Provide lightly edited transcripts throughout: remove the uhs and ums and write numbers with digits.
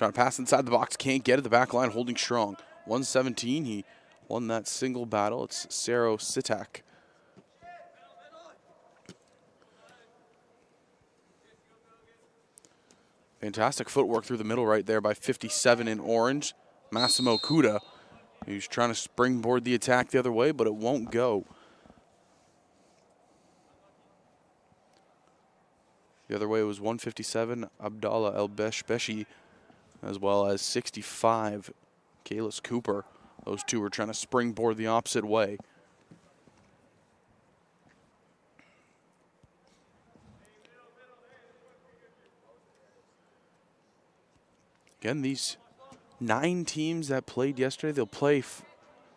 Trying to pass inside the box, can't get it. The back line holding strong. 117, he won that single battle. It's Saro Sitak. Fantastic footwork through the middle right there by 57 in orange. Massimo Kuda. He's trying to springboard the attack the other way, but it won't go. The other way was 157, Abdallah El-Beshi, as well as 65, Kalis Cooper. Those two were trying to springboard the opposite way. Again, these 9 teams that played yesterday, they'll play for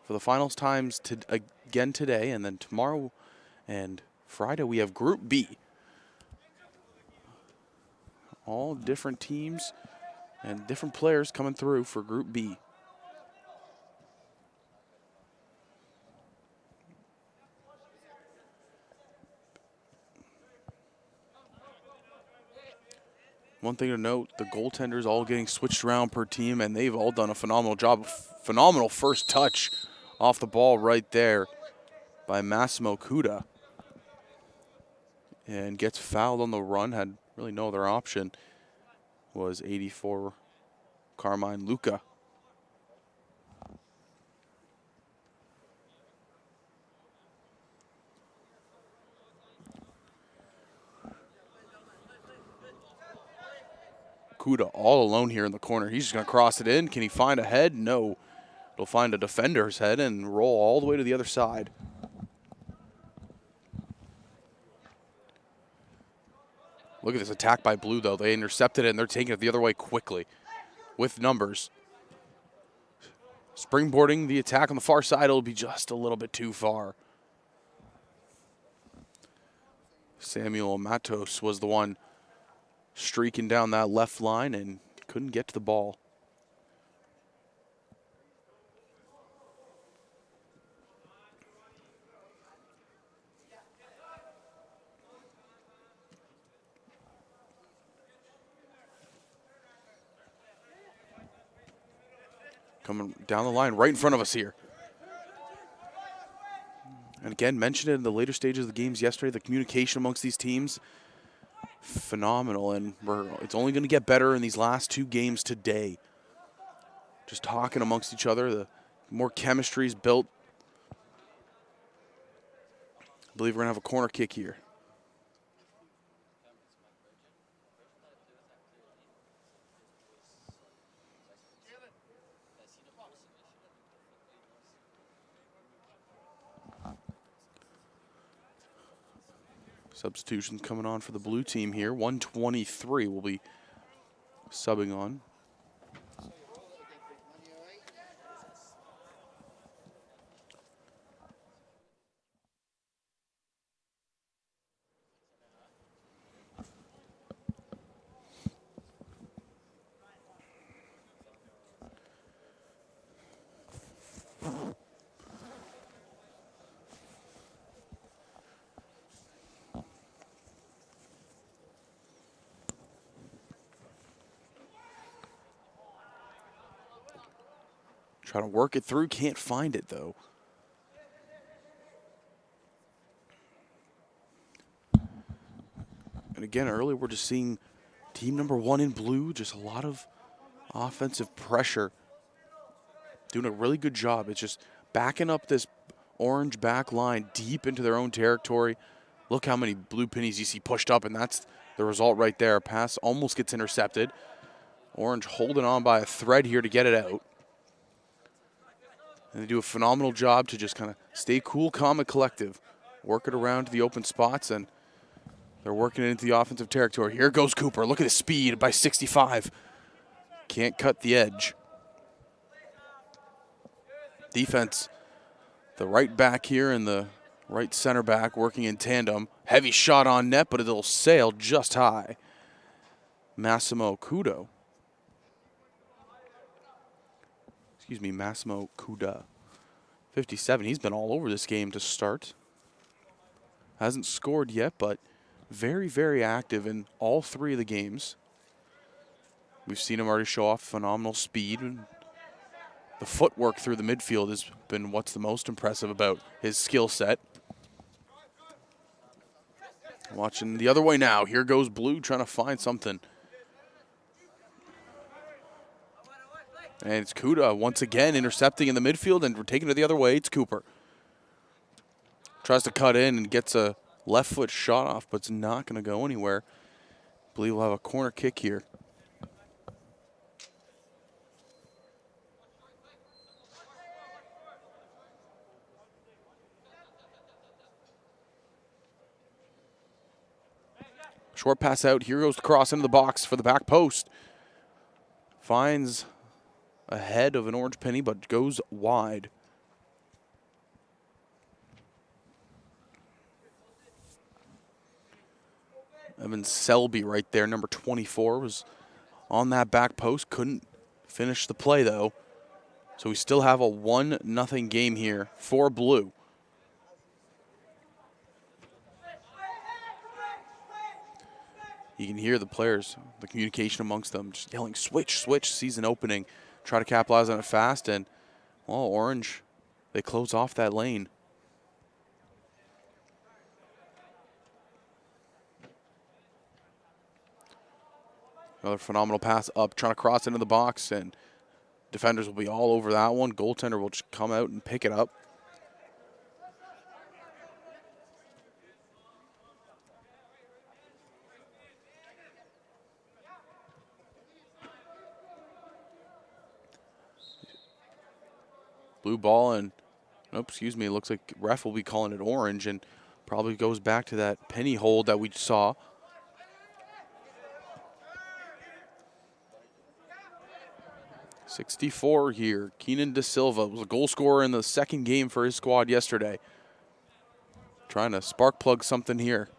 the finals times again today, and then tomorrow and Friday we have Group B. All different teams and different players coming through for Group B. One thing to note, the goaltenders all getting switched around per team, and they've all done a phenomenal job. Phenomenal first touch off the ball right there by Massimo Kuda. And gets fouled on the run, had really no other option, was 84 Carmine Luca. Kuda all alone here in the corner. He's just going to cross it in. Can he find a head? No. It'll find a defender's head and roll all the way to the other side. Look at this attack by Blue, though. They intercepted it, and they're taking it the other way quickly with numbers. Springboarding the attack on the far side, it'll be just a little bit too far. Samuel Matos was the one streaking down that left line and couldn't get to the ball. Coming down the line right in front of us here. And again, mentioned it in the later stages of the games yesterday, the communication amongst these teams, phenomenal, and it's only going to get better in these last 2 games today. Just talking amongst each other, the more chemistry is built. I believe we're going to have a corner kick here. Substitutions coming on for the blue team here. 123 will be subbing on. Trying to work it through, can't find it though. And again, earlier we're just seeing team number 1 in blue, just a lot of offensive pressure. Doing a really good job. It's just backing up this orange back line deep into their own territory. Look how many blue pennies you see pushed up, and that's the result right there. Pass almost gets intercepted. Orange holding on by a thread here to get it out. And they do a phenomenal job to just kind of stay cool, calm, and collective. Work it around to the open spots, and they're working it into the offensive territory. Here goes Cooper. Look at his speed by 65. Can't cut the edge. Defense, the right back here and the right center back working in tandem. Heavy shot on net, but it'll sail just high. Massimo Kuda. Excuse me, Massimo Kuda. 57, he's been all over this game to start. Hasn't scored yet, but very, very active in all 3 of the games. We've seen him already show off phenomenal speed. And the footwork through the midfield has been what's the most impressive about his skill set. Watching the other way now. Here goes Blue trying to find something. And it's Kuda once again intercepting in the midfield, and we're taking it the other way. It's Cooper. Tries to cut in and gets a left foot shot off, but it's not going to go anywhere. I believe we'll have a corner kick here. Short pass out. Here goes the cross into the box for the back post. Finds a head of an orange penny, but goes wide. Evan Selby right there, number 24, was on that back post. Couldn't finish the play, though. So we still have a 1-0 game here for Blue. You can hear the players, the communication amongst them, just yelling, switch, switch, season opening. Try to capitalize on it fast, and, well, Orange, they close off that lane. Another phenomenal pass up, trying to cross into the box, and defenders will be all over that one. Goaltender will just come out and pick it up. Blue ball, and, nope, excuse me, it looks like ref will be calling it orange, and probably goes back to that penny hold that we saw. .64 here. Keenan De Silva was a goal scorer in the second game for his squad yesterday. Trying to spark plug something here.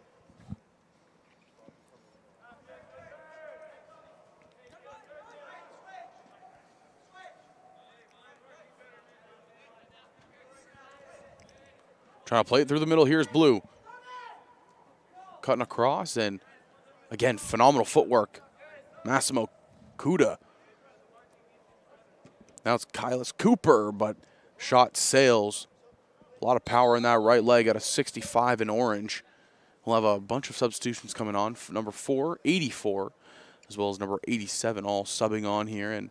Trying to play it through the middle. Here's Blue. Cutting across, and again, phenomenal footwork. Massimo Kuda. Now it's Kylis Cooper, but shot sails. A lot of power in that right leg at a 65 in orange. We'll have a bunch of substitutions coming on. Number 4, 84, as well as number 87, all subbing on here. And,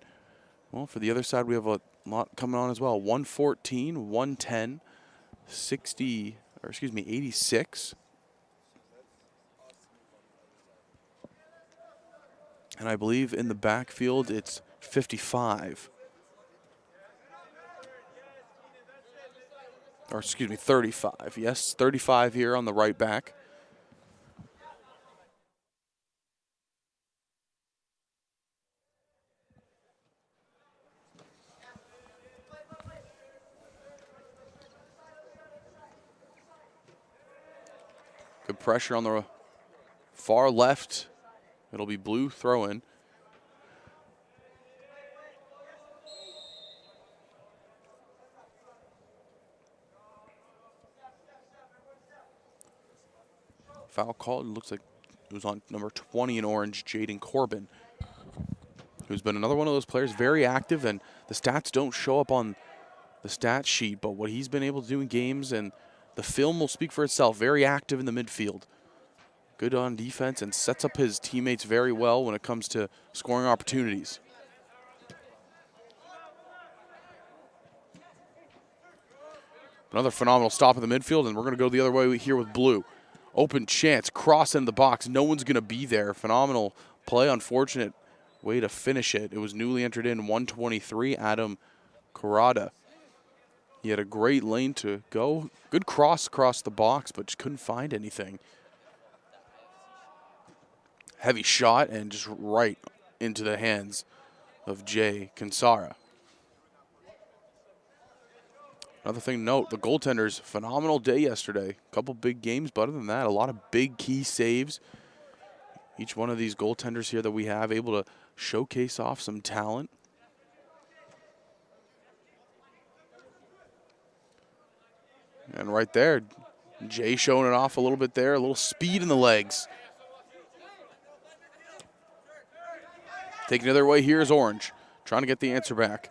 well, for the other side, we have a lot coming on as well. 114, 110, 60, or excuse me, 86. And I believe in the backfield, it's 55. Or excuse me, 35. Yes, 35 here on the right back. Good pressure on the far left. It'll be Blue throw-in. Foul called. It looks like it was on number 20 in orange, Jaden Corbin, who's been another one of those players, very active, and the stats don't show up on the stat sheet, but what he's been able to do in games, and the film will speak for itself. Very active in the midfield. Good on defense and sets up his teammates very well when it comes to scoring opportunities. Another phenomenal stop in the midfield, and we're going to go the other way here with Blue. Open chance, cross in the box. No one's going to be there. Phenomenal play. Unfortunate way to finish it. It was newly entered in 123, Adam Karada. He had a great lane to go. Good cross across the box, but just couldn't find anything. Heavy shot and just right into the hands of Jay Kansara. Another thing to note, the goaltenders, phenomenal day yesterday. A couple big games, but other than that, a lot of big key saves. Each one of these goaltenders here that we have able to showcase off some talent. And right there, Jay showing it off a little bit there, a little speed in the legs. Taking it their way here is Orange, trying to get the answer back.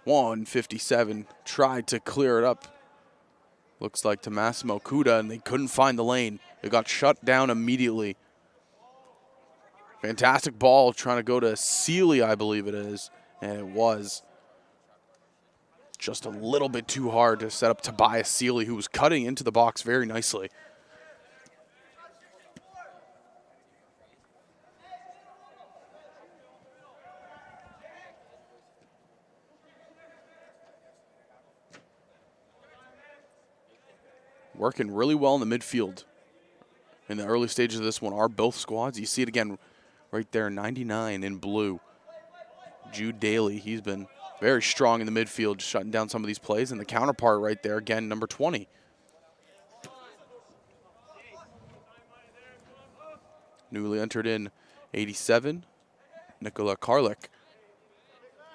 157, tried to clear it up. Looks like to Massimo Kuda, and they couldn't find the lane. It got shut down immediately. Fantastic ball trying to go to Sealy, I believe it is, and it was just a little bit too hard to set up Tobias Sealy, who was cutting into the box very nicely. Working really well in the midfield. In the early stages of this one are both squads. You see it again right there, 99 in blue. Jude Daly, he's been very strong in the midfield, shutting down some of these plays. And the counterpart right there, again, number 20. Newly entered in 87, Nikola Karlik.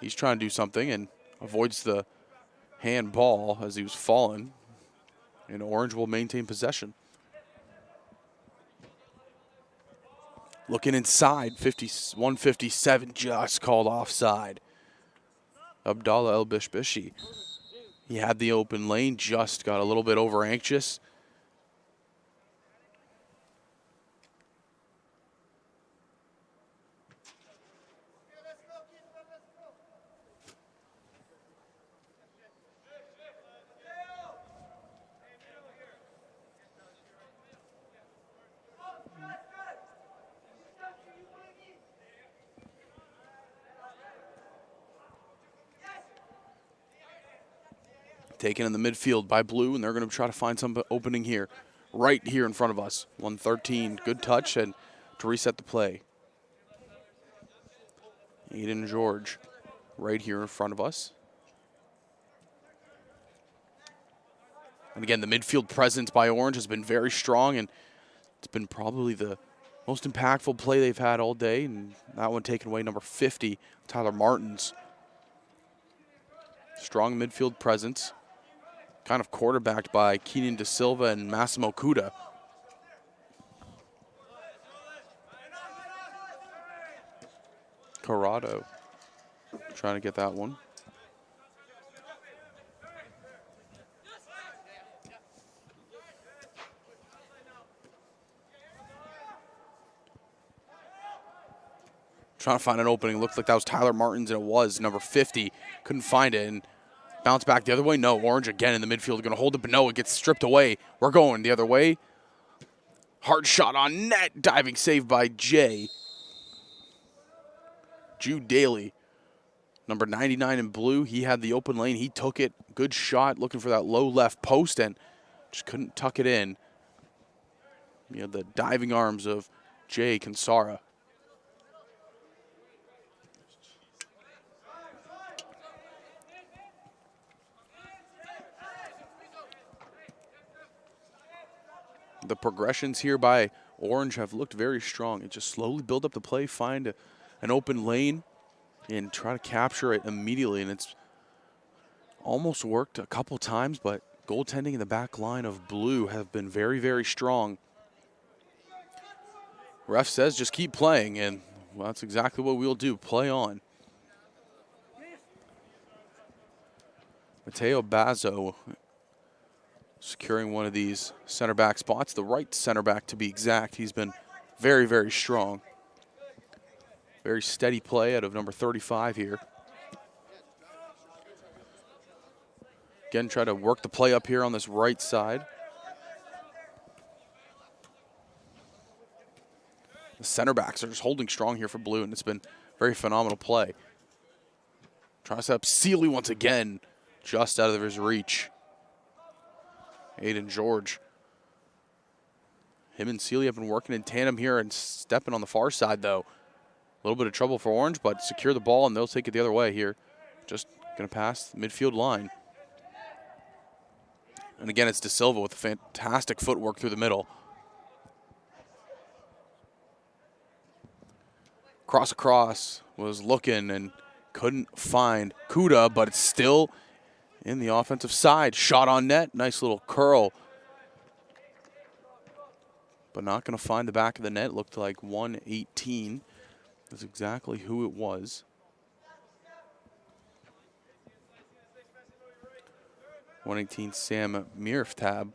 He's trying to do something and avoids the handball as he was falling. And Orange will maintain possession. Looking inside, 157 just called offside. Abdallah El Bishbishi. He had the open lane, just got a little bit over anxious. Taken in the midfield by Blue, and they're going to try to find some opening here, right here in front of us. 113, good touch, and to reset the play. Aiden George, right here in front of us. And again, the midfield presence by Orange has been very strong, and it's been probably the most impactful play they've had all day, and that one taken away, number 50, Tyler Martins. Strong midfield presence. Kind of quarterbacked by Keenan De Silva and Massimo Kuda. Corrado trying to get that one. Trying to find an opening. Looked like that was Tyler Martins, and it was number 50. Couldn't find it, and bounce back the other way. No, Orange again in the midfield going to hold it, but no, it gets stripped away. We're going the other way. Hard shot on net. Diving save by Jay. Jude Daly, number 99 in blue. He had the open lane. He took it. Good shot, looking for that low left post, and just couldn't tuck it in. You had the diving arms of Jay Kansara. The progressions here by Orange have looked very strong. It just slowly build up the play, find an open lane, and try to capture it immediately. And it's almost worked a couple times, but goaltending in the back line of Blue have been very, very strong. Ref says just keep playing, and well, that's exactly what we'll do, play on. Mateo Bazzo securing one of these center back spots, the right center back to be exact. He's been very, very strong. Very steady play out of number 35 here. Again, try to work the play up here on this right side. The center backs are just holding strong here for Blue, and it's been very phenomenal play. Try to set up Sealy once again, just out of his reach. Aiden George. Him and Sealy have been working in tandem here and stepping on the far side, though. A little bit of trouble for Orange, but secure the ball, and they'll take it the other way here. Just going to pass the midfield line. And again, it's De Silva with fantastic footwork through the middle. Across was looking and couldn't find Kuda, but it's still in the offensive side. Shot on net. Nice little curl but not going to find the back of the net. Looked like 118. That's exactly who it was. 118 Sam Mirftab.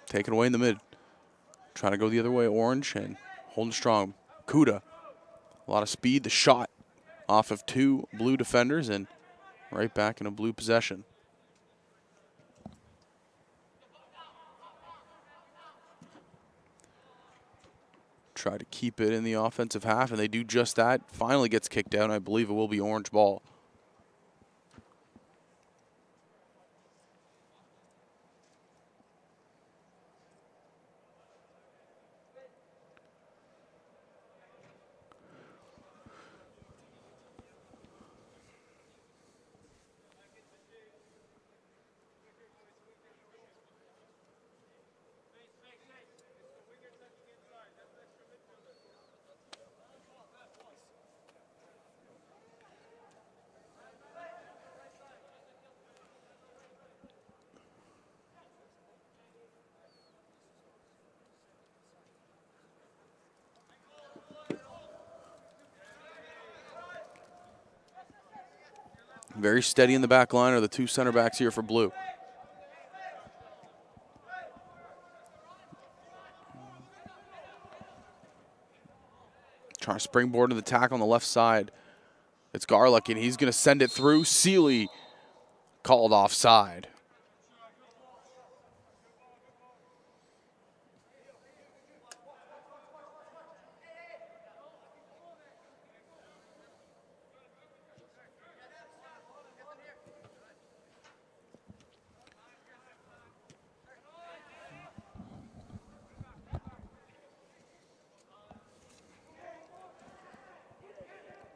Taken away in the mid. Trying to go the other way, Orange, and holding strong. Kuda, a lot of speed. The shot off of two blue defenders and right back in a blue possession. Try to keep it in the offensive half, and they do just that. Finally gets kicked out, and I believe it will be Orange ball. Very steady in the back line are the two center backs here for blue. Trying to springboard to the tackle on the left side. It's Garlick, and he's going to send it through. Seeley called offside.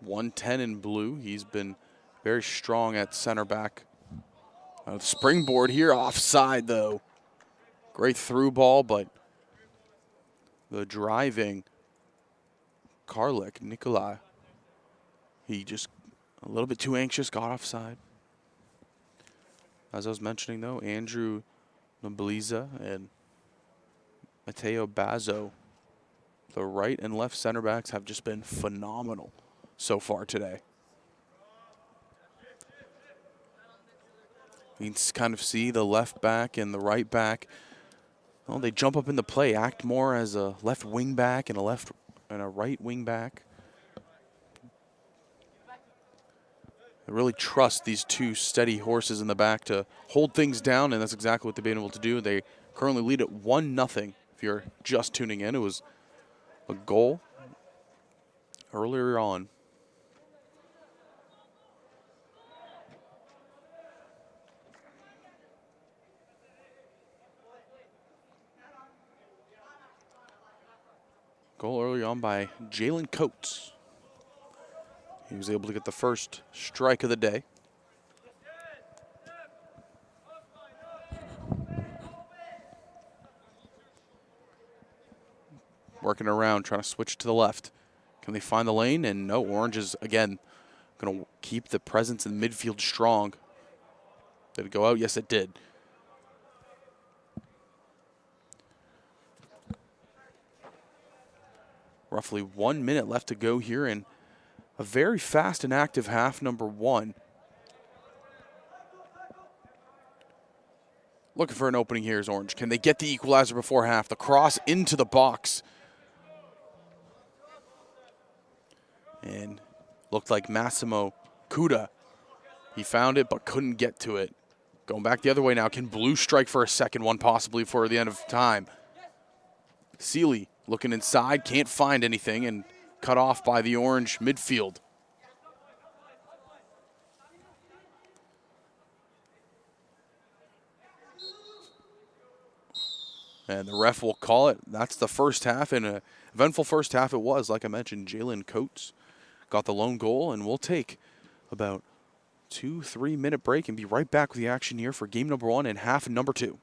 .110 in blue. He's been very strong at center back. Springboard here, offside though. Great through ball, but the driving Karlik, Nikolai, he just a little bit too anxious, got offside. As I was mentioning though, Andrew Nobliza and Mateo Bazzo, the right and left center backs have just been phenomenal so far today. You can kind of see the left back and the right back. Well, they jump up in the play, act more as a left wing back and a right wing back. They really trust these two steady horses in the back to hold things down, and that's exactly what they've been able to do. They currently lead at 1-0. If you're just tuning in, it was a goal earlier on. Goal early on by Jalen Coates. He was able to get the first strike of the day. Working around, trying to switch to the left. Can they find the lane? And no, Orange is, again, going to keep the presence in the midfield strong. Did it go out? Yes, it did. Roughly 1 minute left to go here in a very fast and active half number one. Looking for an opening here is Orange. Can they get the equalizer before half? The cross into the box. And looked like Massimo Kuda. He found it but couldn't get to it. Going back the other way now. Can Blue strike for a second one possibly for the end of time? Seeley looking inside, can't find anything, and cut off by the Orange midfield. And the ref will call it. That's the first half, and an eventful first half it was. Like I mentioned, Jalen Coates got the lone goal, and we'll take about 2-3 minute break and be right back with the action here for game number one and half number two.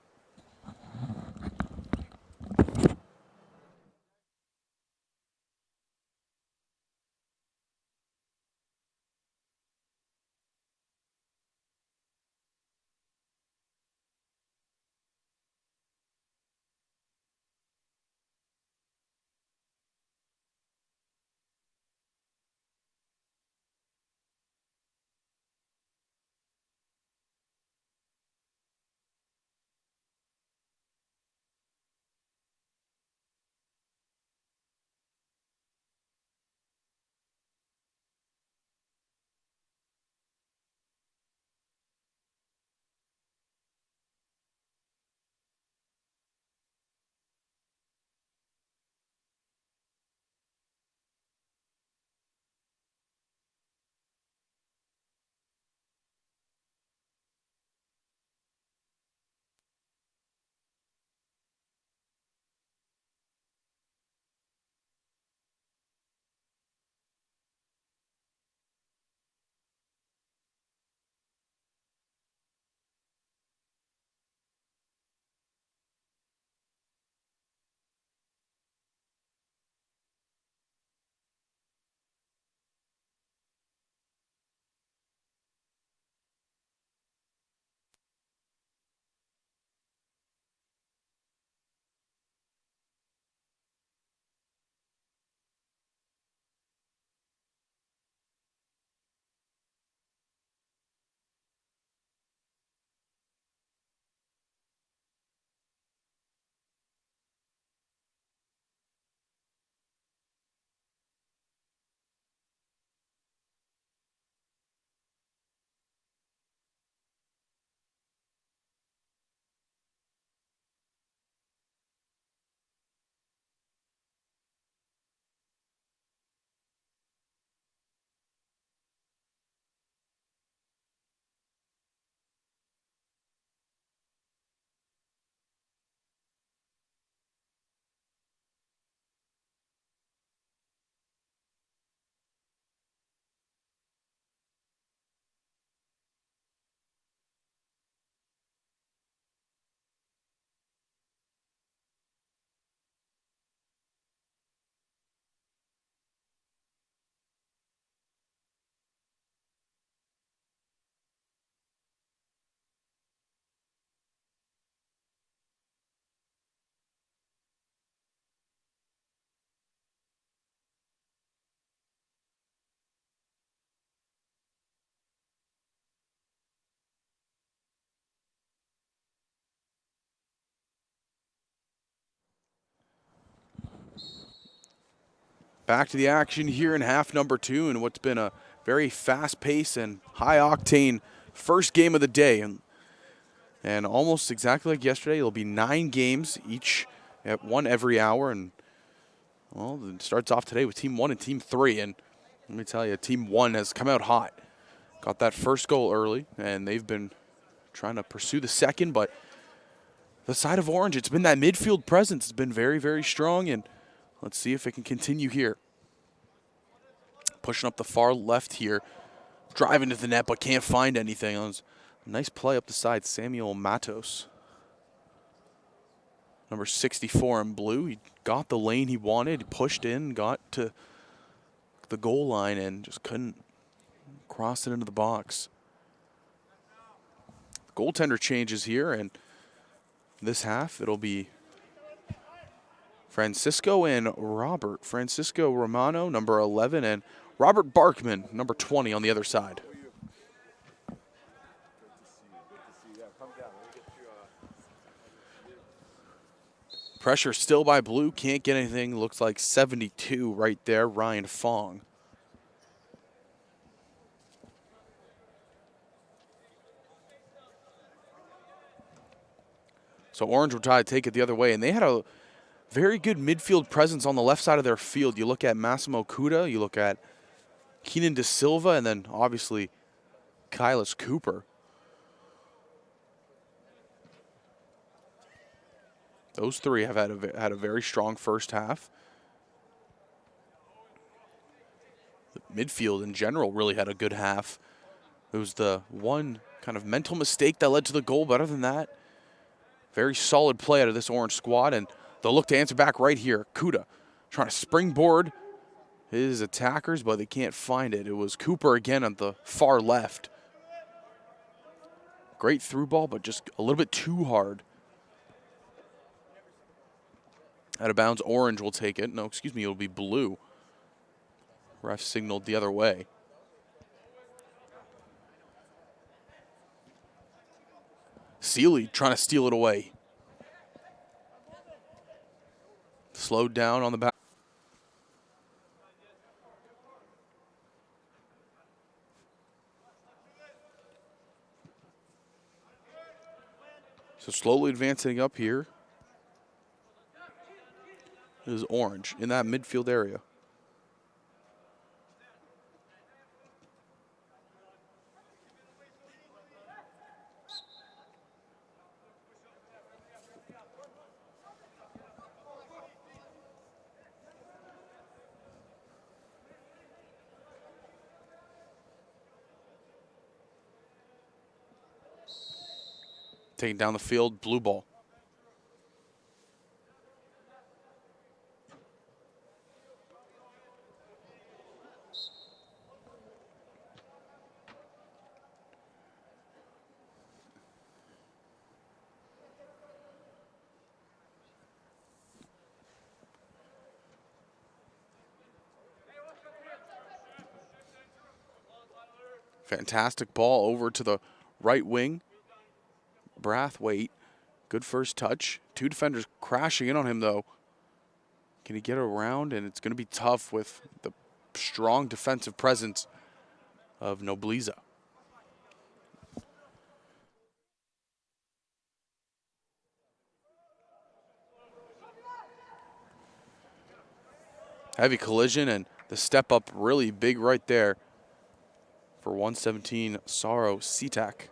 Back to the action here in half number 2 and what's been a very fast-paced and high-octane first game of the day. And almost exactly like yesterday, it'll be 9 games, each at one every hour. And, well, it starts off today with Team 1 and Team 3. And let me tell you, Team 1 has come out hot. Got that first goal early, and they've been trying to pursue the second. But the side of Orange, it's been that midfield presence. It's been very, very strong. And let's see if it can continue here. Pushing up the far left here. Driving to the net, but can't find anything. It was a nice play up the side. Samuel Matos. Number 64 in blue. He got the lane he wanted. He pushed in, got to the goal line, and just couldn't cross it into the box. Goaltender changes here, and this half it'll be Francisco and Robert. Francisco Romano, number 11, and Robert Barkman, number 20 on the other side. Pressure still by blue, can't get anything. Looks like 72 right there, Ryan Fong. So Orange will try to take it the other way, and they had a very good midfield presence on the left side of their field. You look at Massimo Kuda, you look at Keenan De Silva, and then obviously Kylis Cooper. Those three have had a very strong first half. The midfield in general really had a good half. It was the one kind of mental mistake that led to the goal, but other than that, very solid play out of this Orange squad, and they'll look to answer back right here. Kuda trying to springboard his attackers, but they can't find it. It was Cooper again on the far left. Great through ball, but just a little bit too hard. Out of bounds, Orange will take it. No, excuse me, it'll be blue. Ref signaled the other way. Seeley trying to steal it away. Slowed down on the back. So slowly advancing up here is Orange in that midfield area. Taking down the field, blue ball. Fantastic ball over to the right wing. Brathwaite, good first touch. Two defenders crashing in on him, though. Can he get around? And it's going to be tough with the strong defensive presence of Nobliza. Heavy collision, and the step up really big right there for 117 Saro Sitak.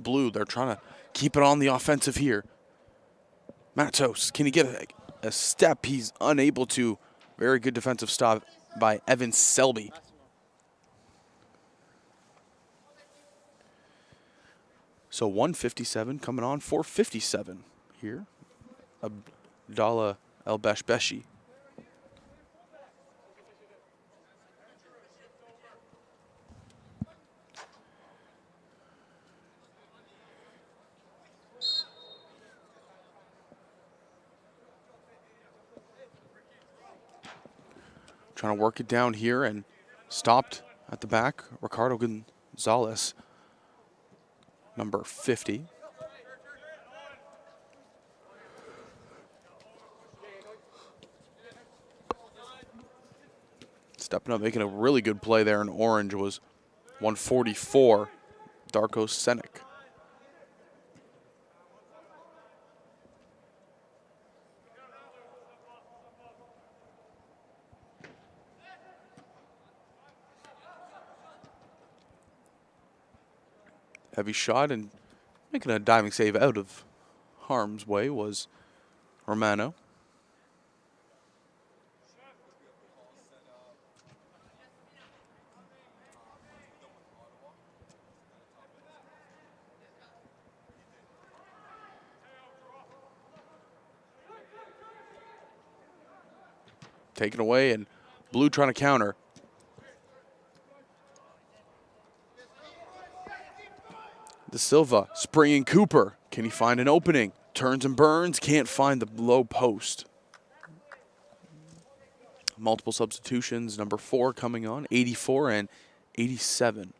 Blue, they're trying to keep it on the offensive here. Matos, can he get a step? He's unable to. Very good defensive stop by Evan Selby. So 157 coming on 457 here. Abdallah El-Bashbeshi. Trying to work it down here and stopped At the back, Ricardo Gonzalez, number 50. Stepping up, making a really good play there in orange was 144, Darko Senik. Heavy shot and making a diving save out of harm's way was Romano. Taken away and Blue trying to counter. De Silva springing Cooper. Can he find an opening? Turns and burns, can't find the low post. Multiple substitutions, number 4 coming on, 84 and 87.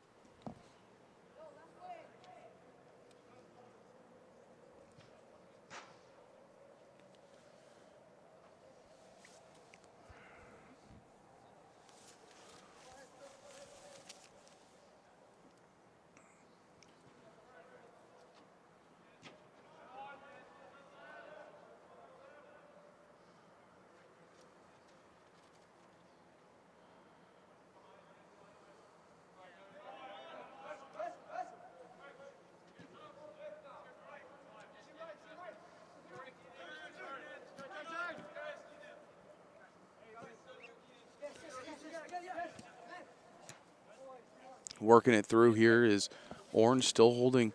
Working it through here is Orange, still holding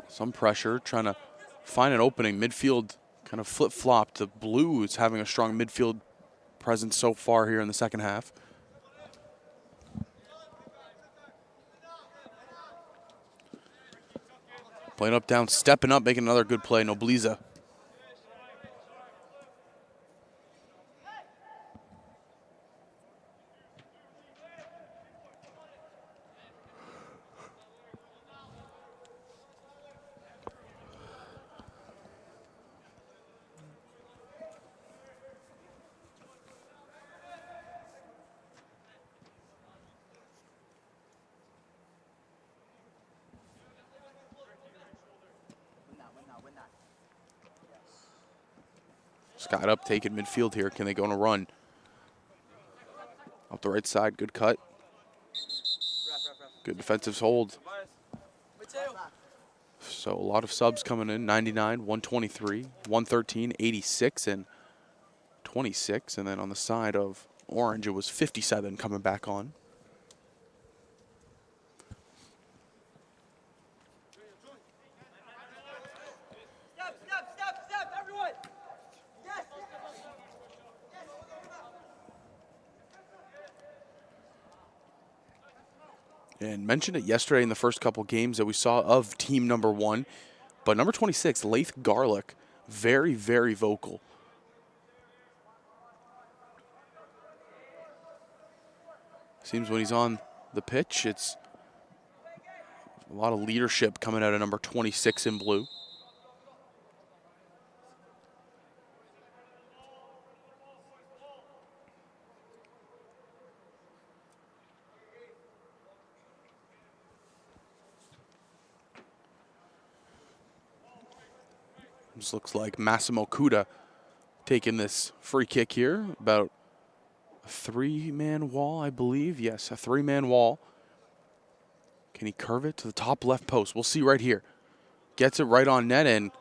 some pressure, trying to find an opening. Midfield kind of flip-flopped. The Blue is having a strong midfield presence so far here in the second half. Playing up, down, stepping up, making another good play, Nobliza. Scott up, taking midfield here. Can they go on a run? Up the right side, good cut. Good defensive hold. So a lot of subs coming in, 99, 123, 113, 86, and 26. And then on the side of Orange, it was 57 coming back on. And mentioned it yesterday in the first couple games that we saw of team number 1. But number 26, Laith Garlick, very, very vocal. Seems when he's on the pitch, it's a lot of leadership coming out of number 26 in blue. This looks like Massimo Kuda taking this free kick here. About a 3-man wall, I believe. Yes, a 3-man wall. Can he curve it to the top left post? We'll see right here. Gets it right on net, and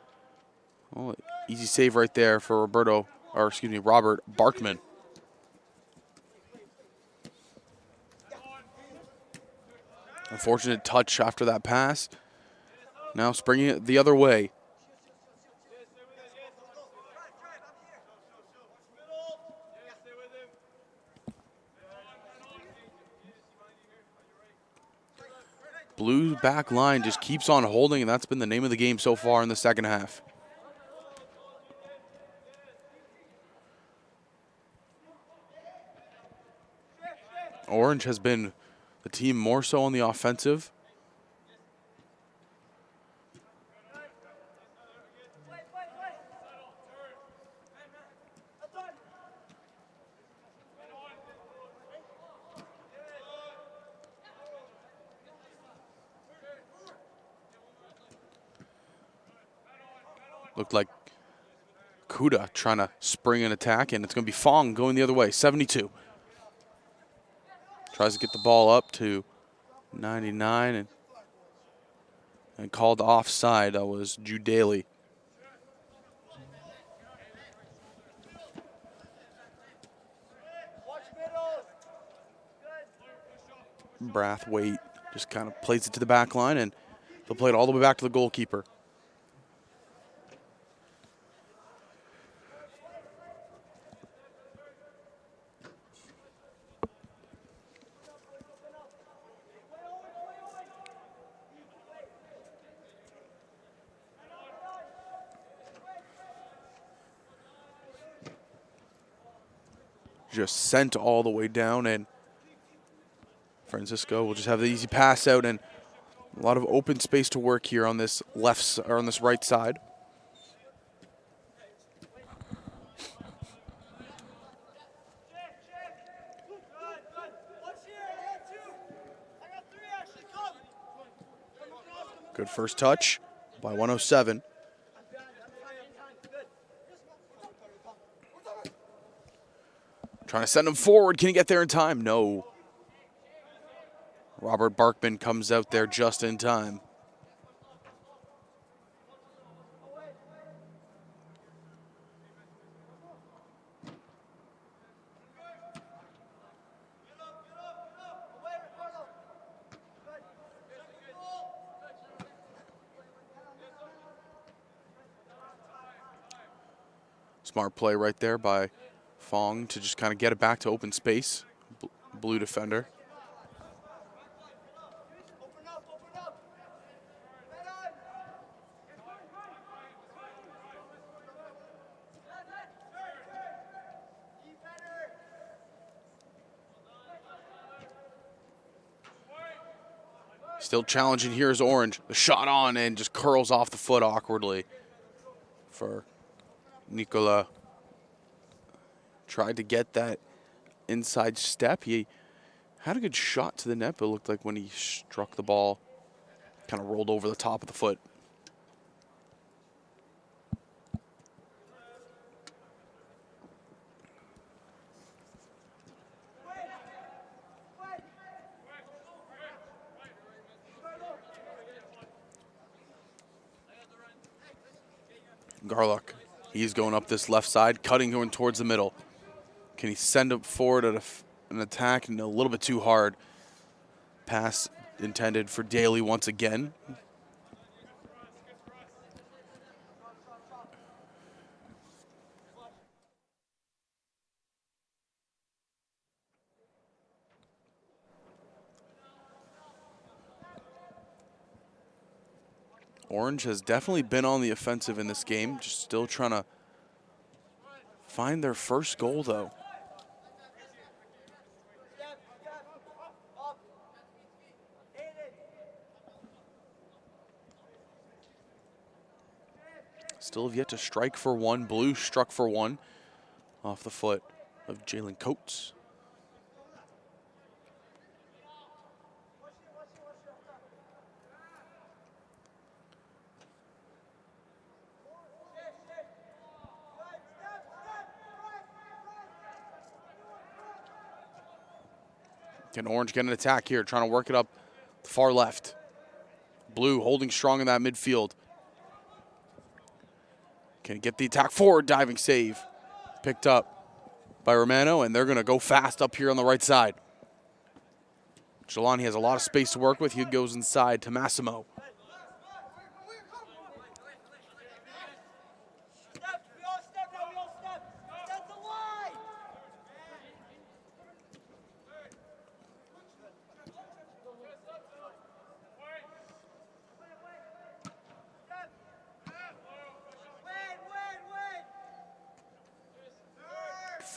oh, easy save right there for Robert Barkman. Unfortunate touch after that pass. Now springing it the other way. Blue back line just keeps on holding, and that's been the name of the game so far in the second half. Orange has been the team more so on the offensive. Looked like Kuda trying to spring an attack, and it's going to be Fong going the other way, 72. Tries to get the ball up to 99 and called offside. That was Judaley. Brathwaite just kind of plays it to the back line, and they'll play it all the way back to the goalkeeper. Just sent all the way down, and Francisco will just have the easy pass out, and a lot of open space to work here on this or on this right side. Good first touch by 107. Trying to send him forward. Can he get there in time? No. Robert Barkman comes out there just in time. Smart play right there by Fong to just kind of get it back to open space. Blue defender. Still challenging here is Orange. The shot on and just curls off the foot awkwardly for Nicola. Tried to get that inside step. He had a good shot to the net, but it looked like when he struck the ball, kind of rolled over the top of the foot. Garlock, he's going up this left side, cutting going towards the middle. Can he send it forward at an attack? And a little bit too hard. Pass intended for Daly once again. Orange has definitely been on the offensive in this game, just still trying to find their first goal, though. Still have yet to strike for one. Blue struck for one off the foot of Jalen Coates. Can Orange get an attack here, trying to work it up the far left. Blue holding strong in that midfield. Can get the attack forward, diving save. Picked up by Romano, and they're going to go fast up here on the right side. Jelani has a lot of space to work with. He goes inside to Massimo.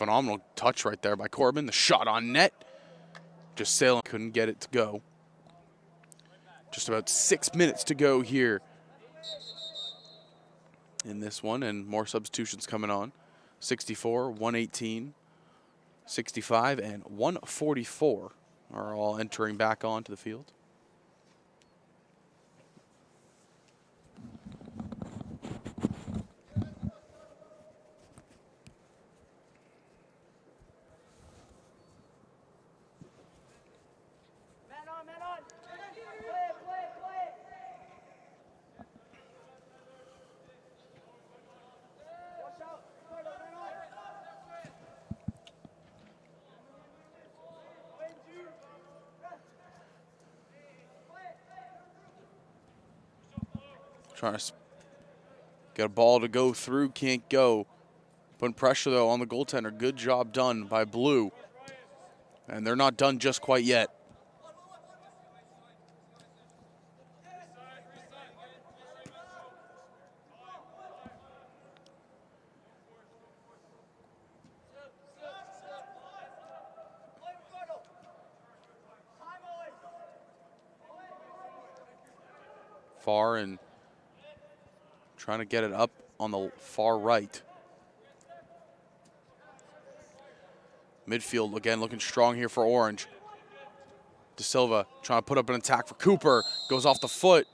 Phenomenal touch right there by Corbin. The shot on net. just sailing, couldn't get it to go. Just about 6 minutes to go here in this one, and more substitutions coming on. 64, 118, 65, and 144 are all entering back onto the field. Trying to get a ball to go through, can't go. Putting pressure, though, on the goaltender. Good job done by Blue. And they're not done just quite yet. Far and trying to get it up on the far right. Midfield again looking strong here for Orange. De Silva trying to put up an attack for Cooper. Goes off the foot.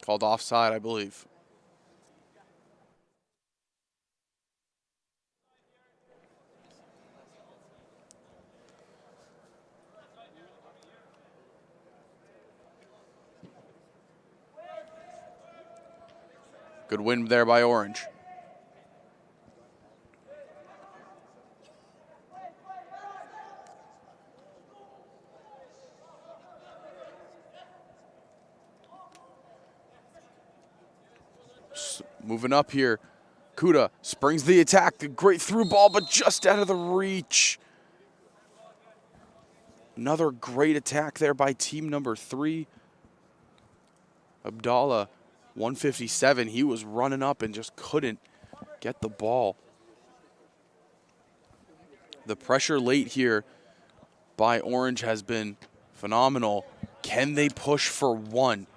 Called offside, I believe. Good win there by Orange. Moving up here, Kuda springs the attack. A great through ball, but just out of the reach. Another great attack there by team number 3. Abdallah, 157. He was running up and just couldn't get the ball. The pressure late here by Orange has been phenomenal. Can they push for one?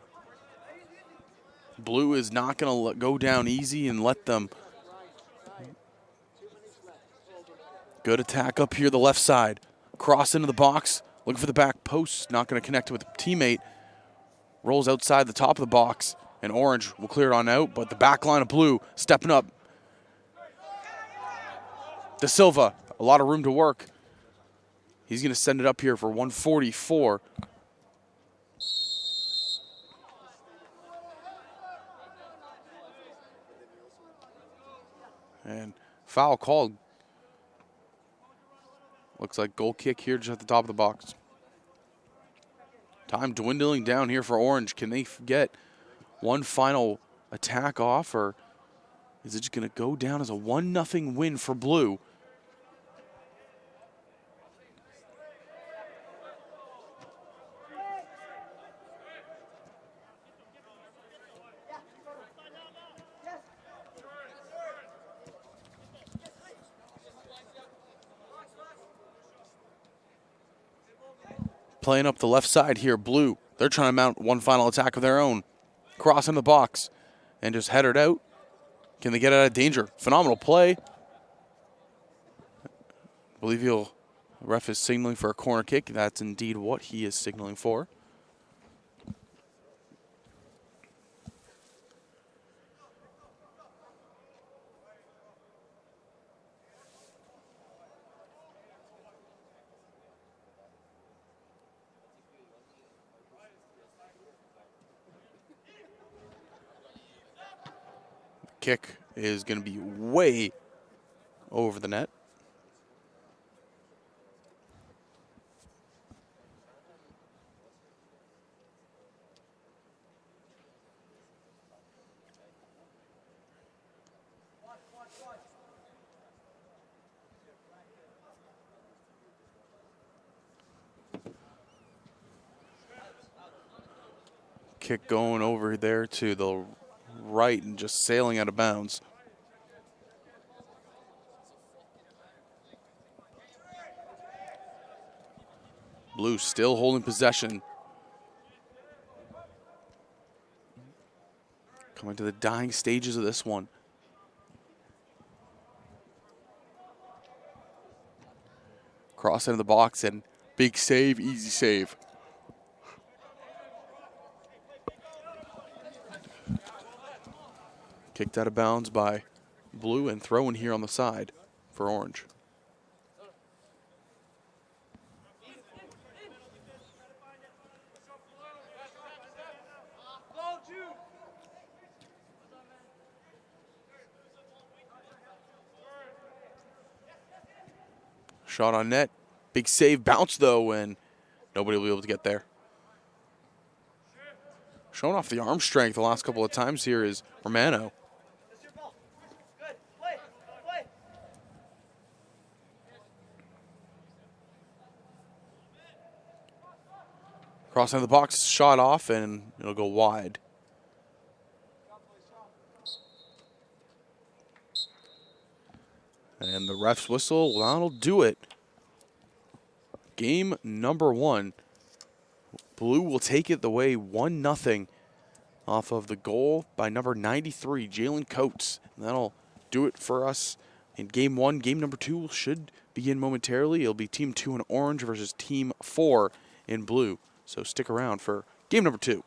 Blue is not going to go down easy and let them. Good attack up here, the left side. Cross into the box, looking for the back post. Not going to connect with a teammate. Rolls outside the top of the box, and Orange will clear it on out, but the back line of Blue stepping up. De Silva, a lot of room to work. He's going to send it up here for 144. And foul called. Looks like goal kick here just at the top of the box. Time dwindling down here for Orange. Can they get one final attack off, or is it just going to go down as a 1-0 win for Blue? Playing up the left side here, Blue. They're trying to mount one final attack of their own. Cross in the box and just head it out. Can they get out of danger? Phenomenal play. I believe ref is signaling for a corner kick. That's indeed what he is signaling for. Kick is going to be way over the net. Kick going over there to the right and just sailing out of bounds. Blue still holding possession. Coming to the dying stages of this one. Cross into the box and big save, easy save. Kicked out of bounds by Blue and thrown here on the side for Orange. Shot on net. Big save, bounce though, and nobody will be able to get there. Showing off the arm strength the last couple of times here is Romano. Cross into the box, shot off, and it'll go wide. And the ref's whistle, that'll do it. Game number 1. Blue will take it the way 1-0 off of the goal by number 93, Jalen Coates. And that'll do it for us in game 1. Game number 2 should begin momentarily. It'll be team 2 in orange versus team 4 in blue. So stick around for game number 2.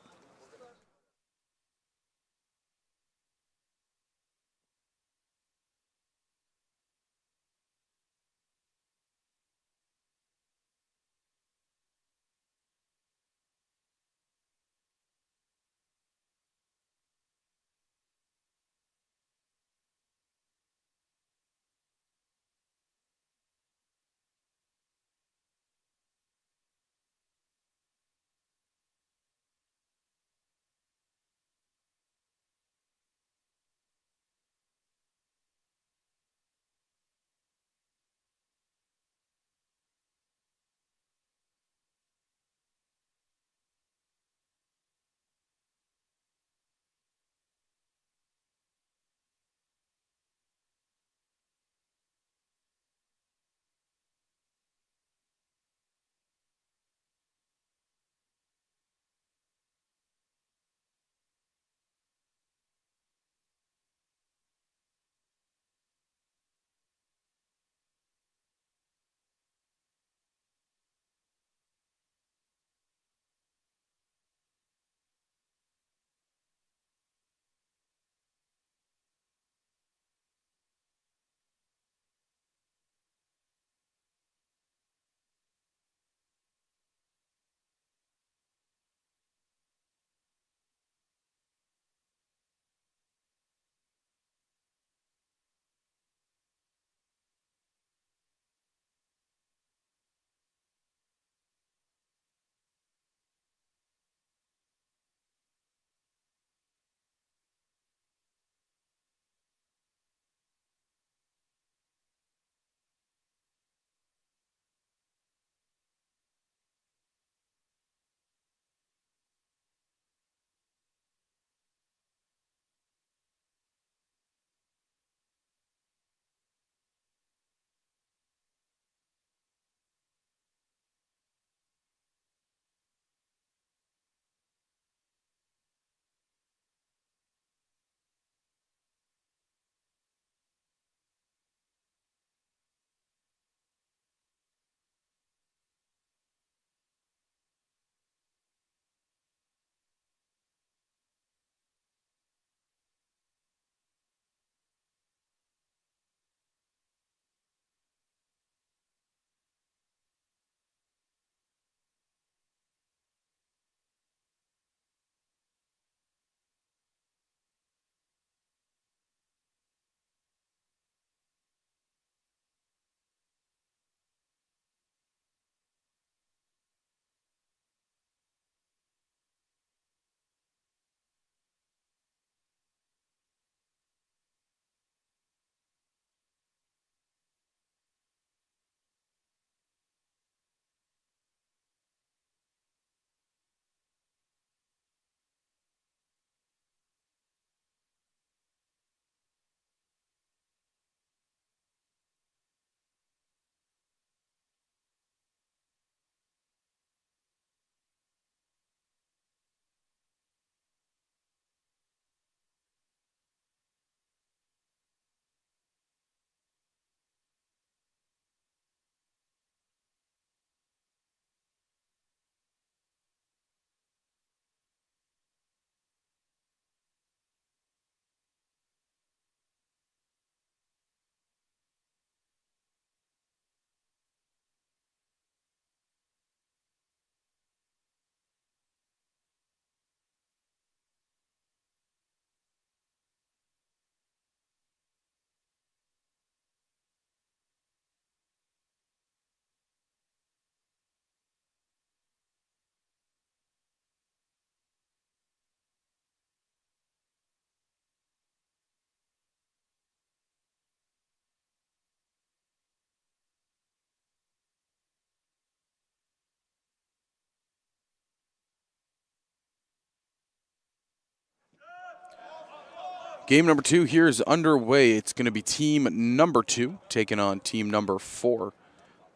Game number 2 here is underway. It's going to be team number 2 taking on team number 4.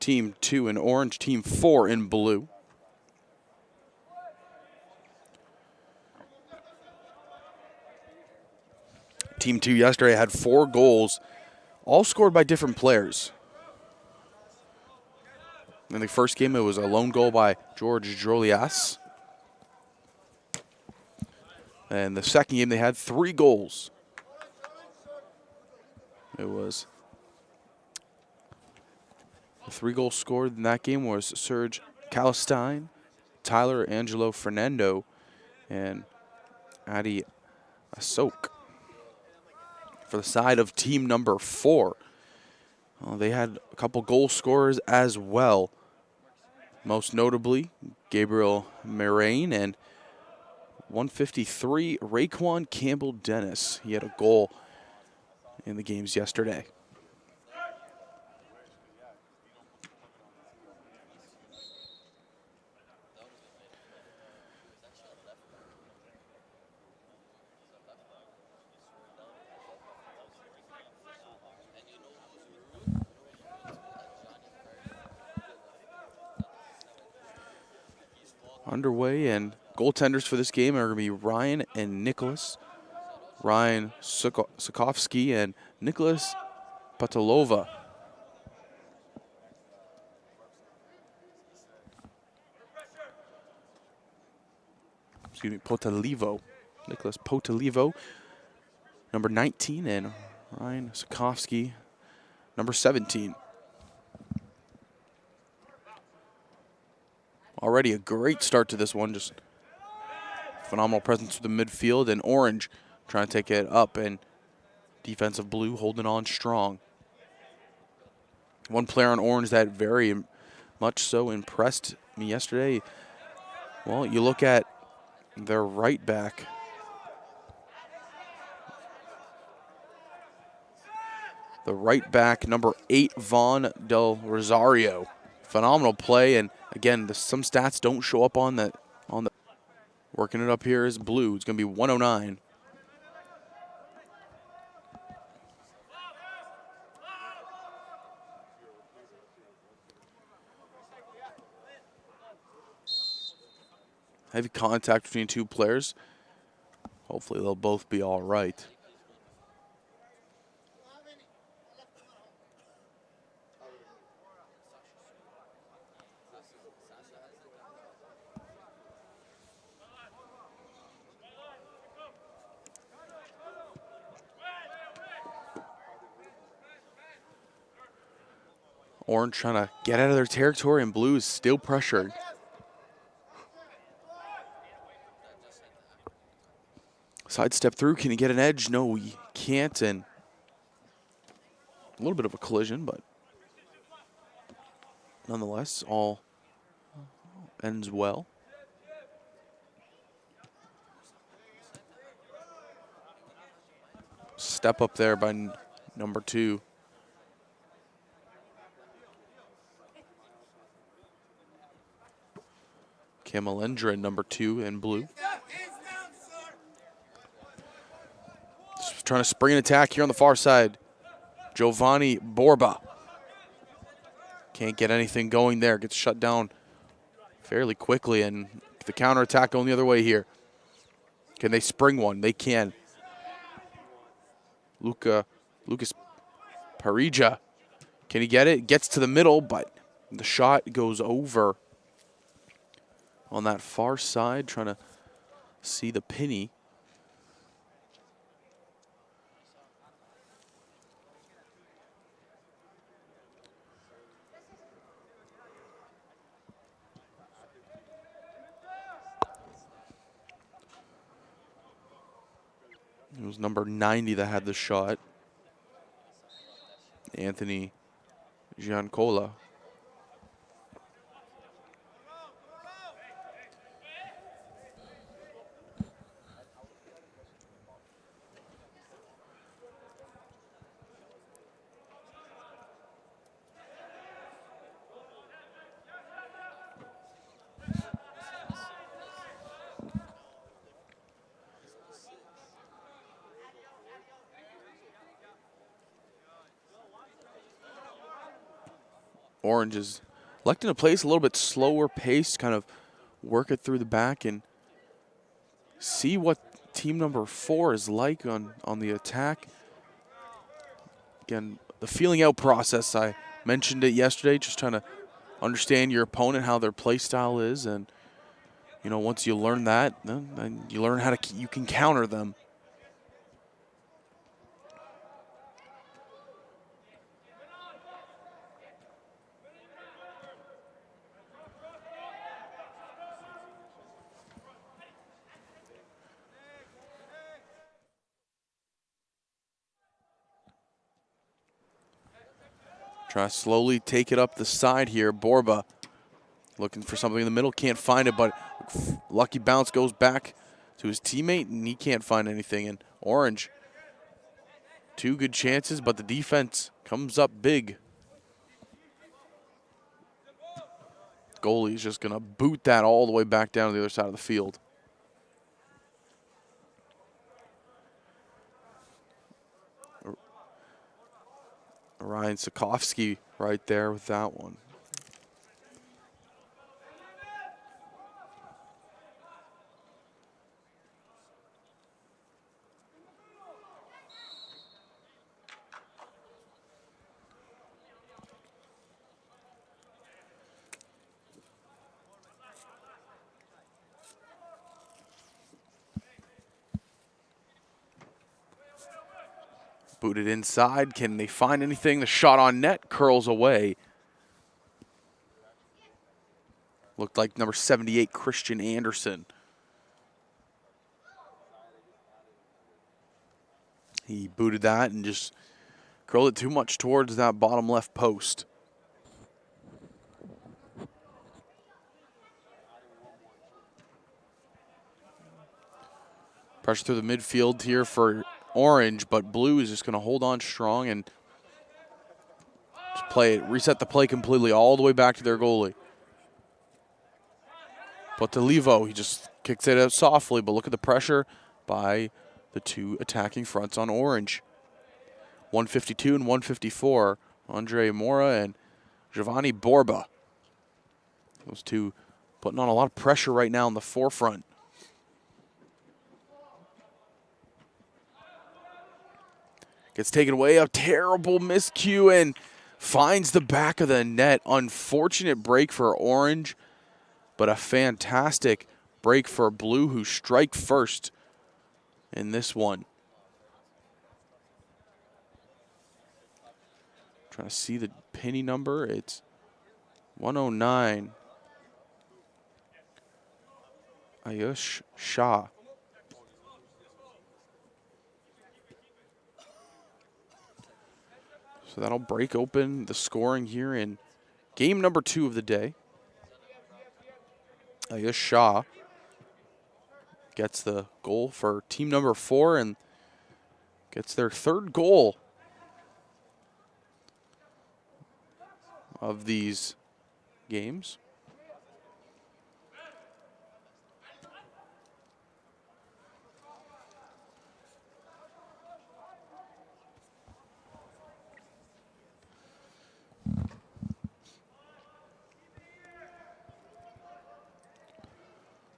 Team 2 in orange, team 4 in blue. Team 2 yesterday had 4 goals, all scored by different players. In the first game, it was a lone goal by George Jolias. And the second game, they had 3 goals. It was the 3 goals scored in that game was Serge Calistine, Tyler Angelo Fernando, and Adi Asok. For the side of team number 4, they had a couple goal scorers as well. Most notably, Gabriel Moraine and 153, Raekwon Campbell-Dennis. He had a goal in the games yesterday. Underway, and goaltenders for this game are going to be Ryan and Nicholas. Ryan Sokovsky and Nicholas Patolova. Excuse me, Potalivo. Nicholas Potalivo, number 19, and Ryan Sokovsky, number 17. Already a great start to this one, just phenomenal presence to the midfield, and orange trying to take it up, and defensive blue holding on strong. One player on orange that very much so impressed me yesterday, well, you look at their right back. The right back, number 8, Vaughn Del Rosario. Phenomenal play, and again, some stats don't show up on the. Working it up here is blue. It's going to be 109. Heavy contact between 2 players. Hopefully they'll both be all right. Orange trying to get out of their territory, and blue is still pressured. Sidestep through, can he get an edge? No, he can't, and a little bit of a collision, but nonetheless, all ends well. Step up there by number 2. Kamalendra, number 2 in blue. Just trying to spring an attack here on the far side. Giovanni Borba. Can't get anything going there. Gets shut down fairly quickly, and the counterattack going the other way here. Can they spring one? They can. Lucas Parija. Can he get it? Gets to the middle, but the shot goes over. On that far side, trying to see the penny. It was number 90 that had the shot. Anthony Giancola. Orange is electing to play a little bit slower pace, kind of work it through the back and see what team number 4 is like on the attack. Again, the feeling out process, I mentioned it yesterday, just trying to understand your opponent, how their play style is, and once you learn that, then you learn how you can counter them. Try to slowly take it up the side here. Borba looking for something in the middle, can't find it, but lucky bounce goes back to his teammate, and he can't find anything. And Orange, 2 good chances, but the defense comes up big. Goalie's just going to boot that all the way back down to the other side of the field. Ryan Sikorsky right there with that one. Booted inside. Can they find anything? The shot on net curls away. Looked like number 78, Christian Anderson. He booted that and just curled it too much towards that bottom left post. Pressure through the midfield here for Orange, but Blue is just going to hold on strong and just play it, reset the play completely all the way back to their goalie. But to Levo, he just kicks it out softly, but look at the pressure by the 2 attacking fronts on Orange. 152 and 154, Andre Mora and Giovanni Borba. Those 2 putting on a lot of pressure right now in the forefront. Gets taken away, a terrible miscue, and finds the back of the net. Unfortunate break for Orange, but a fantastic break for Blue, who strike first in this one. Trying to see the penny number. It's 109. Ayush Shah. So that'll break open the scoring here in game number 2 of the day. Ayush Shah gets the goal for team number 4 and gets their 3rd goal of these games.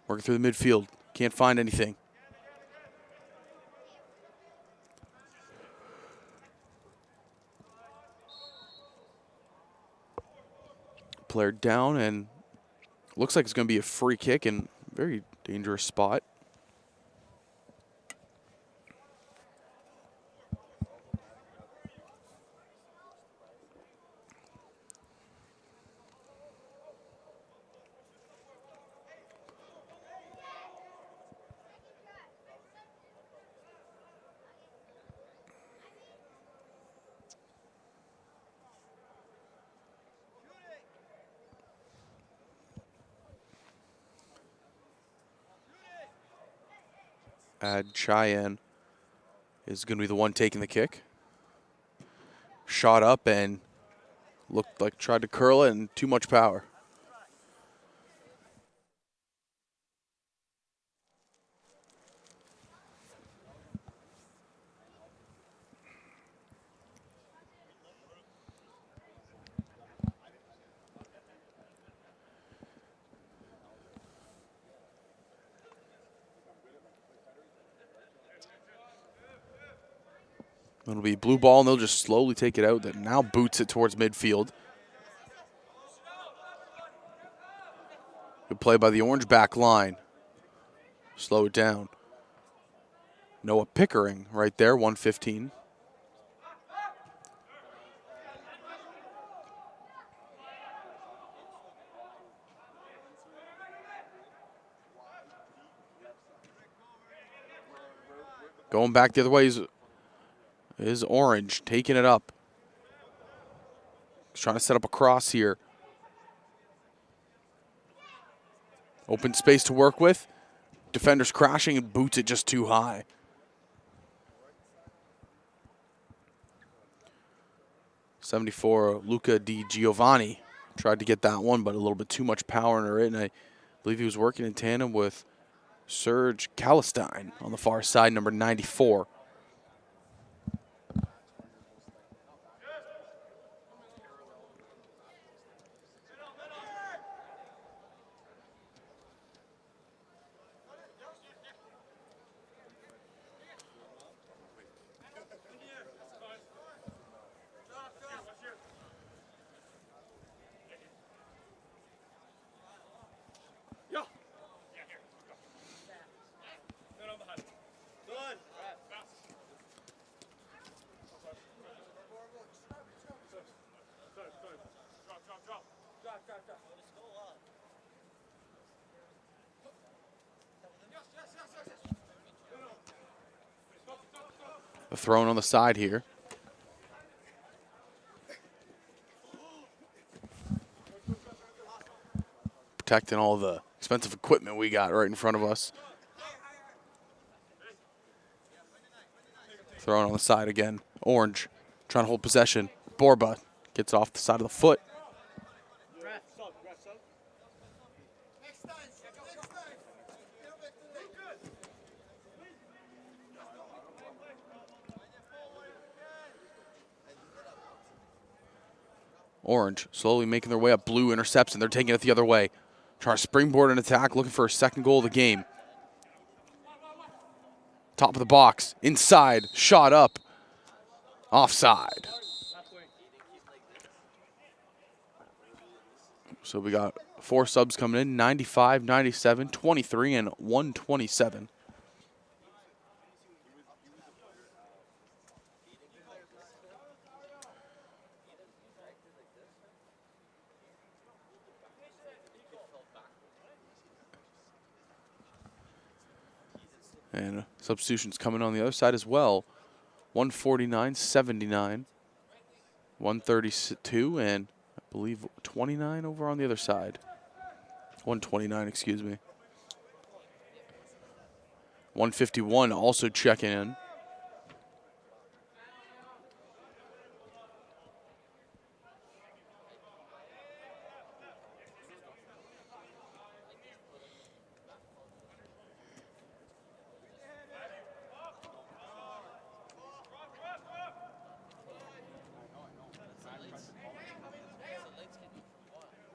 Working through the midfield. Can't find anything. Player down, and looks like it's going to be a free kick and very dangerous spot. Ad Cheyenne is going to be the one taking the kick. Shot up and looked like tried to curl it, and too much power. It'll be blue ball, and they'll just slowly take it out. That now boots it towards midfield. Good play by the orange back line. Slow it down. Noah Pickering right there, 115. Going back the other way is Orange, taking it up. He's trying to set up a cross here. Open space to work with. Defenders crashing and boots it just too high. '74, Luca Di Giovanni tried to get that one, but a little bit too much power in it, and I believe he was working in tandem with Serge Kalestein on the far side, number 94. The thrown on the side here. Protecting all the expensive equipment we got right in front of us. Thrown on the side again. Orange trying to hold possession. Borba gets off the side of the foot. Orange slowly making their way up. Blue intercepts, and they're taking it the other way. Trying to springboard an attack, looking for a second goal of the game. Top of the box, inside, shot up, offside. So we got 4 subs coming in, 95, 97, 23, and 127. And substitutions coming on the other side as well. 149, 79, 132, and I believe 29 over on the other side. 129, excuse me. 151 also checking in.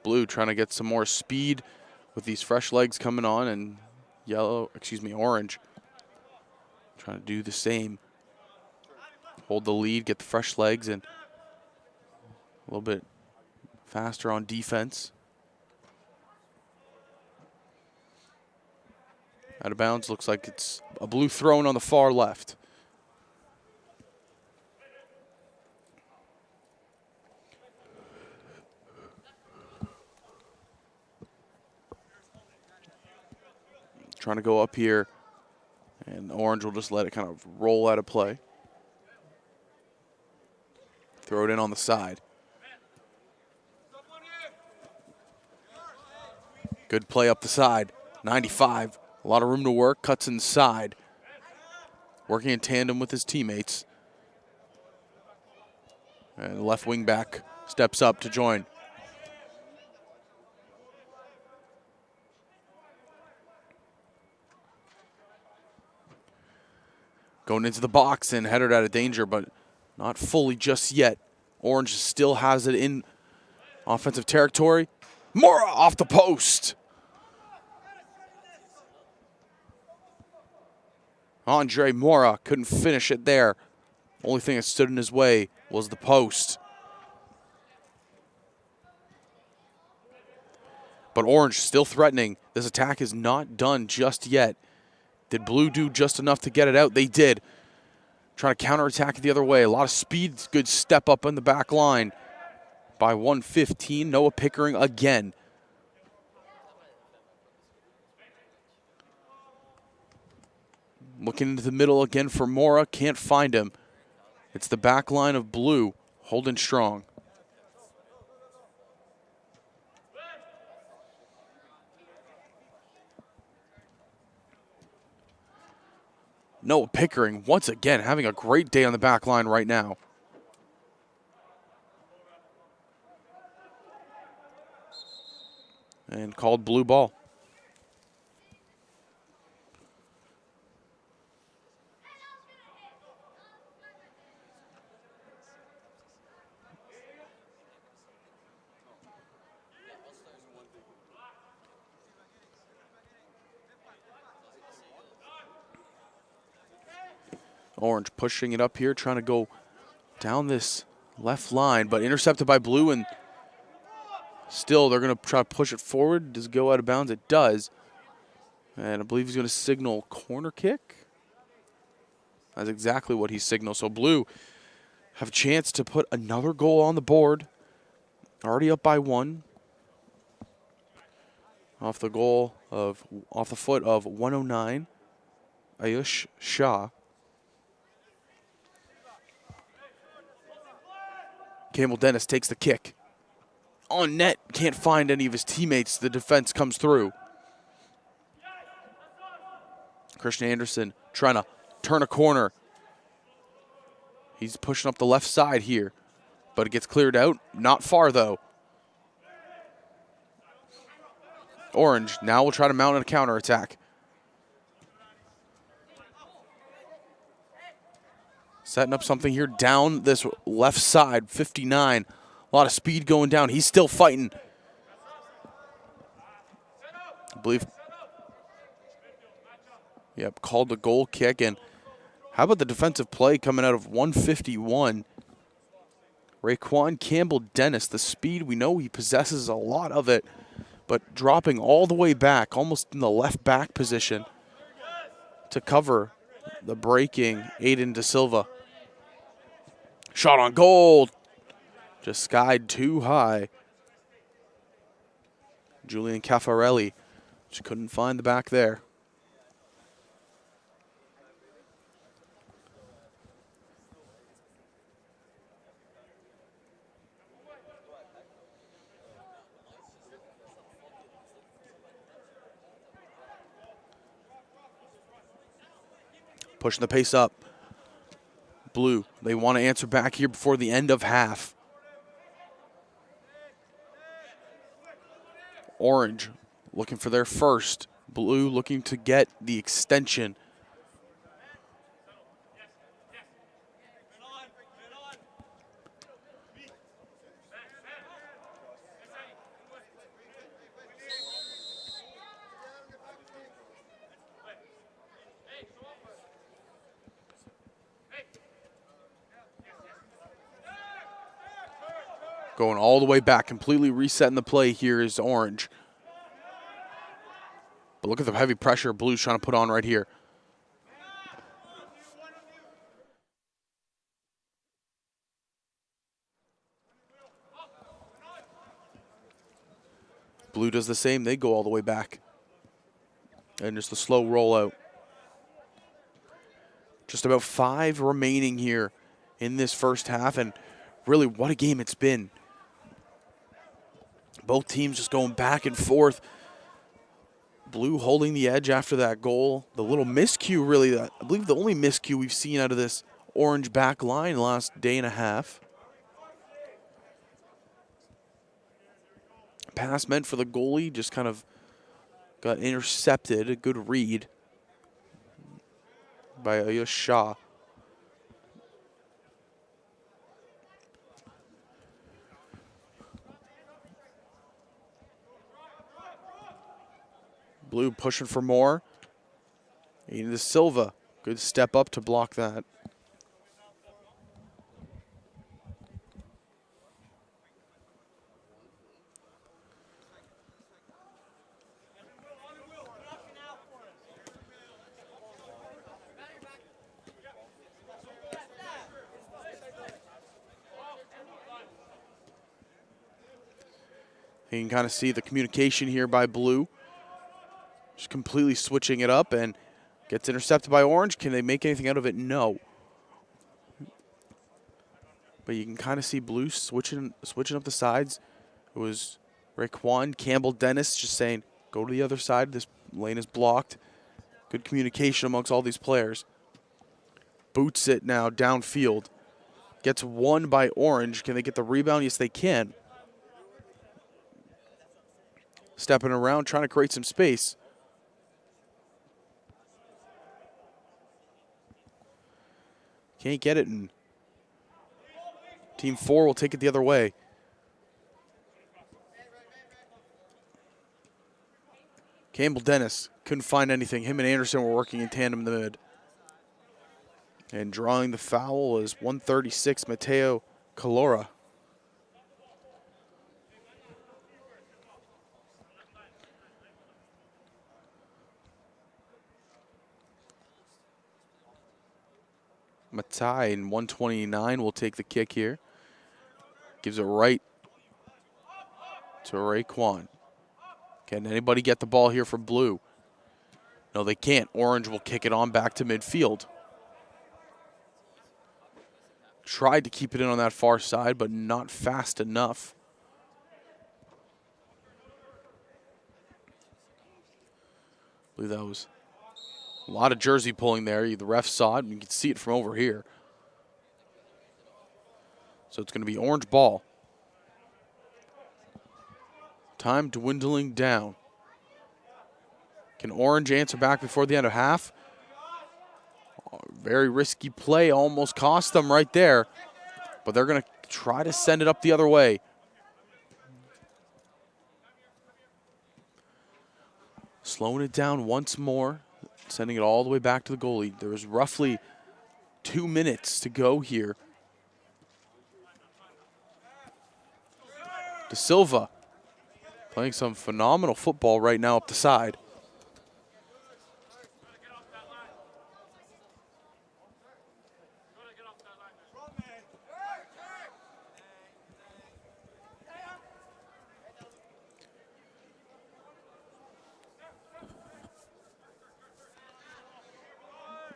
Blue trying to get some more speed with these fresh legs coming on, and orange trying to do the same. Hold the lead, get the fresh legs, and a little bit faster on defense. Out of bounds, looks like it's a blue thrown on the far left. Trying to go up here, and Orange will just let it kind of roll out of play. Throw it in on the side. Good play up the side. 95, a lot of room to work, cuts inside. Working in tandem with his teammates. And the left wing back steps up to join. Going into the box and headed out of danger, but not fully just yet. Orange still has it in offensive territory. Mora off the post. Andre Mora couldn't finish it there. Only thing that stood in his way was the post. But Orange still threatening. This attack is not done just yet. Did Blue do just enough to get it out? They did. Trying to counterattack it the other way. A lot of speed. Good step up in the back line by 115. Noah Pickering again. Looking into the middle again for Mora. Can't find him. It's the back line of Blue holding strong. Noah Pickering, once again, having a great day on the back line right now. And called blue ball. Orange pushing it up here, trying to go down this left line, but intercepted by Blue, and still they're going to try to push it forward. Does it go out of bounds? It does. And I believe he's going to signal corner kick. That's exactly what he signaled. So Blue have a chance to put another goal on the board. Already up by 1. Off the foot of 109, Ayush Shah. Campbell Dennis takes the kick. On net, can't find any of his teammates. The defense comes through. Christian Anderson trying to turn a corner. He's pushing up the left side here, but it gets cleared out. Not far, though. Orange now will try to mount a counterattack. Setting up something here down this left side, 59. A lot of speed going down. He's still fighting. I believe. Yep, called the goal kick. And how about the defensive play coming out of 151? Raekwon Campbell Dennis, the speed, we know he possesses a lot of it, but dropping all the way back, almost in the left back position to cover the breaking Aiden De Silva. Shot on goal. Just skied too high. Julian Caffarelli just couldn't find the back there. Pushing the pace up. Blue, they want to answer back here before the end of half. Orange looking for their first. Blue looking to get the extension. Going all the way back, completely resetting the play here is Orange. But look at the heavy pressure Blue's trying to put on right here. Blue does the same. They go all the way back. And just a slow rollout. Just about 5 remaining here in this first half. And really, what a game it's been. Both teams just going back and forth. Blue holding the edge after that goal. The little miscue, really, I believe the only miscue we've seen out of this Orange back line the last day and a half. Pass meant for the goalie, just kind of got intercepted. A good read by Ayush Shah. Blue pushing for more. Aiden De Silva, good step up to block that. You can kind of see the communication here by blue. Just completely switching it up and gets intercepted by orange. Can they make anything out of it? No. But you can kind of see blue switching up the sides. It was Raekwon Campbell Dennis just saying, go to the other side. This lane is blocked. Good communication amongst all these players. Boots it now downfield. Gets one by orange. Can they get the rebound? Yes, they can. Stepping around, trying to create some space. Can't get it, and Team 4 will take it the other way. Campbell Dennis couldn't find anything. Him and Anderson were working in tandem in the mid. And drawing the foul is 136, Mateo Calora. Matai in 129 will take the kick here. Gives it right to Raekwon. Can anybody get the ball here for blue? No, they can't. Orange will kick it on back to midfield. Tried to keep it in on that far side, but not fast enough. I believe that was a lot of jersey pulling there. The ref saw it, and you can see it from over here. So it's going to be orange ball. Time dwindling down. Can orange answer back before the end of half? Oh, very risky play, almost cost them right there. But they're going to try to send it up the other way. Slowing it down once more, sending it all the way back to the goalie. There was roughly 2 minutes to go here. De Silva playing some phenomenal football right now up the side.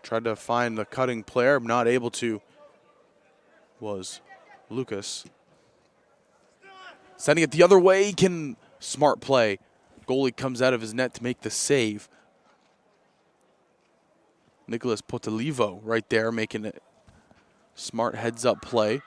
Tried to find the cutting player, not able to, was Lucas. Sending it the other way, can smart play. Goalie comes out of his net to make the save. Nicholas Potalivo right there making a smart heads-up play.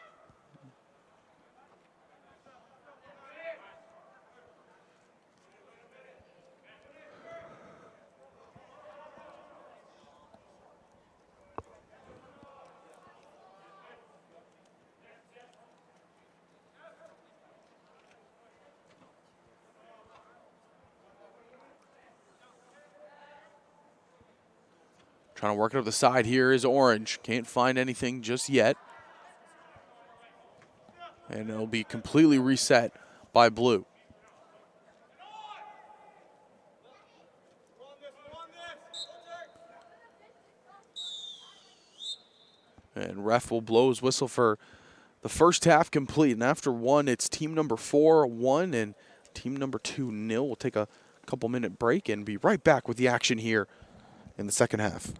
Trying to work it up the side here is orange. Can't find anything just yet. And it'll be completely reset by blue. And ref will blow his whistle for the first half complete. And after one, it's team number 4, 1, and team number 2, 0. We'll take a couple-minute break and be right back with the action here in the second half.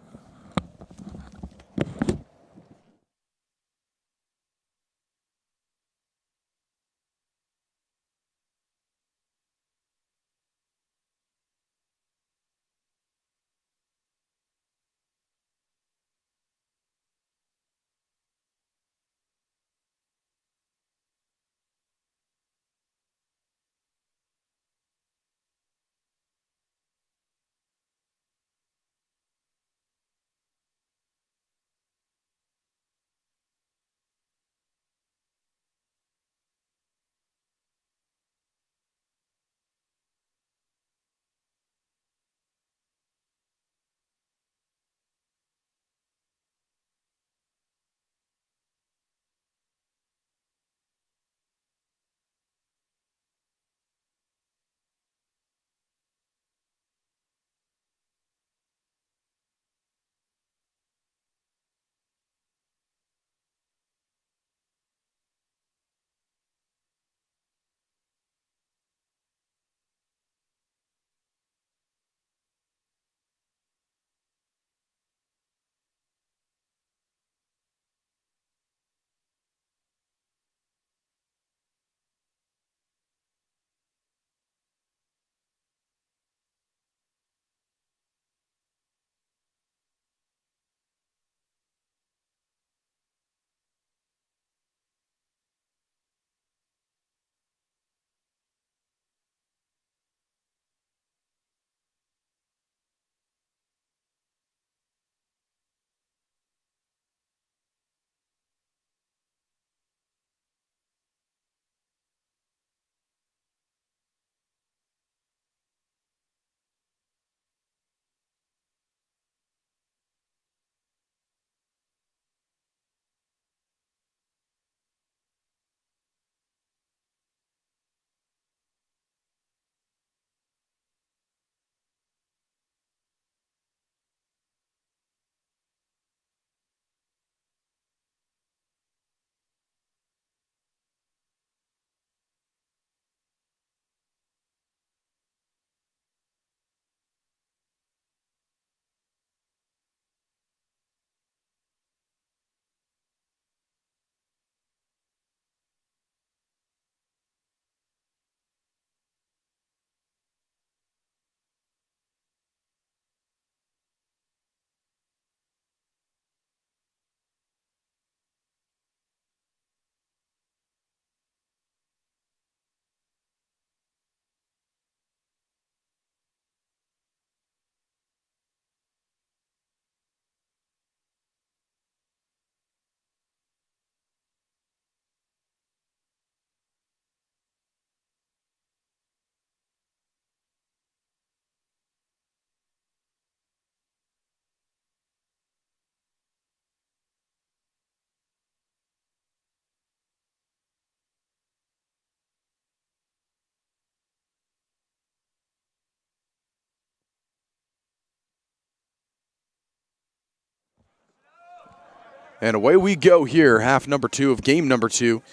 And away we go here, half number 2 of game number 2.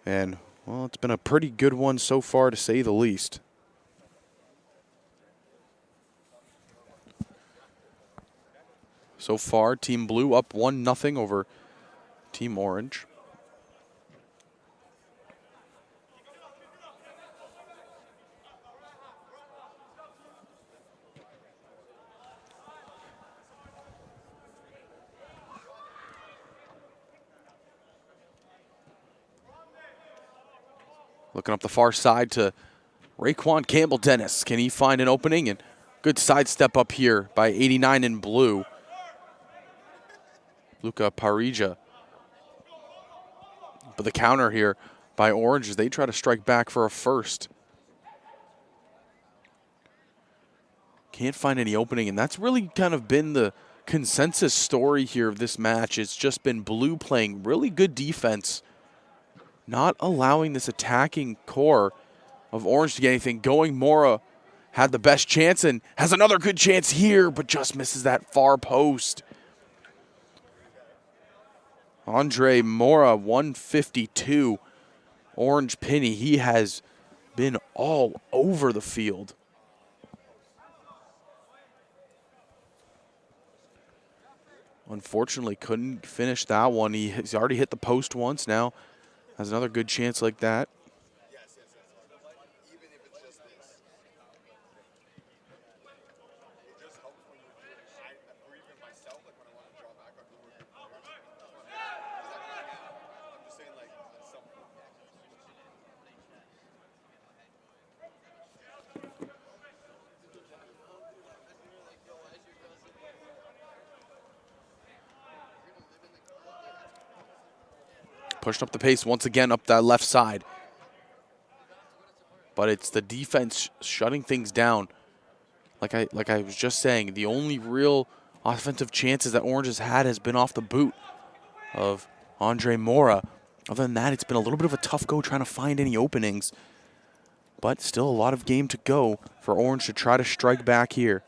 And, well, it's been a pretty good one so far, to say the least. So far, Team Blue up 1-0 over Team Orange. Looking up the far side to Raekwon Campbell-Dennis. Can he find an opening? And good sidestep up here by 89 in blue. Luca Parija. But the counter here by Orange as they try to strike back for a first. Can't find any opening, and that's really kind of been the consensus story here of this match. It's just been Blue playing really good defense, not allowing this attacking core of Orange to get anything going. Mora had the best chance and has another good chance here, but just misses that far post. Andre Mora, 152. Orange Penny, he has been all over the field. Unfortunately, couldn't finish that one. He's already hit the post once, now has another good chance like that. Pushing up the pace once again up that left side. But it's the defense shutting things down. Like I was just saying, the only real offensive chances that Orange has had has been off the boot of Andre Mora. Other than that, it's been a little bit of a tough go trying to find any openings. But still a lot of game to go for Orange to try to strike back here.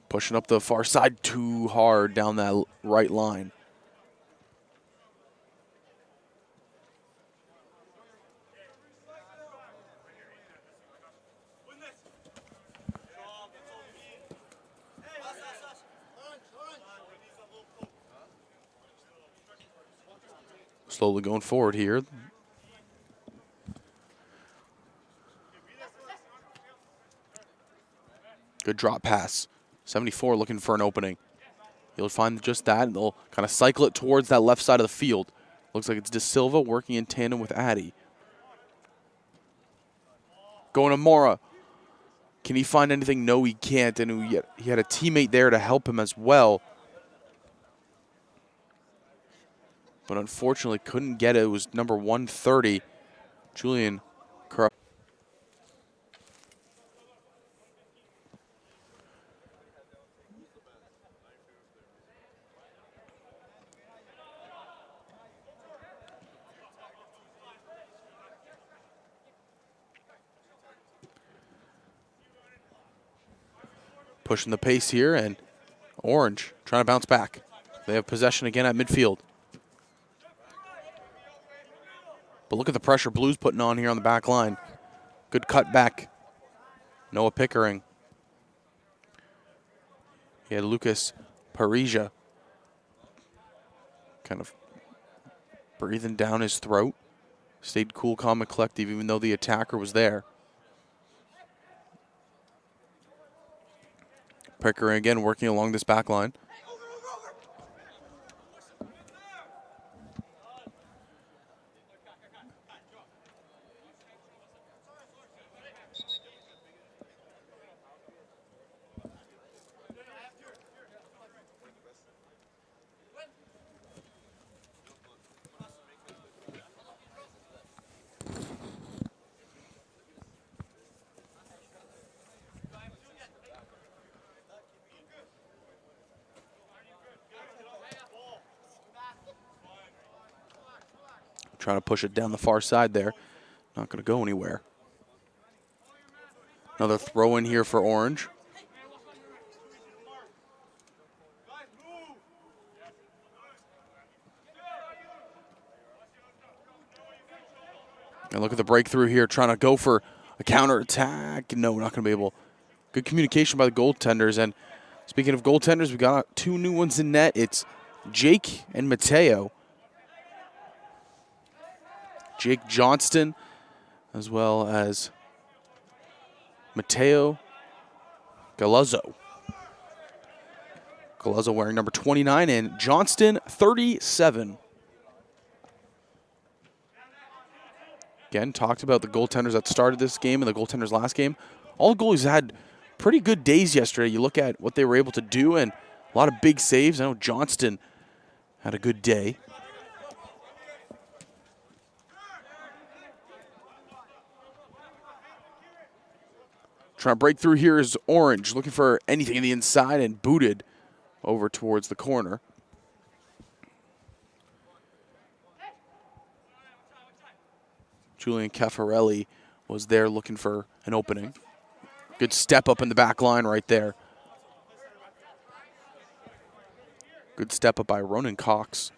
Pushing up the far side too hard down that right line. Slowly going forward here. Good drop pass. 74 looking for an opening. He'll find just that, and they'll kind of cycle it towards that left side of the field. Looks like it's De Silva working in tandem with Addy. Going to Mora. Can he find anything? No, he can't, and he had a teammate there to help him as well. But unfortunately couldn't get it. It was number 130, Julian Carr. Pushing the pace here, and Orange trying to bounce back. They have possession again at midfield. But look at the pressure Blue's putting on here on the back line. Good cut back. Noah Pickering. He had Lucas Parija kind of breathing down his throat. Stayed cool, calm, and collective even though the attacker was there. Pickering again working along this back line. Trying to push it down the far side there. Not going to go anywhere. Another throw in here for Orange. And look at the breakthrough here, trying to go for a counterattack. No, not going to be able. Good communication by the goaltenders. And speaking of goaltenders, we got 2 new ones in net. It's Jake and Mateo. Jake Johnston, as well as Mateo Galuzzo. Galuzzo wearing number 29 and Johnston 37. Again, talked about the goaltenders that started this game and the goaltenders last game. All goalies had pretty good days yesterday. You look at what they were able to do and a lot of big saves. I know Johnston had a good day. Trying to break through here is Orange, looking for anything in the inside and booted over towards the corner. Julian Caffarelli was there looking for an opening. Good step up in the back line right there. Good step up by Ronan Cox.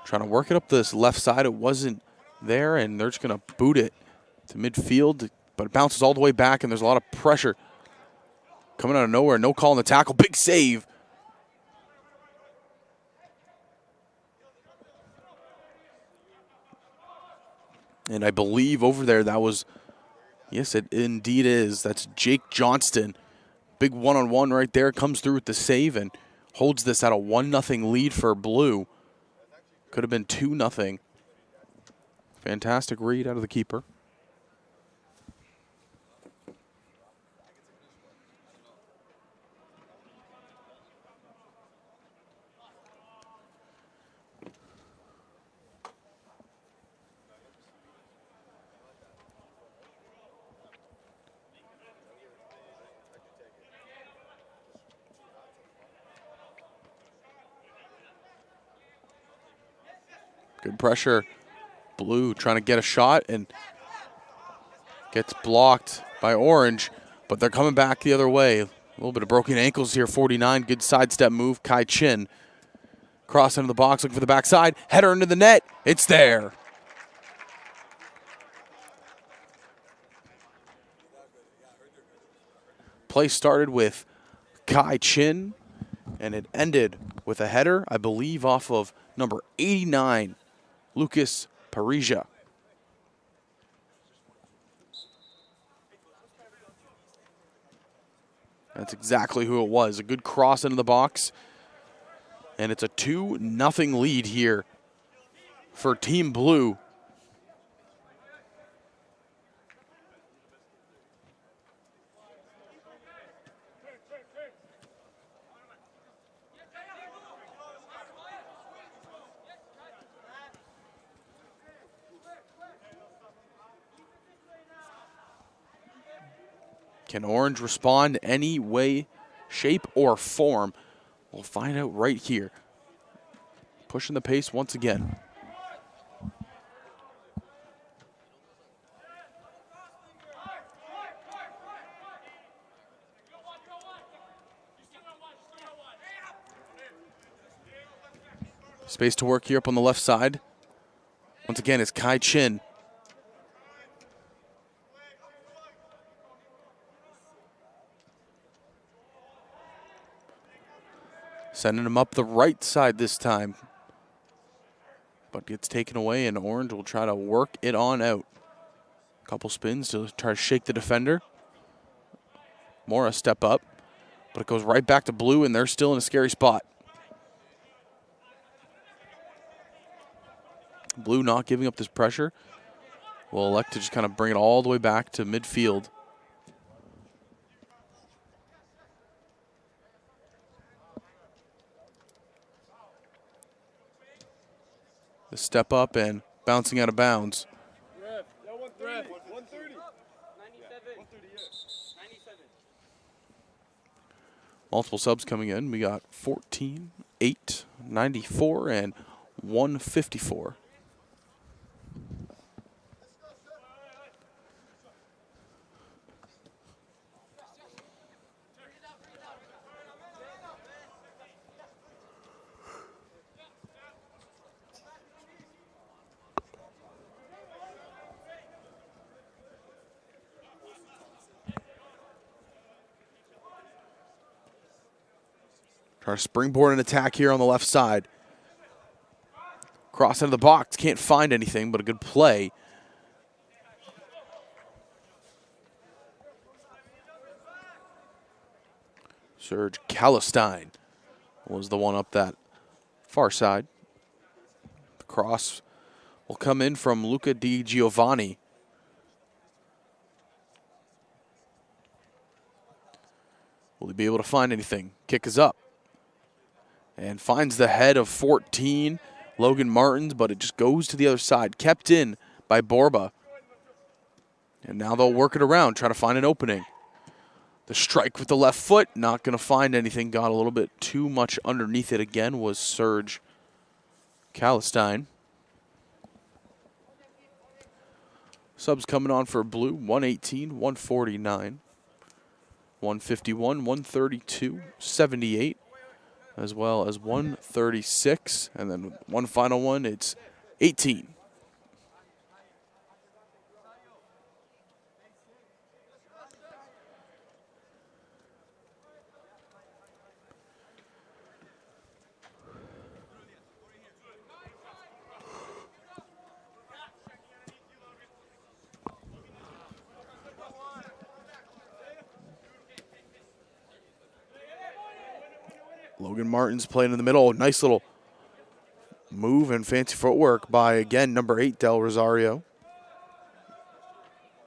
Trying to work it up this left side. It wasn't there, and they're just going to boot it to midfield, but it bounces all the way back, and there's a lot of pressure coming out of nowhere. No call on the tackle. Big save. And I believe over there that was, yes, it indeed is. That's Jake Johnston. Big one-on-one right there. Comes through with the save and holds this at a 1-0 lead for Blue. Could have been 2-0. Fantastic read out of the keeper. Good pressure. Blue trying to get a shot and gets blocked by Orange, but they're coming back the other way. A little bit of broken ankles here, 49. Good sidestep move. Kai Chin. Cross into the box, looking for the backside. Header into the net. It's there. Play started with Kai Chin, and it ended with a header, I believe, off of number 89, Lucas Parija. That's exactly who it was. A good cross into the box. And it's a 2-0 lead here for Team Blue. Can Orange respond any way, shape, or form? We'll find out right here. Pushing the pace once again. Space to work here up on the left side. Once again, it's Kai Chin. Sending him up the right side this time. But gets taken away, and Orange will try to work it on out. Couple spins to try to shake the defender. Mora step up, but it goes right back to Blue, and they're still in a scary spot. Blue not giving up this pressure. Will elect to just kind of bring it all the way back to midfield. The step up and bouncing out of bounds. Multiple subs coming in. We got 14, 8, 94, and 154. Try to springboard an attack here on the left side. Cross into the box. Can't find anything, but a good play. Serge Kallenstein was the one up that far side. The cross will come in from Luca Di Giovanni. Will he be able to find anything? Kick is up. And finds the head of 14, Logan Martins, but it just goes to the other side. Kept in by Borba. And now they'll work it around, try to find an opening. The strike with the left foot, not going to find anything. Got a little bit too much underneath it again was Serge Kallenstein. Subs coming on for blue, 118, 149, 151, 132, 78. As well as 136, and then one final one, it's 18. Logan Martins playing in the middle. Nice little move and fancy footwork by, again, number 8, Del Rosario.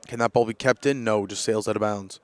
Can that ball be kept in? No, just sails out of bounds.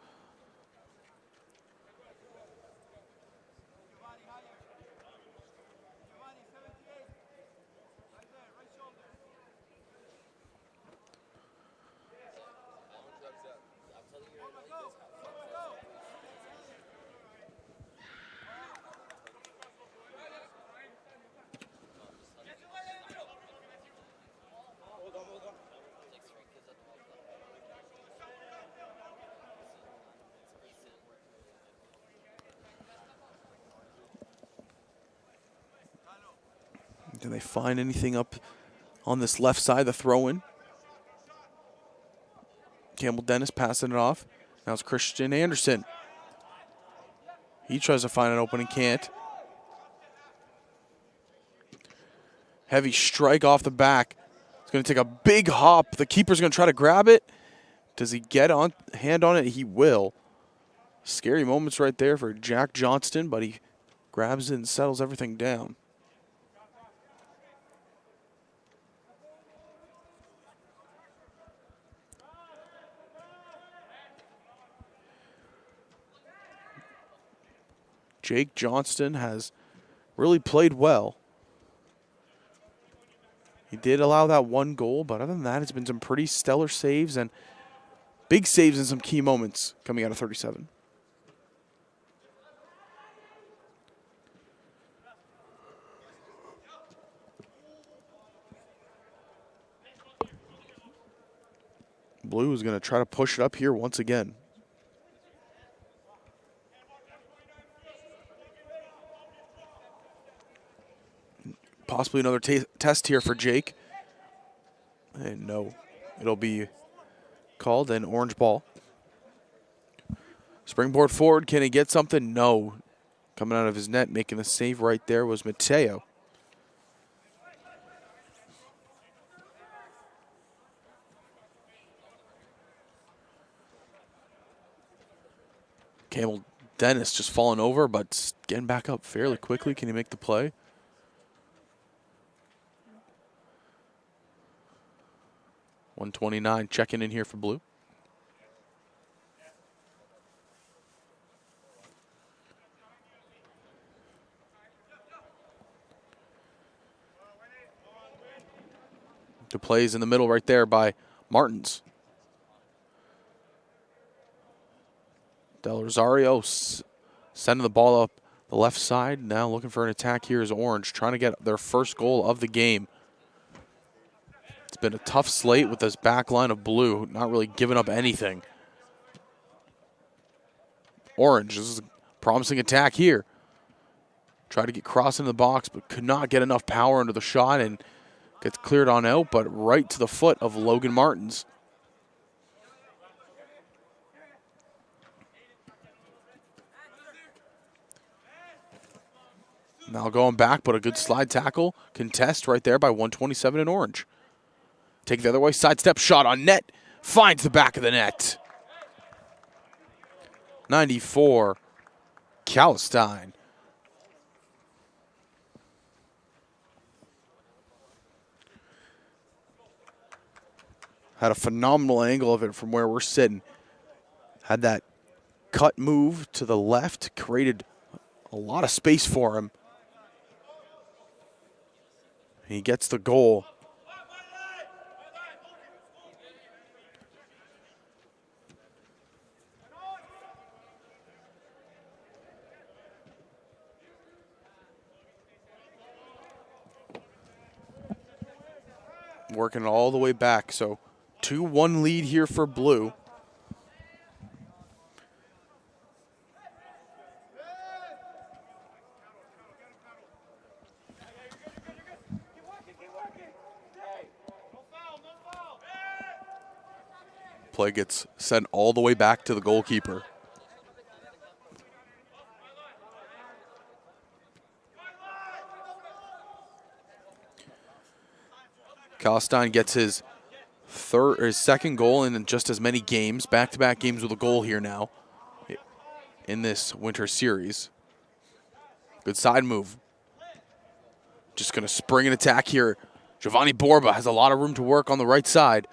Can they find anything up on this left side, the throw-in? Campbell Dennis passing it off. Now it's Christian Anderson. He tries to find an opening, can't. Heavy strike off the back. It's going to take a big hop. The keeper's going to try to grab it. Does he get on hand on it? He will. Scary moments right there for Jack Johnston, but he grabs it and settles everything down. Jake Johnston has really played well. He did allow that one goal, but other than that, it's been some pretty stellar saves and big saves in some key moments coming out of 37. Blue is going to try to push it up here once again. Possibly another test here for Jake. And no, it'll be called an orange ball. Springboard forward, can he get something? No. Coming out of his net, making the save right there was Mateo. Campbell Dennis just falling over, but getting back up fairly quickly. Can he make the play? .129 checking in here for Blue. to plays in the middle right there by Martins. Del Rosario sending the ball up the left side. Now looking for an attack here is Orange, trying to get their first goal of the game. It's been a tough slate with this back line of blue, not really giving up anything. Orange, this is a promising attack here. Tried to get crossed into the box, but could not get enough power into the shot and gets cleared on out, but right to the foot of Logan Martins. Now going back, but a good slide tackle. Contest right there by 127 in Orange. Take the other way, sidestep shot on net. Finds the back of the net. 94, Kalstein. Had a phenomenal angle of it from where we're sitting. Had that cut move to the left, created a lot of space for him. He gets the goal. Working all the way back, so 2-1 lead here for Blue. Play gets sent all the way back to the goalkeeper. Kalstein gets his second goal in just as many games, back-to-back games with a goal here now in this winter series. Good side move. Just going to spring an attack here. Giovanni Borba has a lot of room to work on the right side.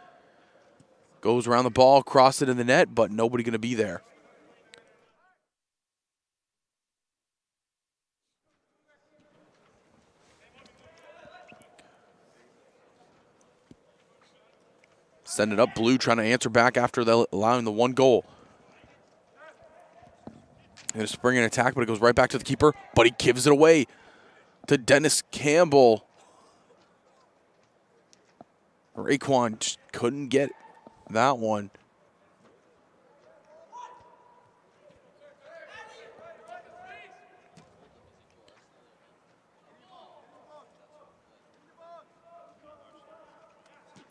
Goes around the ball, cross it in the net, but nobody going to be there. Send it up, Blue trying to answer back after allowing the one goal. Going to spring an attack, but it goes right back to the keeper, but he gives it away to Dennis Campbell. Raekwon couldn't get that one.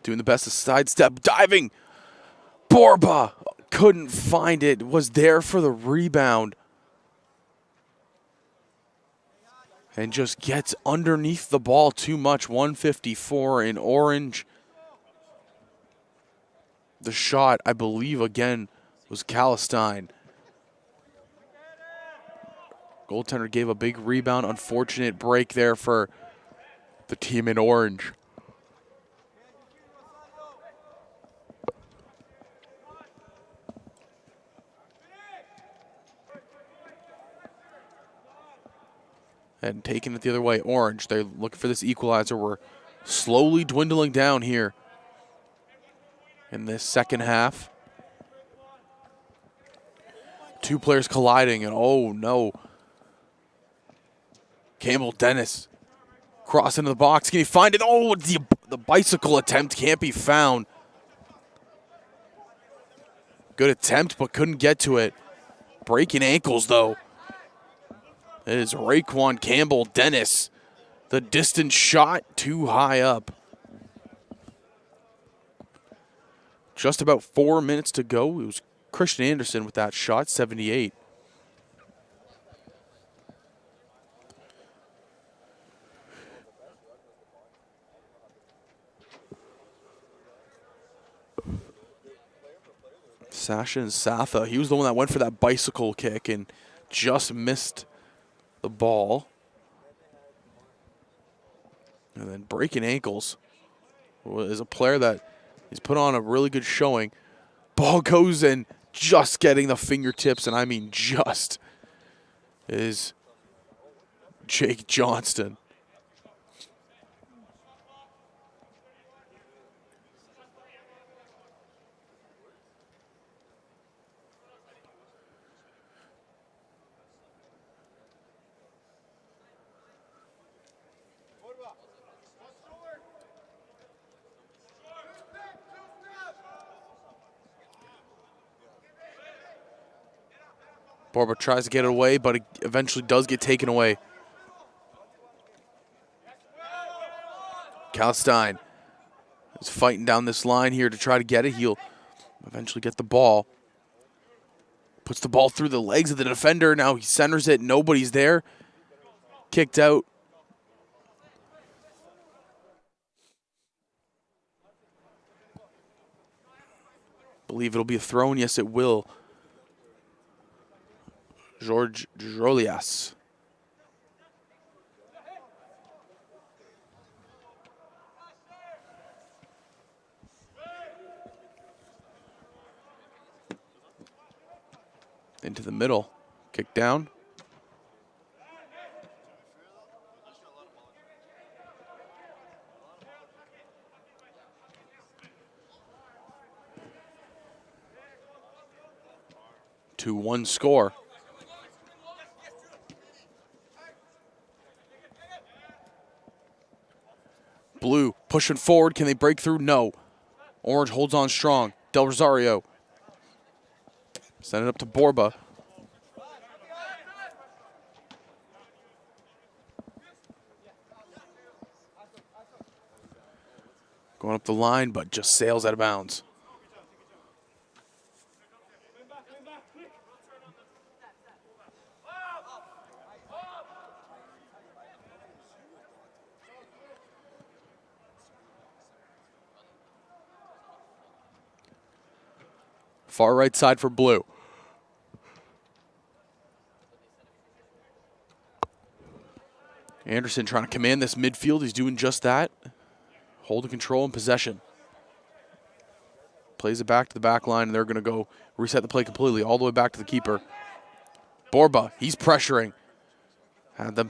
Doing the best of sidestep, diving. Borba couldn't find it, was there for the rebound. And just gets underneath the ball too much. 154 in Orange. The shot, I believe, again, was Kalstein. Goaltender gave a big rebound. Unfortunate break there for the team in Orange. And taking it the other way, Orange, they're looking for this equalizer. We're slowly dwindling down here in this second half. Two players colliding, and oh no. Campbell Dennis cross into the box. Can he find it? Oh, the bicycle attempt can't be found. Good attempt, but couldn't get to it. Breaking ankles, though. It is Raekwon Campbell Dennis. The distance shot too high up. Just about 4 minutes to go. It was Christian Anderson with that shot, 78. Sasha and Satha, he was the one that went for that bicycle kick and just missed the ball. And then breaking ankles is a player that he's put on a really good showing. Ball goes in, just getting the fingertips, and I mean just, is Jake Johnston. Borba tries to get it away, but it eventually does get taken away. Kalstein is fighting down this line here to try to get it. He'll eventually get the ball. Puts the ball through the legs of the defender. Now he centers it. Nobody's there. Kicked out. Believe it'll be a throw. Yes, it will. George Jolias. Into the middle. Kick down. To 1 score. Blue pushing forward. Can they break through? No. Orange holds on strong. Del Rosario. Send it up to Borba. Going up the line, but just sails out of bounds. Far right side for Blue. Anderson trying to command this midfield. He's doing just that. Holding control and possession. Plays it back to the back line, and they're going to go reset the play completely, all the way back to the keeper. Borba, he's pressuring. Had them.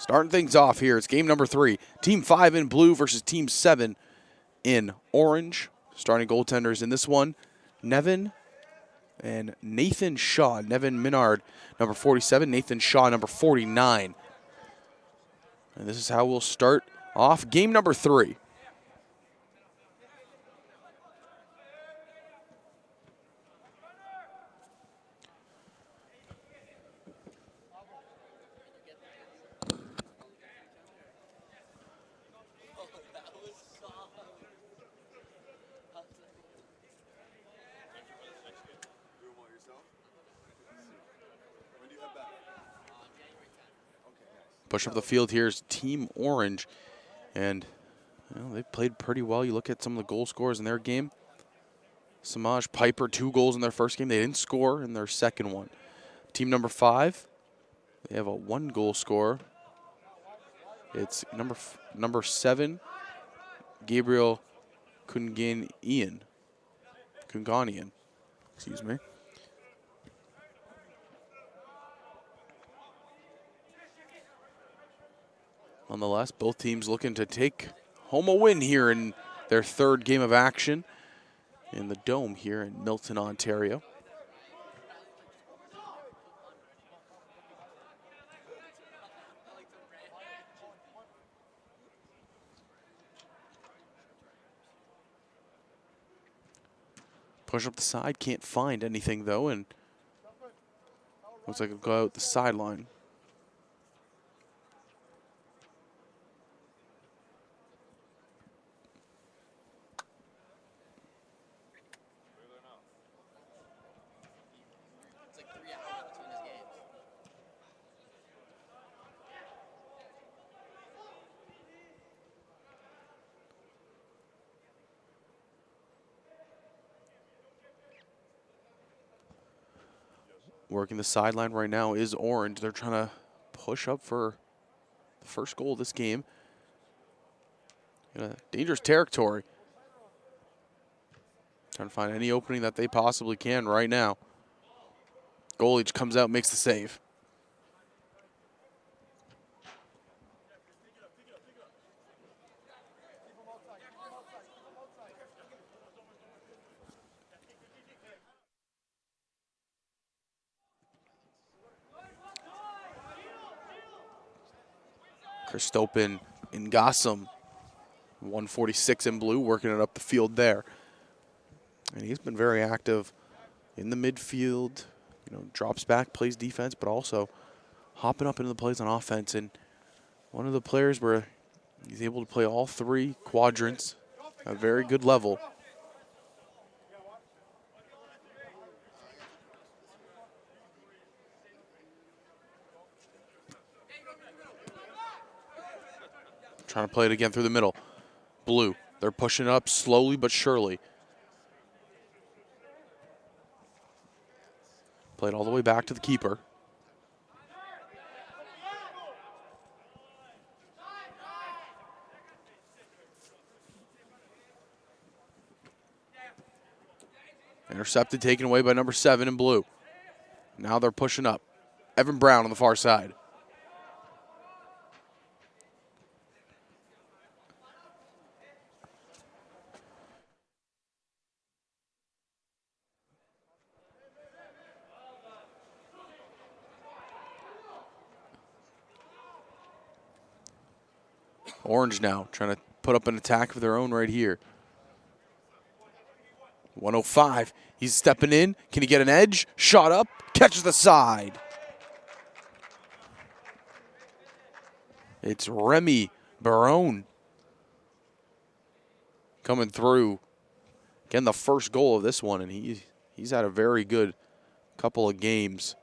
Starting things off here, it's game number 3. Team 5 in blue versus Team 7 in orange. Starting goaltenders in this one, Nevin and Nathan Shaw. Nevin Minard, number 47. Nathan Shaw, number 49. And this is how we'll start off game number 3. Push up the field here is Team Orange, and they've played pretty well. You look at some of the goal scorers in their game. Samaj Piper, 2 goals in their first game. They didn't score in their second one. Team number 5, they have a 1 goal scorer. It's number 7, Gabriel Kunganian. Excuse me. Nonetheless, both teams looking to take home a win here in their 3rd game of action in the Dome here in Milton, Ontario. Push up the side, can't find anything though, and looks like it'll go out the sideline. Working the sideline right now is Orange. They're trying to push up for the first goal of this game. In a dangerous territory. Trying to find any opening that they possibly can right now. Goalie comes out, makes the save. Christopin in Gossam, 146 in blue, working it up the field there. And he's been very active in the midfield, drops back, plays defense, but also hopping up into the plays on offense. And one of the players where he's able to play all three quadrants at a very good level. Trying to play it again through the middle. Blue, they're pushing up slowly but surely. Played all the way back to the keeper. Intercepted, taken away by number 7 in blue. Now they're pushing up. Evan Brown on the far side. Orange now trying to put up an attack of their own right here. 105. He's stepping in. Can he get an edge? Shot up. Catches the side. It's Remy Barone coming through. Again, the first goal of this one, and he's had a very good couple of games.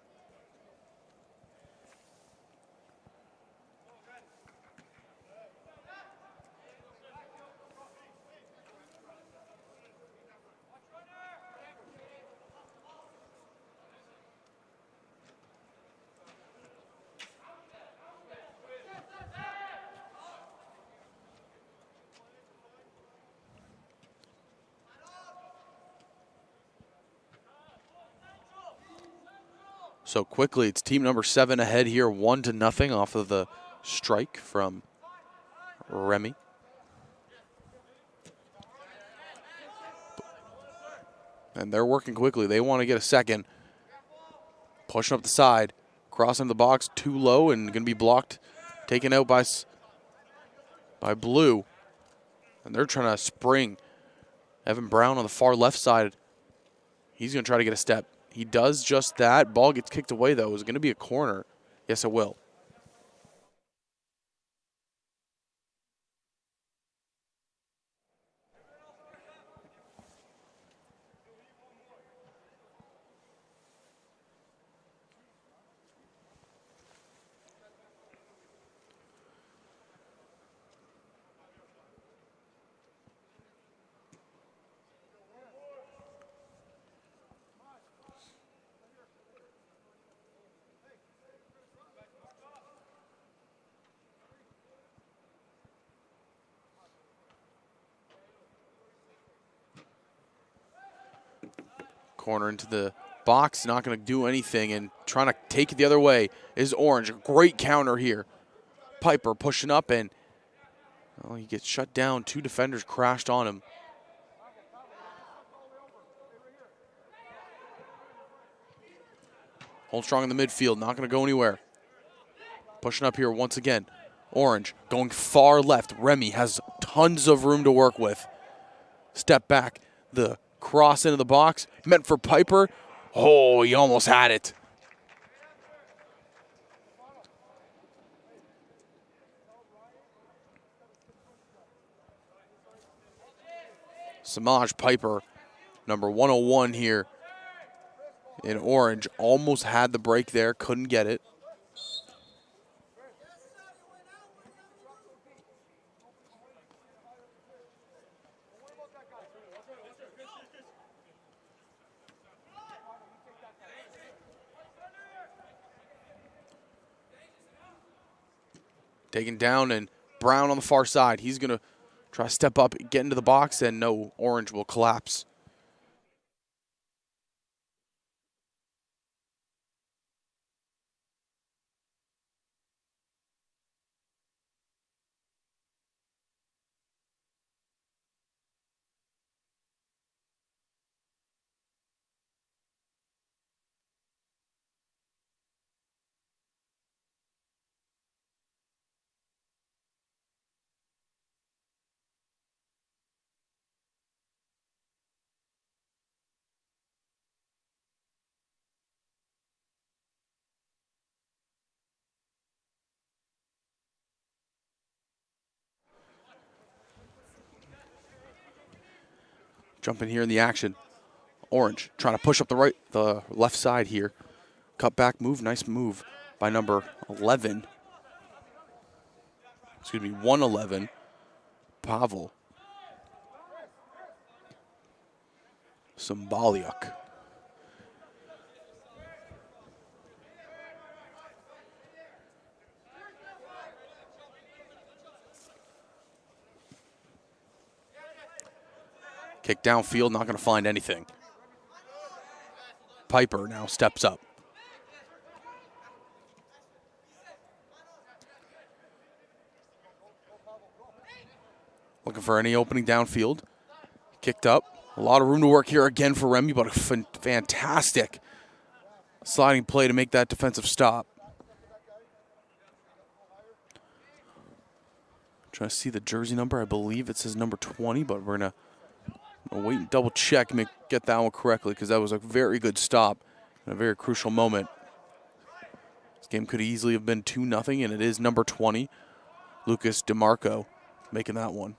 So quickly, it's team number 7 ahead here, 1-0 off of the strike from Remy. And they're working quickly. They want to get a second. Pushing up the side, crossing the box too low and going to be blocked, taken out by Blue. And they're trying to spring. Evan Brown on the far left side. He's going to try to get a step. He does just that. Ball gets kicked away, though. Is it going to be a corner? Yes, it will. Corner into the box, not going to do anything, and trying to take it the other way is Orange. A great counter here. Piper pushing up, and he gets shut down. 2 defenders crashed on him. Hold strong in the midfield, not going to go anywhere. Pushing up here once again. Orange going far left. Remy has tons of room to work with. Step back. The cross into the box, meant for Piper. Oh, he almost had it. Samaj Piper, number 101 here in Orange, almost had the break there, couldn't get it. Taken down, and Brown on the far side. He's going to try to step up, get into the box, and no, Orange will collapse. Jumping here in the action. Orange trying to push up the left side here. Cut back move, nice move by number 11. Excuse me, 111, Pavel Symboliuk. Kick downfield, not going to find anything. Piper now steps up. Looking for any opening downfield. Kicked up. A lot of room to work here again for Remy, but a fantastic sliding play to make that defensive stop. Trying to see the jersey number. I believe it says number 20, but we're going to wait and double check and get that one correctly, because that was a very good stop in a very crucial moment. This game could easily have been 2-0, and it is number 20, Lucas DeMarco, making that one.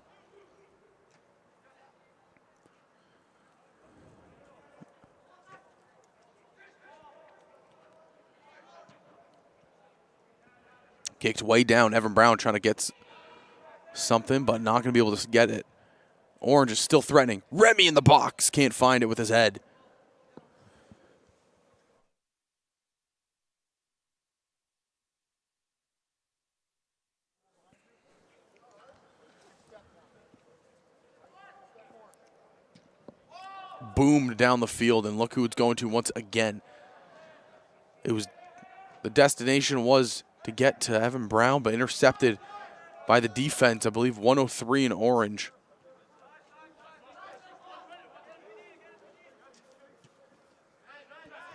Kicked way down. Evan Brown trying to get something, but not going to be able to get it. Orange is still threatening. Remy in the box. Can't find it with his head. Boomed down the field, and look who it's going to once again. It was, the destination was to get to Evan Brown, but intercepted by the defense. I believe 103 in Orange.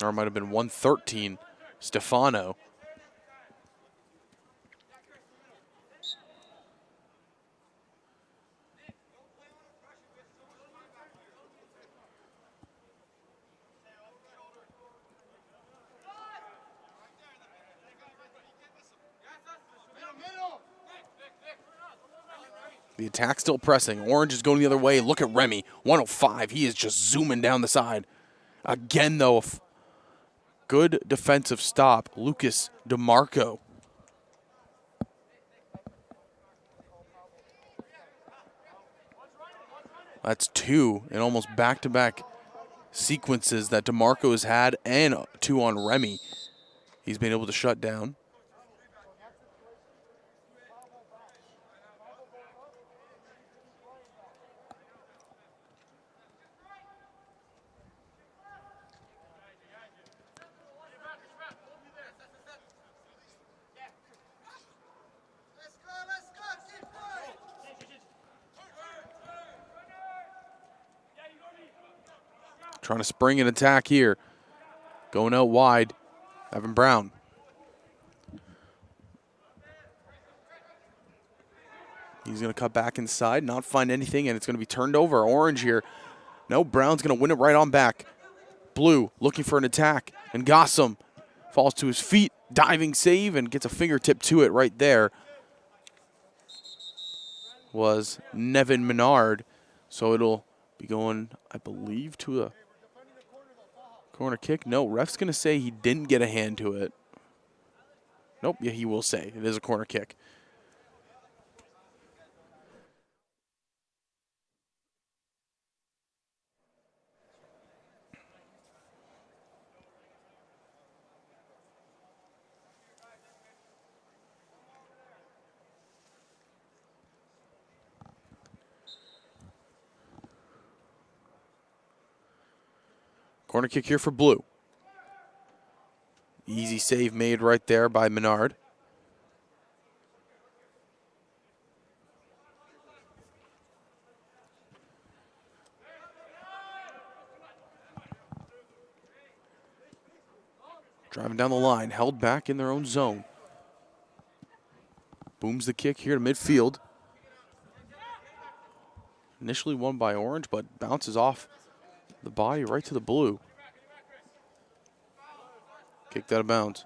Or it might have been 113, Stefano. The attack still pressing. Orange is going the other way. Look at Remy. 105. He is just zooming down the side. Again, though, good defensive stop. Lucas DeMarco. That's two in almost back-to-back sequences that DeMarco has had, and two on Remy. He's been able to shut down. Trying to spring an attack here. Going out wide, Evan Brown. He's going to cut back inside, not find anything, and it's going to be turned over. Orange here. No, Brown's going to win it right on back. Blue looking for an attack, and Gossam falls to his feet, diving save, and gets a fingertip to it right there. Was Nevin Menard, so it'll be going, I believe, to a corner kick. No, ref's going to say he didn't get a hand to it. Nope, yeah, he will say it is a corner kick. Corner kick here for blue. Easy save made right there by Menard. Driving down the line, held back in their own zone. Booms the kick here to midfield. Initially won by Orange, but bounces off the body right to the blue. Kicked out of bounds.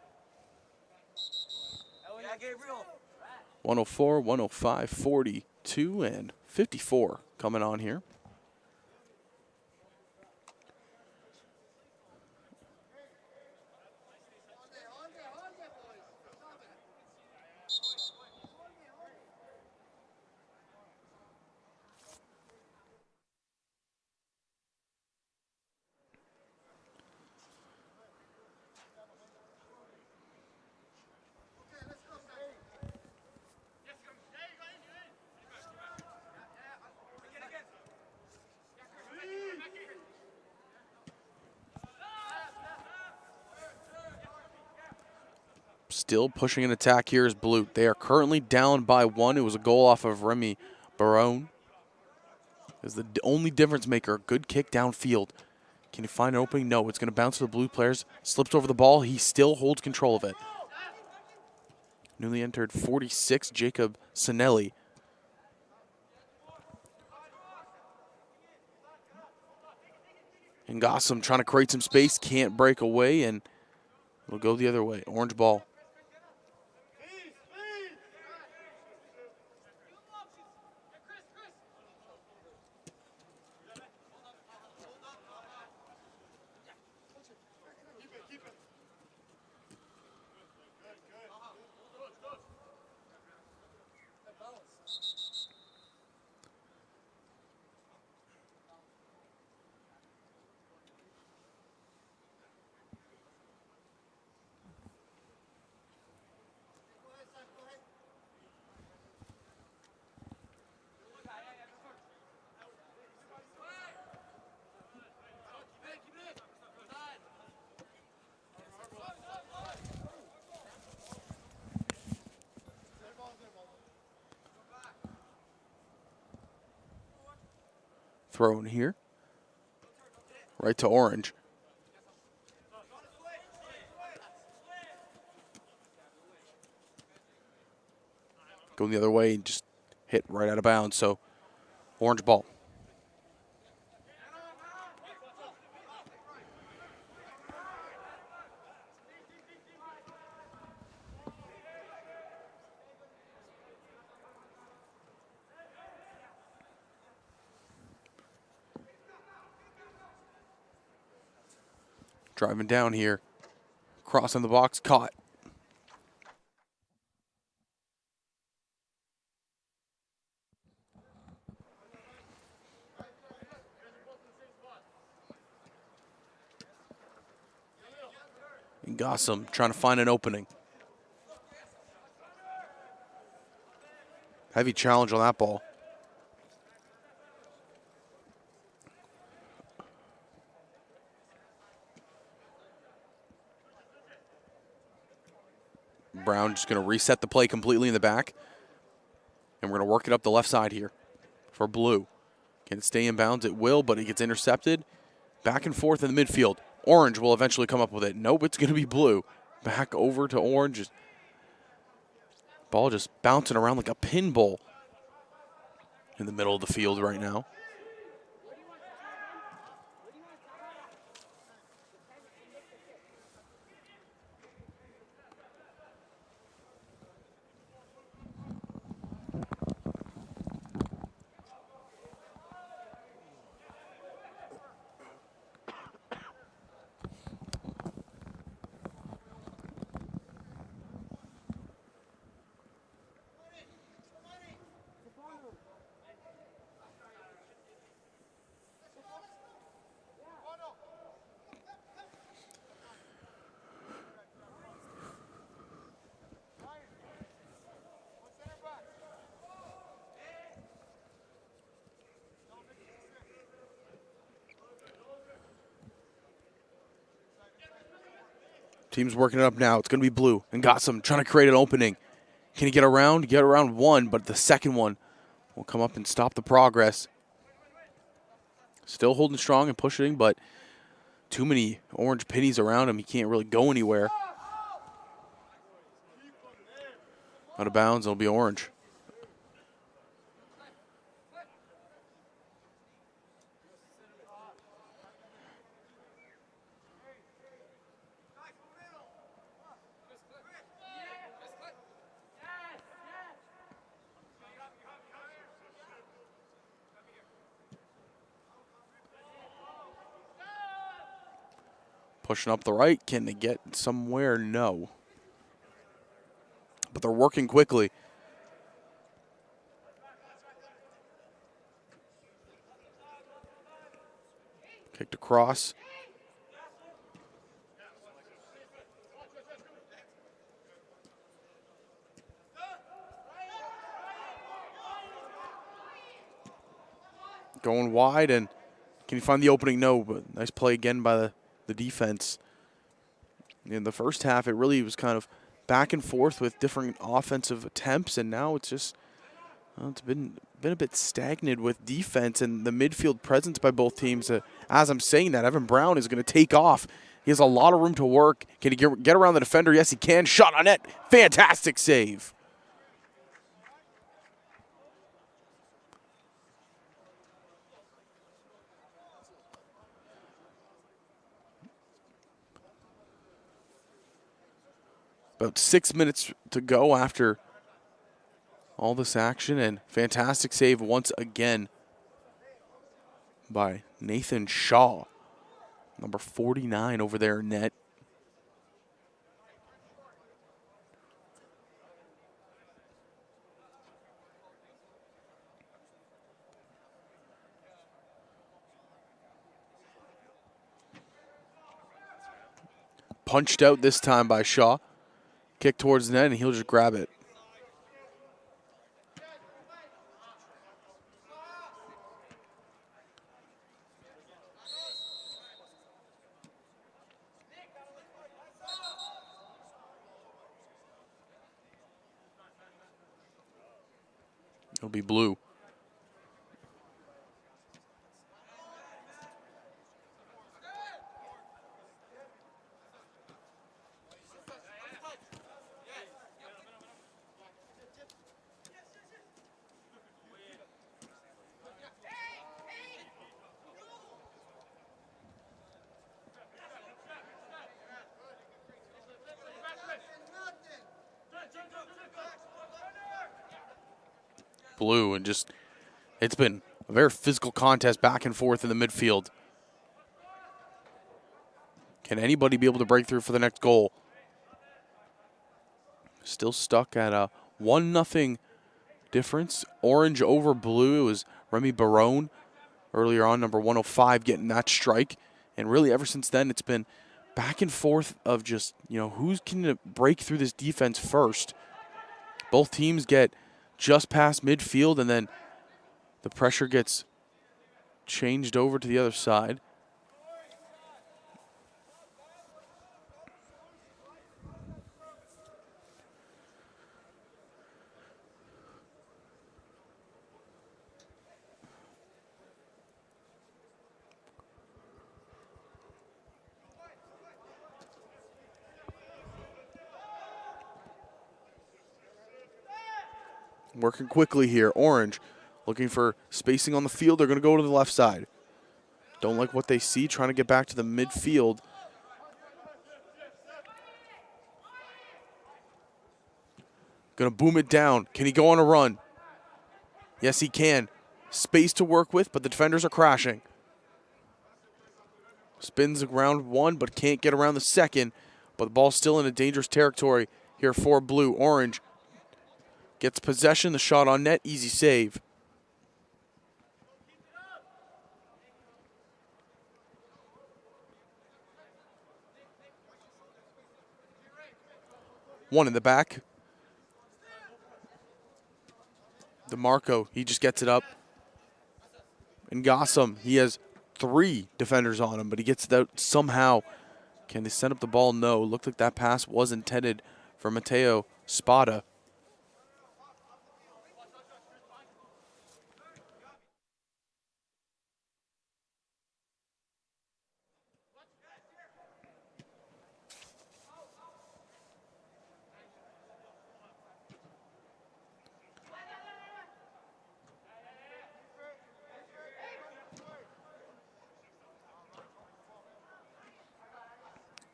104, 105, 42, and 54 coming on here. Still pushing an attack here is blue. They are currently down by 1. It was a goal off of Remy Barone. Is the only difference maker. Good kick downfield. Can he find an opening? No, it's going to bounce to the blue players. Slips over the ball. He still holds control of it. Newly entered 46, Jacob Sinelli. And Gossam trying to create some space. Can't break away, and it'll go the other way. Orange ball. Thrown here. Right to Orange. Going the other way and just hit right out of bounds. So, Orange ball. Driving down here. Crossing the box, caught. And Gossam trying to find an opening. Heavy challenge on that ball. Brown just going to reset the play completely in the back. And we're going to work it up the left side here for blue. Can it stay in bounds? It will, but it gets intercepted. Back and forth in the midfield. Orange will eventually come up with it. Nope, it's going to be blue. Back over to Orange. Ball just bouncing around like a pinball in the middle of the field right now. Team's working it up now. It's going to be blue. And Gossam trying to create an opening. Can he get around? Get around one, but the second one will come up and stop the progress. Still holding strong and pushing, but too many orange pennies around him. He can't really go anywhere. Out of bounds, it'll be orange. Pushing up the right. Can they get somewhere? No. But they're working quickly. Kicked across. Going wide, and can you find the opening? No, but nice play again by the defense. In the first half, it really was kind of back and forth with different offensive attempts, and now it's just it's been a bit stagnant with defense and the midfield presence by both teams. As I'm saying that, Evan Brown is going to take off. He has a lot of room to work. Can he get around the defender? Yes, he can. Shot on net. Fantastic save. About 6 minutes to go after all this action, and fantastic save once again by Nathan Shaw, number 49 over there in net. Punched out this time by Shaw. Kick towards the net, and he'll just grab it. It'll be blue. Blue, and just it's been a very physical contest back and forth in the midfield. Can anybody be able to break through for the next goal? Still stuck at a 1-0 difference. Orange over blue. It was Remy Barone earlier on, number 105, getting that strike. And really ever since then, it's been back and forth of just, who's going to break through this defense first. Both teams get just past midfield, and then the pressure gets changed over to the other side. Working quickly here. Orange looking for spacing on the field. They're going to go to the left side. Don't like what they see. Trying to get back to the midfield. Going to boom it down. Can he go on a run? Yes, he can. Space to work with, but the defenders are crashing. Spins around one, but can't get around the second. But the ball's still in a dangerous territory here for blue. Orange gets possession, the shot on net, easy save. One in the back. DeMarco, he just gets it up. And Gossam, he has 3 defenders on him, but he gets it out somehow. Can they send up the ball? No. Looked like that pass was intended for Mateo Spada.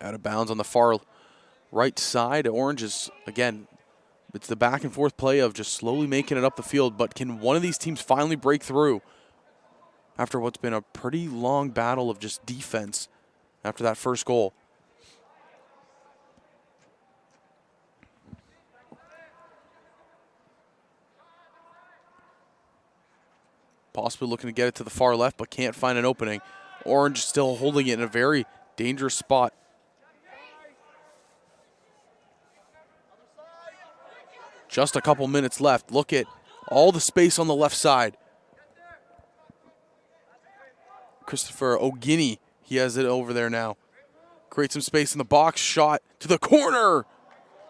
Out of bounds on the far right side. Orange is, again, it's the back and forth play of just slowly making it up the field, but can one of these teams finally break through after what's been a pretty long battle of just defense after that first goal? Possibly looking to get it to the far left, but can't find an opening. Orange still holding it in a very dangerous spot. Just a couple minutes left. Look at all the space on the left side. Christopher O'Guiney, he has it over there now. Creates some space in the box. Shot to the corner.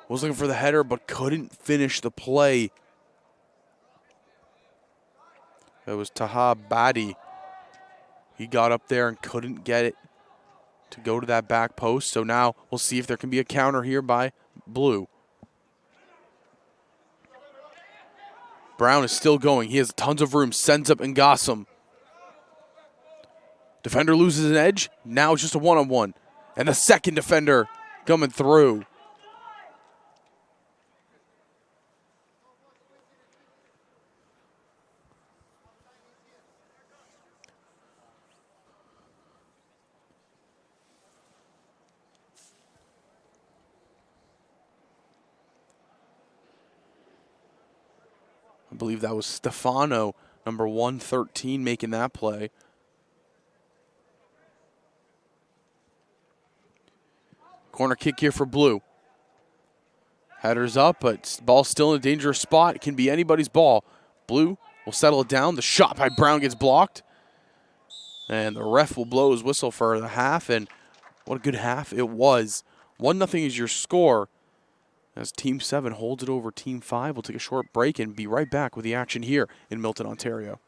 Was looking for the header, but couldn't finish the play. That was Taha Badi. He got up there and couldn't get it to go to that back post. So now we'll see if there can be a counter here by Blue. Brown is still going. He has tons of room. Sends up Ngossam. Defender loses an edge. Now it's just a one-on-one. And the second defender coming through. I believe that was Stefano, number 113, making that play. Corner kick here for Blue. Headers up, but ball's still in a dangerous spot. It can be anybody's ball. Blue will settle it down. The shot by Brown gets blocked. And the ref will blow his whistle for the half, and what a good half it was. 1-0 is your score as Team 7 holds it over Team 5. We'll take a short break and be right back with the action here in Milton, Ontario.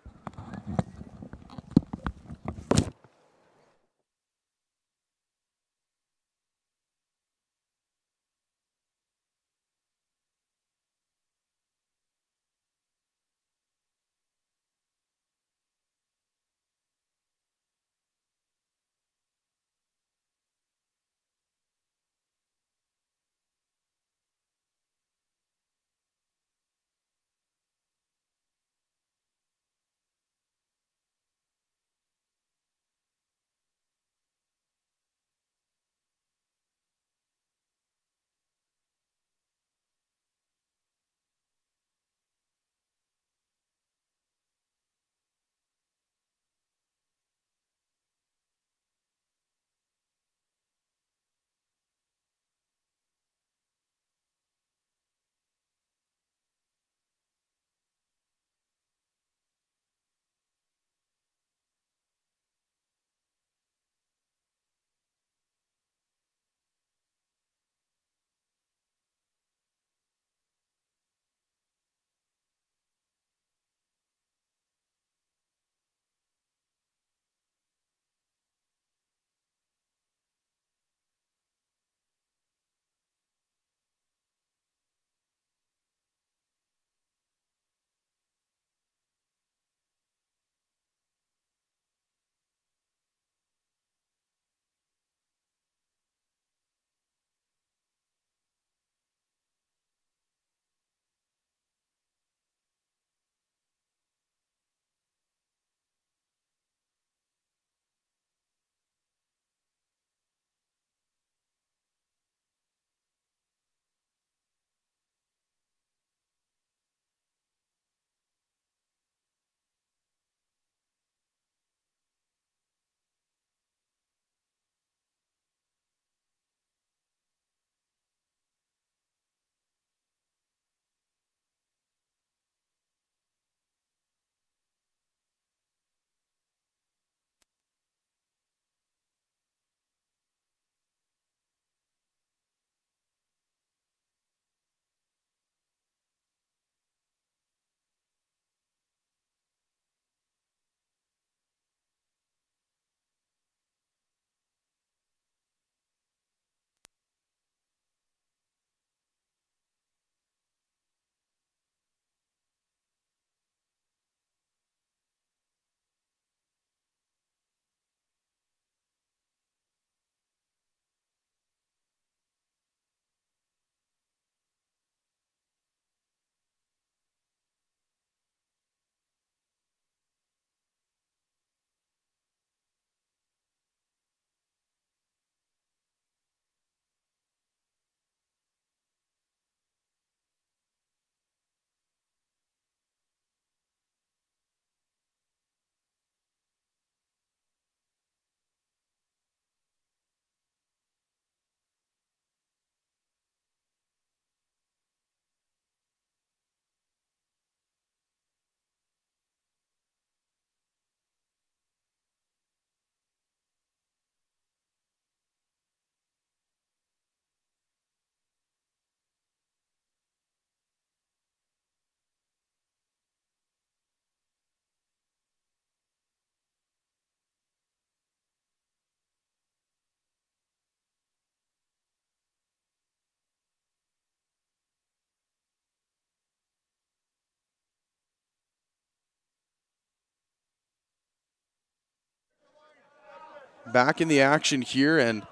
back in the action here, and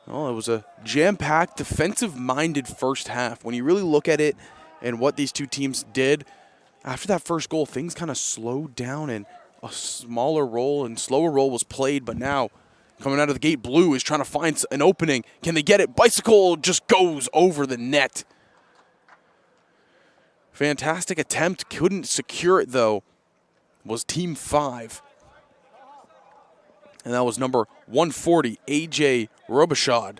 well, it was a jam-packed, defensive-minded first half. When you really look at it and what these two teams did, after that first goal, things kind of slowed down and a smaller role and slower role was played, but now coming out of the gate, Blue is trying to find an opening. Can they get it? Bicycle just goes over the net. Fantastic attempt. Couldn't secure it, though, was Team 5. And that was number 140, A.J. Robichaud.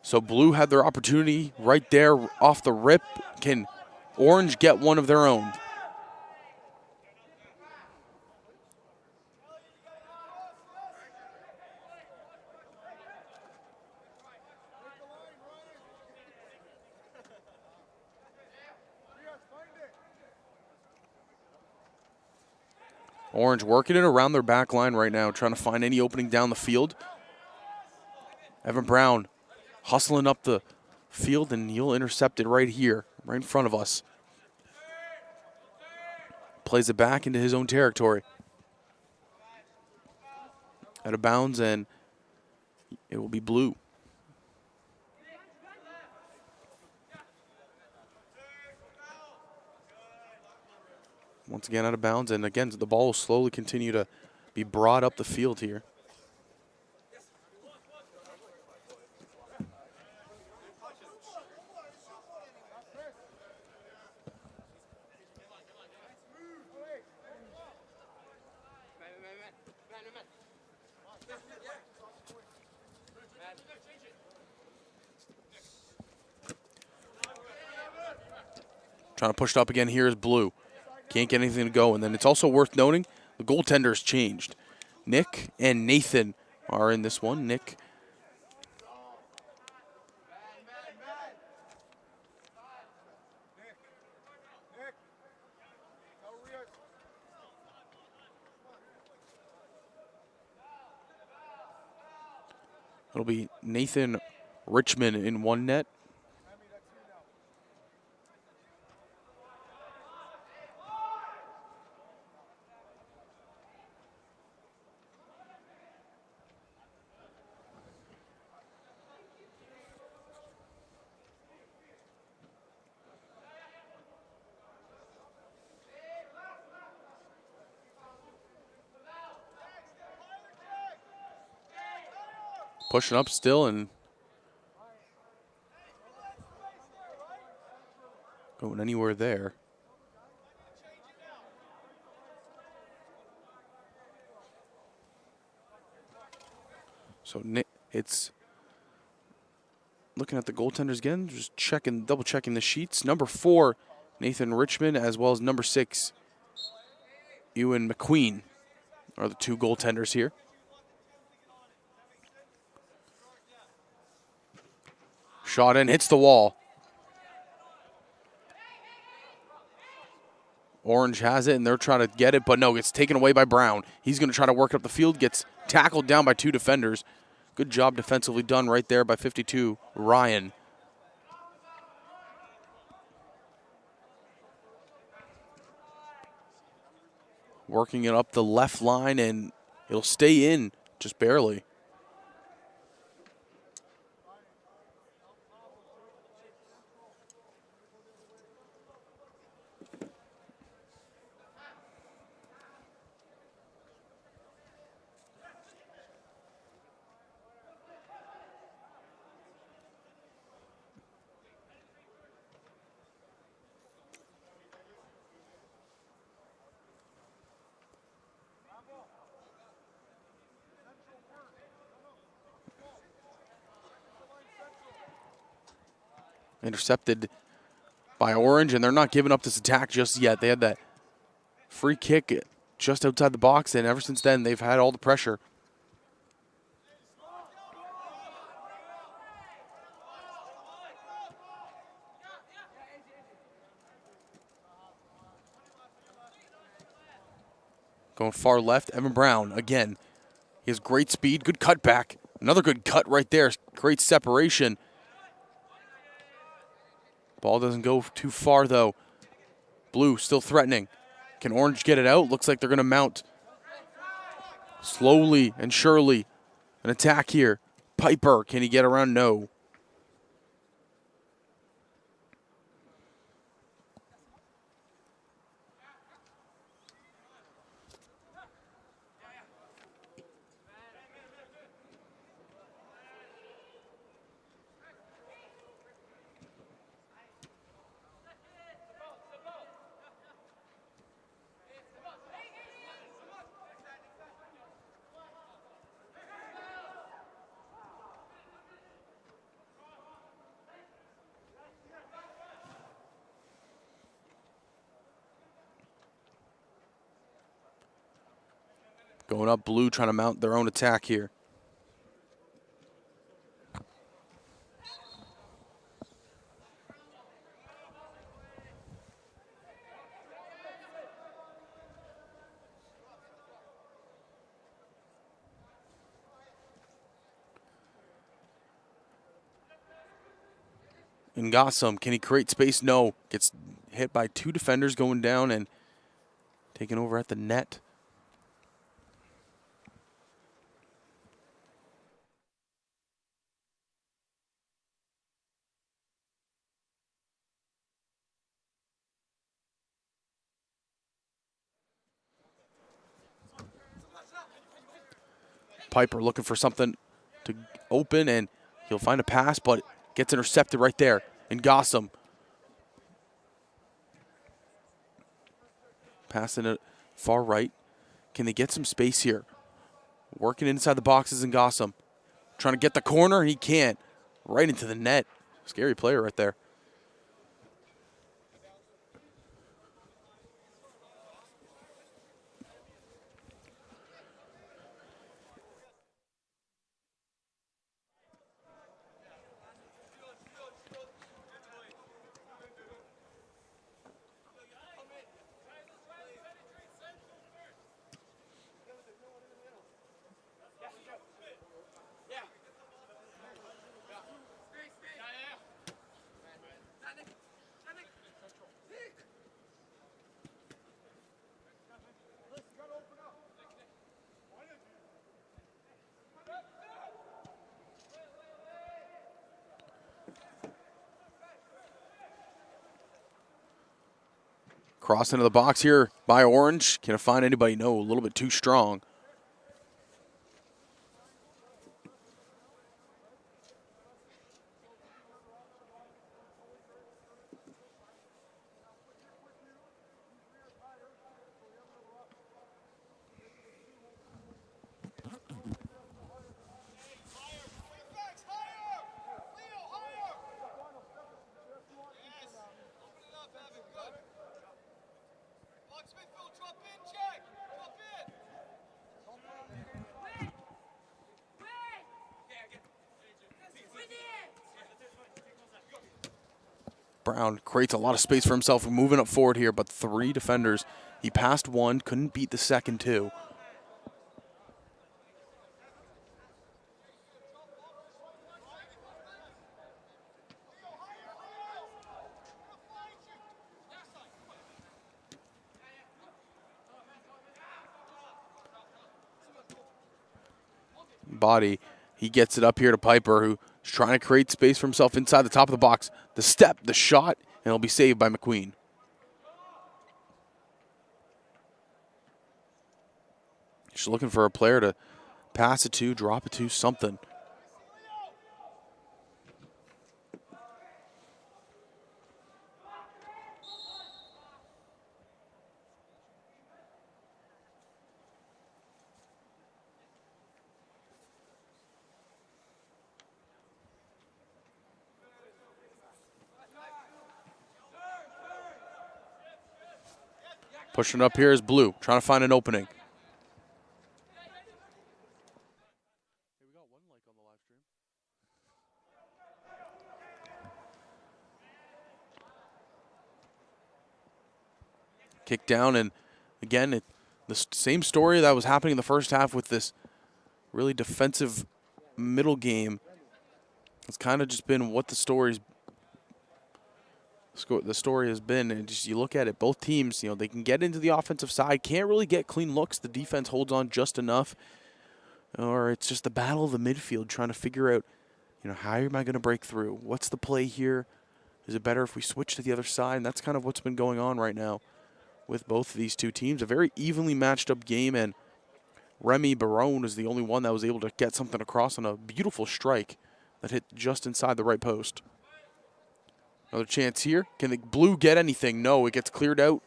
So Blue had their opportunity right there off the rip. Can Orange get one of their own? Orange working it around their back line right now, trying to find any opening down the field. Evan Brown hustling up the field, and he'll intercept it right here, right in front of us. Plays it back into his own territory. Out of bounds, and it will be Blue. Once again out of bounds, and again the ball will slowly continue to be brought up the field here. Trying to push it up again here is Blue. Can't get anything to go. And then it's also worth noting the goaltenders changed. Nick and Nathan are in this one. Nick. It'll be Nathan Richmond in one net. Pushing up still and going anywhere there. So it's looking at the goaltenders again, just checking, double checking the sheets. Number 4, Nathan Richmond, as well as number 6, Ewan McQueen are the two goaltenders here. Shot in, hits the wall. Orange has it, and they're trying to get it, but no, gets taken away by Brown. He's going to try to work up the field, gets tackled down by 2 defenders. Good job defensively done right there by 52, Ryan. Working it up the left line, and it'll stay in just barely. Intercepted by Orange, and they're not giving up this attack just yet. They had that free kick just outside the box, and ever since then, they've had all the pressure. Going far left, Evan Brown again. He has great speed, good cutback. Another good cut right there. Great separation. Ball doesn't go too far, though. Blue still threatening. Can Orange get it out? Looks like they're going to mount slowly and surely an attack here. Piper, can he get around? No. Going up Blue, trying to mount their own attack here. And Gossam, can he create space? No. Gets hit by two defenders going down and taken over at the net. Piper looking for something to open, and he'll find a pass, but gets intercepted right there. And Gossam passing it far right. Can they get some space here? Working inside the boxes in Gossam. Trying to get the corner, he can't. Right into the net. Scary player right there. Cross into the box here by Orange. Can it find anybody? No, a little bit too strong. Brown creates a lot of space for himself, moving up forward here, but three defenders. He passed one, couldn't beat the second two. Body, he gets it up here to Piper, who's trying to create space for himself inside the top of the box. The step, the shot, and it'll be saved by McQueen. Just looking for a player to pass it to, drop it to, something. Pushing up here is Blue, trying to find an opening. Kick down, and again, the same story that was happening in the first half with this really defensive middle game. It's kind of just been what the story has been, and just you look at it, both teams, they can get into the offensive side, can't really get clean looks. The defense holds on just enough, or it's just the battle of the midfield trying to figure out, how am I going to break through? What's the play here? Is it better if we switch to the other side? And that's kind of what's been going on right now with both of these two teams. A very evenly matched up game, and Remy Barone is the only one that was able to get something across on a beautiful strike that hit just inside the right post. Another chance here. Can the Blue get anything? No, it gets cleared out.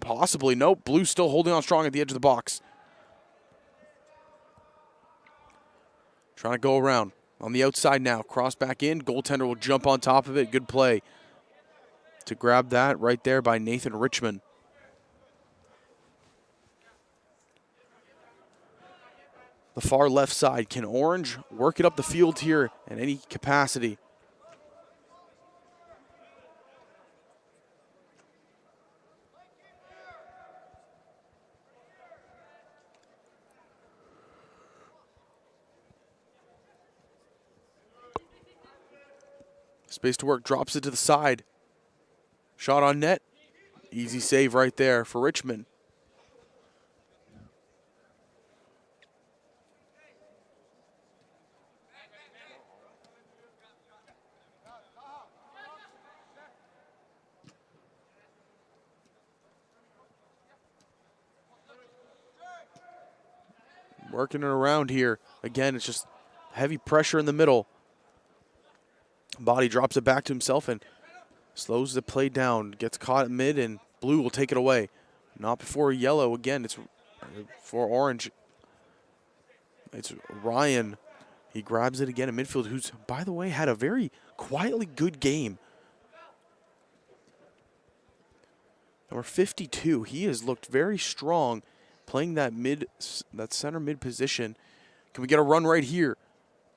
Possibly. Nope. Blue's still holding on strong at the edge of the box. Trying to go around. On the outside now. Cross back in. Goaltender will jump on top of it. Good play to grab that right there by Nathan Richmond. The far left side. Can Orange work it up the field here in any capacity? Space to work, drops it to the side. Shot on net. Easy save right there for Richmond. Working it around here. Again, it's just heavy pressure in the middle. Body drops it back to himself and slows the play down. Gets caught at mid, and Blue will take it away. Not before Yellow. Again, it's for Orange. It's Ryan. He grabs it again in midfield, who's, by the way, had a very quietly good game. Number 52. He has looked very strong playing that center mid position. Can we get a run right here?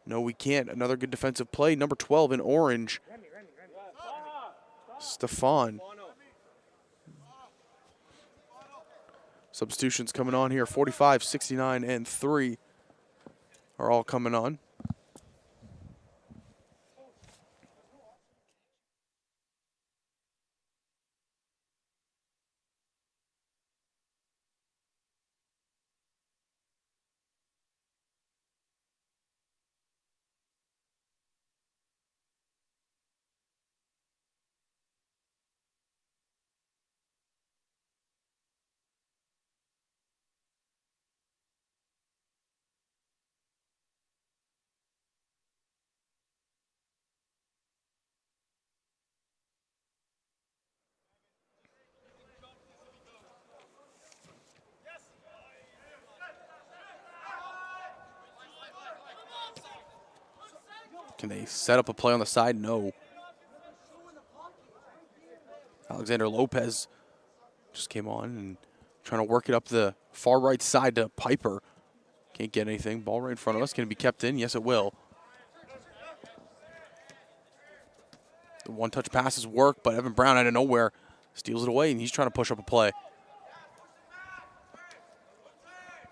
No, we can't. Another good defensive play. Number 12 in Orange. Stefan. Substitutions coming on here. 45, 69, and 3 are all coming on. Can they set up a play on the side? No. Alexander Lopez just came on and trying to work it up the far right side to Piper. Can't get anything. Ball right in front of us. Can it be kept in? Yes, it will. The one-touch passes work, but Evan Brown out of nowhere steals it away, and he's trying to push up a play.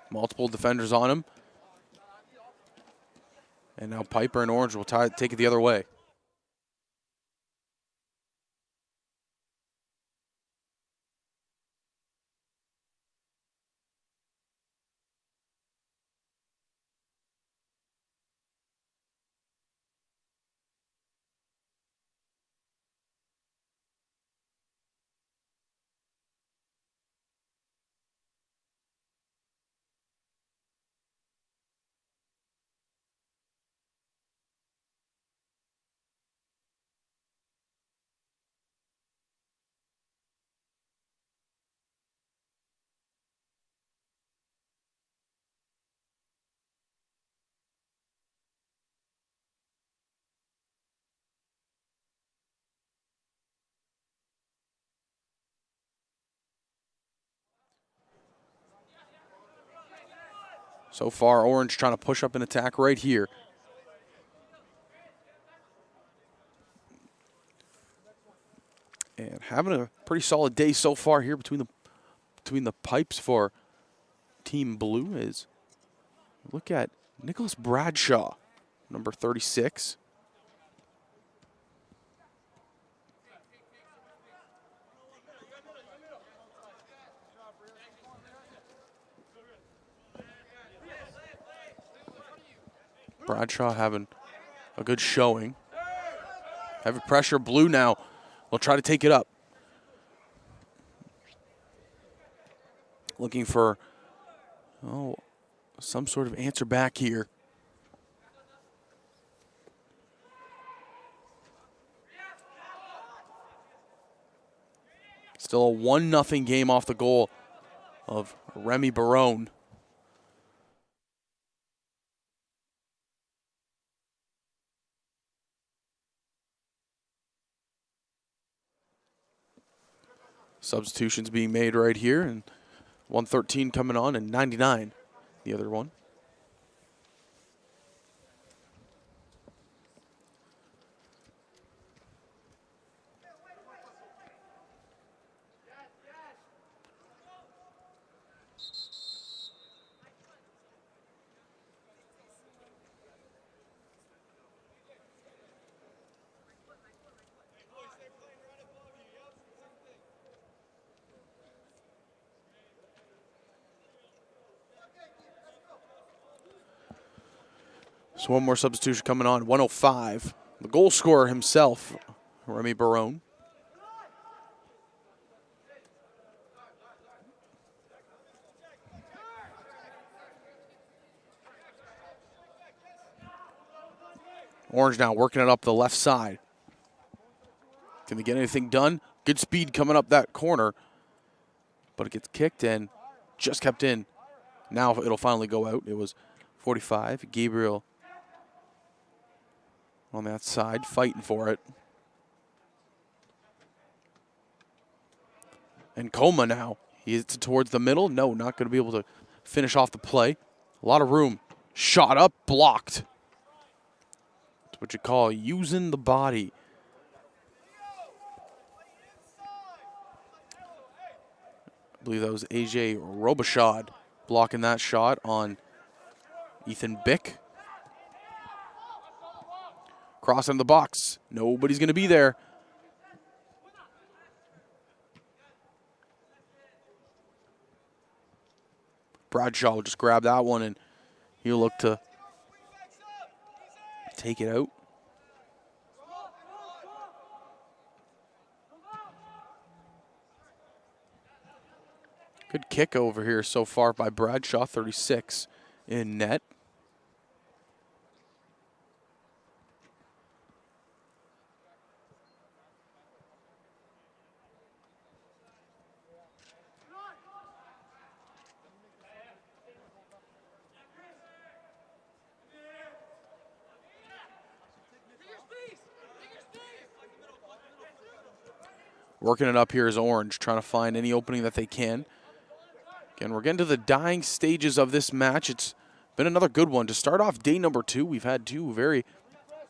Multiple defenders on him. And now Piper and Orange will take it the other way. So far, Orange trying to push up an attack right here. And having a pretty solid day so far here between the pipes for Team Blue is, look at Nicholas Bradshaw, number 36. Bradshaw having a good showing. Heavy pressure, Blue now will try to take it up. Looking for some sort of answer back here. Still a 1-0 game off the goal of Remy Barone. Substitutions being made right here, and 113 coming on and 99 the other one. So one more substitution coming on, 105. The goal scorer himself, Remy Barone. Orange now working it up the left side. Can they get anything done? Good speed coming up that corner. But it gets kicked in, just kept in. Now it'll finally go out. It was 45. Gabriel on that side, fighting for it. And Coma now. He hits it towards the middle. No, not going to be able to finish off the play. A lot of room. Shot up, blocked. That's what you call using the body. I believe that was AJ Robichaud blocking that shot on Ethan Bick. Crossing the box. Nobody's going to be there. Bradshaw will just grab that one, and he'll look to take it out. Good kick over here so far by Bradshaw, 36 in net. Working it up here is Orange, trying to find any opening that they can. Again, we're getting to the dying stages of this match. It's been another good one. To start off day number 2, we've had 2 very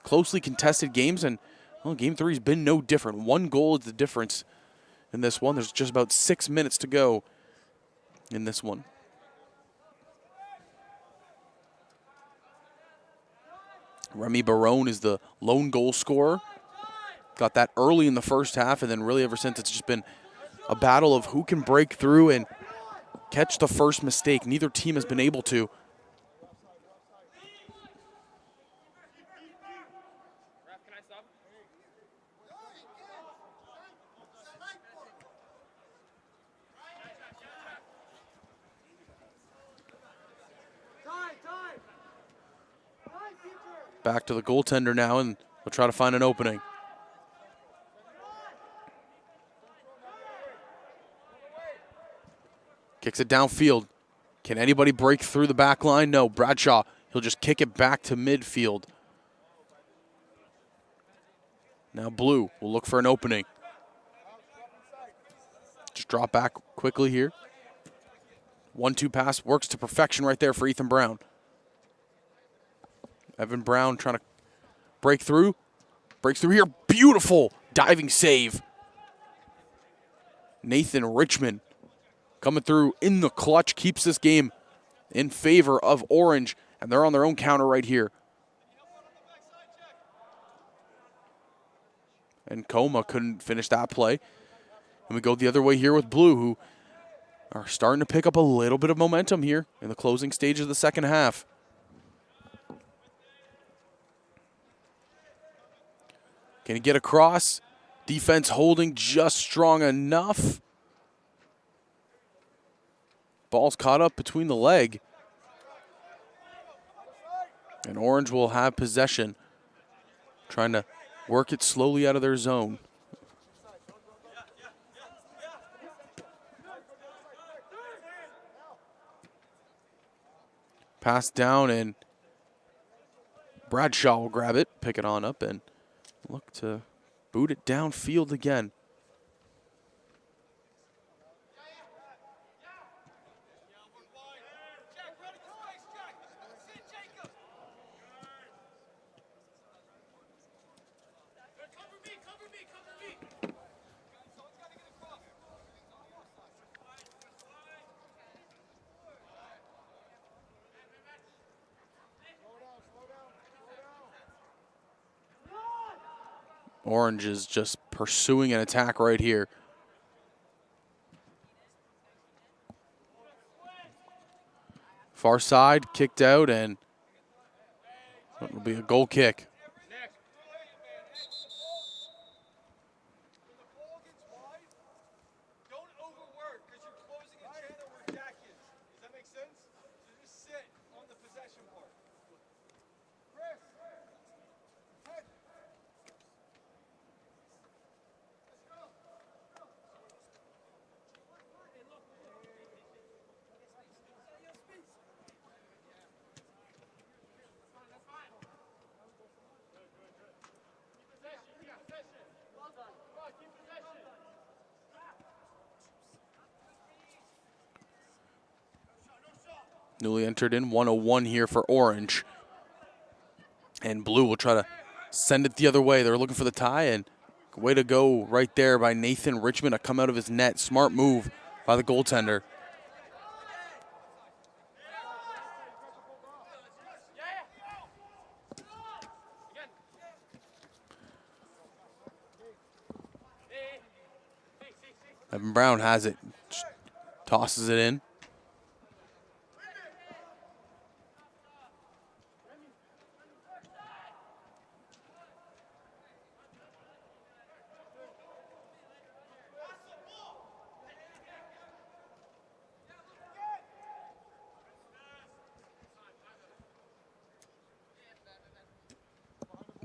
closely contested games, and well, game 3 has been no different. 1 goal is the difference in this one. There's just about 6 minutes to go in this one. Remy Barone is the lone goal scorer. Got that early in the first half, and then really ever since it's just been a battle of who can break through and catch the first mistake. Neither team has been able to. Back to the goaltender now, and we'll try to find an opening. Kicks it downfield. Can anybody break through the back line? No, Bradshaw, he'll just kick it back to midfield. Now Blue will look for an opening. Just drop back quickly here. 1-2 pass works to perfection right there for Ethan Brown. Evan Brown trying to break through. Breaks through here. Beautiful diving save. Nathan Richmond coming through in the clutch, keeps this game in favor of Orange And they're on their own counter right here. And Coma couldn't finish that play. And we go the other way here with Blue, who are starting to pick up a little bit of momentum here in the closing stage of the second half. Can he get across? Defense holding just strong enough. Ball's caught up between the leg. And Orange will have possession, trying to work it slowly out of their zone. Pass down, and Bradshaw will grab it, pick it on up, and look to boot it downfield again. Orange is just pursuing an attack right here. Far side, kicked out, and it will be a goal kick. Newly entered in 101 here for Orange. And Blue will try to send it the other way. They're looking for the tie, and way to go right there by Nathan Richmond to come out of his net. Smart move by the goaltender. Evan Brown has it, tosses it in.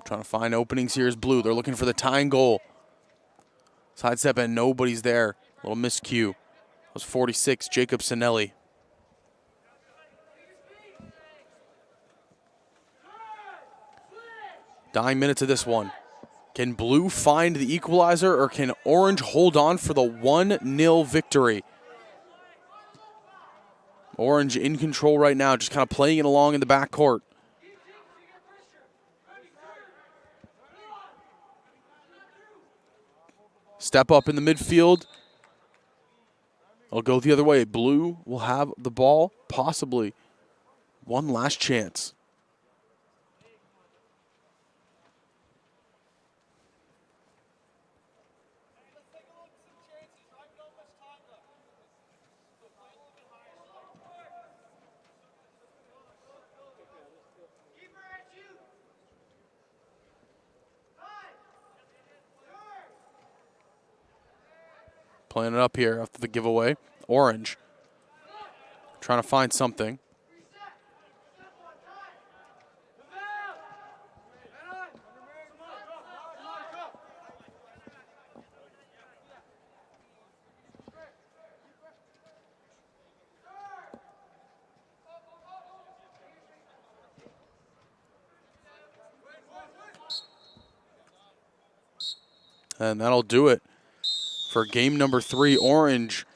Trying to find openings here is Blue. They're looking for the tying goal. Sidestep, and nobody's there. Little miscue. That was 46, Jacob Sinelli. Dying minutes of this one. Can Blue find the equalizer, or can Orange hold on for the 1-0 victory? Orange in control right now, just kind of playing it along in the backcourt. Step up in the midfield. I'll go the other way. Blue will have the ball, possibly. One last chance. Playing it up here after the giveaway. Orange trying to find something. And that'll do it for game number 3. Orange,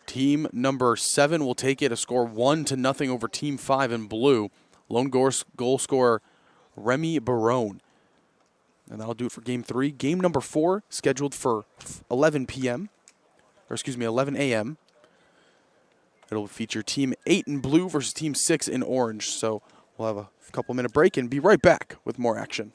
team number 7 will take it a score 1-0 over team 5 in Blue. Lone goal scorer Remy Barone. And that'll do it for game 3. Game number 4 scheduled for 11 a.m. It'll feature team 8 in Blue versus team 6 in Orange. So We'll have a couple minute break and be right back with more action.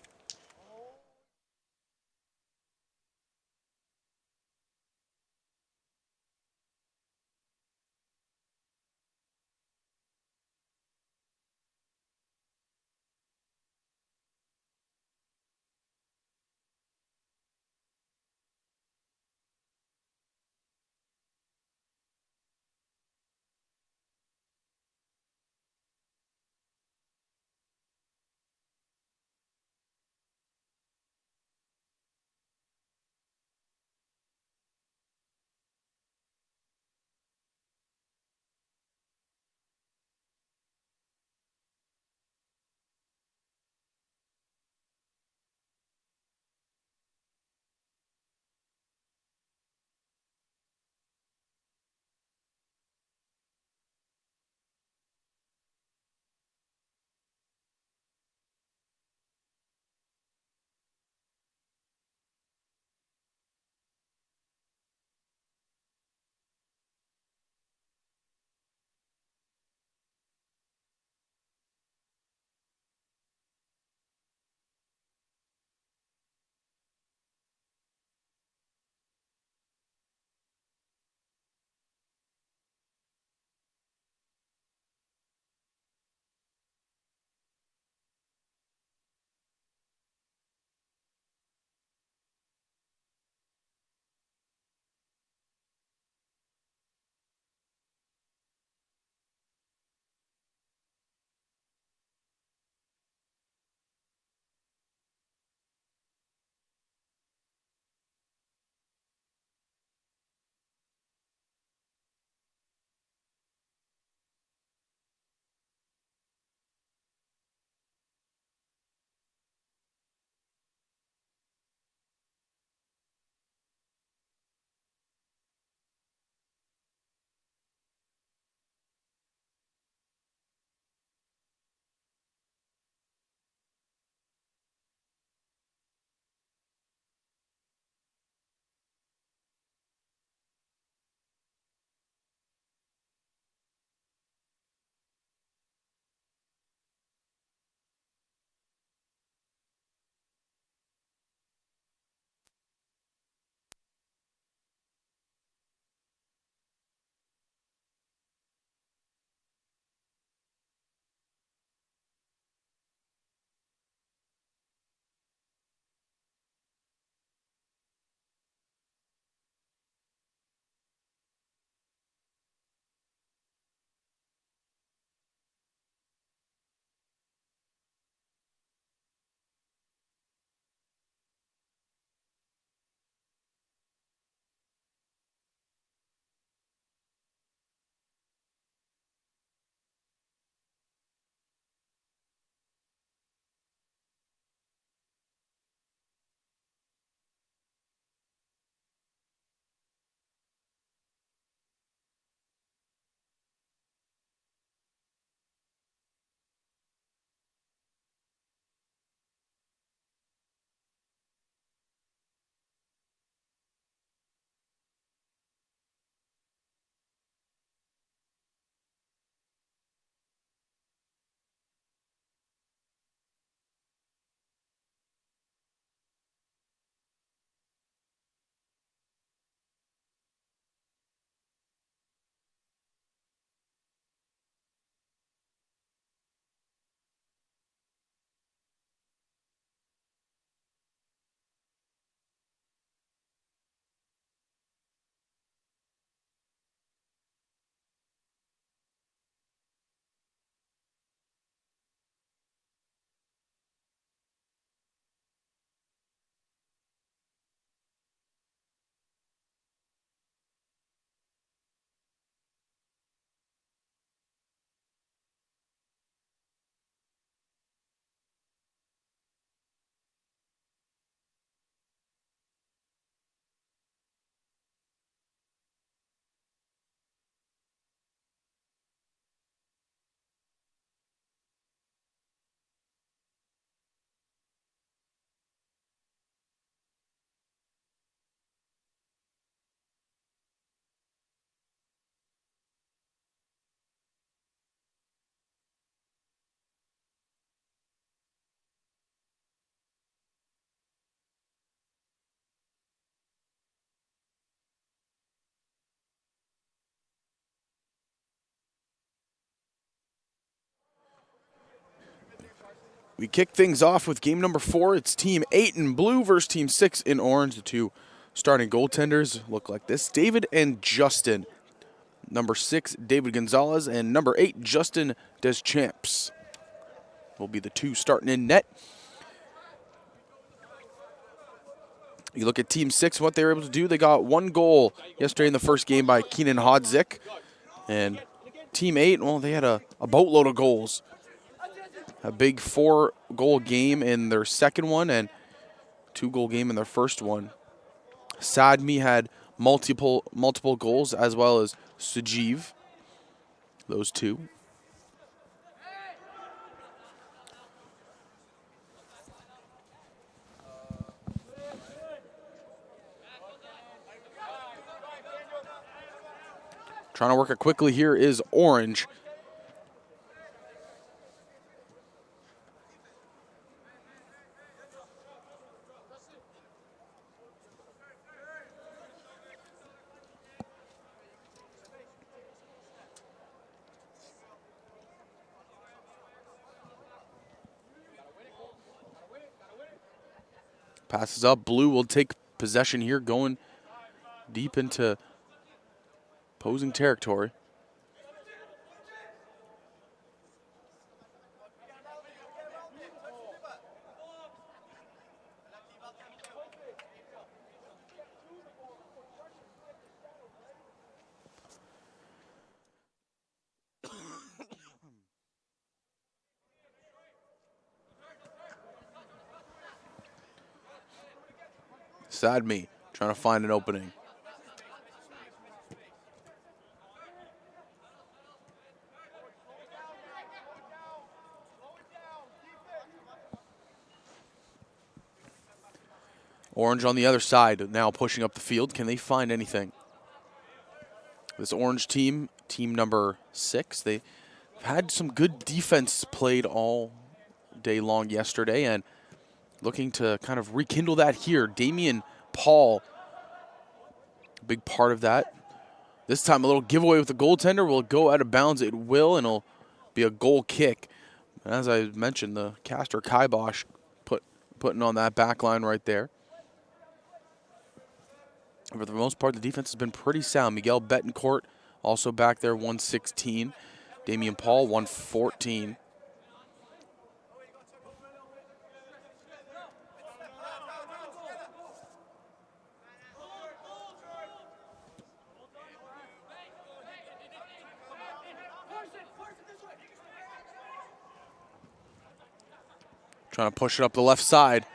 We kick things off with game number 4. It's Team 8 in blue versus Team 6 in orange. The two starting goaltenders look like this: David and Justin. Number 6, David Gonzalez, and number 8, Justin Deschamps will be the two starting in net. You look at Team 6, what they were able to do. They got 1 goal yesterday in the first game by Keenan Hodzik. And Team 8, well, they had a boatload of goals. A big 4-goal game in their second one and 2-goal game in their first one. Sadmi had multiple goals, as well as Sujeev. Those two. Trying to work it quickly here is Orange. Passes up. Blue will take possession here, going deep into opposing territory. Sadmi trying to find an opening. Orange on the other side, now pushing up the field. Can they find anything? This Orange team, team number 6, they've had some good defense played all day long yesterday, and looking to kind of rekindle that here. Damian Paul, a big part of that. This time a little giveaway with the goaltender. Will it go out of bounds? It will, and it'll be a goal kick. And as I mentioned, the Castor Kibosh putting on that back line right there. For the most part, the defense has been pretty sound. Miguel Betancourt also back there, 116. Damian Paul, 114. Trying to push it up the left side.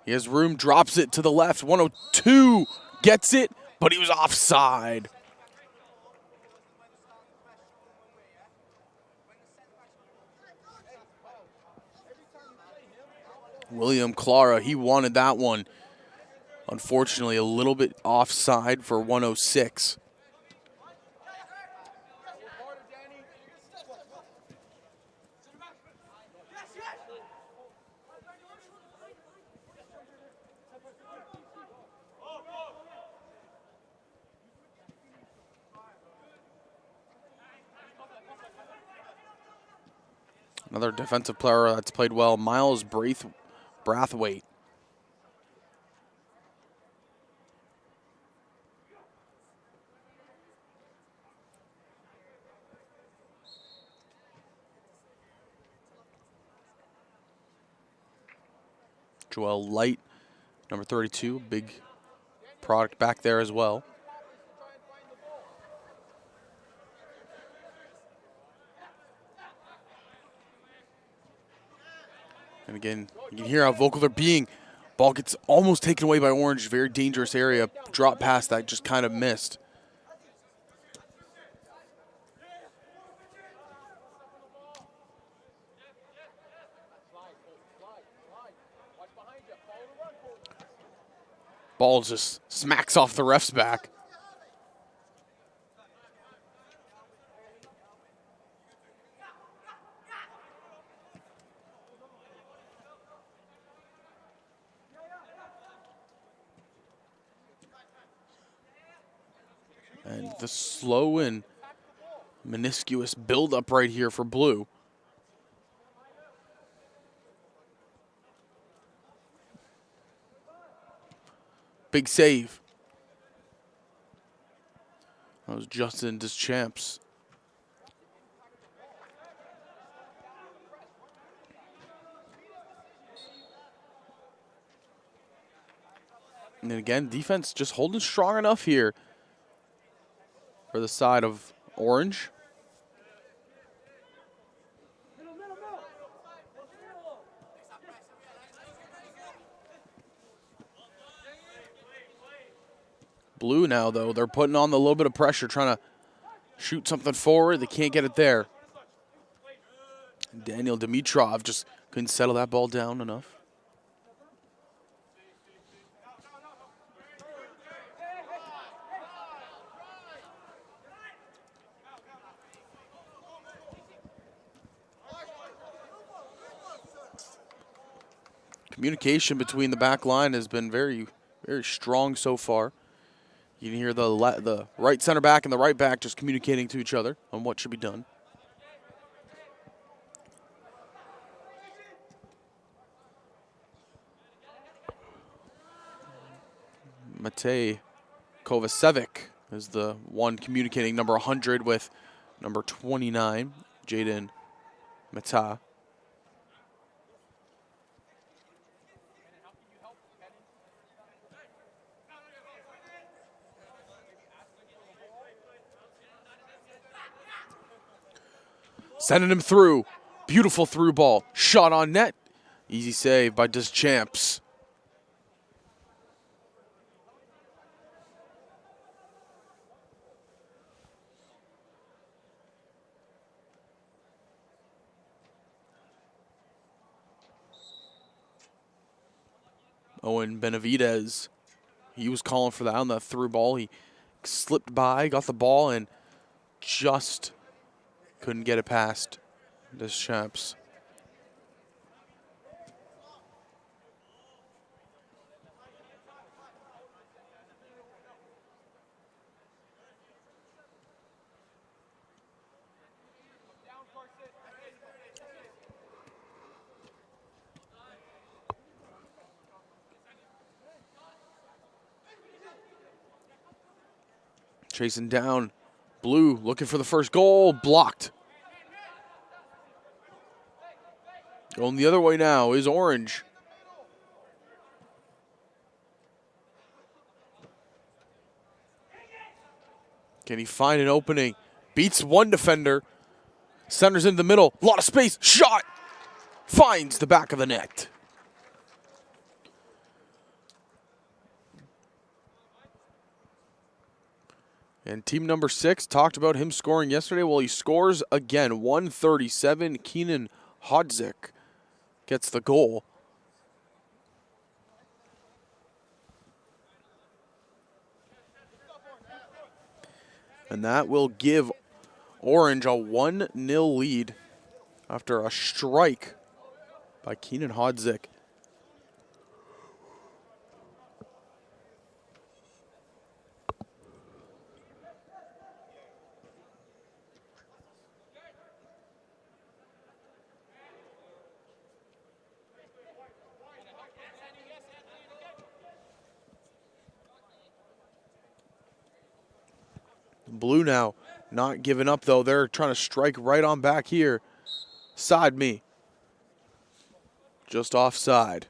He has room, drops it to the left. 102 gets it, but he was offside. William Clara, he wanted that one. Unfortunately, a little bit offside for 106. Another defensive player that's played well, Miles Brathwaite. Joel Light, number 32, big product back there as well. And again, you can hear how vocal they're being. Ball gets almost taken away by Orange. Very dangerous area. Drop pass that just kind of missed. Ball just smacks off the ref's back. And the slow and meniscus buildup right here for Blue. Big save. That was Justin Deschamps. And then again, defense just holding strong enough here for the side of Orange. Blue now, though, they're putting on a little bit of pressure, trying to shoot something forward. They can't get it there. Daniel Dimitrov just couldn't settle that ball down enough. Communication between the back line has been very, very strong so far. You can hear the right center back and the right back just communicating to each other on what should be done. Matej Kovacevic is the one communicating number 100 with number 29, Jaden Mata. Sending him through. Beautiful through ball. Shot on net. Easy save by Deschamps. Owen Benavidez. He was calling for that on the through ball. He slipped by, got the ball, and just couldn't get it past Deschamps. Chasing down. Blue looking for the first goal. Blocked. Going the other way now is Orange. Can he find an opening? Beats one defender. Centers in the middle. A lot of space. Shot. Finds the back of the net. And team number 6, talked about him scoring yesterday. Well, he scores again. 137. Keenan Hodzik gets the goal. And that will give Orange a 1-0 lead after a strike by Keenan Hodzik. Blue now, not giving up though. They're trying to strike right on back here. Side me. Just offside.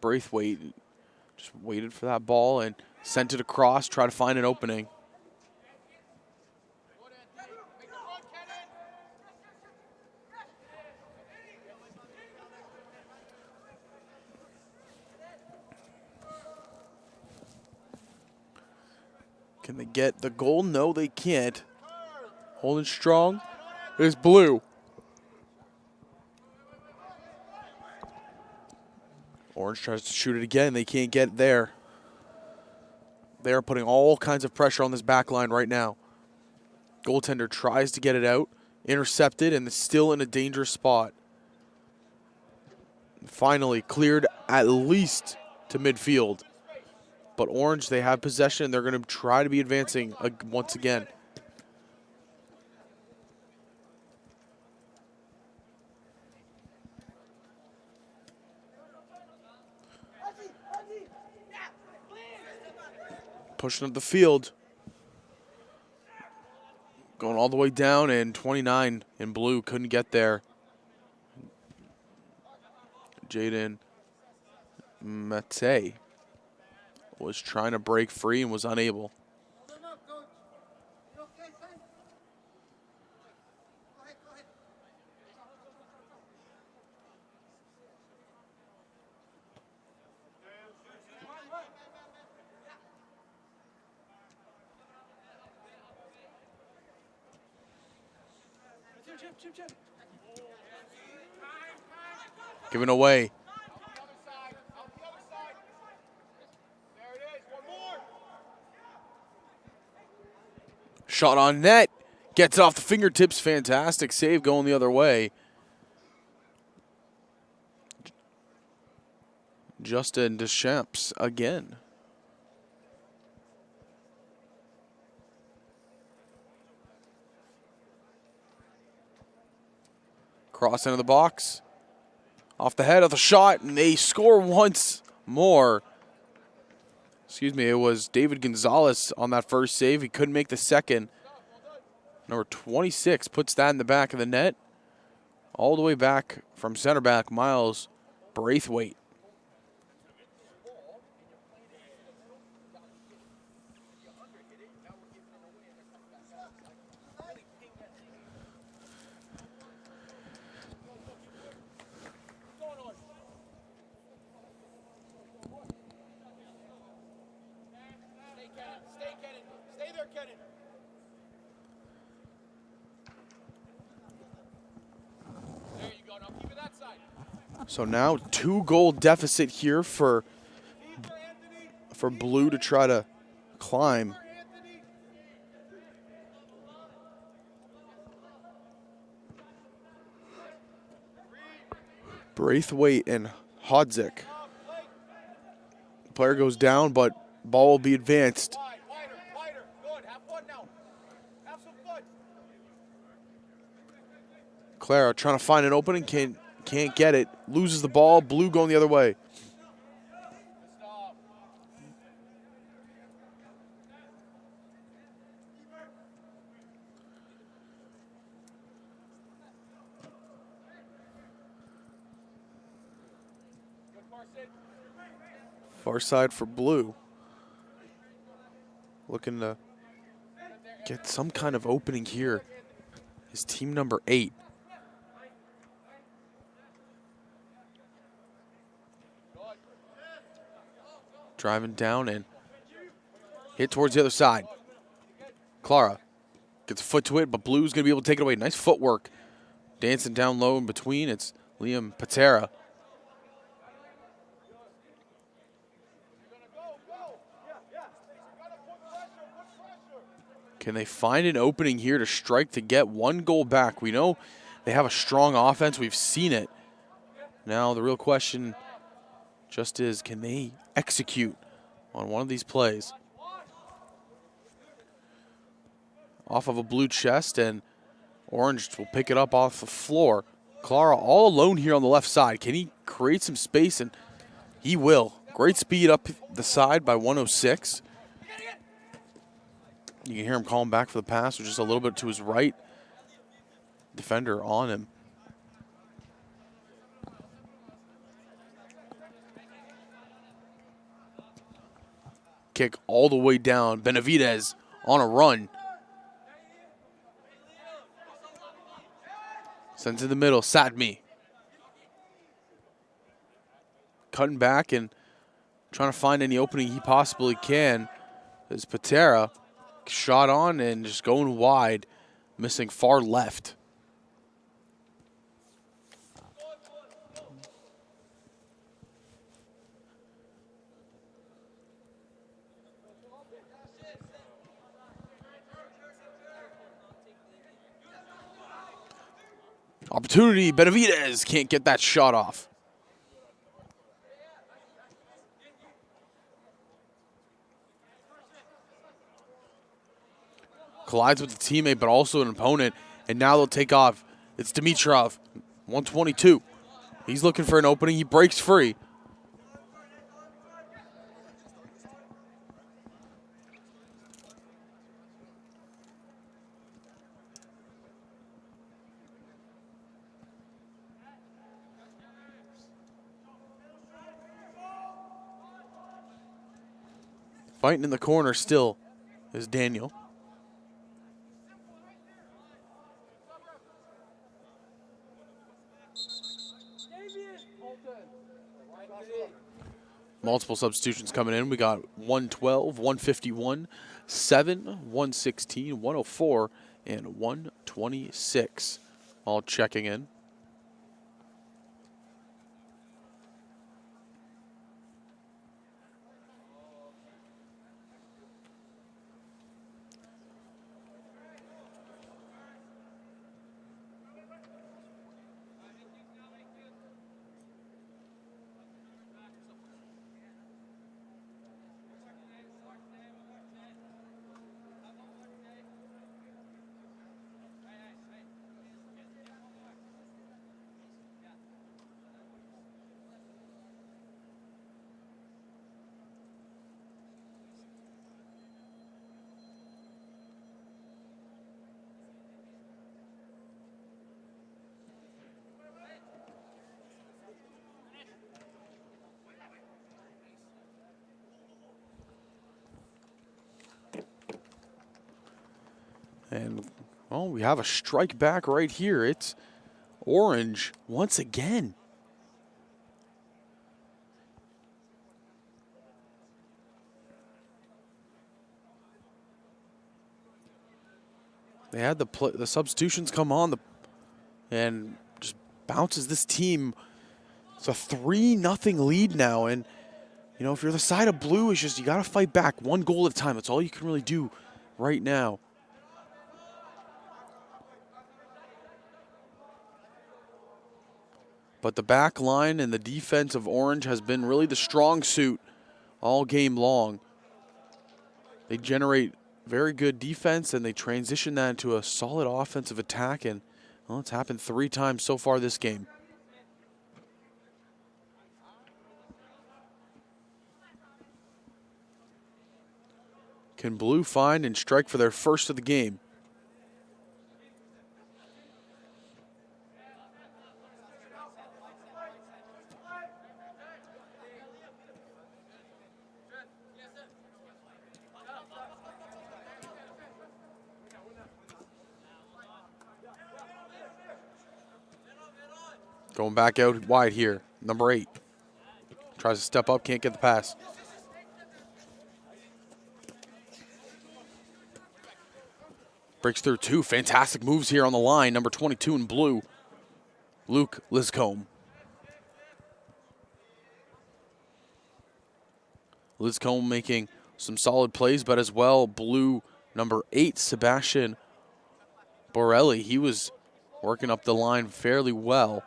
Braithwaite just waited for that ball and sent it across, try to find an opening. Can they get the goal? No, they can't. Holding strong is blue. Orange tries to shoot it again. They can't get there. They are putting all kinds of pressure on this back line right now. Goaltender tries to get it out, intercepted, and is still in a dangerous spot. Finally cleared at least to midfield. But Orange, they have possession. They're going to try to be advancing once again. Pushing up the field. Going all the way down, and 29 in blue couldn't get there. Jaden Mate was trying to break free and was unable. Giving away. Shot on net. Gets it off the fingertips. Fantastic save going the other way. Justin Deschamps again. Cross into the box. Off the head of the shot, and they score once more. Excuse me, it was David Gonzalez on that first save. He couldn't make the second. Number 26 puts that in the back of the net. All the way back from center back, Miles Braithwaite. So now 2-goal deficit here for Blue to try to climb. Braithwaite and Hodzik. Player goes down, but ball will be advanced. Clara trying to find an opening, can't get it. Loses the ball. Blue going the other way. Far side for Blue. Looking to get some kind of opening here. His team number 8. Driving down and hit towards the other side. Clara gets a foot to it, but Blue's going to be able to take it away. Nice footwork. Dancing down low in between. It's Liam Patera. Can they find an opening here to strike to get 1 goal back? We know they have a strong offense. We've seen it. Now the real question just is, can they execute on one of these plays? Off of a Blue chest, and Orange will pick it up off the floor. Clara all alone here on the left side. Can he create some space? And he will. Great speed up the side by 106. You can hear him calling back for the pass, which is a little bit to his right. Defender on him. Kick all the way down. Benavidez on a run. Sends in the middle. Satmi. Cutting back and trying to find any opening he possibly can. Is Patera. Shot on and just going wide. missing far left. Opportunity, Benavidez can't get that shot off. Collides with the teammate, but also an opponent, and now they'll take off. It's Dimitrov, 122. He's looking for an opening. He breaks free. Fighting in the corner still is Daniel. Multiple substitutions coming in. We got 112, 151, 7, 116, 104, and 126. All checking in. And, well, we have a strike back right here. It's Orange once again. They had the substitutions come on and just bounces this team. It's a 3-0 lead now. And, you know, if you're the side of blue, it's just you got to fight back one goal at a time. That's all you can really do right now. But the back line and the defense of Orange has been really the strong suit all game long. They generate very good defense and they transition that into a solid offensive attack. And, well, it's happened 3 times so far this game. Can Blue find and strike for their first of the game? Going back out wide here, number 8. Tries to step up, can't get the pass. Breaks through 2. Fantastic moves here on the line. Number 22 in blue, Luke Liscombe. Liscombe making some solid plays, but as well, blue number 8, Sebastian Borelli. He was working up the line fairly well.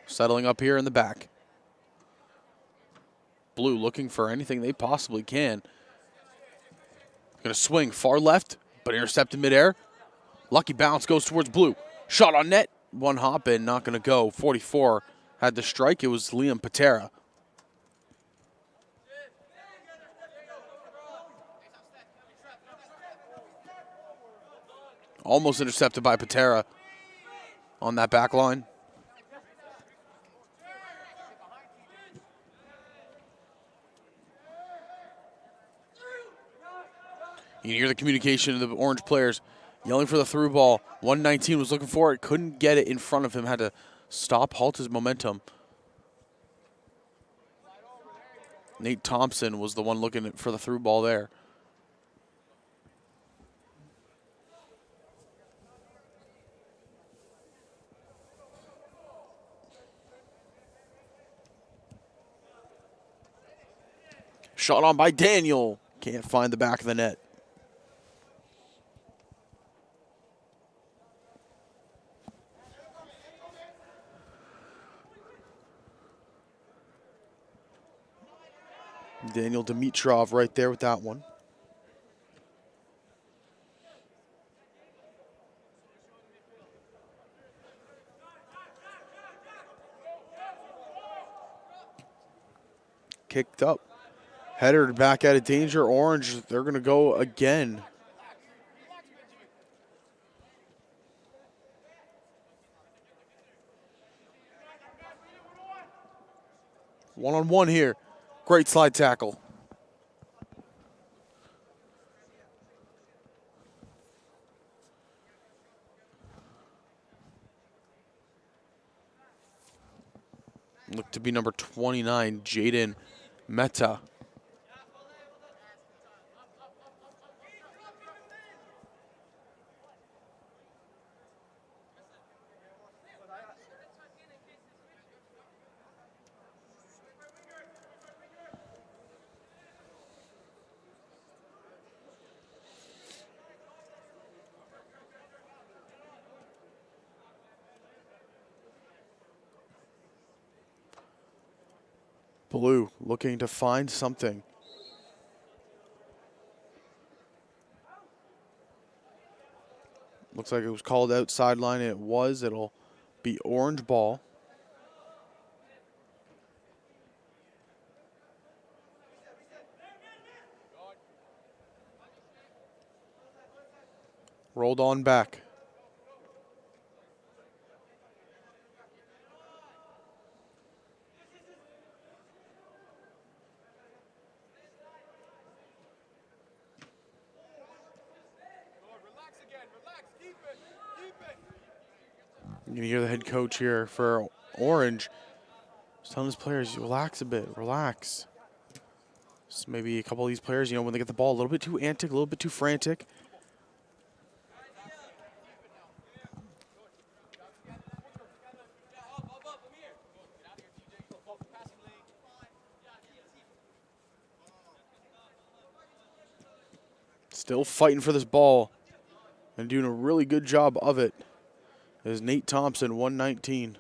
Settling up here in the back. Blue looking for anything they possibly can. Going to swing far left, but intercepted midair. Lucky bounce goes towards Blue. Shot on net. One hop in, not going to go. 44 had the strike. It was Liam Patera. Almost intercepted by Patera on that back line. You can hear the communication of the orange players yelling for the through ball. 119 was looking for it, couldn't get it in front of him, had to stop, halt his momentum. Nate Thompson was the one looking for the through ball there. Shot on by Daniel. Can't find the back of the net. Daniel Dimitrov right there with that one. Kicked up. Header back out of danger. Orange, they're going to go again. One-on-one here. Great slide tackle. Looked to be number 29, Jaden Mehta. Blue looking to find something. Looks like it was called out sideline. It was. It'll be orange ball. Rolled on back. You can hear the head coach here for Orange. He's telling his players, relax a bit, relax. So maybe a couple of these players, when they get the ball a little bit too antic, a little bit too frantic. Still fighting for this ball and doing a really good job of it is Nate Thompson, 119.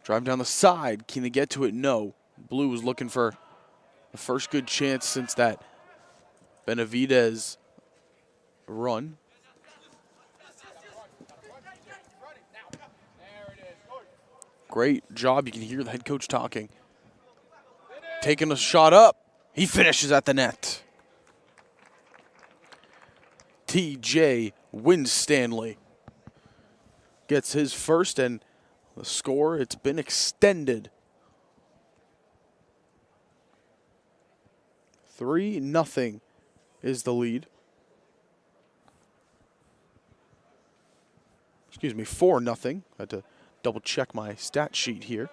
Drive down the side. Can they get to it? No. Blue was looking for the first good chance since that Benavidez run. Great job. You can hear the head coach talking. Taking a shot up. He finishes at the net. TJ Winstanley gets his first, and the score, it's been extended. 3-0 is the lead. Excuse me, 4-0. I had to double check my stat sheet here.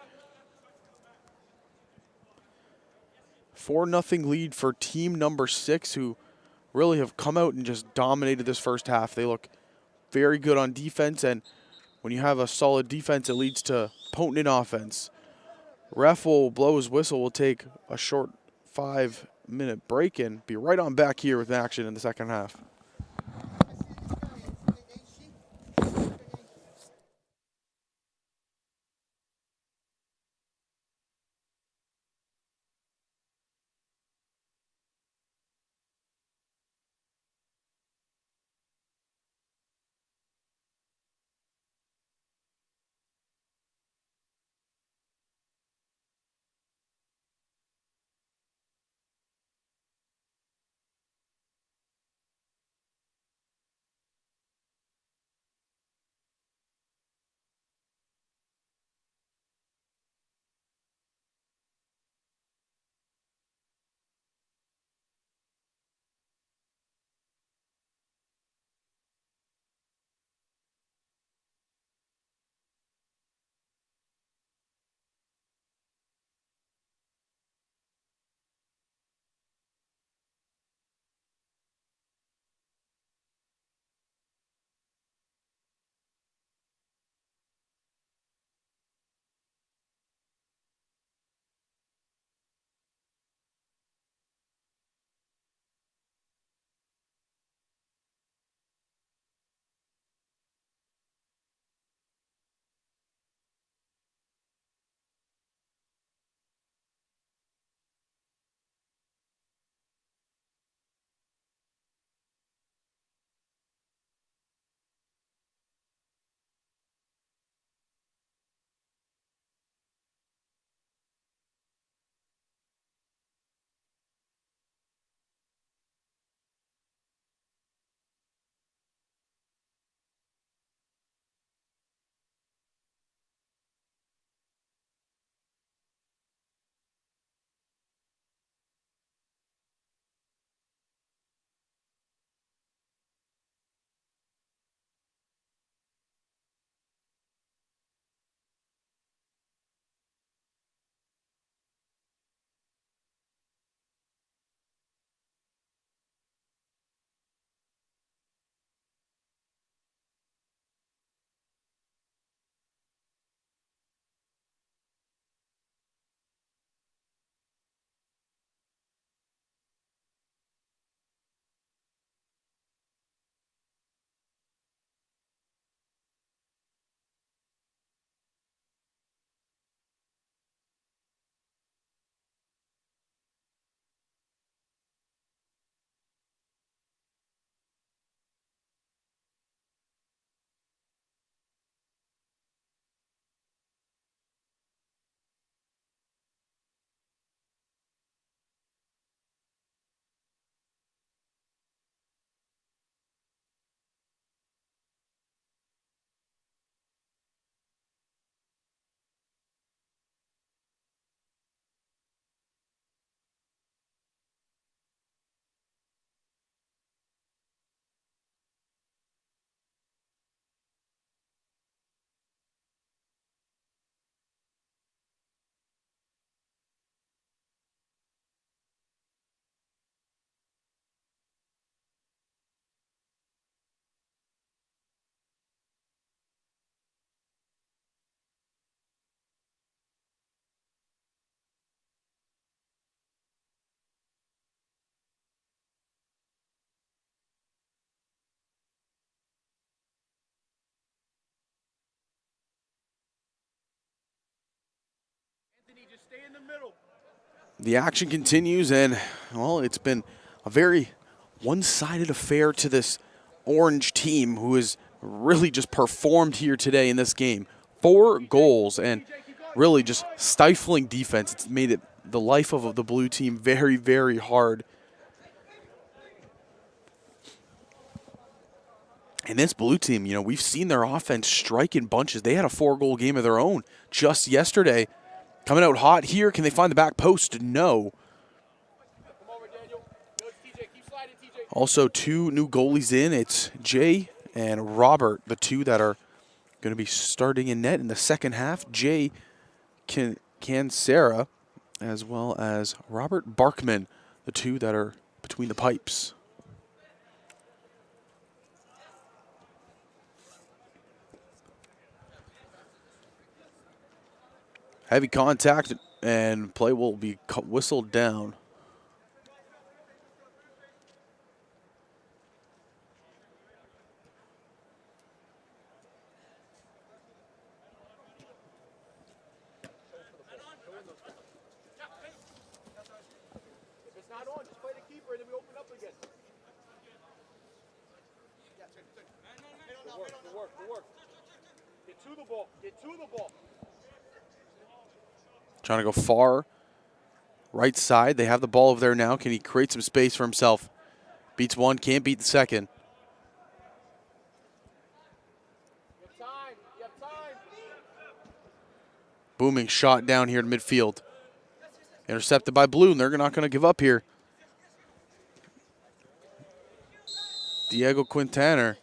4-0 lead for team number 6, who really have come out and just dominated this first half. They look very good on defense, and when you have a solid defense, it leads to potent offense. Ref will blow his whistle. We'll take a short 5-minute break and be right on back here with action in the second half. The action continues, and, well, it's been a very one-sided affair to this Orange team who has really just performed here today in this game. 4 goals and really just stifling defense. It's made it the life of the blue team very, very hard. And this blue team, you know, we've seen their offense strike in bunches. They had a 4-goal game of their own just yesterday. Coming out hot here. Can they find the back post? No. Also, 2 new goalies in. It's Jay and Robert, the 2 that are going to be starting in net in the second half. Jay Cancera, as well as Robert Barkman, the 2 that are between the pipes. Heavy contact, and play will be whistled down. If it's not on, just play the keeper and then we open up again. Good work. Get to the ball. Trying to go far. Right side. They have the ball over there now. Can he create some space for himself? Beats one, can't beat the second. You have time. Booming shot down here to midfield. Intercepted by Blue, and they're not going to give up here. Diego Quintana.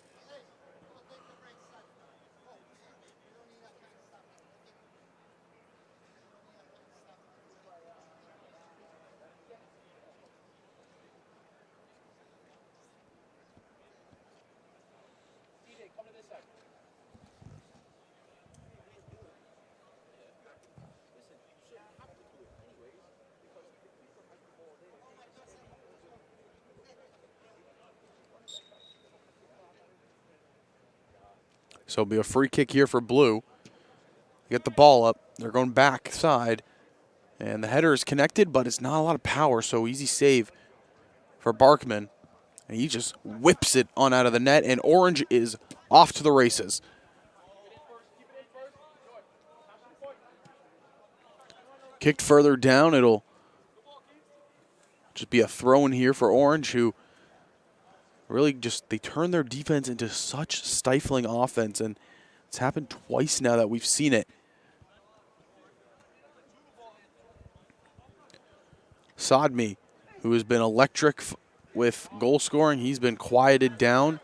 So it'll be a free kick here for Blue. Get the ball up. They're going back side. And the header is connected, but it's not a lot of power, so easy save for Barkman. And he just whips it on out of the net, and Orange is off to the races. Kicked further down. It'll just be a throw in here for Orange, who really just, they turn their defense into such stifling offense, and it's happened twice now that we've seen it. Sadmi, who has been electric with goal scoring, he's been quieted down.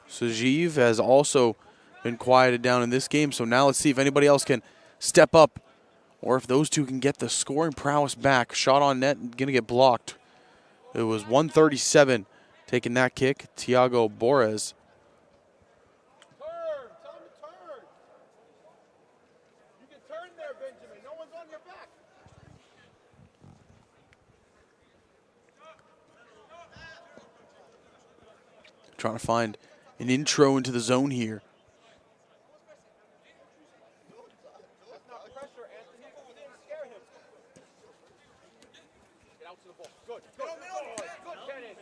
Sajiv has also been quieted down in this game, so now let's see if anybody else can step up, or if those 2 can get the scoring prowess back. Shot on net, going to get blocked. It was 137 taking that kick. Tiago Borges. Tell him to turn. You can turn there, Benjamin. No one's on your back. Trying to find an intro into the zone here. That's not pressure, Anthony. You didn't scare him. Get out to the ball. Good, Kenny.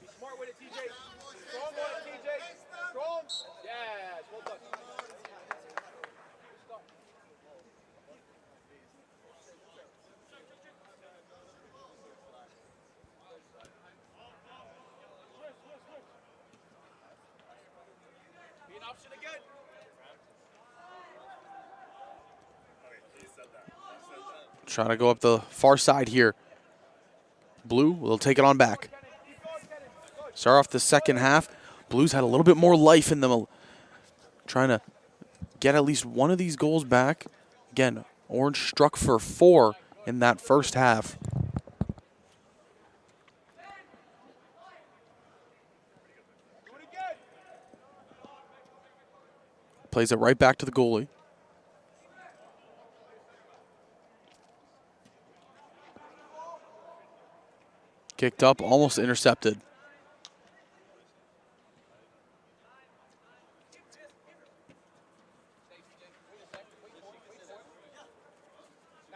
Be smart with it, TJ. Strong on it, TJ. Strong. Yes, well done. Be an option again. Trying to go up the far side here. Blue will take it on back. Start off the second half. Blues had a little bit more life in them. Trying to get at least one of these goals back. Again, Orange struck for 4 in that first half. Plays it right back to the goalie. Kicked up, almost intercepted.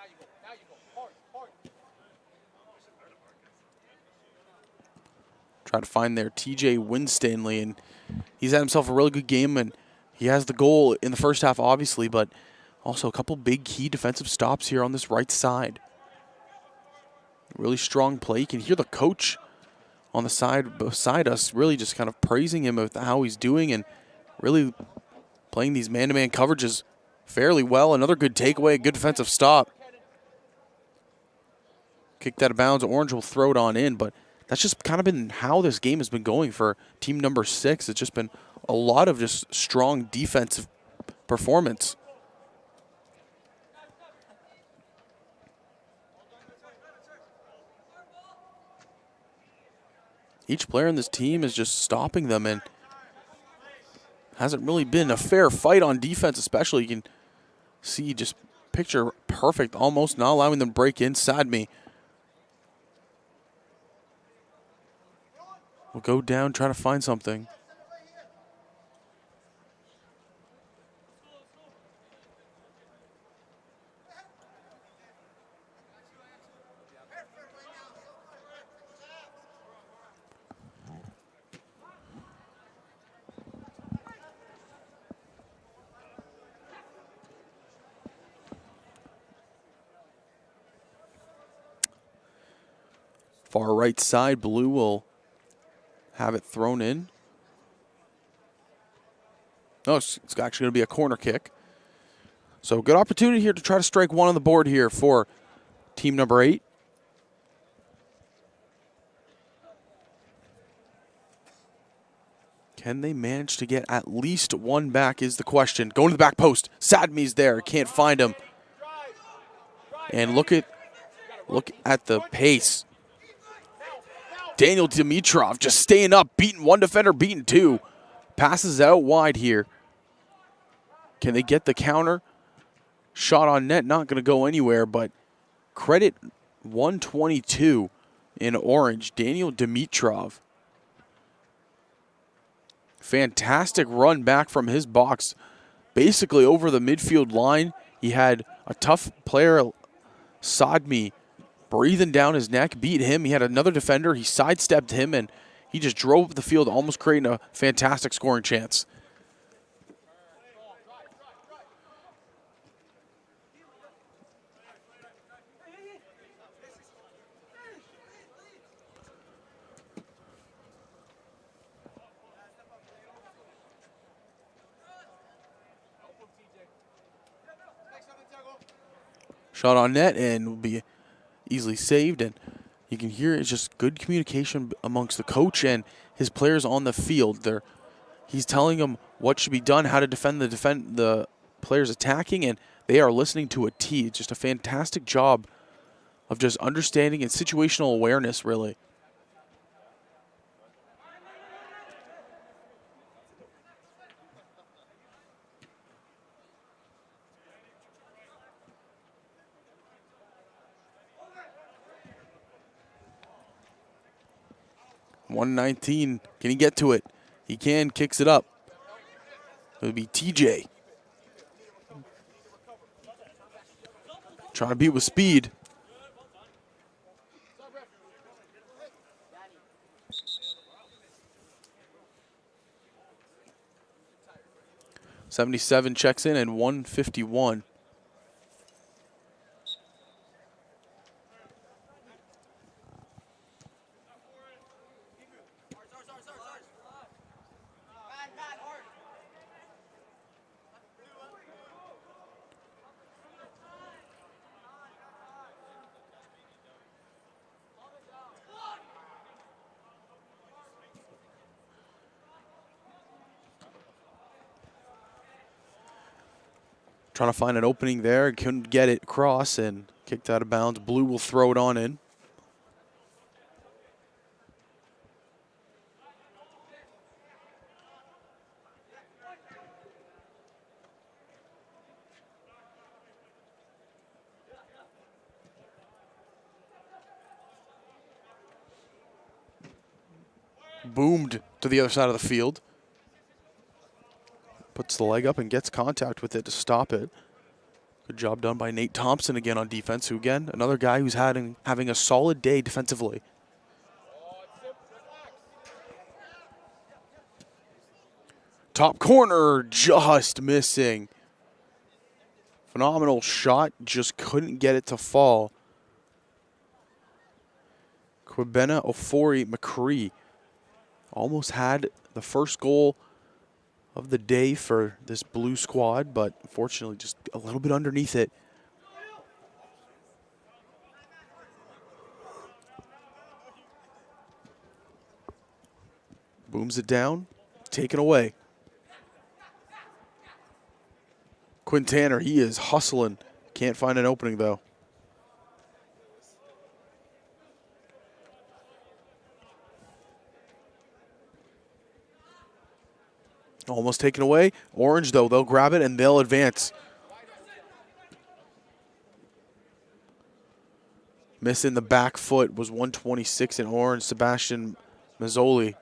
you go. Now you go. Hard, hard. Try to find their TJ Winstanley, and he's had himself a really good game, and he has the goal in the first half, obviously, but also a couple big key defensive stops here on this right side. Really strong play. You can hear the coach on the side beside us really just kind of praising him with how he's doing and really playing these man-to-man coverages fairly well. Another good takeaway, a good defensive stop. Kicked out of bounds. Orange will throw it on in, but that's just kind of been how this game has been going for team number 6. It's just been a lot of just strong defensive performance. Each player in this team is just stopping them, and hasn't really been a fair fight on defense, especially. You can see just picture perfect, almost not allowing them to break inside me. We'll go down, try to find something. Far right side, blue will have it thrown in. No, it's actually going to be a corner kick. So good opportunity here to try to strike one on the board here for team number 8. Can they manage to get at least one back is the question. Going to the back post. Sadmi's there. Can't find him. And look at the pace. Daniel Dimitrov just staying up, beating one defender, beating two. Passes out wide here. Can they get the counter? Shot on net, not going to go anywhere, but credit 122 in orange. Daniel Dimitrov. Fantastic run back from his box, basically over the midfield line. He had a tough player, Sadmi, breathing down his neck, beat him. He had another defender. He sidestepped him, and he just drove up the field, almost creating a fantastic scoring chance. Shot on net and will be easily saved, and you can hear it's just good communication amongst the coach and his players on the field. He's telling them what should be done, how to defend the players attacking, and they are listening to a T. It's just a fantastic job of just understanding and situational awareness, really. .119, can he get to it? He can, kicks it up. It would be TJ. Trying to beat with speed. .77 checks in and 151. Trying to find an opening there, couldn't get it across and kicked out of bounds. Blue will throw it on in. Boomed to the other side of the field. Puts the leg up and gets contact with it to stop it. Good job done by Nate Thompson again on defense, who again, another guy who's having a solid day defensively. Top corner, just missing. Phenomenal shot, just couldn't get it to fall. Kwabena, Ofori, McCree almost had the first goal of the day for this blue squad, but unfortunately just a little bit underneath it. Booms it down, taken away. Quintanner, he is hustling. Can't find an opening though. Almost taken away. Orange though, they'll grab it and they'll advance. Missing the back foot was 126 in Orange, Sebastian Mazzoli.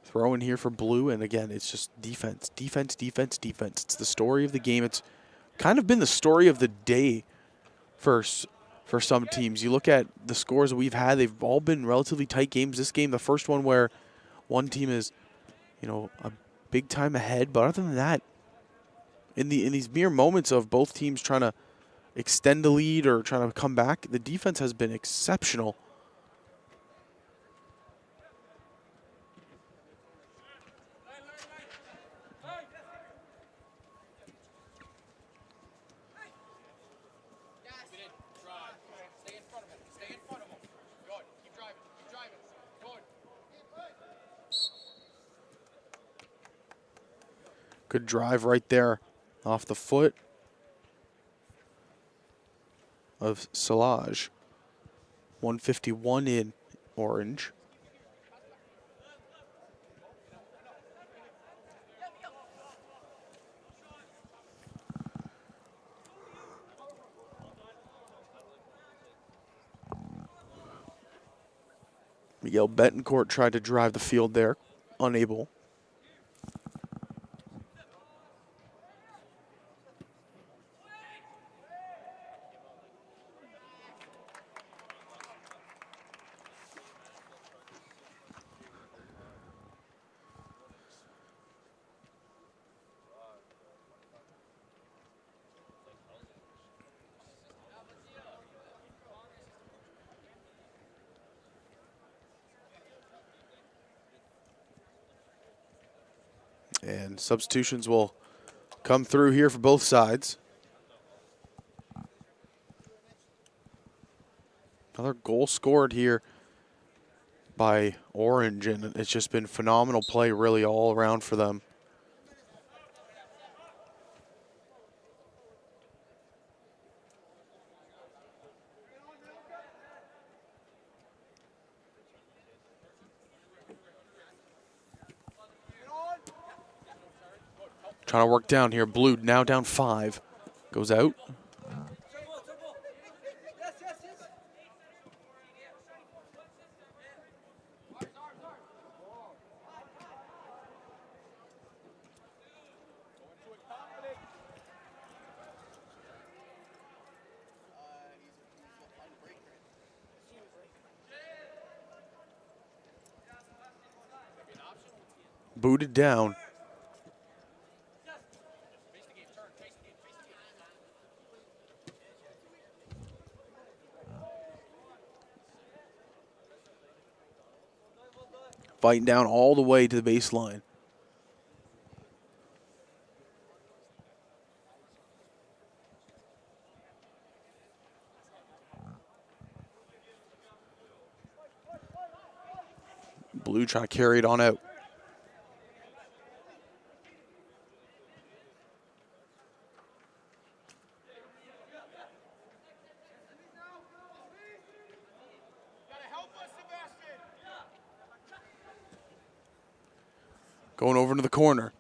Throw in here for blue, and again, it's just defense, defense, defense, defense. It's the story of the game. It's kind of been the story of the day for some teams. You look at the scores that we've had, they've all been relatively tight games. This game, the first one where one team is, a big time ahead, but other than that, in these mere moments of both teams trying to extend the lead or trying to come back, the defense has been exceptional. Good drive right there off the foot of Salage. 151 in Orange. Miguel Betancourt tried to drive the field there, unable. And substitutions will come through here for both sides. Another goal scored here by Orange, and it's just been phenomenal play really all around for them. Trying to work down here. Blue now down 5. Goes out. Booted down. Fighting down all the way to the baseline. Blue trying to carry it on out. Going over into the corner.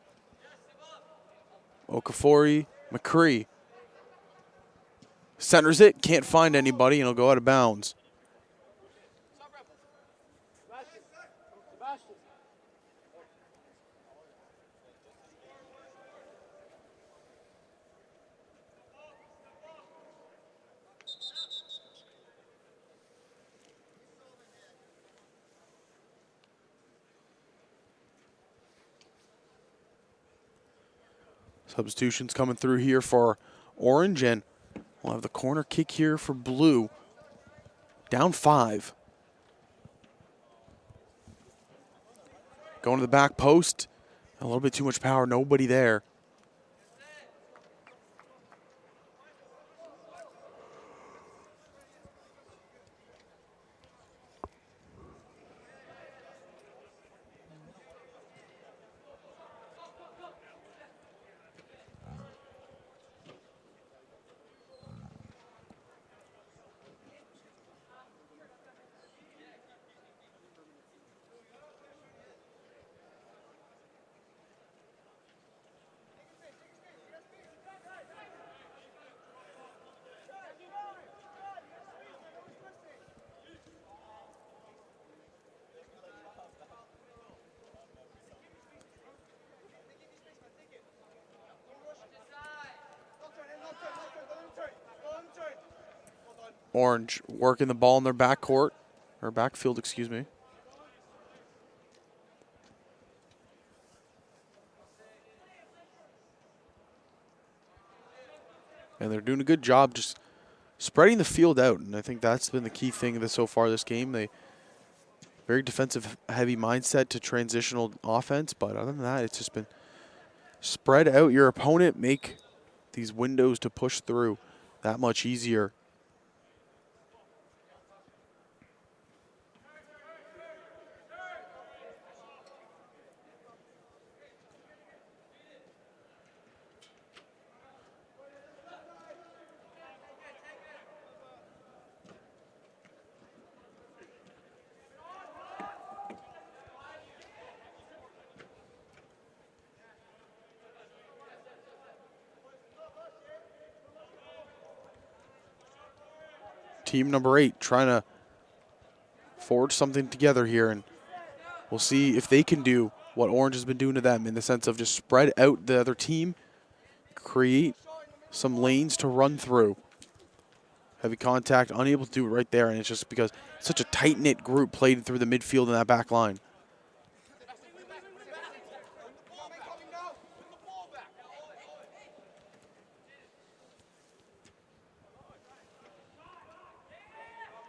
Okafor, McCree. Centers it, can't find anybody, and it'll go out of bounds. Substitutions coming through here for Orange, and we'll have the corner kick here for Blue. Down 5. Going to the back post. A little bit too much power, nobody there. Orange working the ball in their backcourt, or backfield, excuse me. And they're doing a good job just spreading the field out, and I think that's been the key thing so far this game. They very defensive heavy mindset to transitional offense, but other than that, it's just been spread out your opponent, make these windows to push through that much easier. Team number 8 trying to forge something together here, and we'll see if they can do what Orange has been doing to them in the sense of just spread out the other team, create some lanes to run through. Heavy contact, unable to do it right there, and it's just because such a tight-knit group played through the midfield in that back line.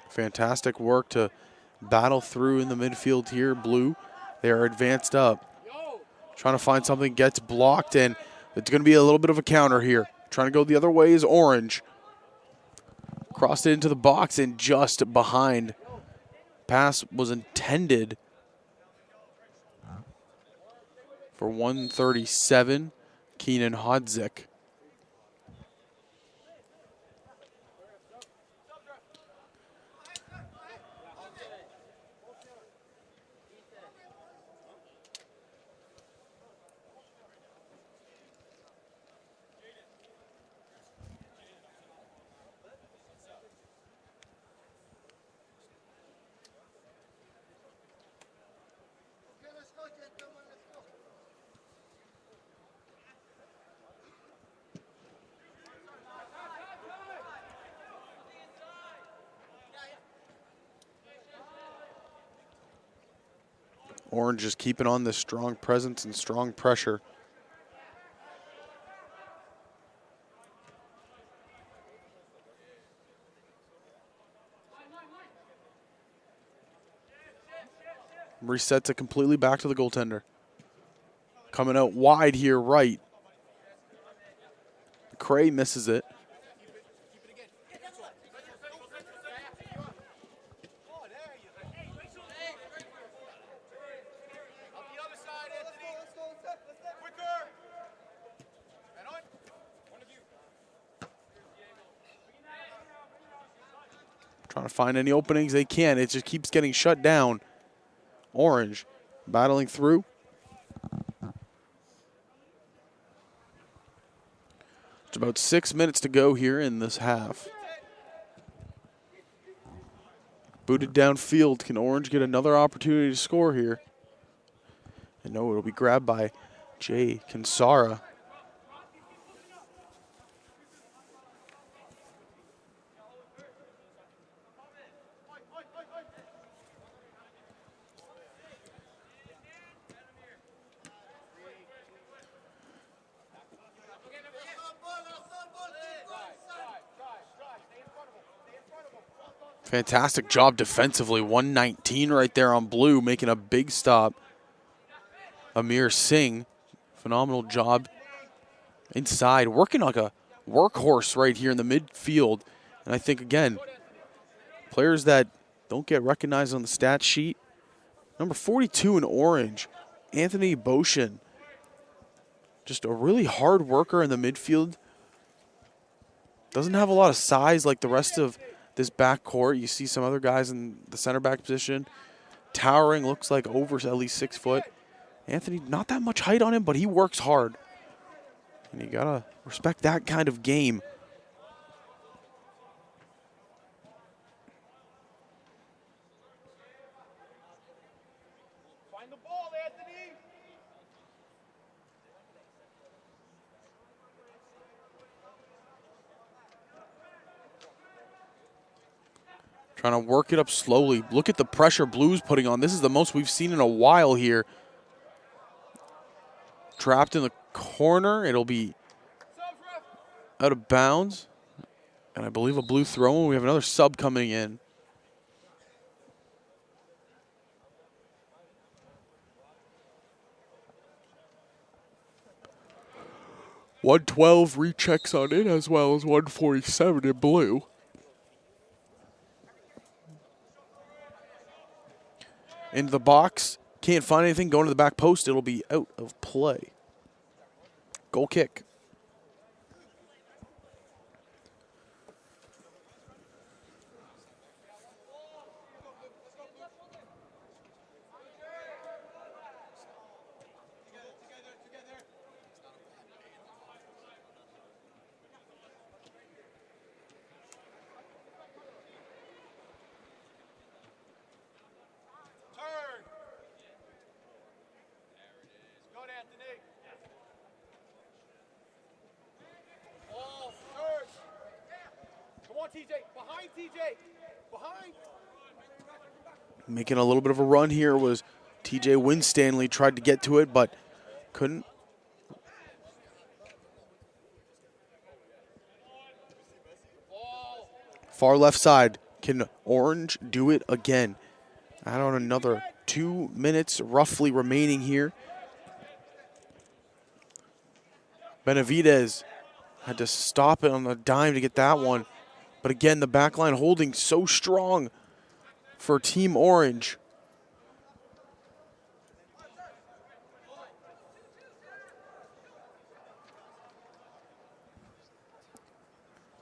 Fantastic work to battle through in the midfield here. Blue, they are advanced up. Trying to find something, gets blocked, and it's going to be a little bit of a counter here. Trying to go the other way is Orange. Crossed it into the box and just behind. Pass was intended for 137, Keenan Hodzik. Orange is keeping on this strong presence and strong pressure. Resets it completely back to the goaltender. Coming out wide here, right. Cray misses it. Trying to find any openings they can. It just keeps getting shut down. Orange battling through. It's about 6 minutes to go here in this half. Booted downfield. Can Orange get another opportunity to score here? And no, it'll be grabbed by Jay Kinsara. Fantastic job defensively. 119 right there on blue, making a big stop. Amir Singh, phenomenal job inside, working like a workhorse right here in the midfield. And I think, again, players that don't get recognized on the stat sheet. Number 42 in orange, Anthony Boshin. Just a really hard worker in the midfield. Doesn't have a lot of size like the rest of this back court. You see some other guys in the center back position. Towering, looks like over at least 6 foot. Anthony, not that much height on him, but he works hard. And you gotta respect that kind of game. Find the ball, Anthony. Trying to work it up slowly. Look at the pressure Blue's putting on. This is the most we've seen in a while here. Trapped in the corner. It'll be out of bounds. And I believe a Blue throw-in. We have another sub coming in. .112 rechecks on it, as well as 147 in blue. Into the box. Can't find anything. Going to the back post. It'll be out of play. Goal kick. Turn. Good, Anthony. Ball, turn. Come on, TJ. Behind, TJ. Behind. Making a little bit of a run here was TJ Winstanley. Tried to get to it, but couldn't. Far left side. Can Orange do it again? Add on another 2 minutes roughly remaining here. Benavidez had to stop it on the dime to get that one. But again, the back line holding so strong for Team Orange.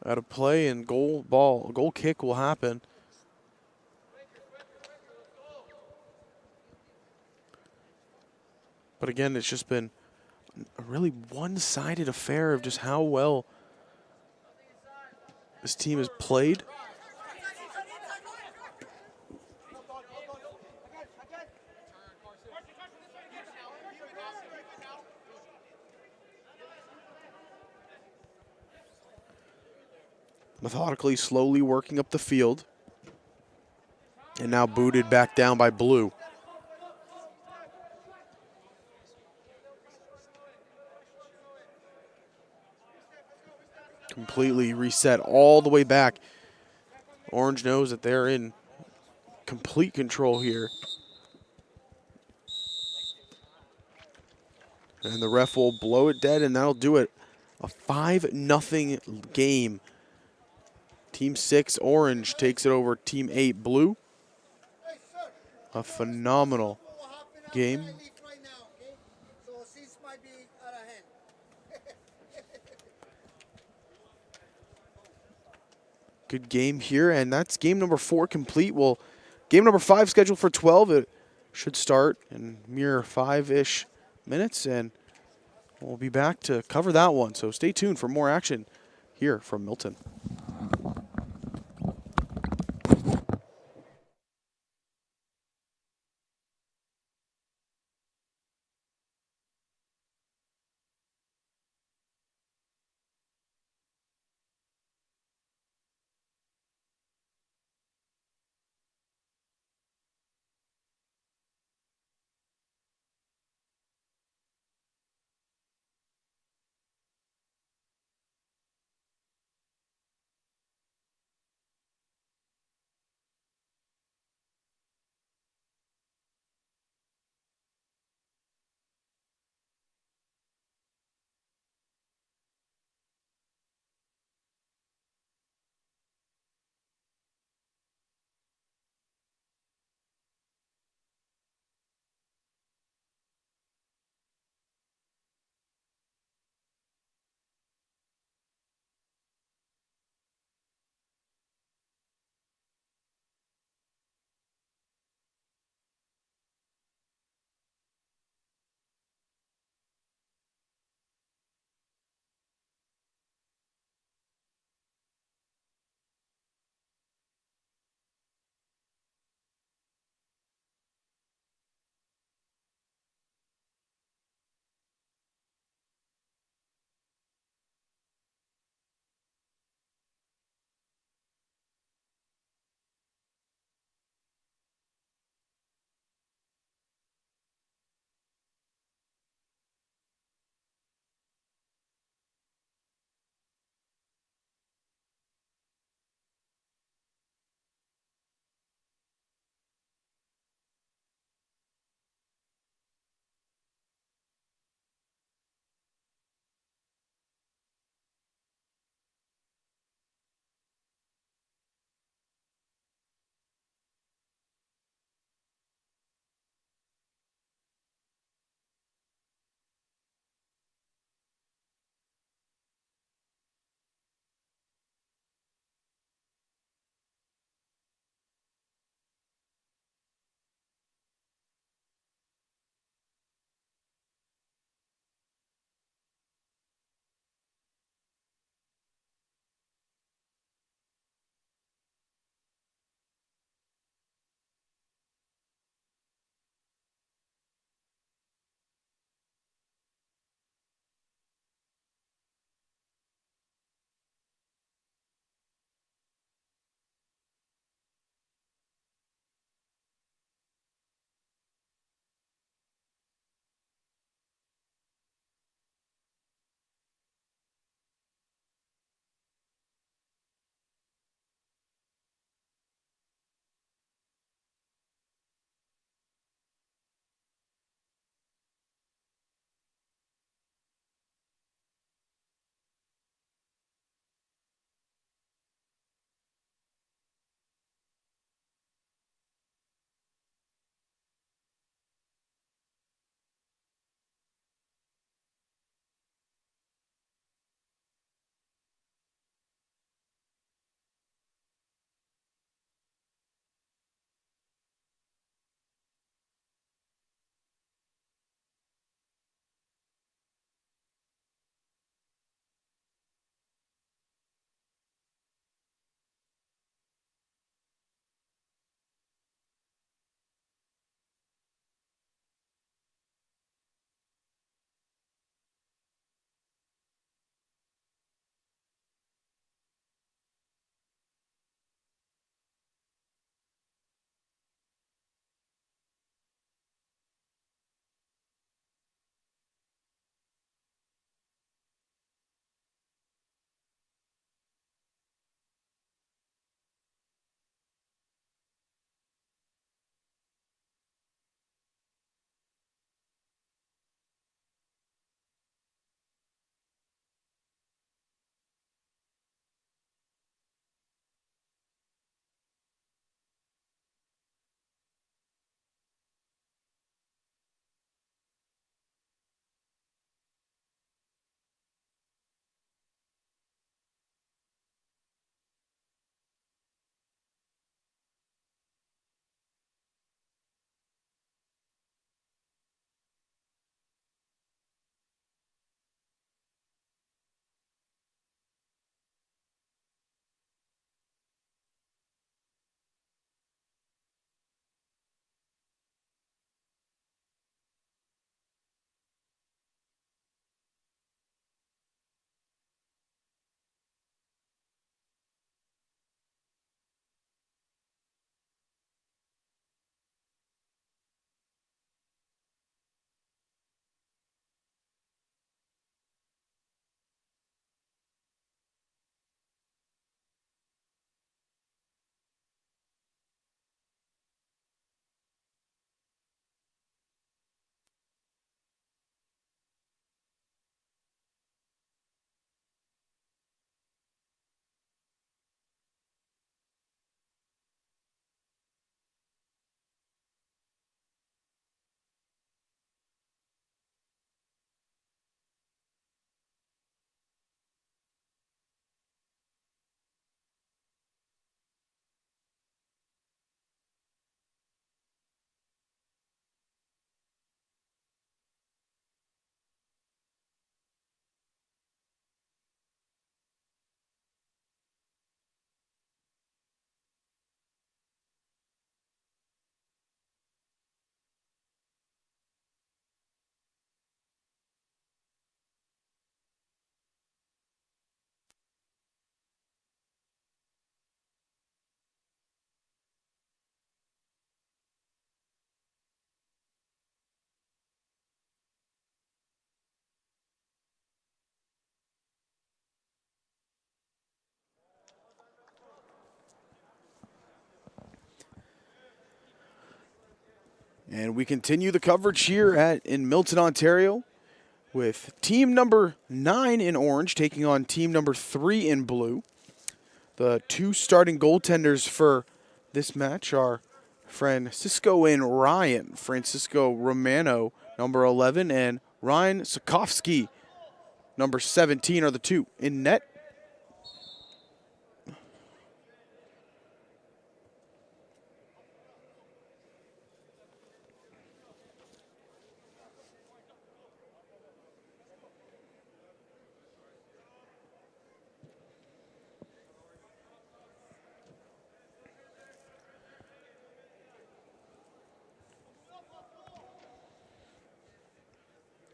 Out of play and goal kick will happen. But again, it's just been a really one-sided affair of just how well this team has played. Methodically, slowly working up the field. And now booted back down by Blue. Completely reset all the way back. Orange knows that they're in complete control here. And the ref will blow it dead, and that'll do it. A 5-0 game. Team 6, Orange, takes it over Team 8, Blue. A phenomenal game. Good game here, and that's game number 4 complete. Well, game number 5 scheduled for 12. It should start in mere 5-ish minutes, and we'll be back to cover that one. So stay tuned for more action here from Milton. And we continue the coverage here in Milton, Ontario, with team number 9 in orange taking on team number 3 in blue. The 2 starting goaltenders for this match are Francisco and Ryan. Francisco Romano, number 11, and Ryan Sokovsky, number 17, are the 2 in net.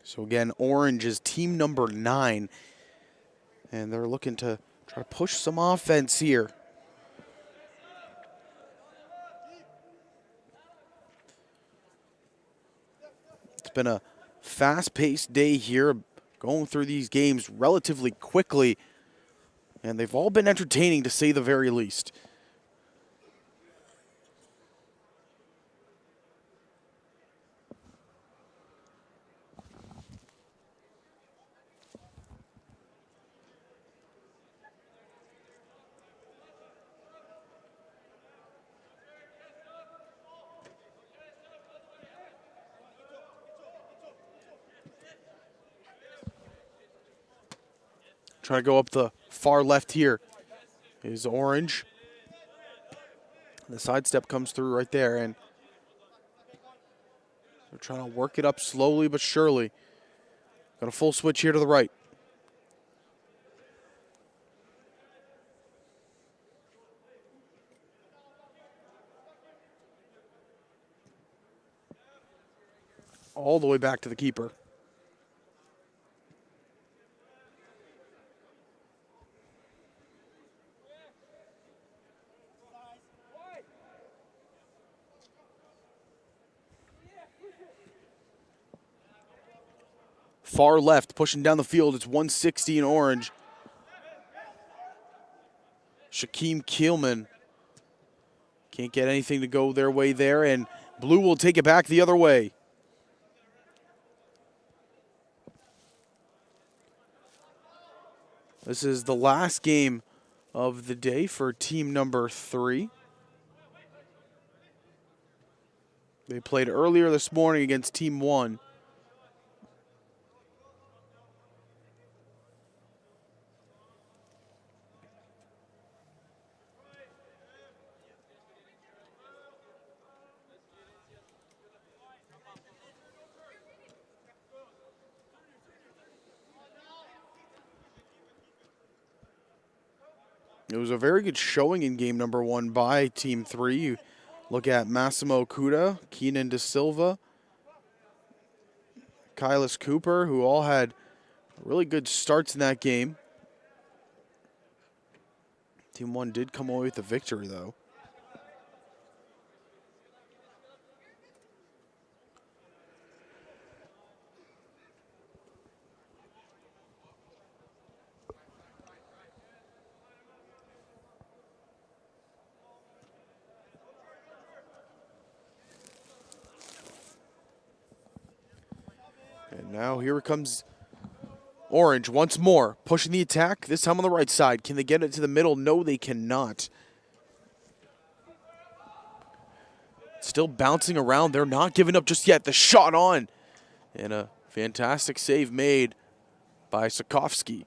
So again, orange is team number 9, and they're looking to try to push some offense here. It's been a fast-paced day here, going through these games relatively quickly, and they've all been entertaining to say the very least. Trying to go up the far left here is orange. The sidestep comes through right there, and they're trying to work it up slowly but surely. Got a full switch here to the right. All the way back to the keeper. Far left, pushing down the field. It's 160 in orange. Shaquem Keelman can't get anything to go their way there, and blue will take it back the other way. This is the last game of the day for team number 3. They played earlier this morning against team 1. It was a very good showing in game number 1 by Team 3. You look at Massimo Kuda, Keenan De Silva, Kylis Cooper, who all had really good starts in that game. Team 1 did come away with the victory, though. And now here comes orange once more, pushing the attack, this time on the right side. Can they get it to the middle? No, they cannot. Still bouncing around. They're not giving up just yet. The shot on. And a fantastic save made by Sokovsky.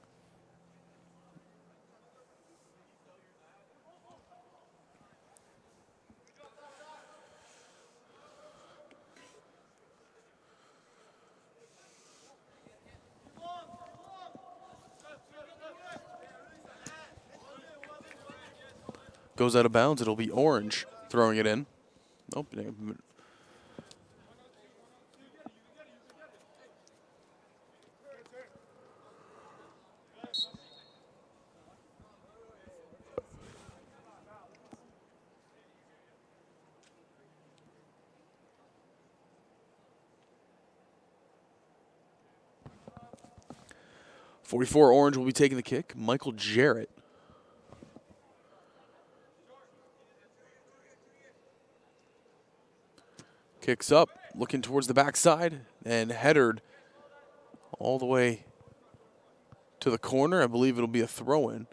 Goes out of bounds. It'll be orange throwing it in. Nope. 44 orange will be taking the kick. Michael Jarrett. Kicks up. looking towards the backside and headered all the way to the corner. I believe it'll be a throw-in.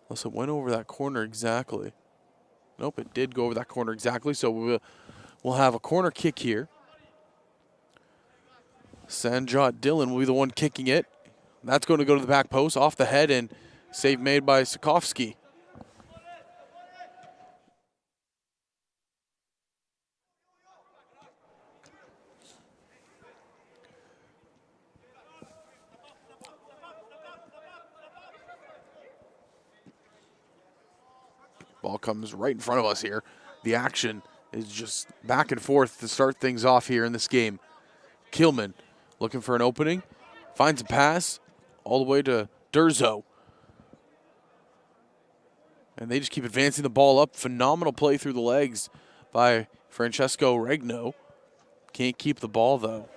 Unless it went over that corner exactly. Nope, it did go over that corner exactly. So we'll have a corner kick here. Sanjot Dillon will be the one kicking it. That's going to go to the back post, off the head, and save made by Sokovsky. Ball comes right in front of us here. The action is just back and forth to start things off here in this game. Kilman looking for an opening. Finds a pass all the way to Durzo. And they just keep advancing the ball up. Phenomenal play through the legs by Francesco Regno. Can't keep the ball, though.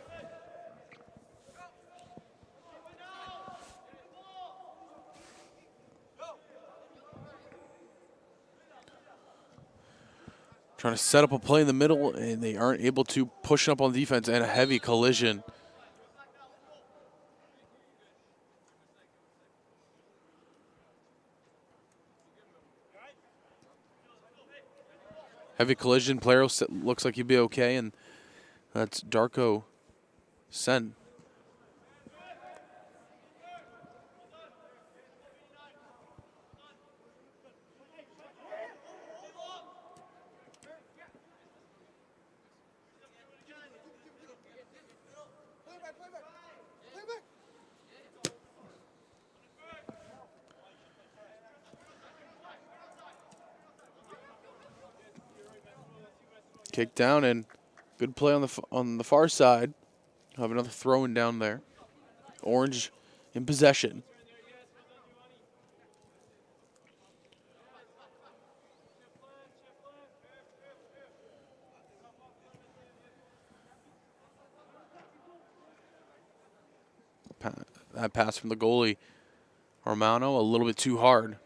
Trying to set up a play in the middle, and they aren't able to push up on defense, and a heavy collision. Heavy collision. Player looks like he'll be okay, and that's Darko Sen. Kick down, and good play on the far side. Have another throw-in down there. Orange in possession. That pass from the goalie, Romano, a little bit too hard.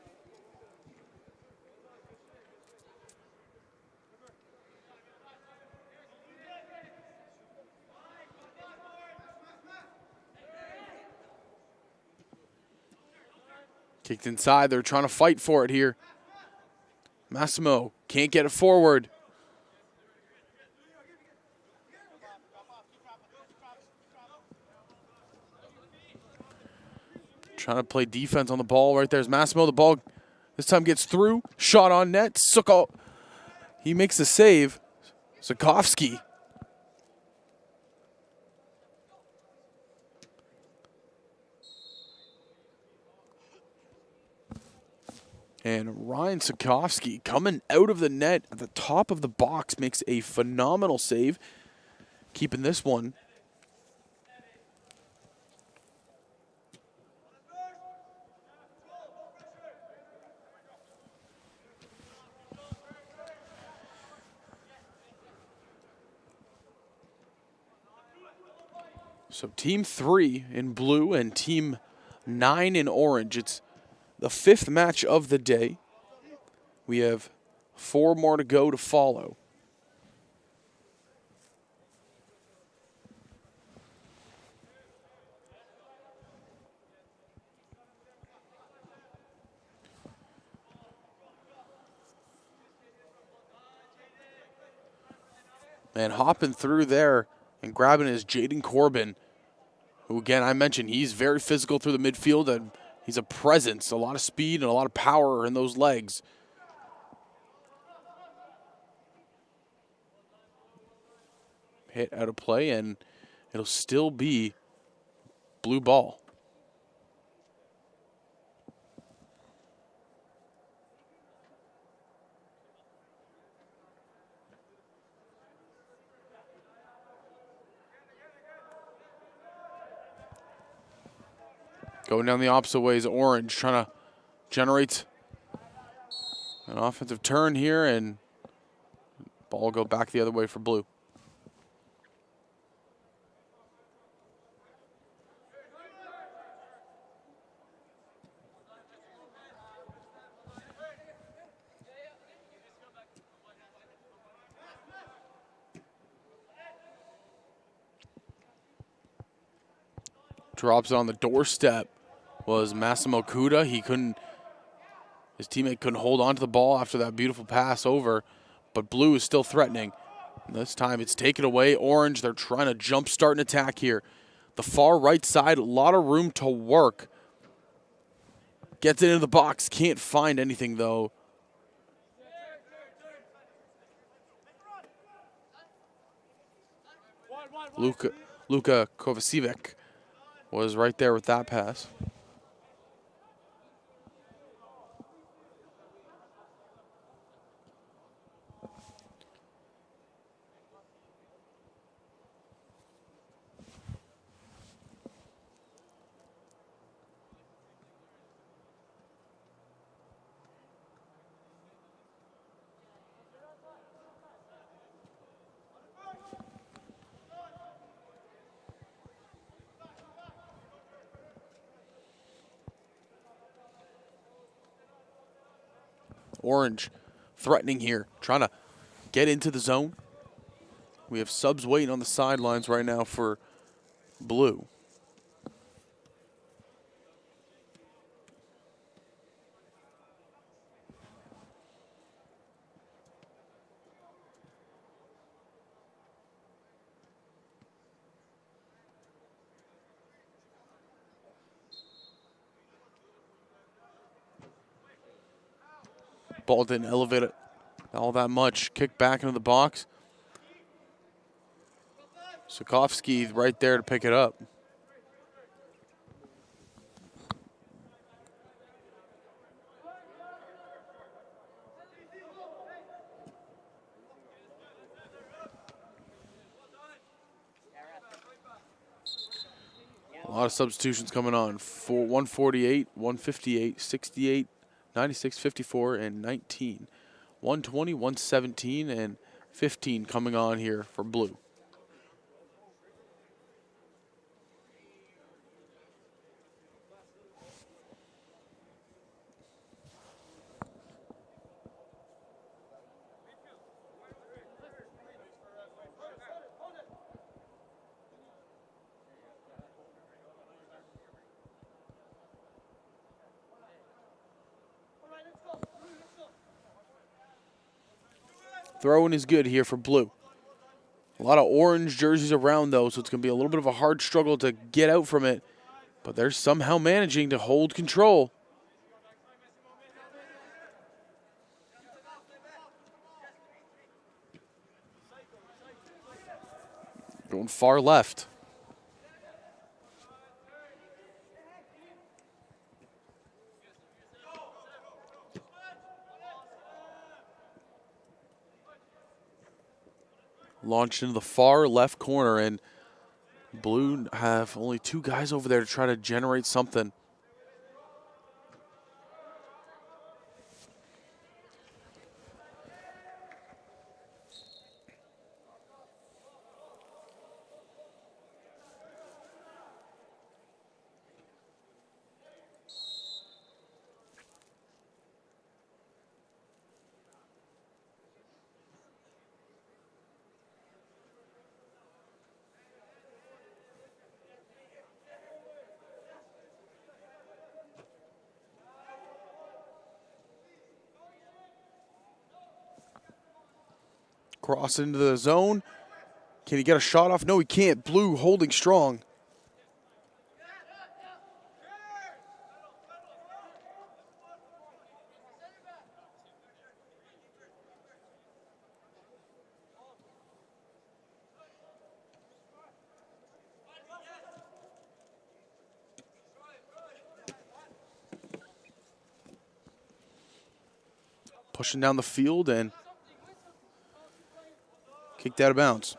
Kicked inside. They're trying to fight for it here. Massimo can't get it forward. Trying to play defense on the ball. Right there's Massimo. The ball this time gets through. Shot on net. Sukov. He makes the save. Sokovsky. And Ryan Sokovsky coming out of the net at the top of the box makes a phenomenal save. Keeping this one. So team 3 in blue and team 9 in orange. It's the 5th match of the day. We have 4 more to go to follow. And hopping through there and grabbing is Jaden Corbin, who, again, I mentioned he's very physical through the midfield, and he's a presence, a lot of speed and a lot of power in those legs. Hit out of play, and it'll still be blue ball. Going down the opposite way is orange, trying to generate an offensive turn here, and ball will go back the other way for blue. Drops it on the doorstep was Massimo Kuda. His teammate couldn't hold on to the ball after that beautiful pass over, but Blue is still threatening. And this time it's taken away. Orange, they're trying to jumpstart an attack here. The far right side, a lot of room to work. Gets it into the box, can't find anything though. Luka Kovacevic was right there with that pass. Orange threatening here, trying to get into the zone. We have subs waiting on the sidelines right now for Blue. Ball didn't elevate it all that much. Kick back into the box. Sokovsky right there to pick it up. A lot of substitutions coming on. 148, 158, 68, 96, 54, and 19. 120, 117, and 15 coming on here for Blue. Throwing is good here for Blue. A lot of orange jerseys around, though, so it's going to be a little bit of a hard struggle to get out from it. But they're somehow managing to hold control. Going far left. Launched into the far left corner, and Blue have only two guys over there to try to generate something. Cross into the zone. Can he get a shot off? No, he can't. Blue holding strong. Pushing down the field and kicked out of bounds.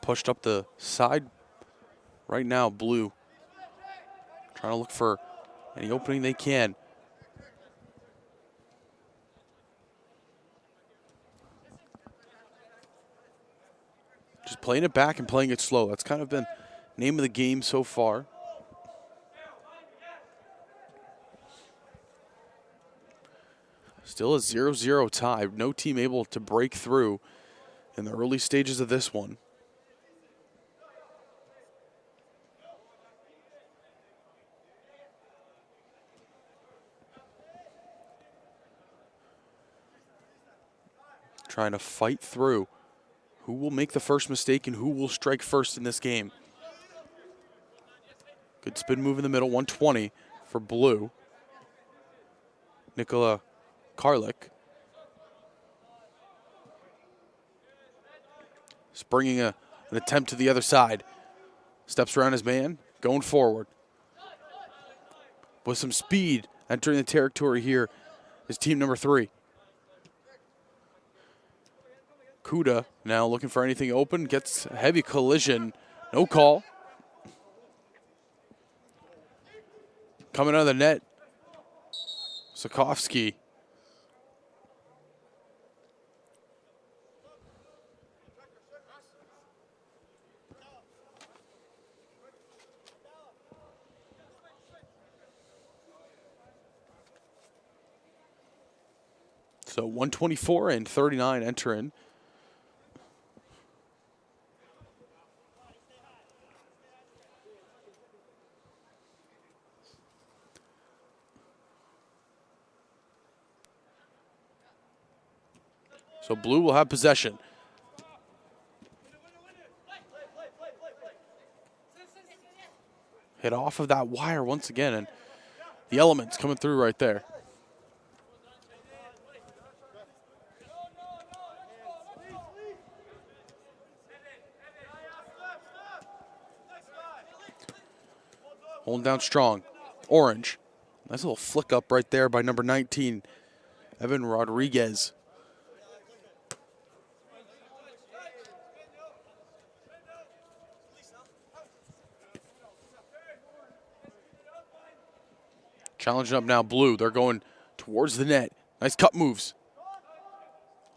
pushed up the side right now, blue. Trying to look for any opening they can. Just playing it back and playing it slow. That's kind of been name of the game so far. Still a 0-0 tie. No team able to break through in the early stages of this one. Trying to fight through. Who will make the first mistake and who will strike first in this game? Good spin move in the middle, 120 for blue. Nikola Karlik. Springing an attempt to the other side. Steps around his man, going forward. With some speed entering the territory here is team number 3. Kuda now looking for anything open, gets a heavy collision, no call. Coming out of the net, Sokovsky. So 124 and 39 enter in. So blue will have possession. Hit off of that wire once again, and the elements coming through right there. Holding down strong. Orange. Nice little flick up right there by number 19, Evan Rodriguez. Challenging up now, blue. They're going towards the net. Nice cut moves.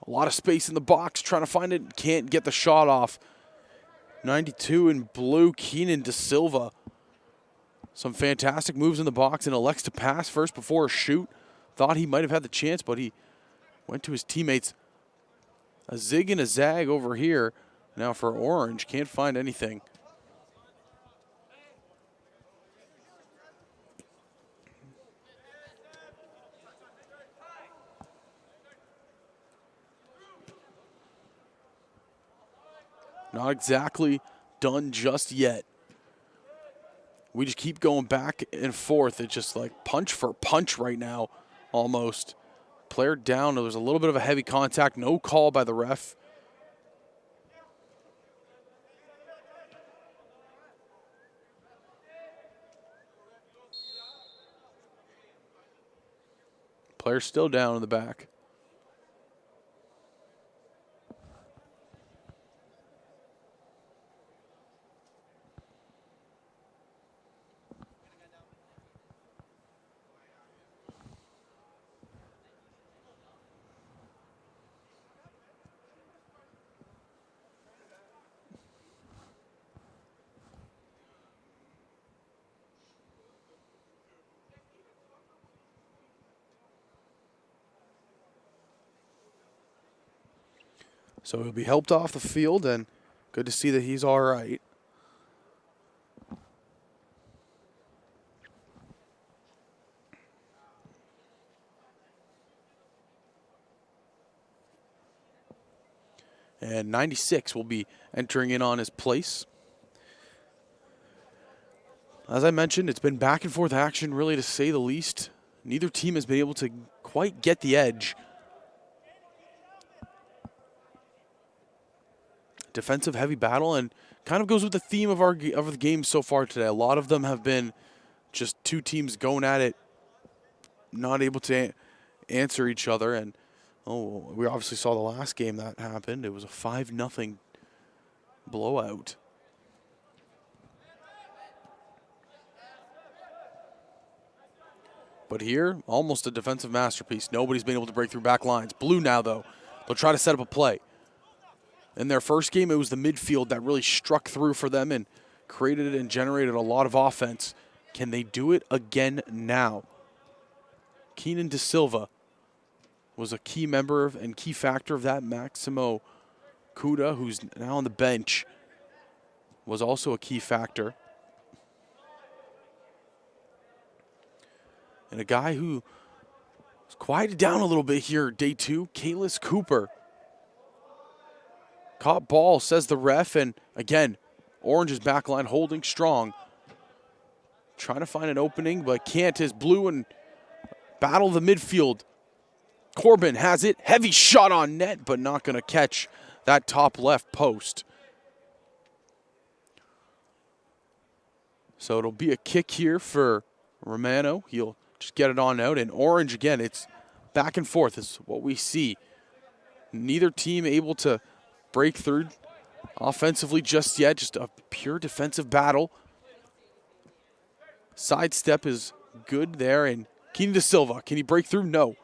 A lot of space in the box, trying to find it. Can't get the shot off. 92 in blue, Keenan De Silva. Some fantastic moves in the box and elects to pass first before a shoot. Thought he might have had the chance, but he went to his teammates. A zig and a zag over here. Now for orange, can't find anything. Not exactly done just yet. We just keep going back and forth. It's just like punch for punch right now, almost. Player down. There was a little bit of a heavy contact. No call by the ref. Player still down in the back. So he'll be helped off the field, and good to see that he's all right. And 96 will be entering in on his place. As I mentioned, it's been back and forth action, really, to say the least. Neither team has been able to quite get the edge. Defensive heavy battle, and kind of goes with the theme of the game so far today. A lot of them have been just two teams going at it, not able to answer each other. And we obviously saw the last game that happened. It was a 5-0 blowout. But here, almost a defensive masterpiece. Nobody's been able to break through back lines. Blue now, though. They'll try to set up a play. In their first game, it was the midfield that really struck through for them and created and generated a lot of offense. Can they do it again now? Keenan De Silva was a key member and key factor of that. Maximo Kuda, who's now on the bench, was also a key factor. And a guy who was quieted down a little bit here, day two, Kalis Cooper. Caught ball, says the ref, and again, Orange's back line holding strong. Trying to find an opening, but can't as Blue and battle the midfield. Corbin has it, heavy shot on net, but not going to catch that top left post. So it'll be a kick here for Romano. He'll just get it on out. And Orange, again, it's back and forth is what we see. Neither team able to break through offensively just yet. Just a pure defensive battle. Sidestep is good there. And Keenan De Silva, can he break through? No.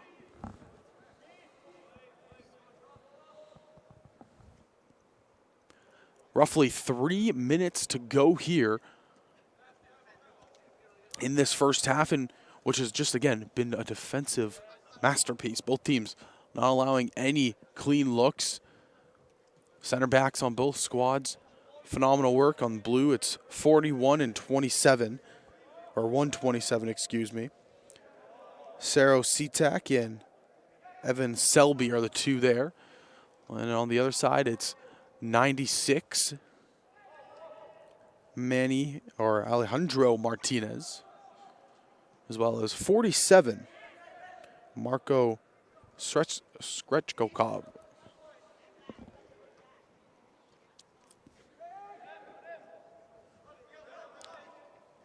Roughly 3 minutes to go here in this first half, and which has just, again, been a defensive masterpiece. Both teams not allowing any clean looks. Center backs on both squads. Phenomenal work on Blue. It's 41 and 27, or 127, excuse me. Saro Sitak and Evan Selby are the two there. And on the other side, it's 96, Manny or Alejandro Martinez, as well as 47, Marco Skrechkokov.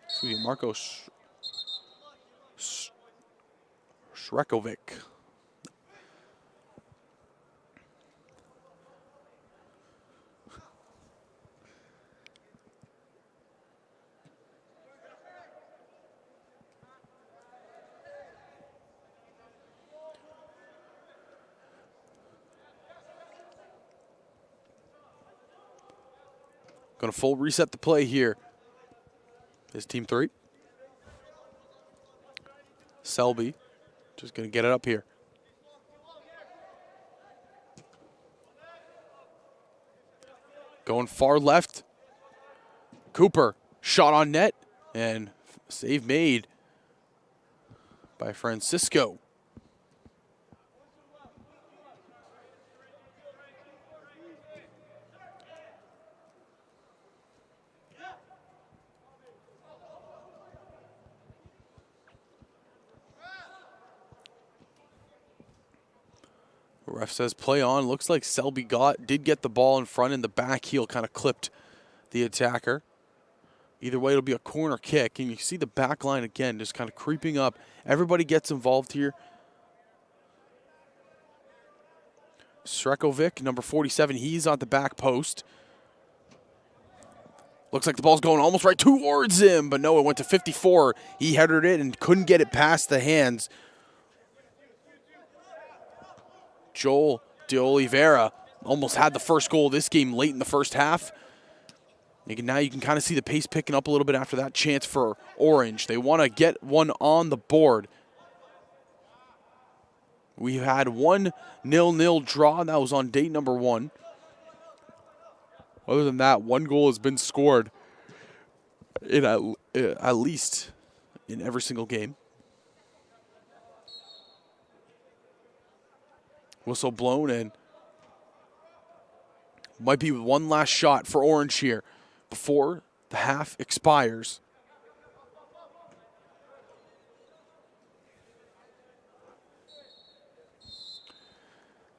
Excuse me, Marco Shrekovic. Going to full reset the play here. Is team 3. Selby just going to get it up here. Going far left. Cooper, shot on net, and save made by Francisco. Ref says play on. Looks like Selby did get the ball in front, and the back heel kind of clipped the attacker. Either way, it'll be a corner kick, and you see the back line again just kind of creeping up. Everybody gets involved here. Srekovic, number 47, he's on the back post. Looks like the ball's going almost right towards him, but no, it went to 54. He headed it and couldn't get it past the hands. Joel de Oliveira almost had the first goal of this game late in the first half. Now you can kind of see the pace picking up a little bit after that chance for Orange. They want to get one on the board. We had 1-0 draw, and that was on date number 1. Other than that, 1 goal has been scored in at least in every single game. Whistle blown, and might be one last shot for Orange here before the half expires.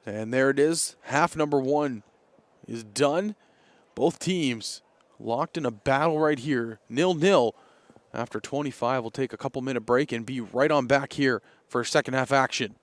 And there it is. Half number 1 is done. Both teams locked in a battle right here. 0-0 after 25. We'll take a couple-minute break and be right on back here for second half action.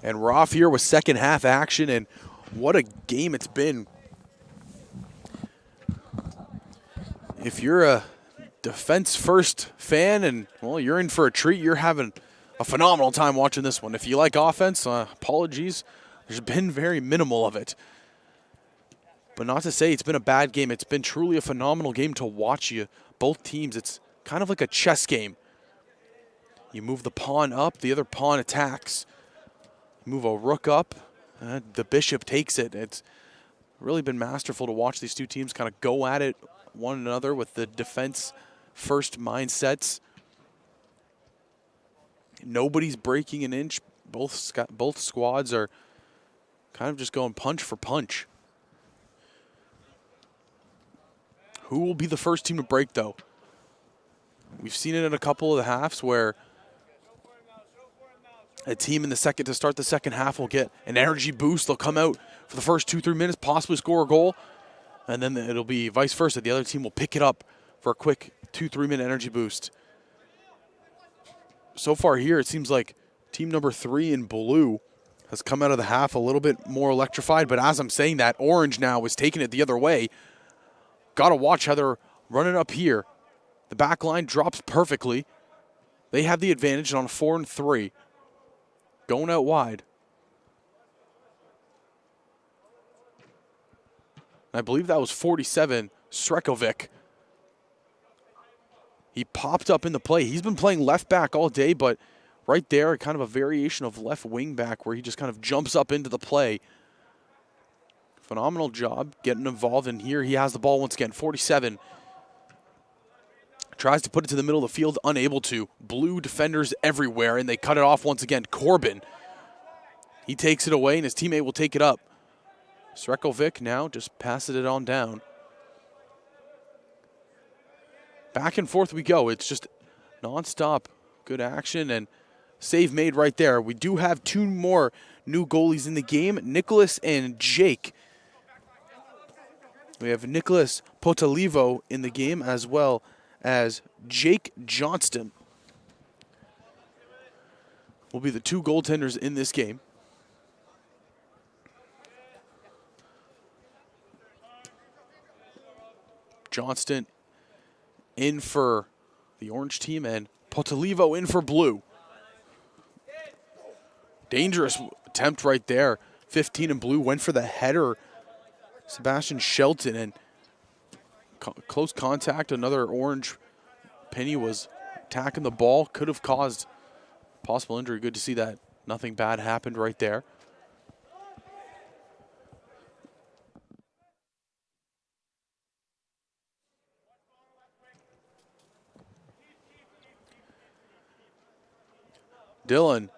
And we're off here with second half action, and what a game it's been. If you're a defense first fan and, well, you're in for a treat, you're having a phenomenal time watching this one. If you like offense, apologies. There's been very minimal of it. But not to say it's been a bad game. It's been truly a phenomenal game to watch you. Both teams, it's kind of like a chess game. You move the pawn up, the other pawn attacks. You move a rook up, the bishop takes it. It's really been masterful to watch these two teams kind of go at it one another with the defense first mindsets. Nobody's breaking an inch. Both squads are kind of just going punch for punch. Who will be the first team to break, though? We've seen it in a couple of the halves where a team in the second to start the second half will get an energy boost. They'll come out for the first 2-3 minutes, possibly score a goal, and then it'll be vice versa. The other team will pick it up for a quick 2-3 minute energy boost. So far here, it seems like team number 3 in blue has come out of the half a little bit more electrified, but as I'm saying that, orange now is taking it the other way. Got to watch how they're running up here. The back line drops perfectly. They have the advantage on 4-3. Going out wide. I believe that was 47, Srekovic. He popped up in the play. He's been playing left back all day, but right there, kind of a variation of left wing back where he just kind of jumps up into the play. Phenomenal job getting involved, and here he has the ball once again. 47. Tries to put it to the middle of the field, unable to. Blue defenders everywhere, and they cut it off once again. Corbin, he takes it away, and his teammate will take it up. Srekovic now just passes it on down. Back and forth we go. It's just nonstop good action and save made right there. We do have 2 more new goalies in the game, Nicholas and Jake. We have Nicholas Potalivo in the game as well as Jake Johnston. Will be the 2 goaltenders in this game. Johnston in for the orange team and Potalivo in for blue. Dangerous attempt right there. 15 in blue went for the header. Sebastian Shelton, and close contact. Another orange penny was attacking the ball. Could have caused possible injury. Good to see that nothing bad happened right there. Dylan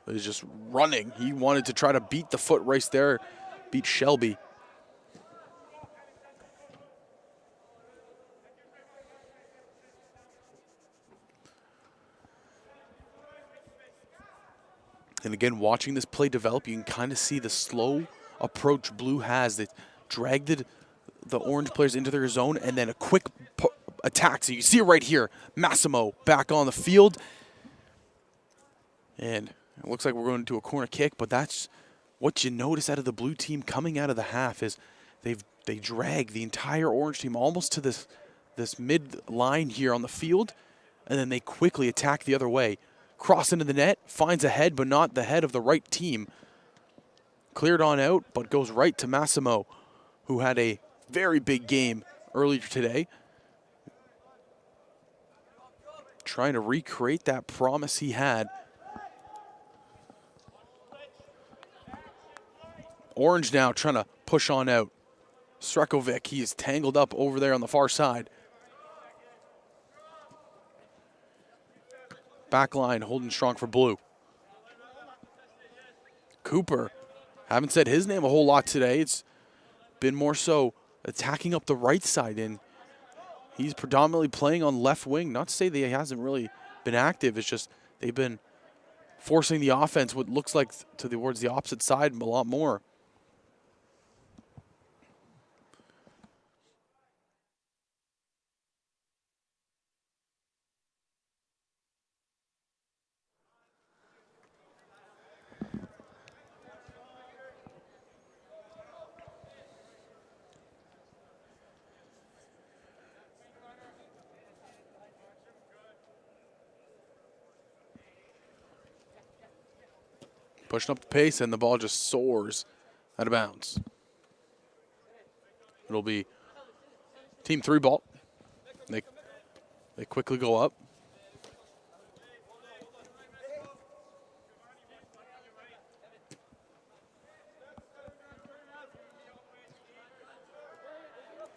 is just running. He wanted to try to beat the foot race there, beat Shelby. And again, watching this play develop, you can kind of see the slow approach blue has. They dragged the orange players into their zone and then a quick attack. So you see it right here. Massimo back on the field. And it looks like we're going to a corner kick, but that's what you notice out of the blue team coming out of the half is they drag the entire orange team almost to this mid line here on the field, and then they quickly attack the other way. Cross into the net, finds a head, but not the head of the right team. Cleared on out, but goes right to Massimo, who had a very big game earlier today. Trying to recreate that promise he had. Orange now trying to push on out. Srekovic, he is tangled up over there on the far side. Back line holding strong for blue. Cooper, haven't said his name a whole lot today. It's been more so attacking up the right side, and he's predominantly playing on left wing. Not to say that he hasn't really been active. It's just they've been forcing the offense, what looks like towards the opposite side a lot more. Pushing up the pace, and the ball just soars out of bounds. It'll be Team 3 ball. They quickly go up.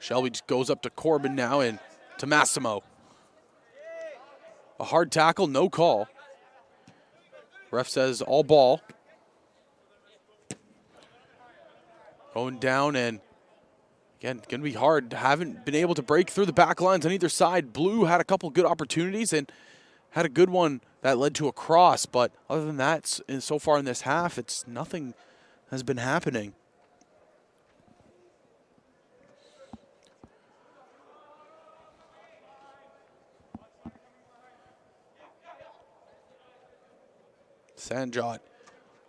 Shelby just goes up to Corbin now and to Massimo. A hard tackle, no call. Ref says all ball. Going down, and again, going to be hard. Haven't been able to break through the back lines on either side. Blue had a couple good opportunities and had a good one that led to a cross, but other than that, so far in this half, it's nothing has been happening. Sanjot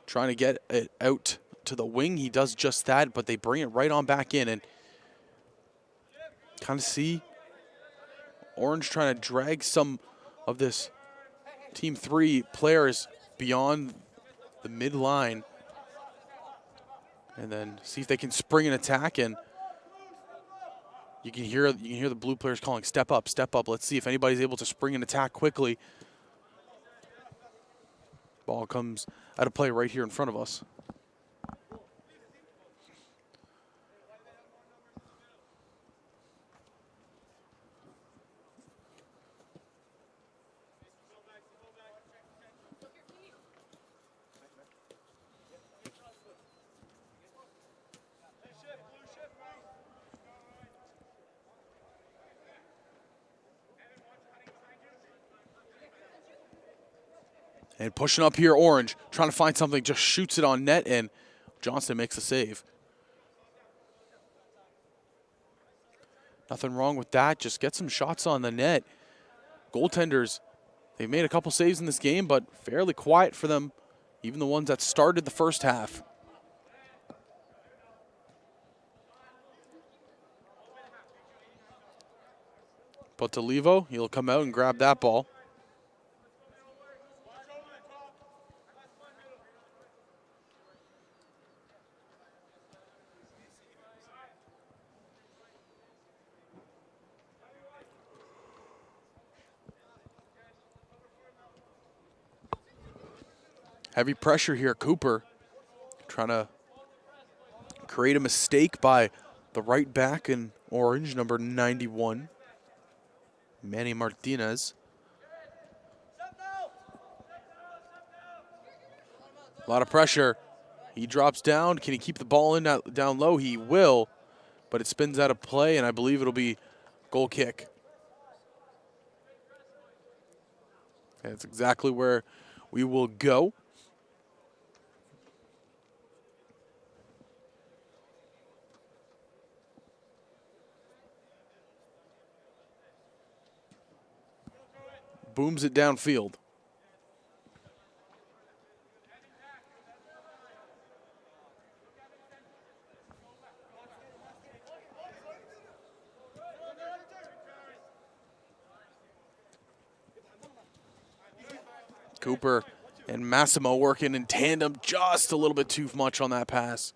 trying to get it out to the wing. He does just that, but they bring it right on back in, and kind of see Orange trying to drag some of this Team 3 players beyond the midline, and then see if they can spring an attack. And you can hear the blue players calling, step up, step up. Let's see if anybody's able to spring an attack quickly. Ball comes out of play right here in front of us. And pushing up here, Orange, trying to find something, just shoots it on net, and Johnston makes a save. Nothing wrong with that. Just get some shots on the net. Goaltenders, they've made a couple saves in this game, but fairly quiet for them, even the ones that started the first half. But to Levo, he'll come out and grab that ball. Heavy pressure here. Cooper trying to create a mistake by the right back in Orange, number 91, Manny Martinez. A lot of pressure. He drops down. Can he keep the ball in down low? He will, but it spins out of play, and I believe it'll be goal kick. And that's exactly where we will go. Booms it downfield. Cooper and Massimo working in tandem just a little bit too much on that pass.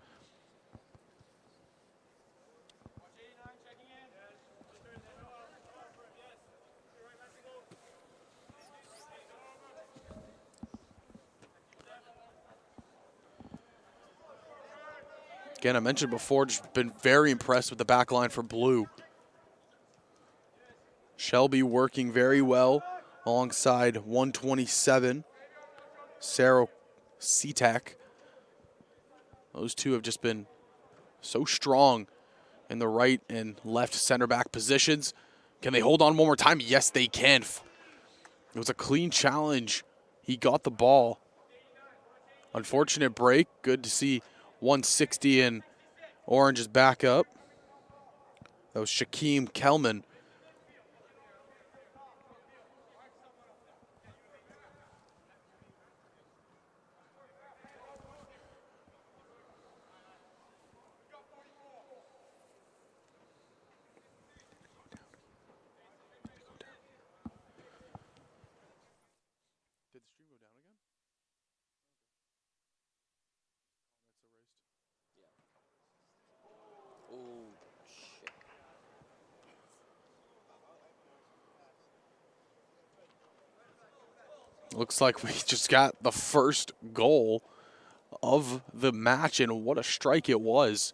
Again, I mentioned before, just been very impressed with the back line for Blue. Shelby working very well alongside 127, Sarah Seatak. Those two have just been so strong in the right and left center back positions. Can they hold on one more time? Yes, they can. It was a clean challenge. He got the ball. Unfortunate break. Good to see 160 and Orange is back up. That was Shaquem Kelman. Looks like we just got the first goal of the match, and what a strike it was.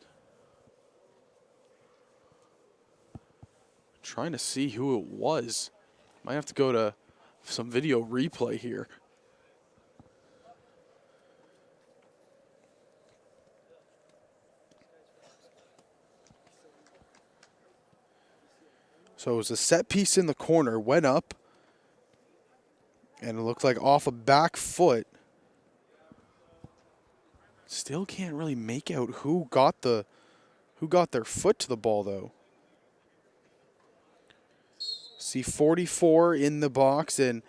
Trying to see who it was. Might have to go to some video replay here. So it was a set piece in the corner, went up, and it looked like off a back foot. Still can't really make out who got their foot to the ball though. See 44 in the box, and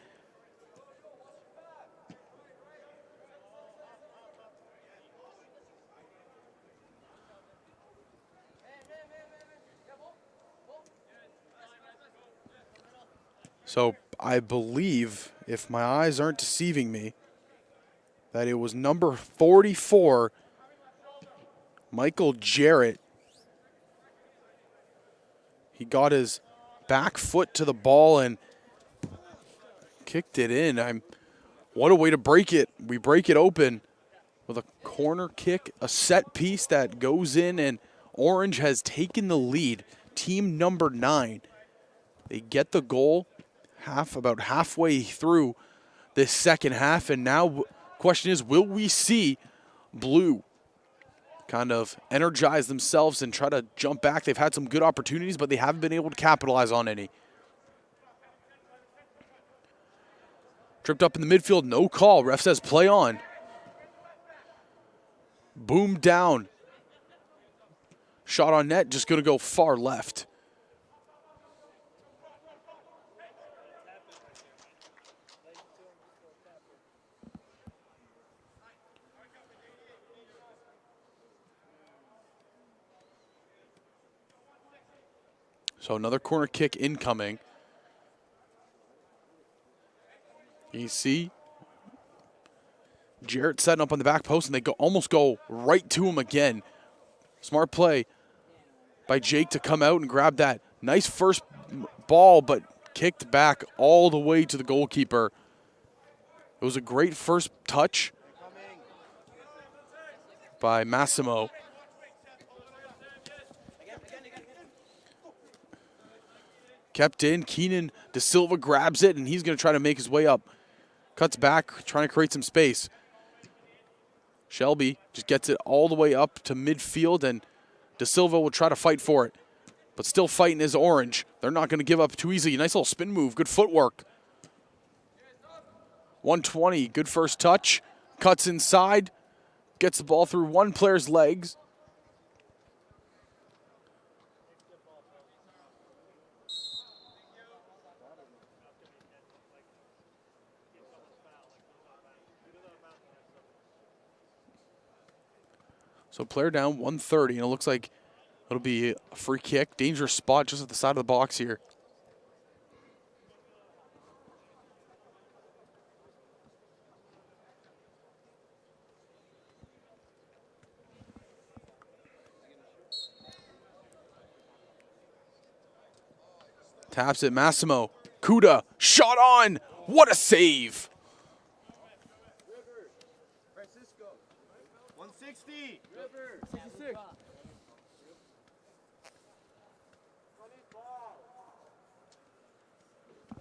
so I believe, if my eyes aren't deceiving me, that it was number 44, Michael Jarrett. He got his back foot to the ball and kicked it in. What a way to break it. We break it open with a corner kick, a set piece that goes in, and Orange has taken the lead. Team number 9. They get the goal about halfway through this second half, and now question is, will we see Blue kind of energize themselves and try to jump back? They've had some good opportunities, but they haven't been able to capitalize on any. Tripped up in the midfield, no call. Ref says play on. Boom down. Shot on net, just going to go far left. So another corner kick incoming. You see Jarrett setting up on the back post, and they almost go right to him again. Smart play by Jake to come out and grab that nice first ball, but kicked back all the way to the goalkeeper. It was a great first touch by Massimo. Kept in, Keenan De Silva grabs it, and he's going to try to make his way up. Cuts back, trying to create some space. Shelby just gets it all the way up to midfield, and De Silva will try to fight for it. But still fighting is Orange. They're not going to give up too easily. Nice little spin move, good footwork. 120, good first touch. Cuts inside, gets the ball through one player's legs. So player down 130, and it looks like it'll be a free kick. Dangerous spot just at the side of the box here. Taps it, Massimo. Kuda, shot on. What a save. 160. 66.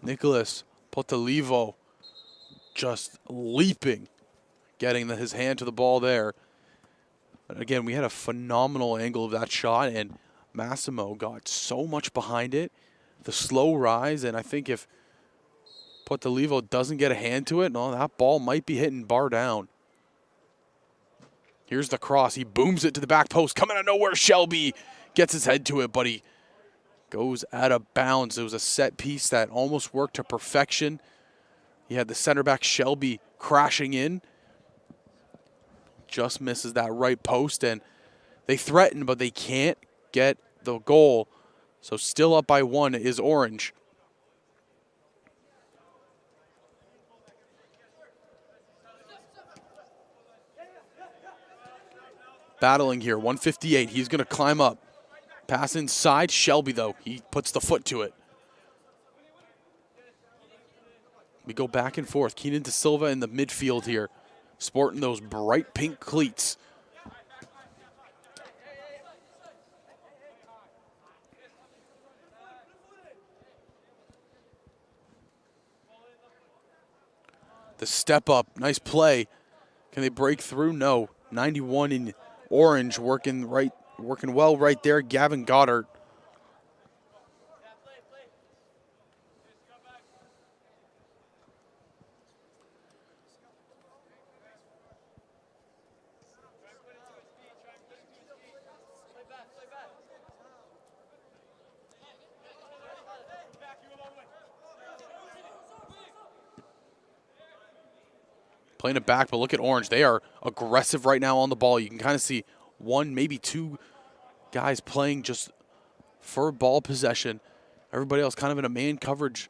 Nicholas Potalivo just leaping, getting his hand to the ball there. But again, we had a phenomenal angle of that shot, and Massimo got so much behind it. The slow rise, and I think if Potalivo doesn't get a hand to it, no, that ball might be hitting bar down. Here's the cross. He booms it to the back post. Coming out of nowhere, Shelby gets his head to it, but he goes out of bounds. It was a set piece that almost worked to perfection. He had the center back, Shelby, crashing in. Just misses that right post, and they threaten, but they can't get the goal. So still up by 1 is Orange. Battling here, 158. He's going to climb up. Pass inside. Shelby, though, he puts the foot to it. We go back and forth. Keenan De Silva in the midfield here, sporting those bright pink cleats. The step up, nice play. Can they break through? No. 91 in orange, working well right there. Gavin Goddard. Playing it back, but look at Orange. They are aggressive right now on the ball. You can kind of see one, maybe two guys playing just for ball possession. Everybody else kind of in a man coverage.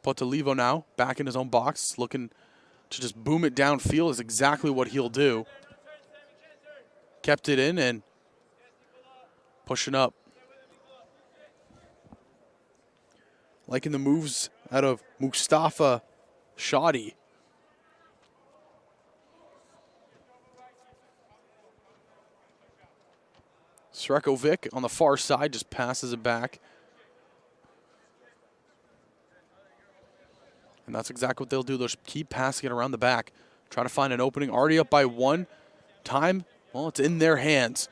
Potalivo now back in his own box, looking to just boom it downfield is exactly what he'll do. Kept it in and pushing up. Liking the moves out of Mustafa Shadi. Srekovic on the far side just passes it back. And that's exactly what they'll do. They'll just keep passing it around the back. Try to find an opening. Already up by one. Time, well, it's in their hands.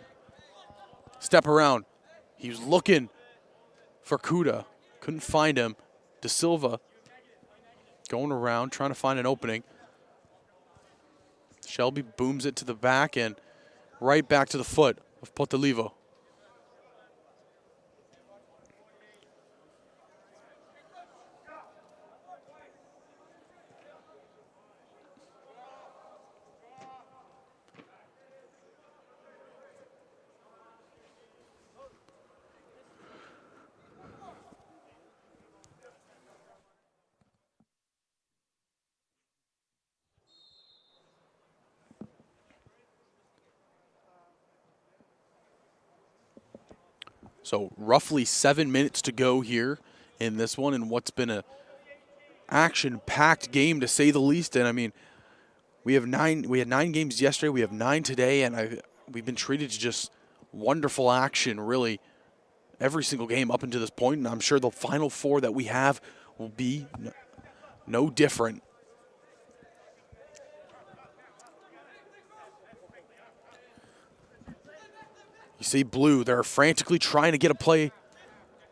Step around. He was looking for Kuda. Couldn't find him. De Silva going around, trying to find an opening. Shelby booms it to the back and right back to the foot of Potalivo. So roughly 7 minutes to go here in this one, and what's been a action-packed game to say the least. And I mean, we had 9 games yesterday, we have 9 today, and we've been treated to just wonderful action, really, every single game up until this point. And I'm sure the final 4 that we have will be no different. You see Blue, they're frantically trying to get a play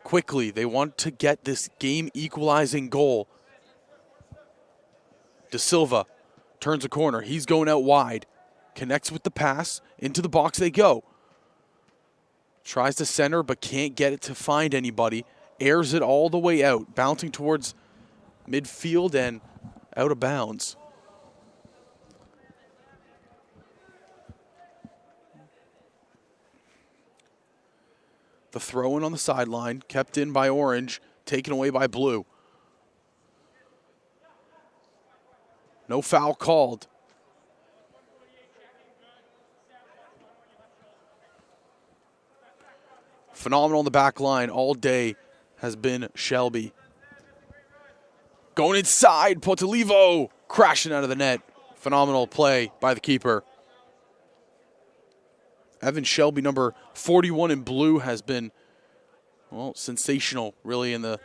quickly. They want to get this game equalizing goal. De Silva turns a corner. He's going out wide. Connects with the pass. Into the box they go. Tries to center but can't get it to find anybody. Airs it all the way out. Bouncing towards midfield and out of bounds. The throw-in on the sideline, kept in by Orange, taken away by Blue. No foul called. Phenomenal on the back line all day has been Shelby. Going inside, Potalivo crashing out of the net. Phenomenal play by the keeper. Evan Shelby, number 41 in blue, has been, well, sensational, really, in the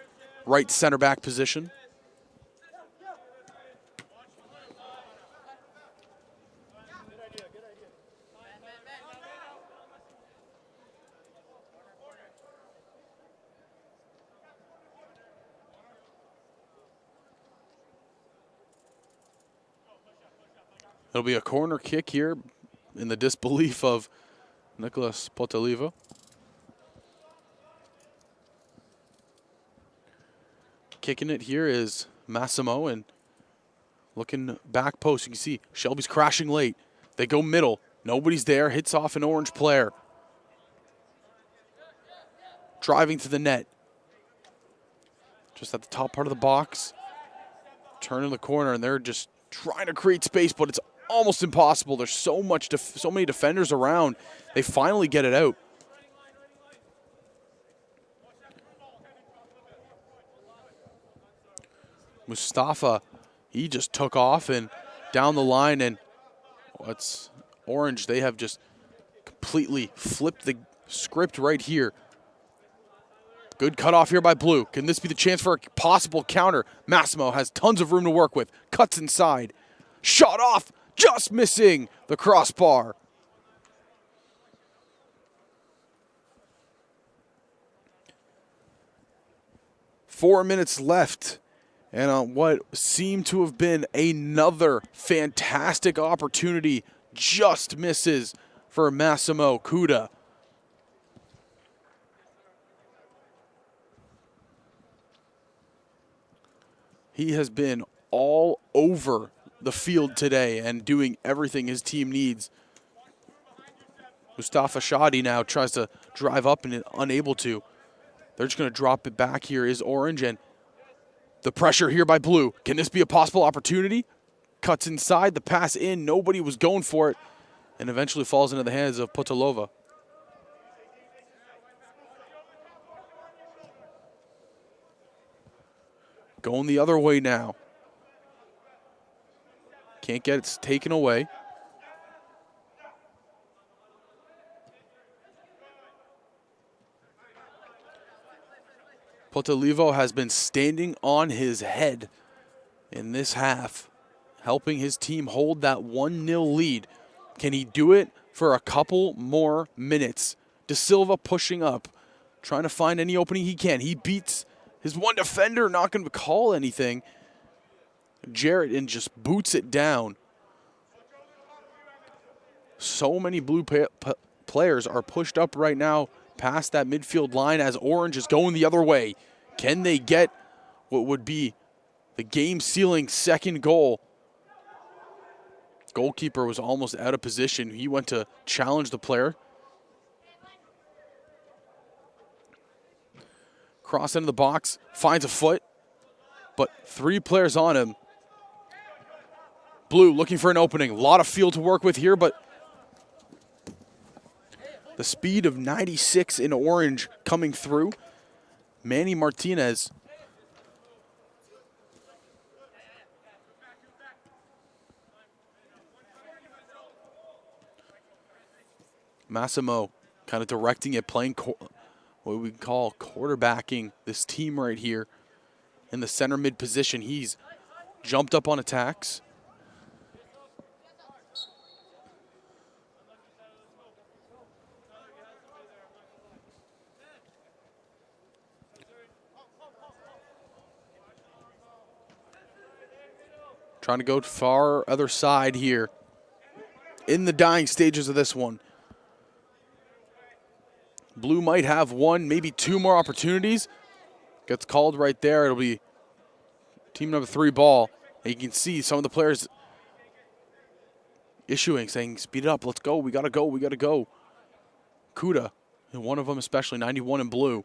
right center back position. It'll be a corner kick here in the disbelief of Nicholas Potalivo. Kicking it here is Massimo, and looking back post. You can see Shelby's crashing late. They go middle. Nobody's there. Hits off an Orange player. Driving to the net. Just at the top part of the box. Turning the corner, and they're just trying to create space, but it's almost impossible. There's so many defenders around. They finally get it out. Mustafa, he just took off and down the line, and what's Orange, they have just completely flipped the script right here. Good cutoff here by Blue. Can this be the chance for a possible counter? Massimo has tons of room to work with. Cuts inside. Shot off, just missing the crossbar. Four minutes left. And on what seemed to have been another fantastic opportunity, just misses for Massimo Kuda. He has been all over the field today and doing everything his team needs. Mustafa Shadi now tries to drive up and unable to. They're just going to drop it back here is Orange, and the pressure here by Blue. Can this be a possible opportunity? Cuts inside, the pass in, nobody was going for it, and eventually falls into the hands of Potalova. Going the other way now. Can't get it taken away. Potalivo has been standing on his head in this half, helping his team hold that 1-0 lead. Can he do it for a couple more minutes? De Silva pushing up, trying to find any opening he can. He beats his one defender, not going to call anything. Jarrett and just boots it down. So many Blue players are pushed up right now past that midfield line as Orange is going the other way. Can they get what would be the game-sealing second goal? Goalkeeper was almost out of position. He went to challenge the player. Cross into the box, finds a foot, but three players on him. Blue looking for an opening. A lot of field to work with here, but the speed of 96 in Orange coming through. Manny Martinez. Massimo kind of directing it, playing what we call quarterbacking this team right here in the center mid position. He's jumped up on attacks. Trying to go far other side here in the dying stages of this one. Blue might have one, maybe two more opportunities. Gets called right there. It'll be team number 3 ball. And you can see some of the players issuing, saying, speed it up, let's go, we gotta go, we gotta go. Kuda, and one of them especially, 91 in blue.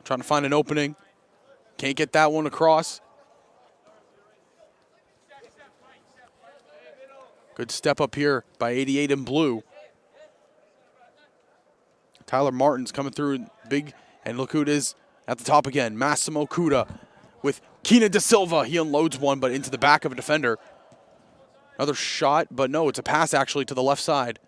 Trying to find an opening. Can't get that one across. Good step up here by 88 in blue. Tyler Martin's coming through big, and look who it is at the top again. Massimo Kuda with Keenan De Silva. He unloads one, but into the back of a defender. Another shot, but no, it's a pass actually to the left side.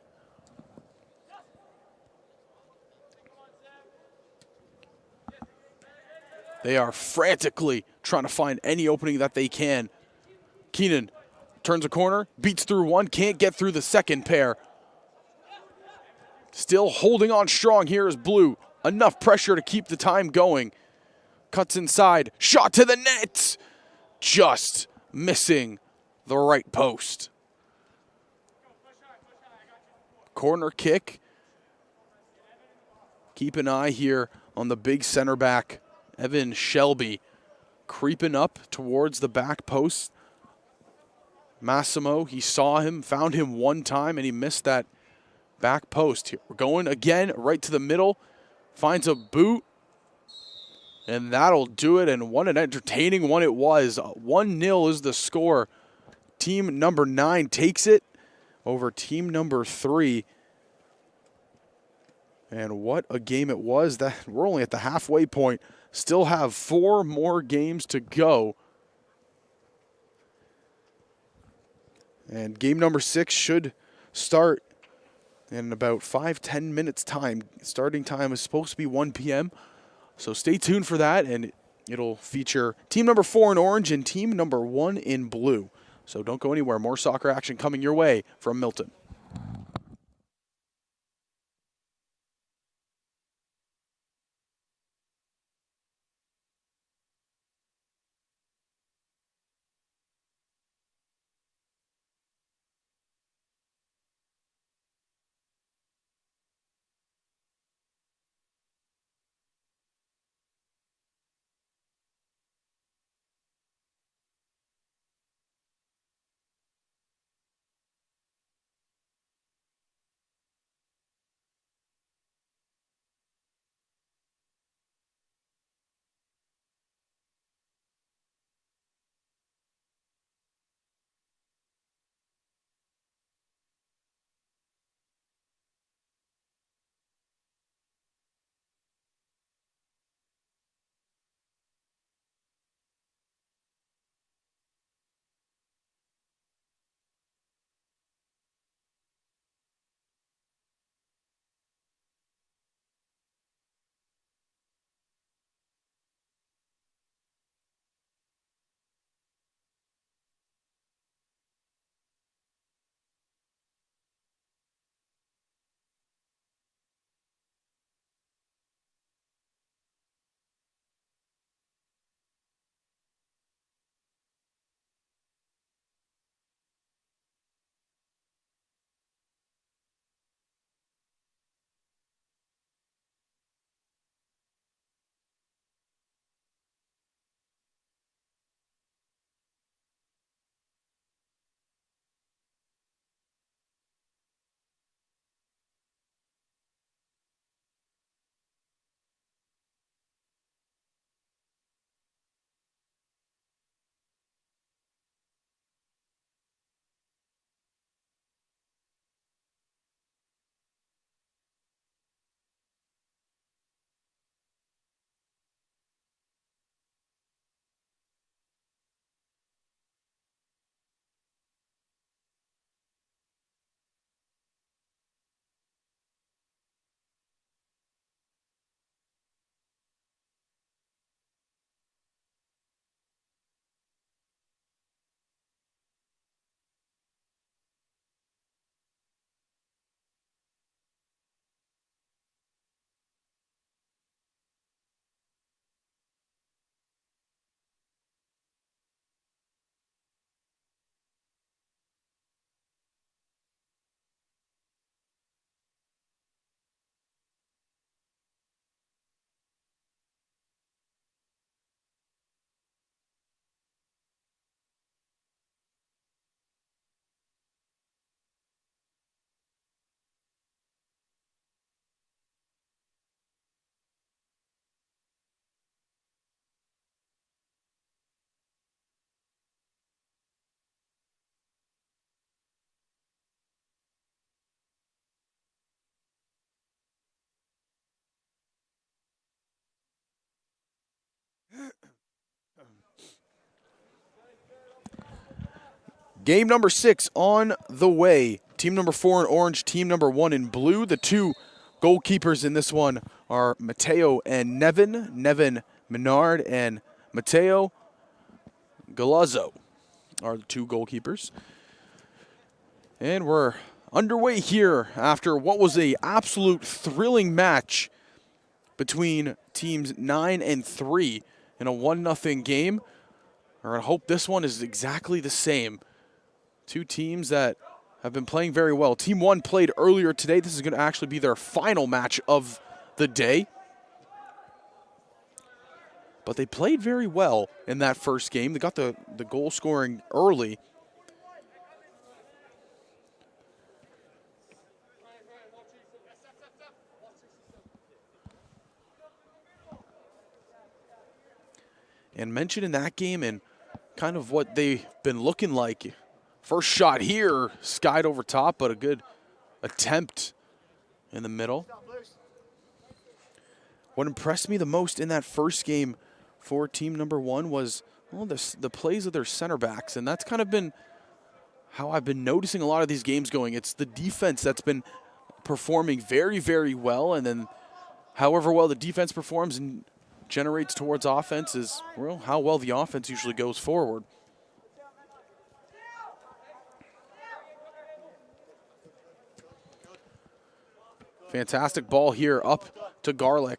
They are frantically trying to find any opening that they can. Keenan turns a corner, beats through one, can't get through the second pair. Still holding on strong here is Blue. Enough pressure to keep the time going. Cuts inside, shot to the net. Just missing the right post. Corner kick. Keep an eye here on the big center back, Evan Shelby, creeping up towards the back post. Massimo, he saw him, found him one time, and he missed that back post. Here we're going again, right to the middle. Finds a boot, and that'll do it. And what an entertaining one it was. 1-0 is the score. Team number 9 takes it over team number 3. And what a game it was. That we're only at the halfway point. Still have 4 more games to go. And game number 6 should start in about 5-10 minutes time. Starting time is supposed to be 1 p.m. So stay tuned for that, and it'll feature team number 4 in orange and team number 1 in blue. So don't go anywhere. More soccer action coming your way from Milton. Game number 6 on the way. Team number 4 in orange, team number 1 in blue. The 2 goalkeepers in this one are Mateo and Nevin. Nevin Menard and Mateo Galazzo are the 2 goalkeepers. And we're underway here after what was an absolute thrilling match between teams 9 and 3 in a 1-0 game. We're going to hope this one is exactly the same. 2 teams that have been playing very well. Team 1 played earlier today. This is going to actually be their final match of the day. But they played very well in that first game. They got the goal scoring early. And mentioned in that game and kind of what they've been looking like First shot here, skied over top, but a good attempt in the middle. What impressed me the most in that first game for team number one was the plays of their center backs, and that's kind of been how I've been noticing a lot of these games going. It's the defense that's been performing very, very well, and then however well the defense performs and generates towards offense is, well, how well the offense usually goes forward. Fantastic ball here up to Garlock.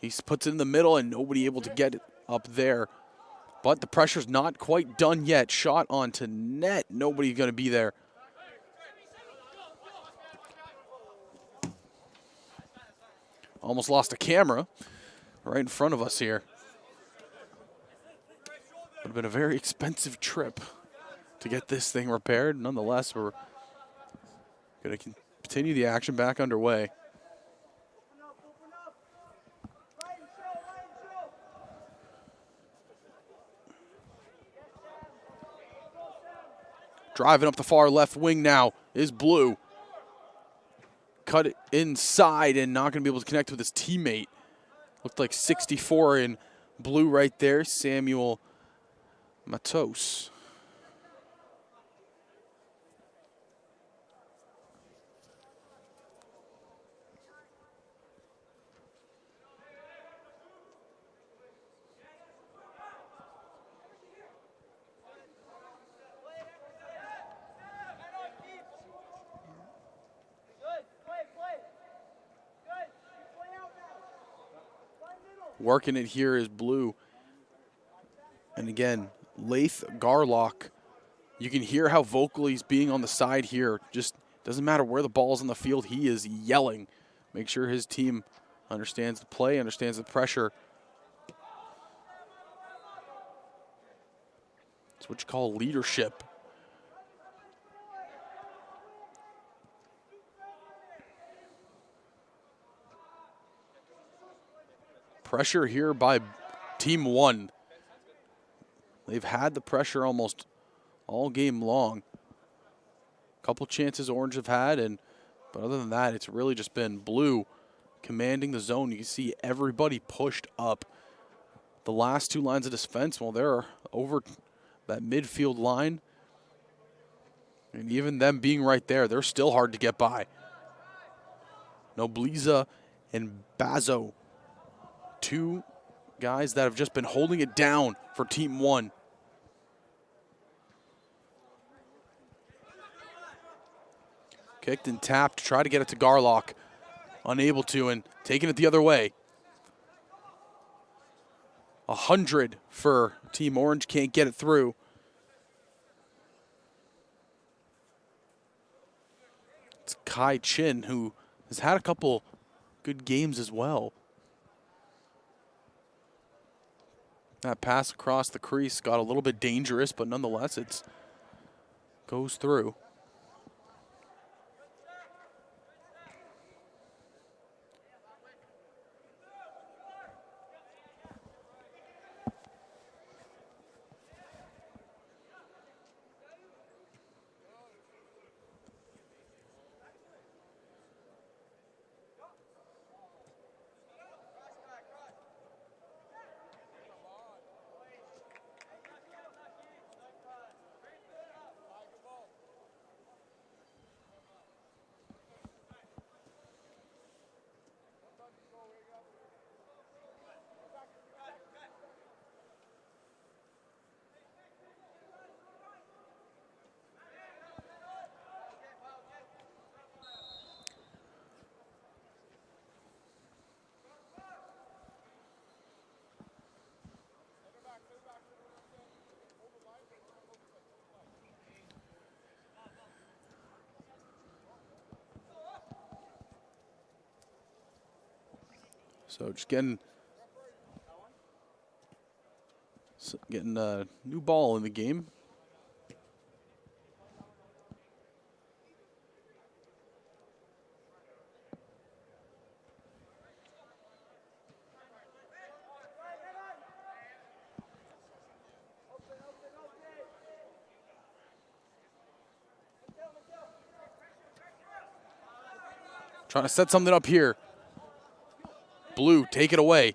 He puts it in the middle and nobody able to get it up there. But the pressure's not quite done yet. Shot onto net. Nobody's going to be there. Almost lost a camera right in front of us here. Would have been a very expensive trip to get this thing repaired. Nonetheless, we're going to continue the action back underway. Driving up the far left wing now is Blue. Cut it inside and not going to be able to connect with his teammate. Looked like 64 in Blue right there, Samuel Matos. Working it here is Blue. And again, Lath Garlock. You can hear how vocal he's being on the side here. Just doesn't matter where the ball's on the field, he is yelling. Make sure his team understands the play, understands the pressure. It's what you call leadership. Pressure here by team one. They've had the pressure almost all game long. Couple chances Orange have had, but other than that, it's really just been Blue commanding the zone. You can see everybody pushed up. The last two lines of defense, well, they're over that midfield line. And even them being right there, they're still hard to get by. Nobliza and Bazo. Two guys that have just been holding it down for team one. Kicked and tapped to try to get it to Garlock. Unable to, and taking it the other way. 100 for Team Orange, can't get it through. It's Kai Chin, who has had a couple good games as well. That pass across the crease got a little bit dangerous, but nonetheless, it goes through. So just getting a new ball in the game. Trying to set something up here. Blue, take it away.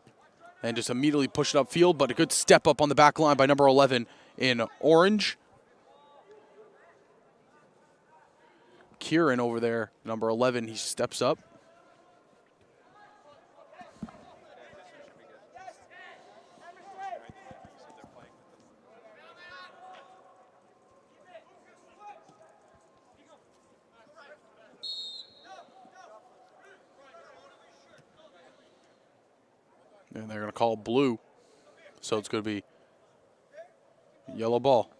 And just immediately push it upfield, but a good step up on the back line by number 11 in orange. Kieran over there, number 11, he steps up. And they're going to call blue. So it's going to be yellow ball.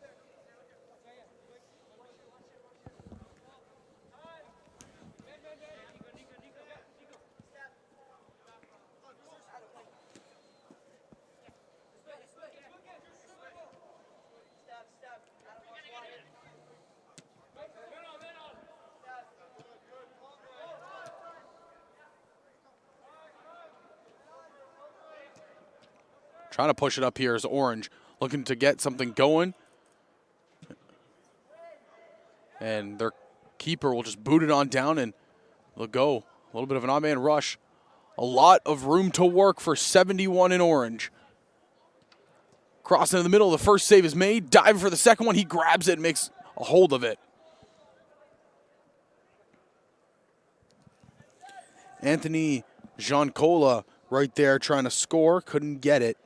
Trying to push it up here is orange, looking to get something going. And their keeper will just boot it on down and they'll go. A little bit of an odd man rush. A lot of room to work for 71 in orange. Crossing in the middle, the first save is made. Diving for the second one, he grabs it and makes a hold of it. Anthony Giancola right there trying to score, couldn't get it.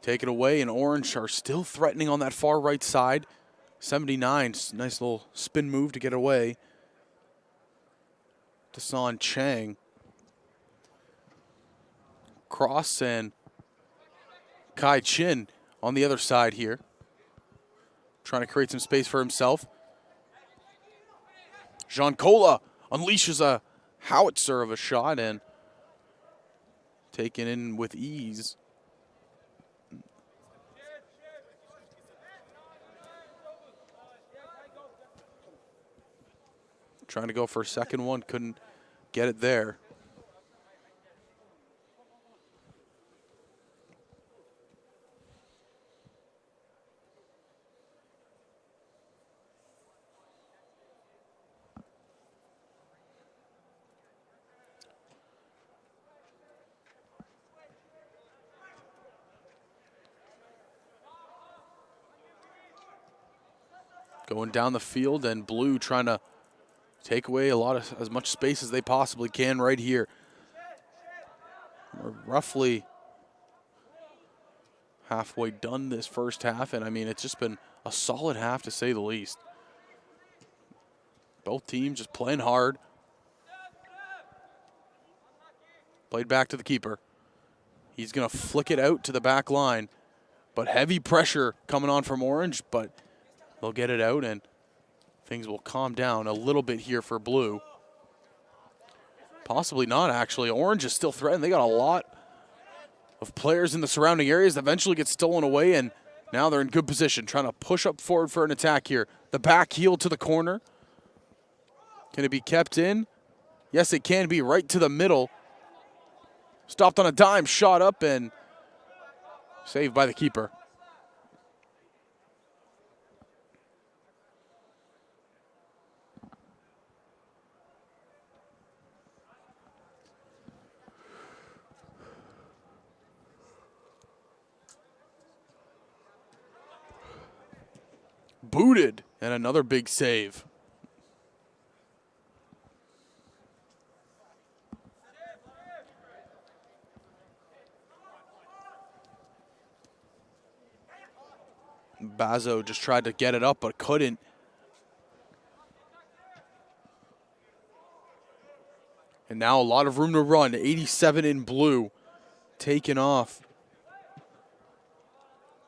Take it away, and orange are still threatening on that far right side. 79, nice little spin move to get away. Dasan Chang. Cross and Kai Chin on the other side here. Trying to create some space for himself. Giancola unleashes a howitzer of a shot and taken in with ease. Trying to go for a second one, couldn't get it there. Going down the field, and blue trying to take away as much space as they possibly can right here. We're roughly halfway done this first half, and I mean, it's just been a solid half to say the least. Both teams just playing hard. Played back to the keeper. He's going to flick it out to the back line, but heavy pressure coming on from orange, but they'll get it out, and things will calm down a little bit here for blue. Possibly not, actually. Orange is still threatened. They got a lot of players in the surrounding areas that eventually get stolen away, and now they're in good position, trying to push up forward for an attack here. The back heel to the corner. Can it be kept in? Yes, it can be, right to the middle. Stopped on a dime, shot up, and saved by the keeper. Booted, and another big save. Bazo just tried to get it up, but couldn't. And now a lot of room to run. 87 in blue, taken off.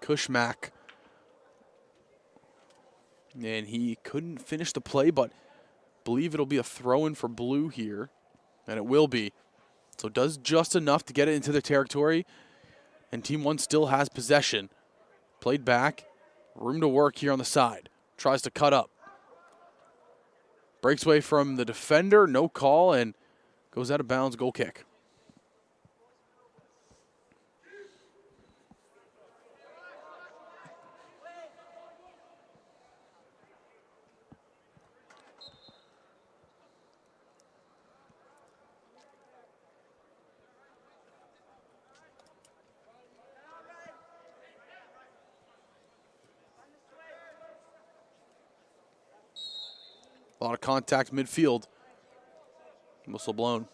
Kushmak. And he couldn't finish the play, but believe it'll be a throw-in for blue here, and it will be. So it does just enough to get it into their territory, and Team 1 still has possession. Played back, room to work here on the side. Tries to cut up. Breaks away from the defender, no call, and goes out of bounds, goal kick. A lot of contact midfield. Whistle blown.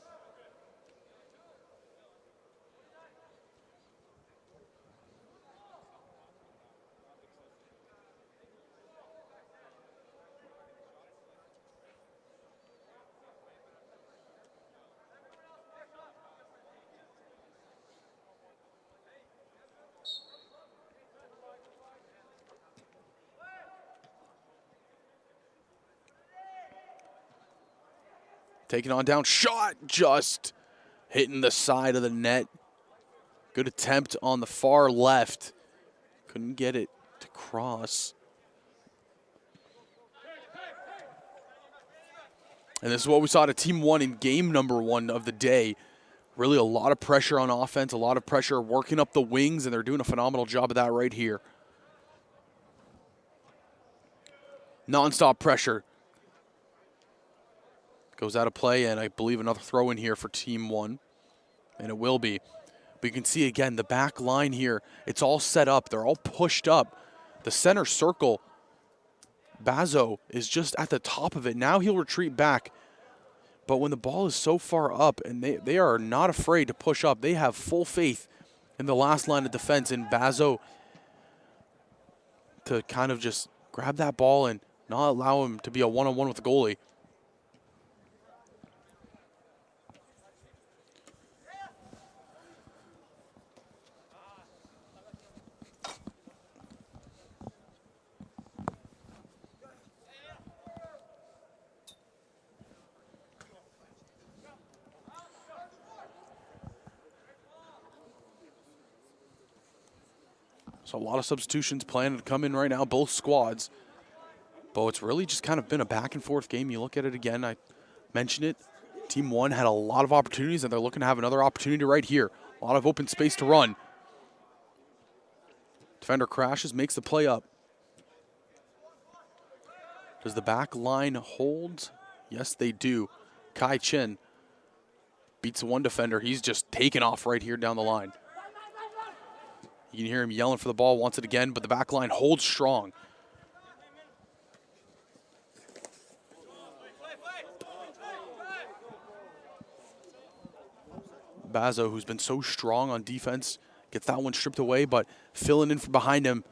Taking on down, shot just hitting the side of the net. Good attempt on the far left. Couldn't get it to cross. And this is what we saw to Team 1 in game number 1 of the day. Really a lot of pressure on offense, a lot of pressure working up the wings, and they're doing a phenomenal job of that right here. Non-stop pressure. Goes out of play, and I believe another throw in here for Team 1. And it will be. But you can see again, the back line here, it's all set up. They're all pushed up. The center circle, Bazo is just at the top of it. Now he'll retreat back. But when the ball is so far up, and they are not afraid to push up, they have full faith in the last line of defense, and Bazo to kind of just grab that ball and not allow him to be a one-on-one with the goalie. So a lot of substitutions planning to come in right now, both squads. But it's really just kind of been a back and forth game. You look at it again, I mentioned it. Team 1 had a lot of opportunities, and they're looking to have another opportunity right here. A lot of open space to run. Defender crashes, makes the play up. Does the back line hold? Yes, they do. Kai Chin beats one defender. He's just taken off right here down the line. You can hear him yelling for the ball, wants it again, but the back line holds strong. Bazo, who's been so strong on defense, gets that one stripped away, but filling in from behind him.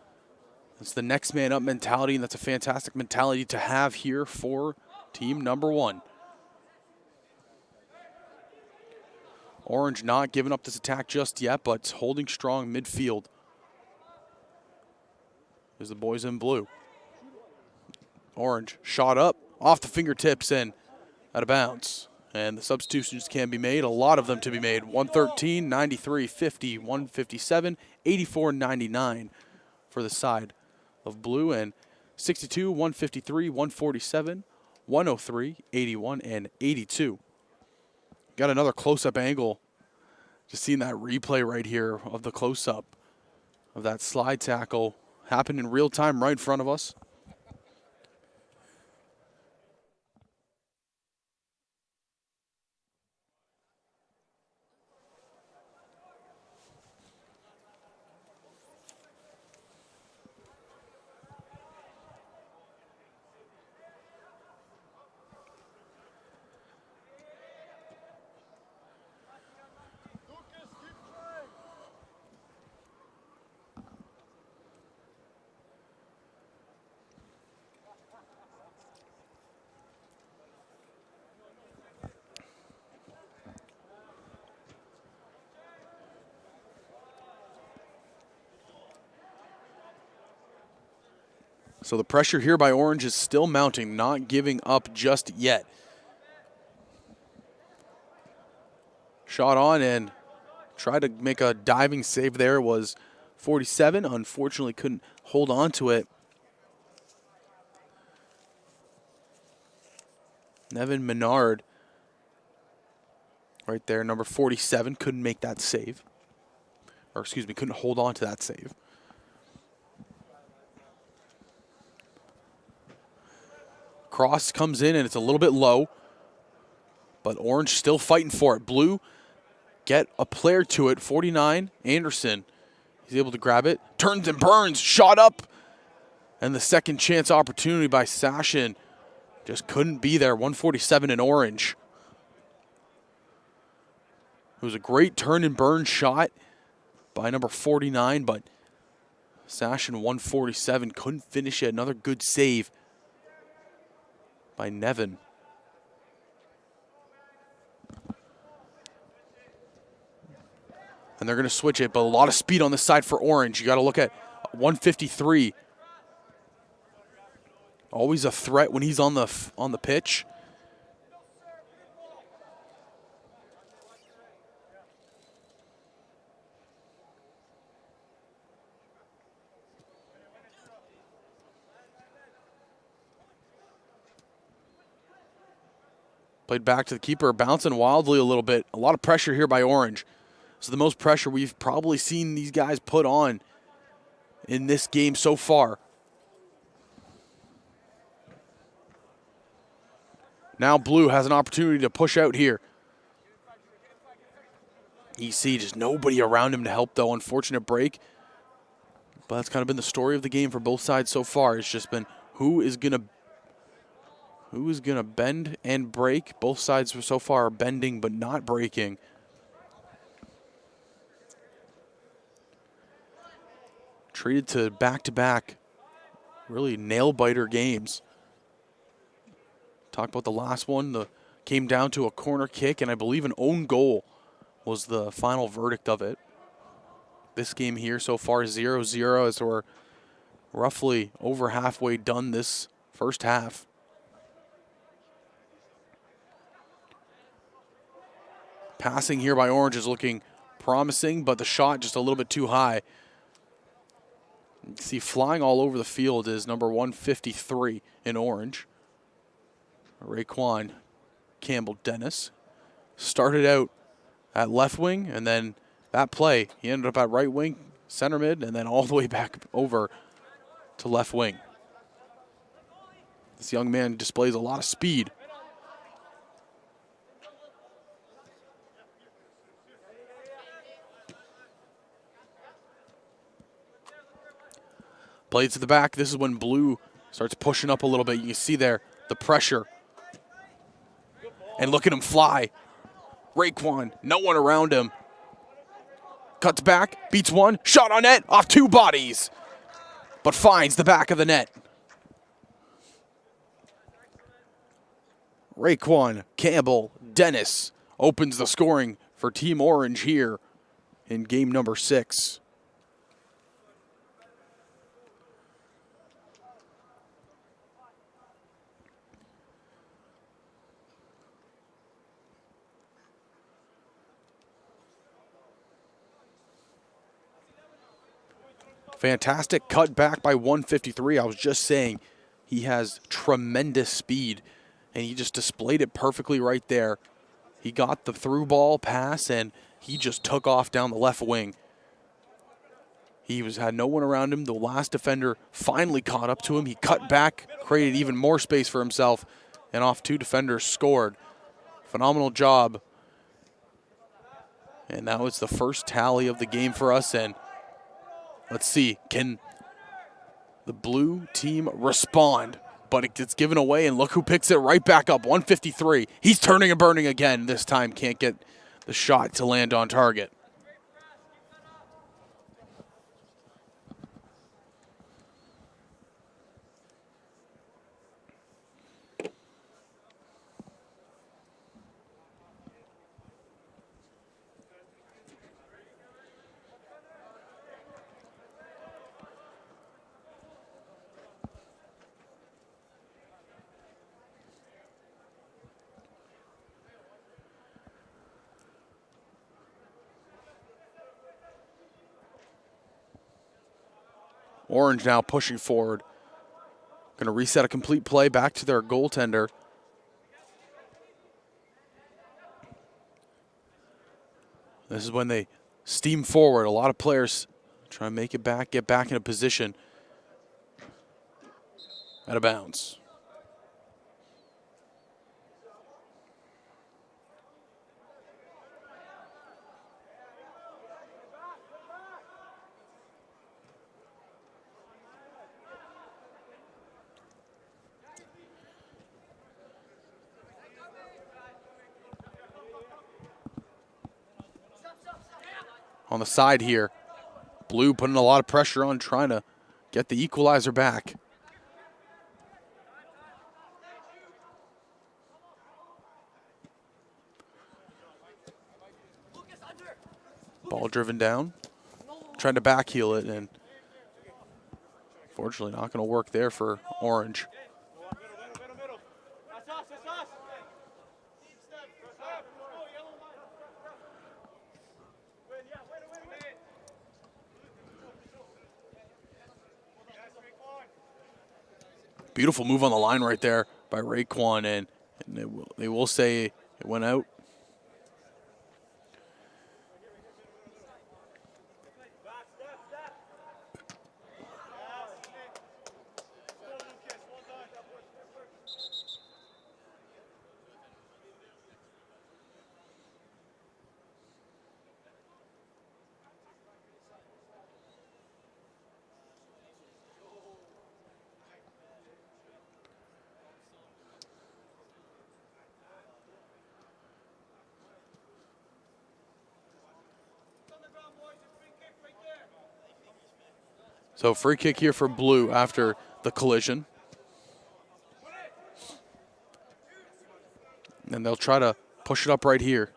It's the next man up mentality, and that's a fantastic mentality to have here for team number 1. Orange not giving up this attack just yet, but holding strong midfield. There's the boys in blue. Orange shot up, off the fingertips and out of bounds. And the substitutions can be made, a lot of them to be made. 113, 93, 50, 157, 84, 99 for the side of blue, and 62, 153, 147, 103, 81, and 82. Got another close-up angle. Just seeing that replay right here of the close-up of that slide tackle happen in real time right in front of us. So the pressure here by Orange is still mounting, not giving up just yet. Shot on and tried to make a diving save there was 47. Unfortunately couldn't hold on to it. Nevin Menard right there, number 47, couldn't make that save. Or excuse me, couldn't hold on to that save. Cross comes in and it's a little bit low, but Orange still fighting for it. Blue get a player to it, 49, Anderson. He's able to grab it, turns and burns, shot up. And the second chance opportunity by Sashin just couldn't be there, 147 in Orange. It was a great turn and burn shot by number 49, but Sashin 147 couldn't finish it. Another good save by Nevin. And they're going to switch it, but a lot of speed on this side for Orange. You got to look at 153. Always a threat when he's on the pitch. Played back to the keeper, bouncing wildly a little bit. A lot of pressure here by Orange. So the most pressure we've probably seen these guys put on in this game so far. Now Blue has an opportunity to push out here. You see just nobody around him to help, though. Unfortunate break. But that's kind of been the story of the game for both sides so far. It's just been who is going to bend and break. Both sides so far are bending but not breaking. Treated to back-to-back really nail-biter games. Talk about the last one. Came down to a corner kick, and I believe an own goal was the final verdict of it. This game here so far 0-0 as we're roughly over halfway done this first half. Passing here by Orange is looking promising, but the shot just a little bit too high. You see flying all over the field is number 153 in Orange. Raekwon Campbell-Dennis started out at left wing, and then that play, he ended up at right wing, center mid, and then all the way back over to left wing. This young man displays a lot of speed. Played to the back. This is when Blue starts pushing up a little bit. You can see there the pressure. And look at him fly. Raekwon, no one around him. Cuts back, beats one, shot on net, off two bodies, but finds the back of the net. Raekwon Campbell-Dennis opens the scoring for Team Orange here in game number 6. Fantastic cut back by 153. I was just saying he has tremendous speed, and he just displayed it perfectly right there. He got the through ball pass, and he just took off down the left wing. He had no one around him. The last defender finally caught up to him. He cut back, created even more space for himself, and off two defenders scored. Phenomenal job. And now it's the first tally of the game for us, and let's see, can the blue team respond? But it gets given away, and look who picks it right back up, 153. He's turning and burning again. This time can't get the shot to land on target. Orange now pushing forward. Going to reset a complete play back to their goaltender. This is when they steam forward. A lot of players try to make it back, get back in a position. Out of bounds. On the side here, Blue putting a lot of pressure on, trying to get the equalizer back. Ball driven down, trying to backheel it, and fortunately not going to work there for Orange. Beautiful move on the line right there by Raekwon, and they will say it went out. So free kick here for Blue after the collision. And they'll try to push it up right here.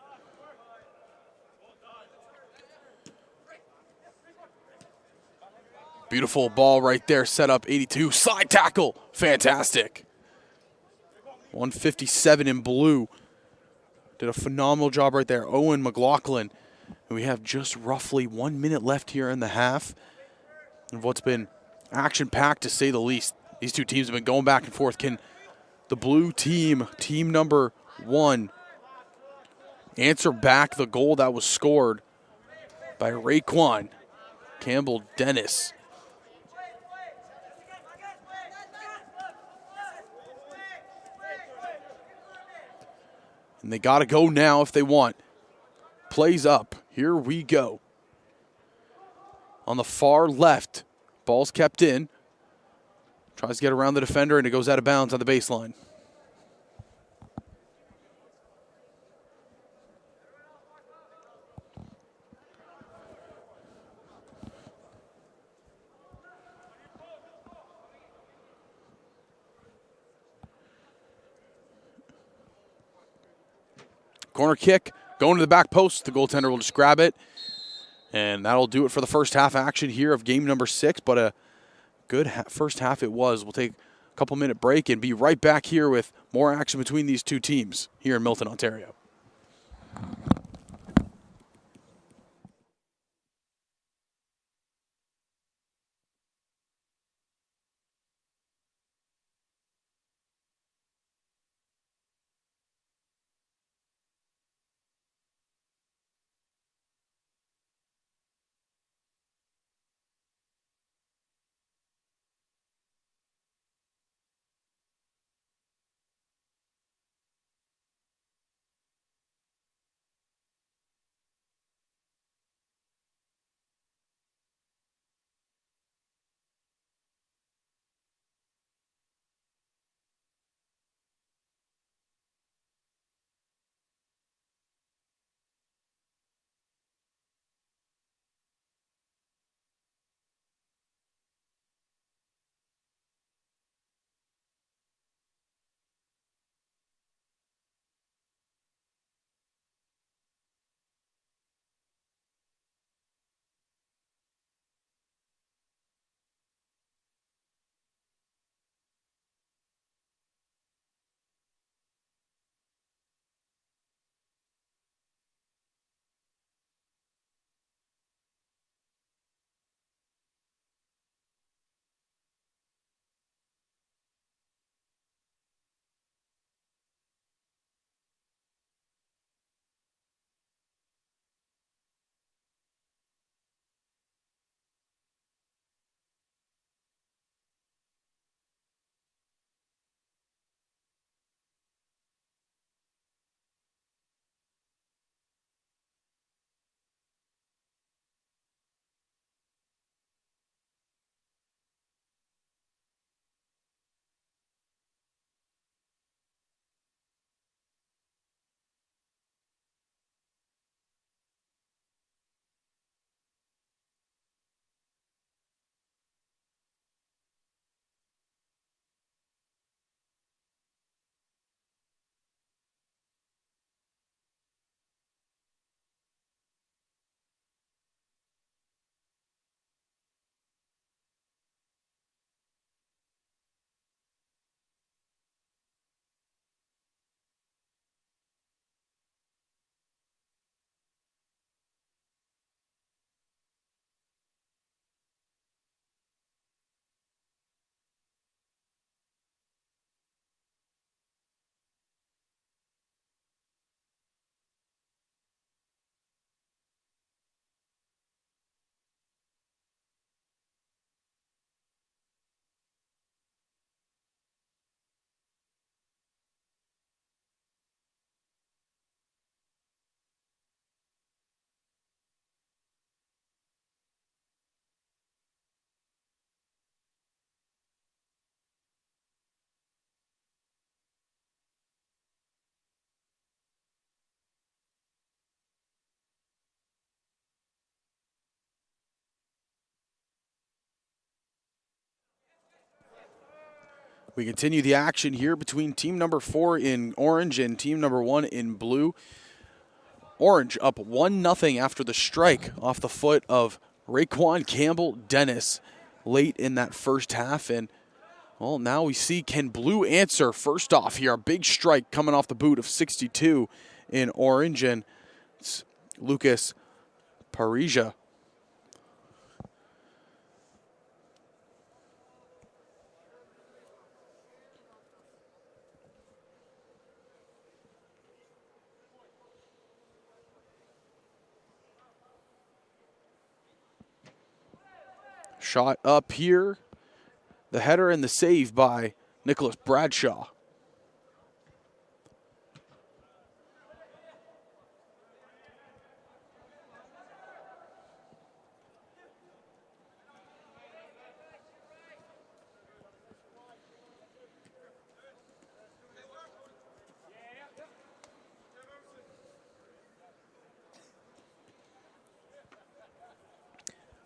Beautiful ball right there, set up 82. Side tackle, fantastic. 157 in Blue. Did a phenomenal job right there. Owen McLaughlin. And we have just roughly 1 minute left here in the half of what's been action-packed to say the least. These two teams have been going back and forth. Can the Blue team, team number 1, answer back the goal that was scored by Raekwon Campbell-Dennis? And they got to go now if they want. Plays up. Here we go. On the far left, ball's kept in. Tries to get around the defender, and it goes out of bounds on the baseline. Corner kick, going to the back post. The goaltender will just grab it. And that'll do it for the first half action here of game number 6. But a good first half it was. We'll take a couple-minute break and be right back here with more action between these two teams here in Milton, Ontario. We continue the action here between team number 4 in orange and team number 1 in blue. Orange up 1-0 after the strike off the foot of Raekwon Campbell-Dennis late in that first half. And, well, now we see, can blue answer first off here? A big strike coming off the boot of 62 in orange. And it's Lucas Parija. Shot up here. The header and the save by Nicholas Bradshaw.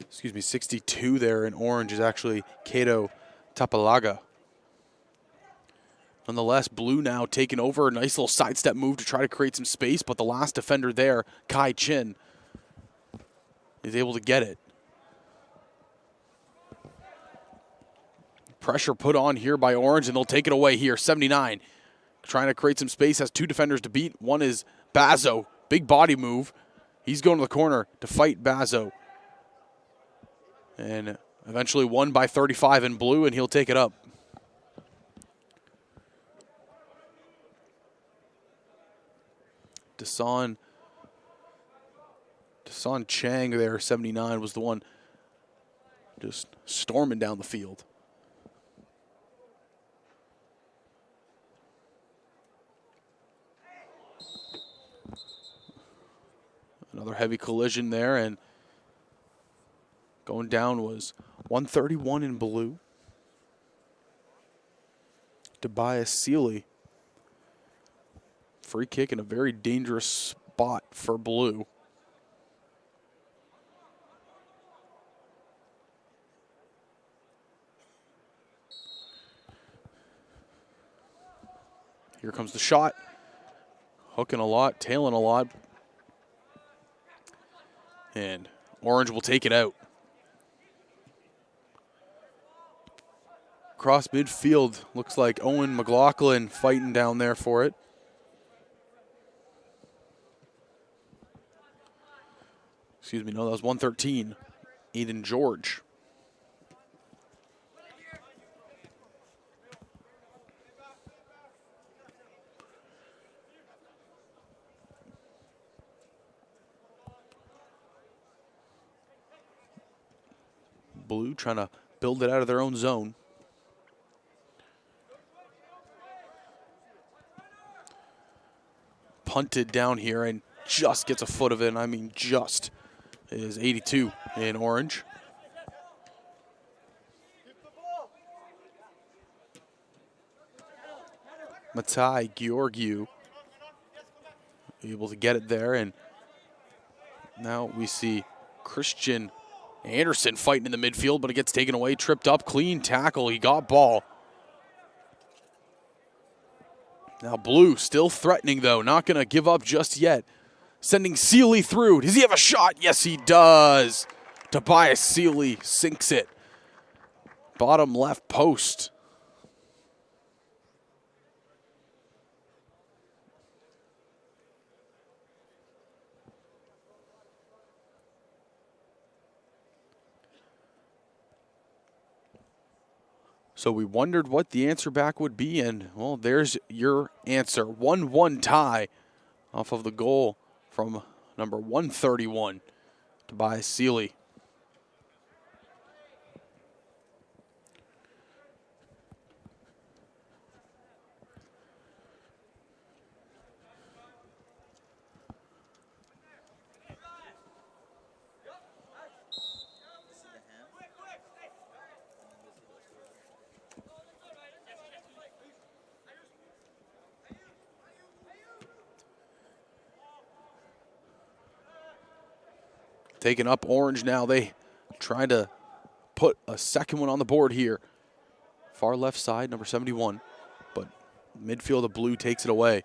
Excuse me, 62 there in orange is actually Kato Tapalaga. Nonetheless, blue now taking over. A nice little sidestep move to try to create some space, but the last defender there, Kai Chin, is able to get it. Pressure put on here by orange, and they'll take it away here. 79, trying to create some space, has 2 defenders to beat. One is Bazo, big body move. He's going to the corner to fight Bazo. And eventually won by 35 in blue, and he'll take it up. Desan Chang there, 79, was the one just storming down the field. Another heavy collision there, and going down was 131 in blue. Tobias Seeley. Free kick in a very dangerous spot for blue. Here comes the shot. Hooking a lot, tailing a lot. And orange will take it out. Across midfield, looks like Owen McLaughlin fighting down there for it. Excuse me, no, that was 113. Eden George. Blue trying to build it out of their own zone. Punted down here and just gets a foot of it, and I mean just. It is 82 in orange. Matai Georgiou able to get it there, and now we see Christian Anderson fighting in the midfield, but it gets taken away, tripped up, clean tackle, he got ball. Now blue still threatening though, not gonna give up just yet. Sending Seeley through. Does he have a shot? Yes, he does. Tobias Seeley sinks it. Bottom left post. So we wondered what the answer back would be, and, well, there's your answer. 1-1 tie off of the goal from number 131, Tobias Seeley. Taking up orange now. They try to put a second one on the board here. Far left side, number 71. But midfield of blue takes it away.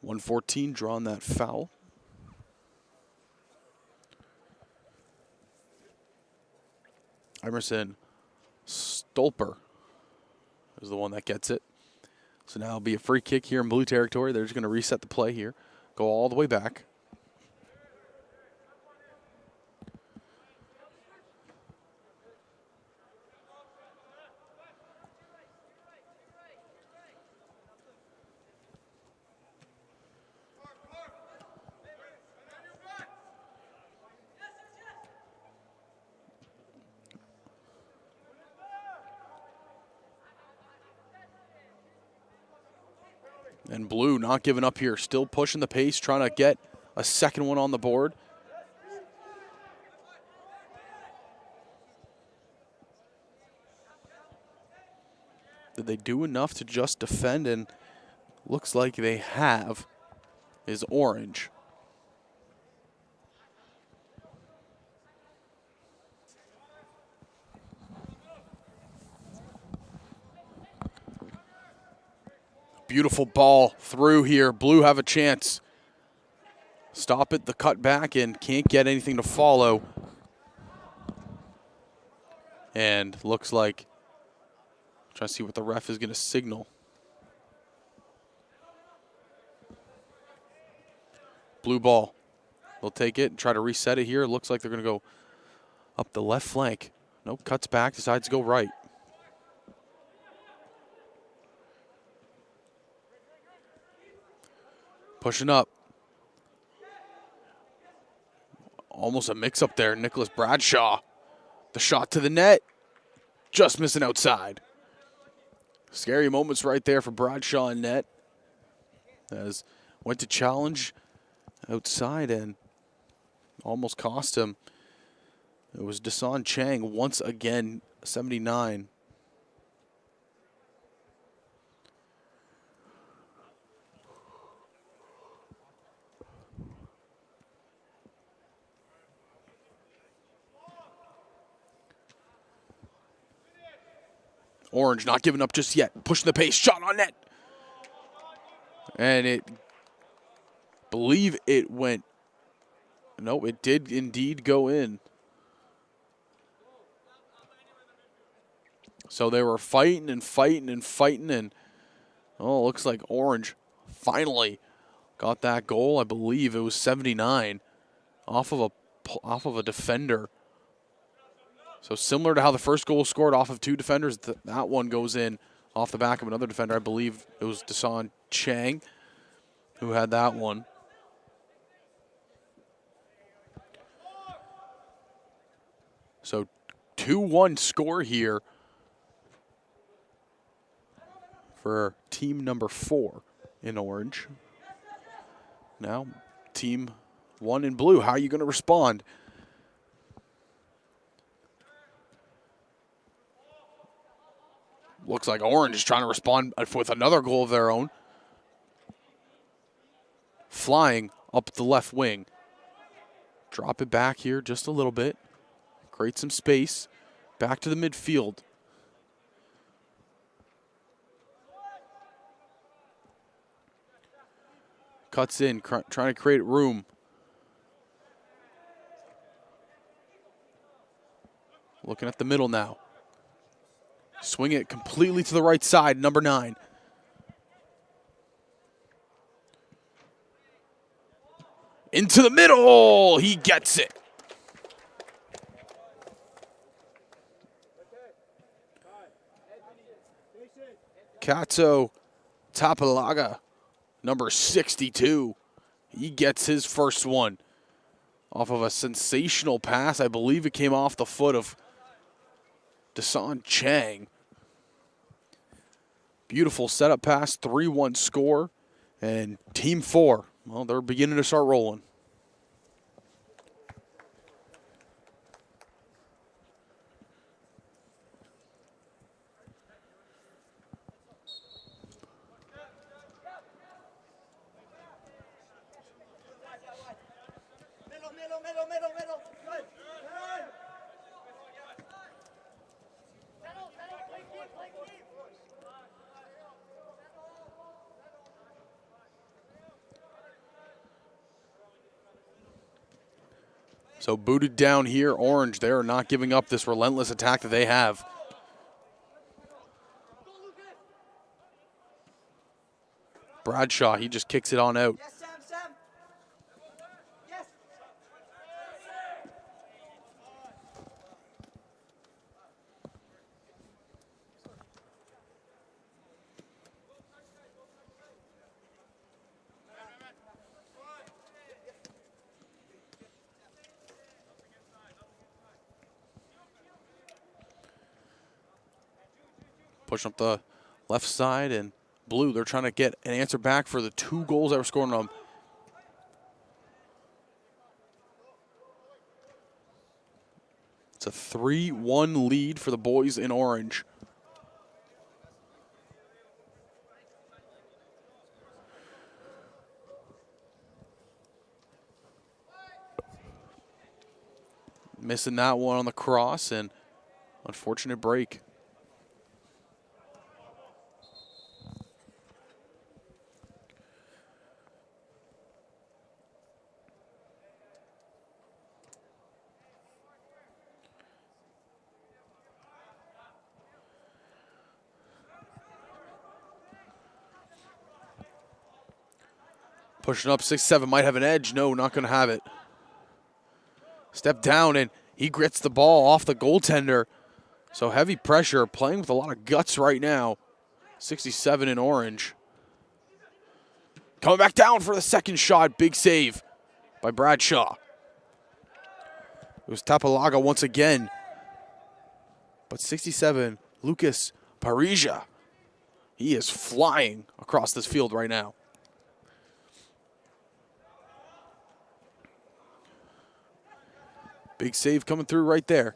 .114 drawn that foul. Emerson Stolper is the one that gets it. So now it'll be a free kick here in blue territory. They're just going to reset the play here. Go all the way back. And blue not giving up here, still pushing the pace, trying to get a second one on the board. Did they do enough to just defend? And looks like they have. Is orange. Beautiful ball through here. Blue have a chance. Stop it, the cut back, and can't get anything to follow. And looks like, trying to see what the ref is going to signal. Blue ball. They'll take it and try to reset it here. It looks like they're going to go up the left flank. Nope, cuts back, decides to go right. Pushing up. Almost a mix-up there. Nicholas Bradshaw. The shot to the net. Just missing outside. Scary moments right there for Bradshaw in net. As went to challenge outside and almost cost him. It was Dasan Chang once again, 79. Orange not giving up just yet. Pushing the pace. Shot on net. And believe it went. No, it did indeed go in. So they were fighting and fighting and fighting. And, oh, looks like Orange finally got that goal. I believe it was 79 off of a defender. So similar to how the first goal was scored off of two defenders, that one goes in off the back of another defender. I believe it was Dasan Chang who had that one. So 2-1 score here for team number 4 in orange. Now team 1 in blue. How are you going to respond? Looks like Orange is trying to respond with another goal of their own. Flying up the left wing. Drop it back here just a little bit. Create some space. Back to the midfield. Cuts in, trying to create room. Looking at the middle now. Swing it completely to the right side, number 9. Into the middle, he gets it. Kato Tapalaga, number 62. He gets his first one off of a sensational pass. I believe it came off the foot of Dasan Chang. Beautiful setup pass, 3-1 score. And team 4, well, they're beginning to start rolling. So booted down here, Orange. They're not giving up this relentless attack that they have. Bradshaw, he just kicks it on out. Yes, Sam, Sam. Yes. Pushing up the left side, and Blue, they're trying to get an answer back for the 2 goals that were scored on them. It's a 3-1 lead for the boys in Orange. Missing that one on the cross, and unfortunate break. Pushing up 6-7, might have an edge. No, not going to have it. Step down, and he grits the ball off the goaltender. So heavy pressure, playing with a lot of guts right now. 67 in Orange. Coming back down for the second shot. Big save by Bradshaw. It was Tapalaga once again. But 67, Lucas Parija. He is flying across this field right now. Big save coming through right there.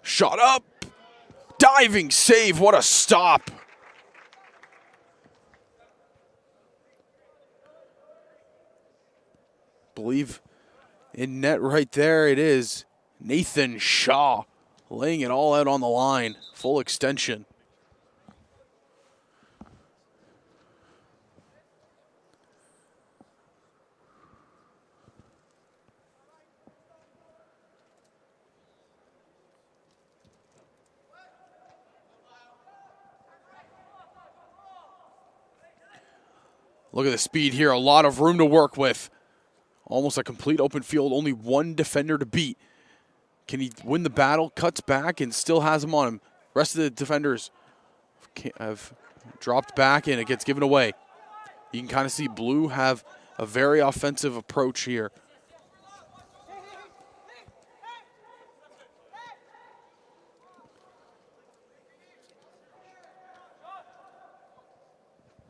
Shot up. Diving save. What a stop. Believe in net right there it is. Nathan Shaw laying it all out on the line. Full extension. Look at the speed here. A lot of room to work with. Almost a complete open field. Only one defender to beat. Can he win the battle? Cuts back and still has him on him. Rest of the defenders have dropped back and it gets given away. You can kind of see Blue have a very offensive approach here.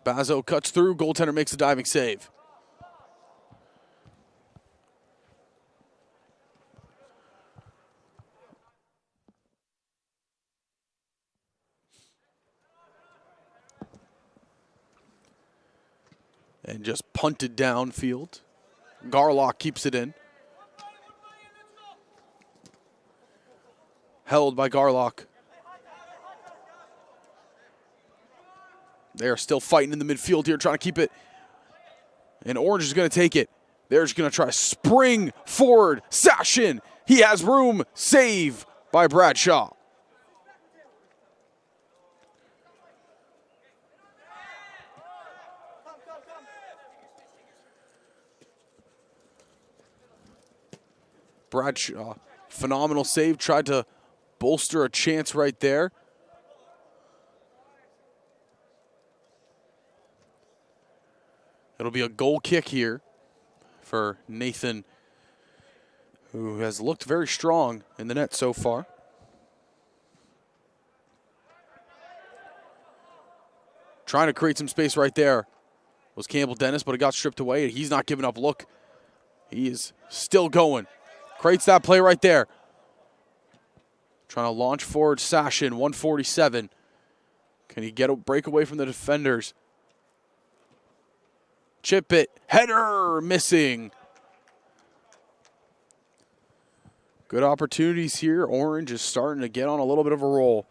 Bazo cuts through. Goaltender makes a diving save. And just punted downfield. Garlock keeps it in. Held by Garlock. They are still fighting in the midfield here, trying to keep it. And Orange is going to take it. They're just going to try to spring forward. Sash in. He has room. Save by Bradshaw. Bradshaw, phenomenal save. Tried to bolster a chance right there. It'll be a goal kick here for Nathan, who has looked very strong in the net so far. Trying to create some space right there was Campbell Dennis, but it got stripped away. He's not giving up. Look, he is still going. Creates that play right there. Trying to launch forward, Sashin, 147. Can he get a breakaway from the defenders? Chip it, header, missing. Good opportunities here. Orange is starting to get on a little bit of a roll.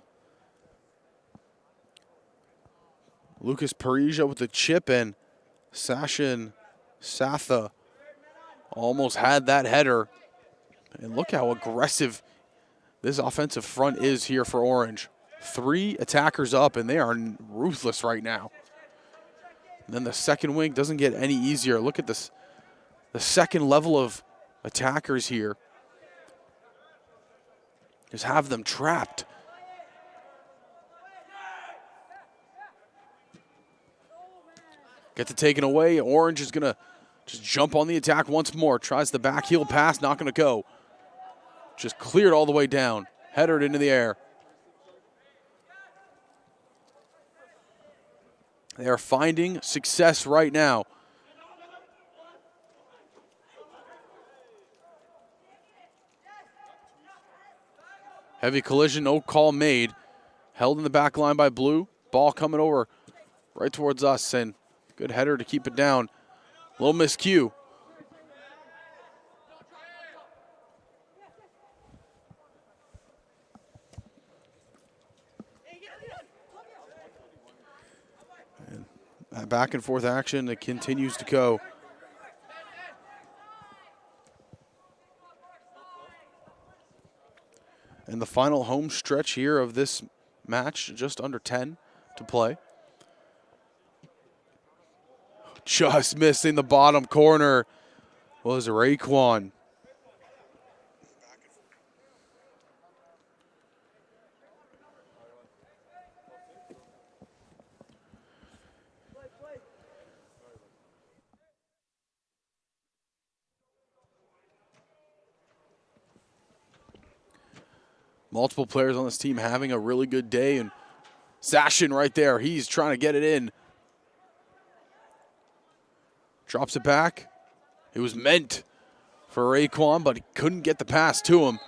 Lucas Parija with the chip, and Sashin Satha almost had that header. And look how aggressive this offensive front is here for Orange. 3 attackers up, and they are ruthless right now. And then the second wing doesn't get any easier. Look at this, the second level of attackers here. Just have them trapped. Get the taken away. Orange is going to just jump on the attack once more. Tries the back heel pass, not going to go. Just cleared all the way down. Headered into the air. They are finding success right now. Heavy collision, no call made. Held in the back line by Blue. Ball coming over right towards us, and good header to keep it down. Little miscue. And that back and forth action, it continues to go. And the final home stretch here of this match, just under 10 to play. Just missing the bottom corner was Raekwon. Multiple players on this team having a really good day, and Sashin right there, he's trying to get it in. Drops it back. It was meant for Raekwon, but he couldn't get the pass to him.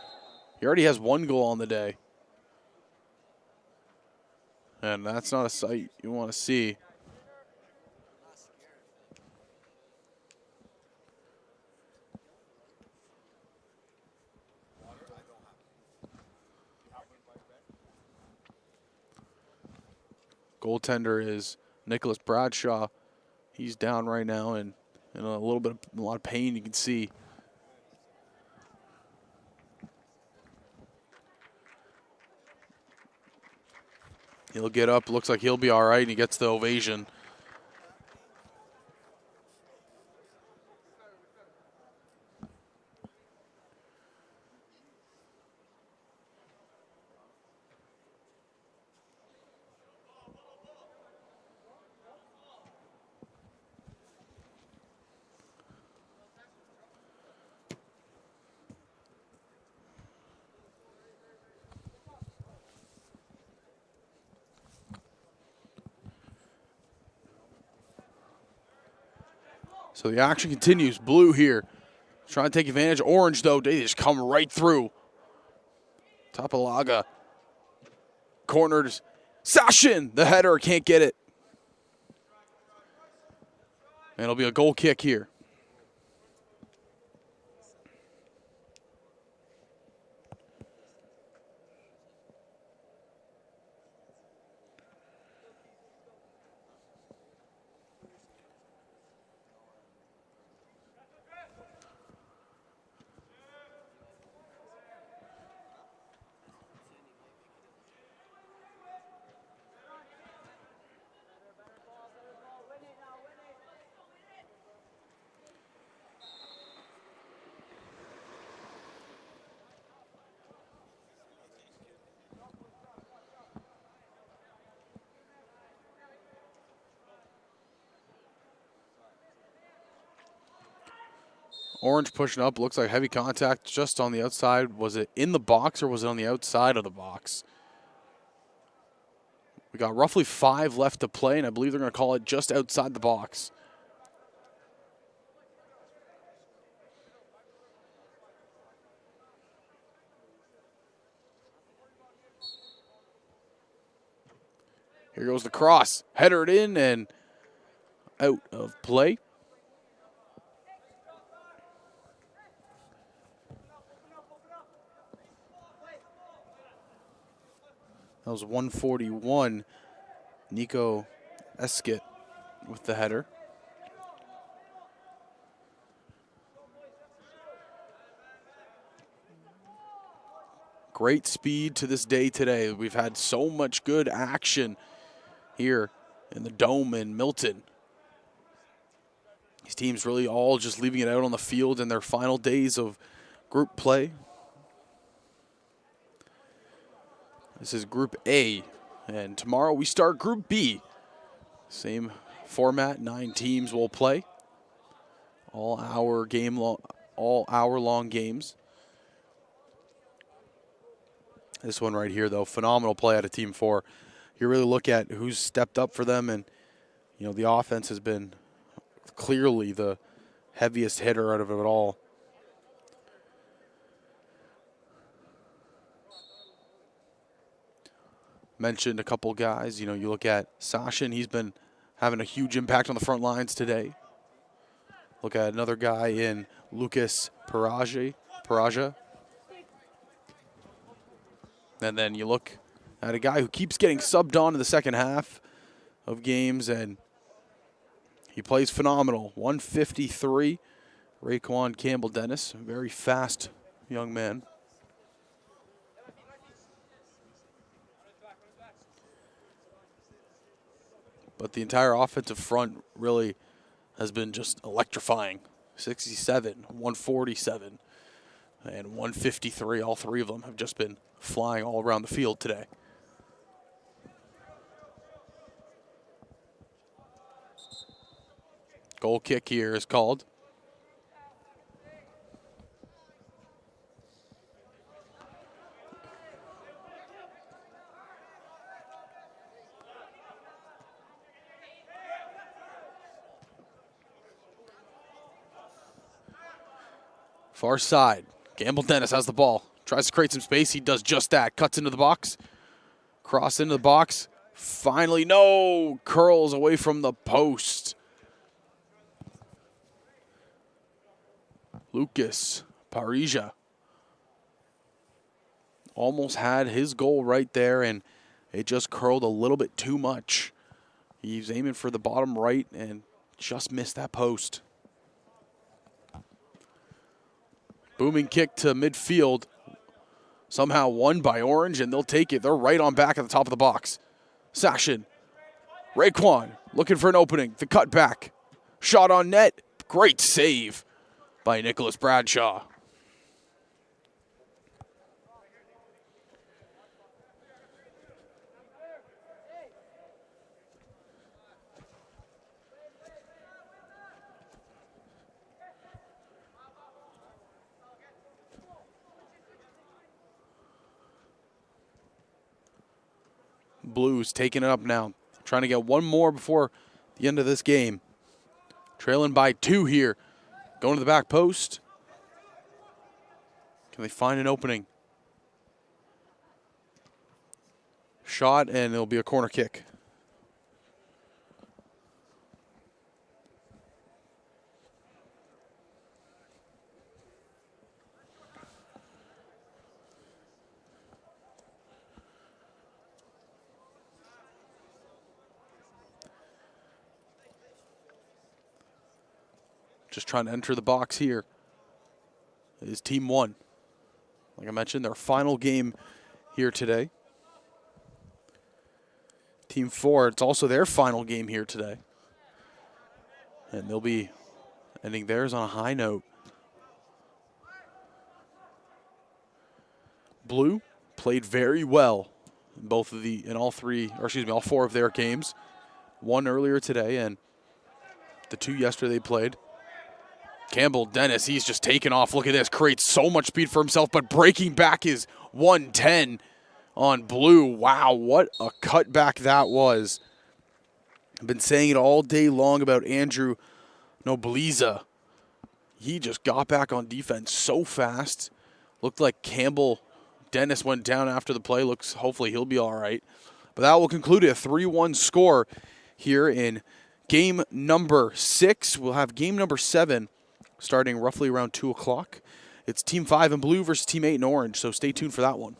He already has 1 goal on the day. And that's not a sight you want to see. Goaltender is Nicholas Bradshaw. He's down right now and in a lot of pain, you can see. He'll get up, looks like he'll be all right, and he gets the ovation. So the action continues. Blue here trying to take advantage. Orange, though, they just come right through. Tapalaga cornered. Sashin, the header, can't get it. And it'll be a goal kick here. Orange pushing up, looks like heavy contact just on the outside. Was it in the box or was it on the outside of the box? We got roughly 5 left to play, and I believe they're going to call it just outside the box. Here goes the cross. Headered in and out of play. That was 141. Nico Eskett with the header. Great speed to this day today. We've had so much good action here in the Dome in Milton. These teams really all just leaving it out on the field in their final days of group play. This is Group A, and tomorrow we start Group B. Same format, 9 teams will play. All hour-long games. This one right here, though, phenomenal play out of Team 4. You really look at who's stepped up for them, and the offense has been clearly the heaviest hitter out of it all. Mentioned a couple guys. You look at Sashin, he's been having a huge impact on the front lines today. Look at another guy in Lucas Paraja. And then you look at a guy who keeps getting subbed on in the second half of games, and he plays phenomenal. 153, Raekwon Campbell-Dennis, a very fast young man. But the entire offensive front really has been just electrifying. 67, 147, and 153. All three of them have just been flying all around the field today. Goal kick here is called. Far side. Campbell-Dennis has the ball. Tries to create some space. He does just that. Cuts into the box. Cross into the box. Finally, no. Curls away from the post. Lucas Parija almost had his goal right there, and it just curled a little bit too much. He's aiming for the bottom right and just missed that post. Booming kick to midfield. Somehow won by Orange, and they'll take it. They're right on back at the top of the box. Sashin. Raekwon looking for an opening. The cut back. Shot on net. Great save by Nicholas Bradshaw. Blues taking it up now. Trying to get one more before the end of this game. Trailing by 2 here. Going to the back post. Can they find an opening? Shot, and it'll be a corner kick. Just trying to enter the box here is Team 1. Like I mentioned, their final game here today. Team 4, it's also their final game here today. And they'll be ending theirs on a high note. Blue played very well in all 4 of their games. One earlier today and the 2 yesterday they played. Campbell-Dennis, he's just taken off. Look at this, creates so much speed for himself, but breaking back is 110 on Blue. Wow, what a cutback that was. I've been saying it all day long about Andrew Nobliza. He just got back on defense so fast. Looked like Campbell-Dennis went down after the play. Hopefully he'll be all right. But that will conclude a 3-1 score here in game number 6. We'll have game number 7 starting roughly around 2 o'clock. It's Team 5 in blue versus Team 8 in orange, so stay tuned for that one.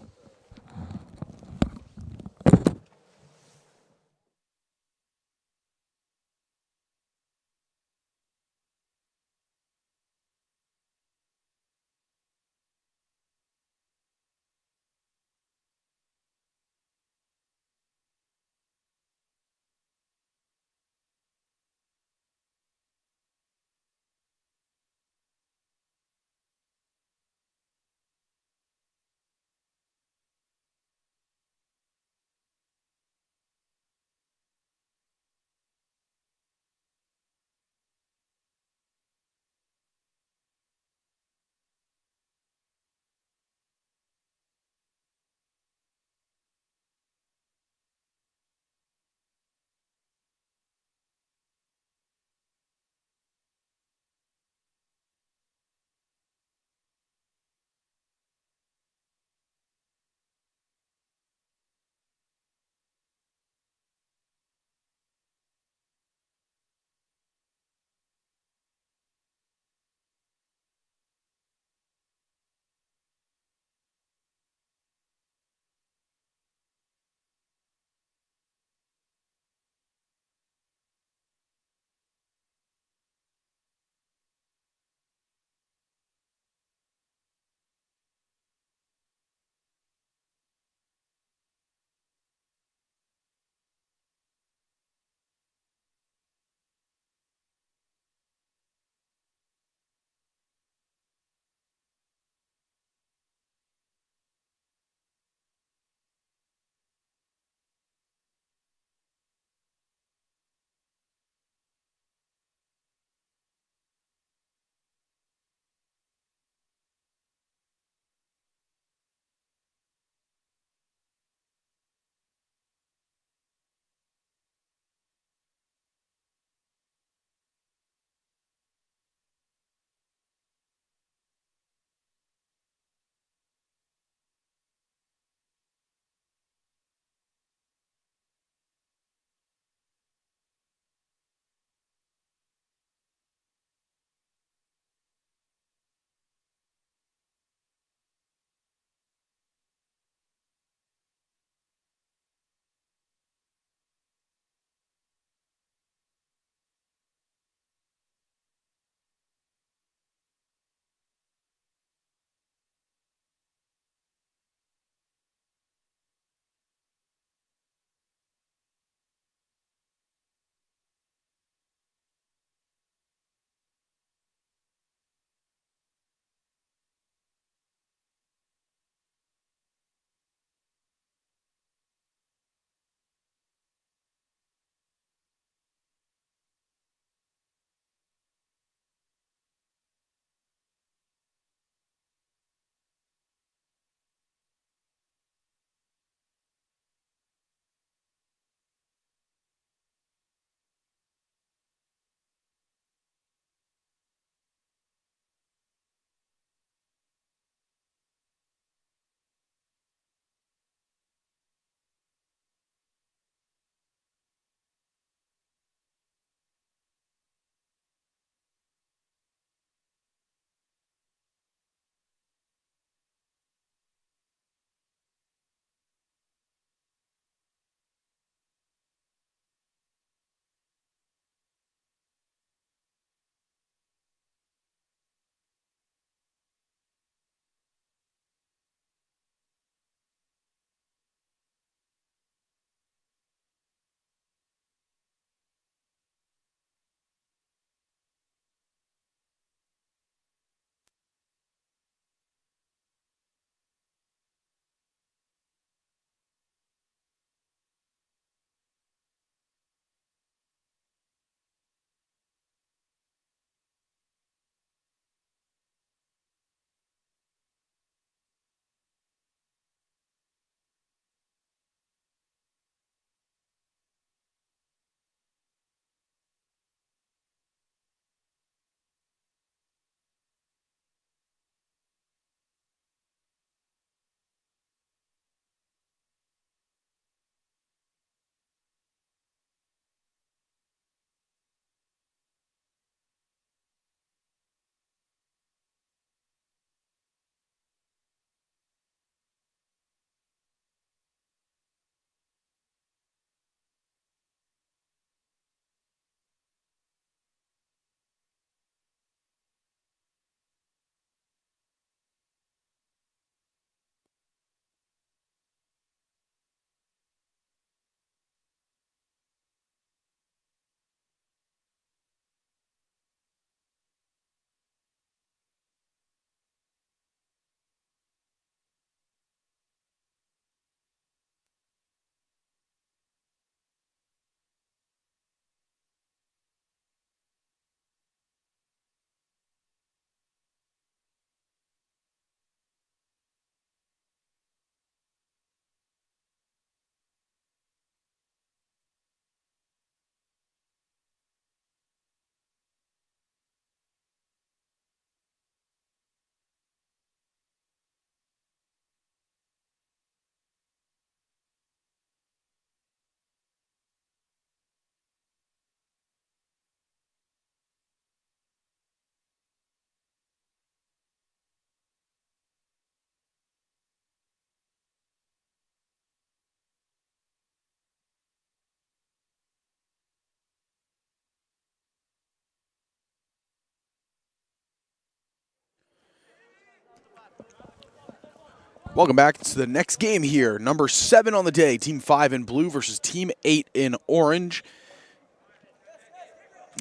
Welcome back to the next game here. Number 7 on the day, Team 5 in blue versus Team 8 in orange.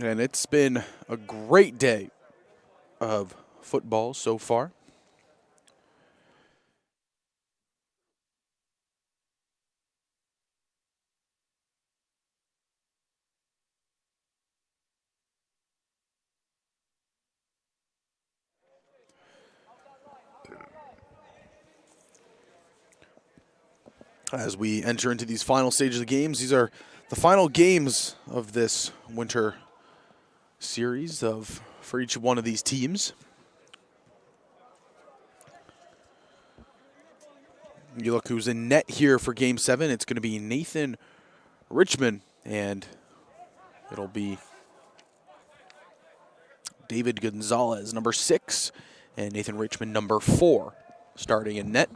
And it's been a great day of football so far. As we enter into these final stages of the games, these are the final games of this winter series for each one of these teams. You look who's in net here for Game 7. It's going to be Nathan Richmond, and it'll be David Gonzalez, number 6, and Nathan Richmond, number 4, starting in net.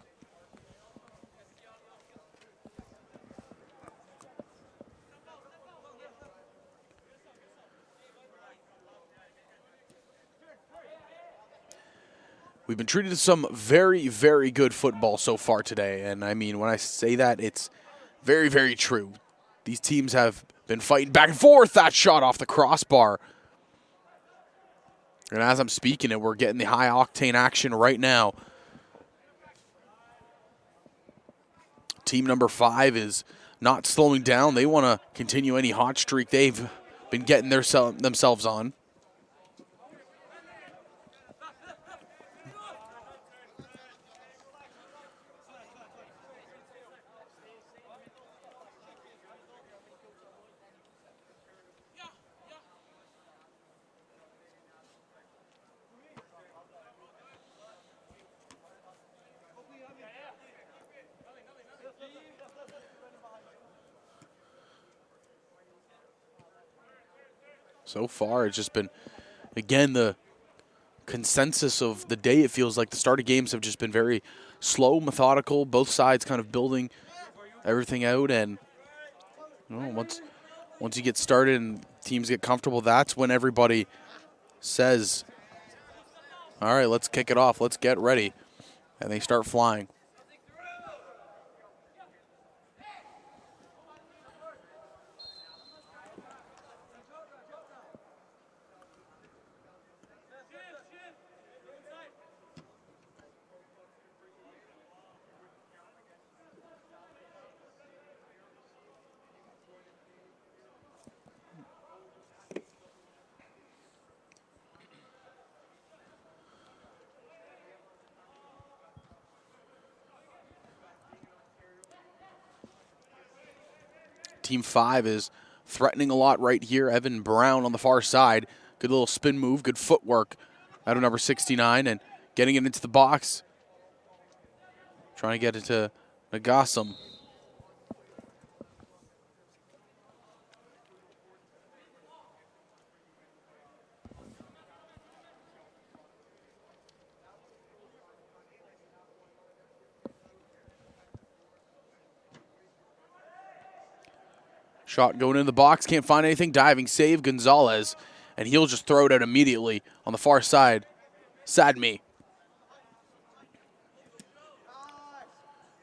We've been treated to some very, very good football so far today. And I mean, when I say that, it's very, very true. These teams have been fighting back and forth. That shot off the crossbar. And as I'm speaking it, we're getting the high-octane action right now. Team number 5 is not slowing down. They want to continue any hot streak they've been getting themselves on. So far, it's just been, again, the consensus of the day. It feels like the start of games have just been very slow, methodical, both sides kind of building everything out. And you know, once you get started and teams get comfortable, that's when everybody says, all right, let's kick it off. Let's get ready. And they start flying. Team 5 is threatening a lot right here. Evan Brown on the far side. Good little spin move, good footwork out of number 69 and getting it into the box. Trying to get it to Nagasam. Shot going in the box, can't find anything. Diving save, Gonzalez. And he'll just throw it out immediately on the far side. Sadme.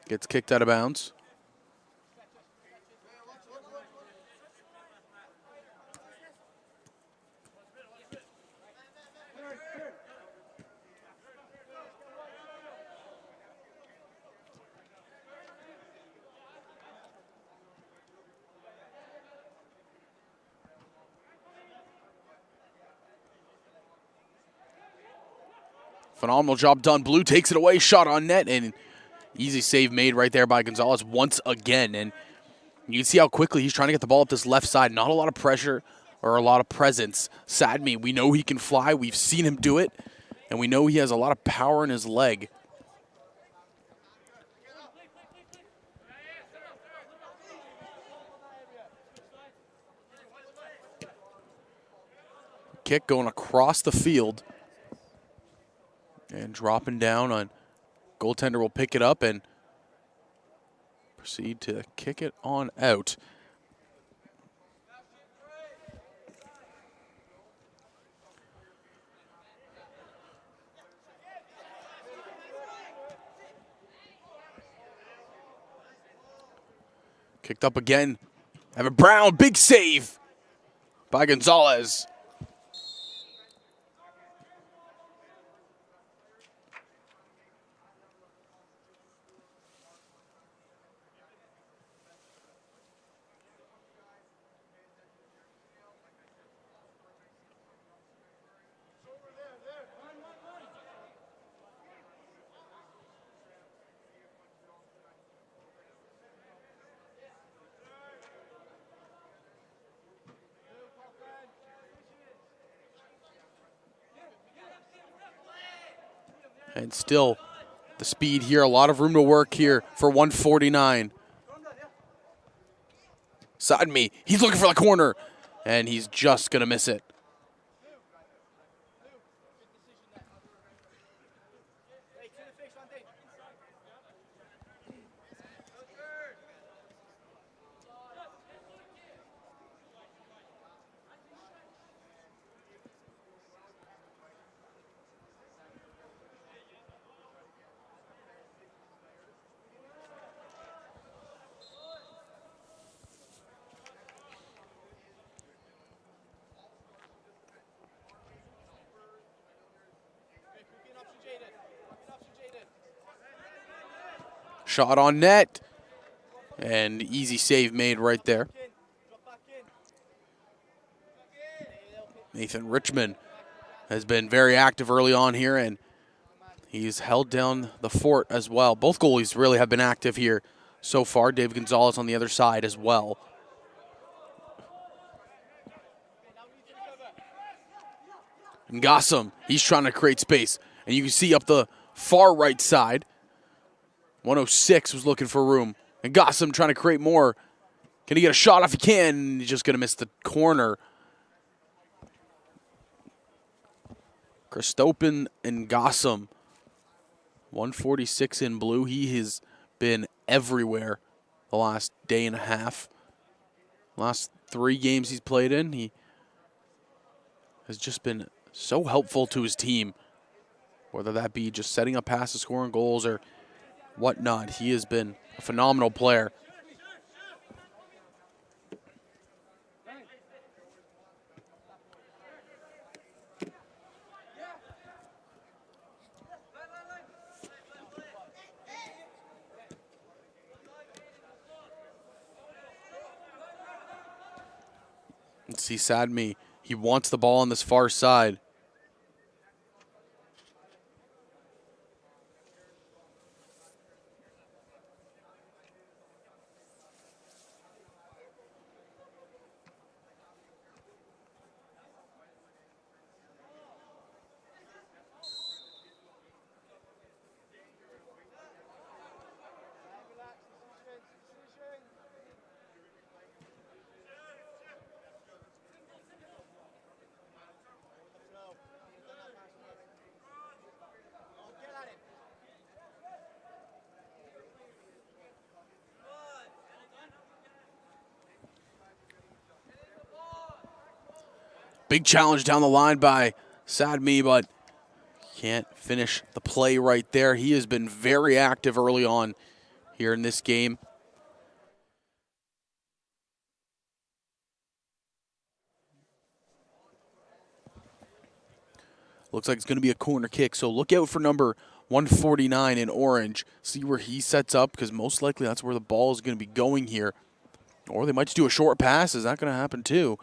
Gets kicked out of bounds. Phenomenal job done. Blue takes it away, shot on net, and easy save made right there by Gonzalez once again. And you can see how quickly he's trying to get the ball up this left side. Not a lot of pressure or a lot of presence. Sadme, we know he can fly. We've seen him do it, and we know he has a lot of power in his leg. Kick going across the field. And dropping down on goaltender will pick it up and proceed to kick it on out. Kicked up again. Evan Brown, big save by Gonzalez. And still the speed here, a lot of room to work here for 149. Side me, he's looking for the corner, and he's just gonna miss it. Shot on net, and easy save made right there. Nathan Richmond has been very active early on here, and he's held down the fort as well. Both goalies really have been active here so far. Dave Gonzalez on the other side as well. And Gossam, he's trying to create space. And you can see up the far right side, 106 was looking for room. And Gossam trying to create more. Can he get a shot if he can? He's just going to miss the corner. Christopin and Gossam, 146 in blue. He has been everywhere the last day and a half. Last 3 games he's played in, he has just been so helpful to his team, whether that be just setting up passes, scoring goals, or whatnot. He has been a phenomenal player. Let's see Sadmi. He wants the ball on this far side. Big challenge down the line by Sadmi, but can't finish the play right there. He has been very active early on here in this game. Looks like it's going to be a corner kick, so look out for number 149 in orange. See where he sets up, because most likely that's where the ball is going to be going here. Or they might just do a short pass. Is that going to happen too?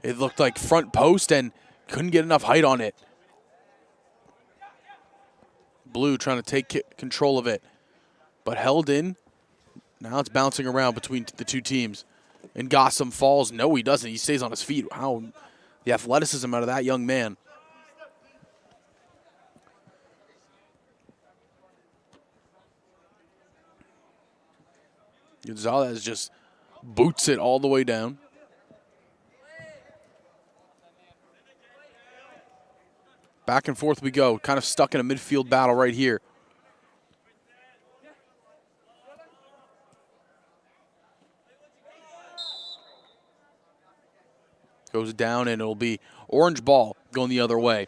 It looked like front post and couldn't get enough height on it. Blue trying to take control of it, but held in. Now it's bouncing around between the two teams. And Gossam falls. No, he doesn't. He stays on his feet. Wow, the athleticism out of that young man. Gonzalez just boots it all the way down. Back and forth we go. Kind of stuck in a midfield battle right here. Goes down, and it'll be orange ball going the other way.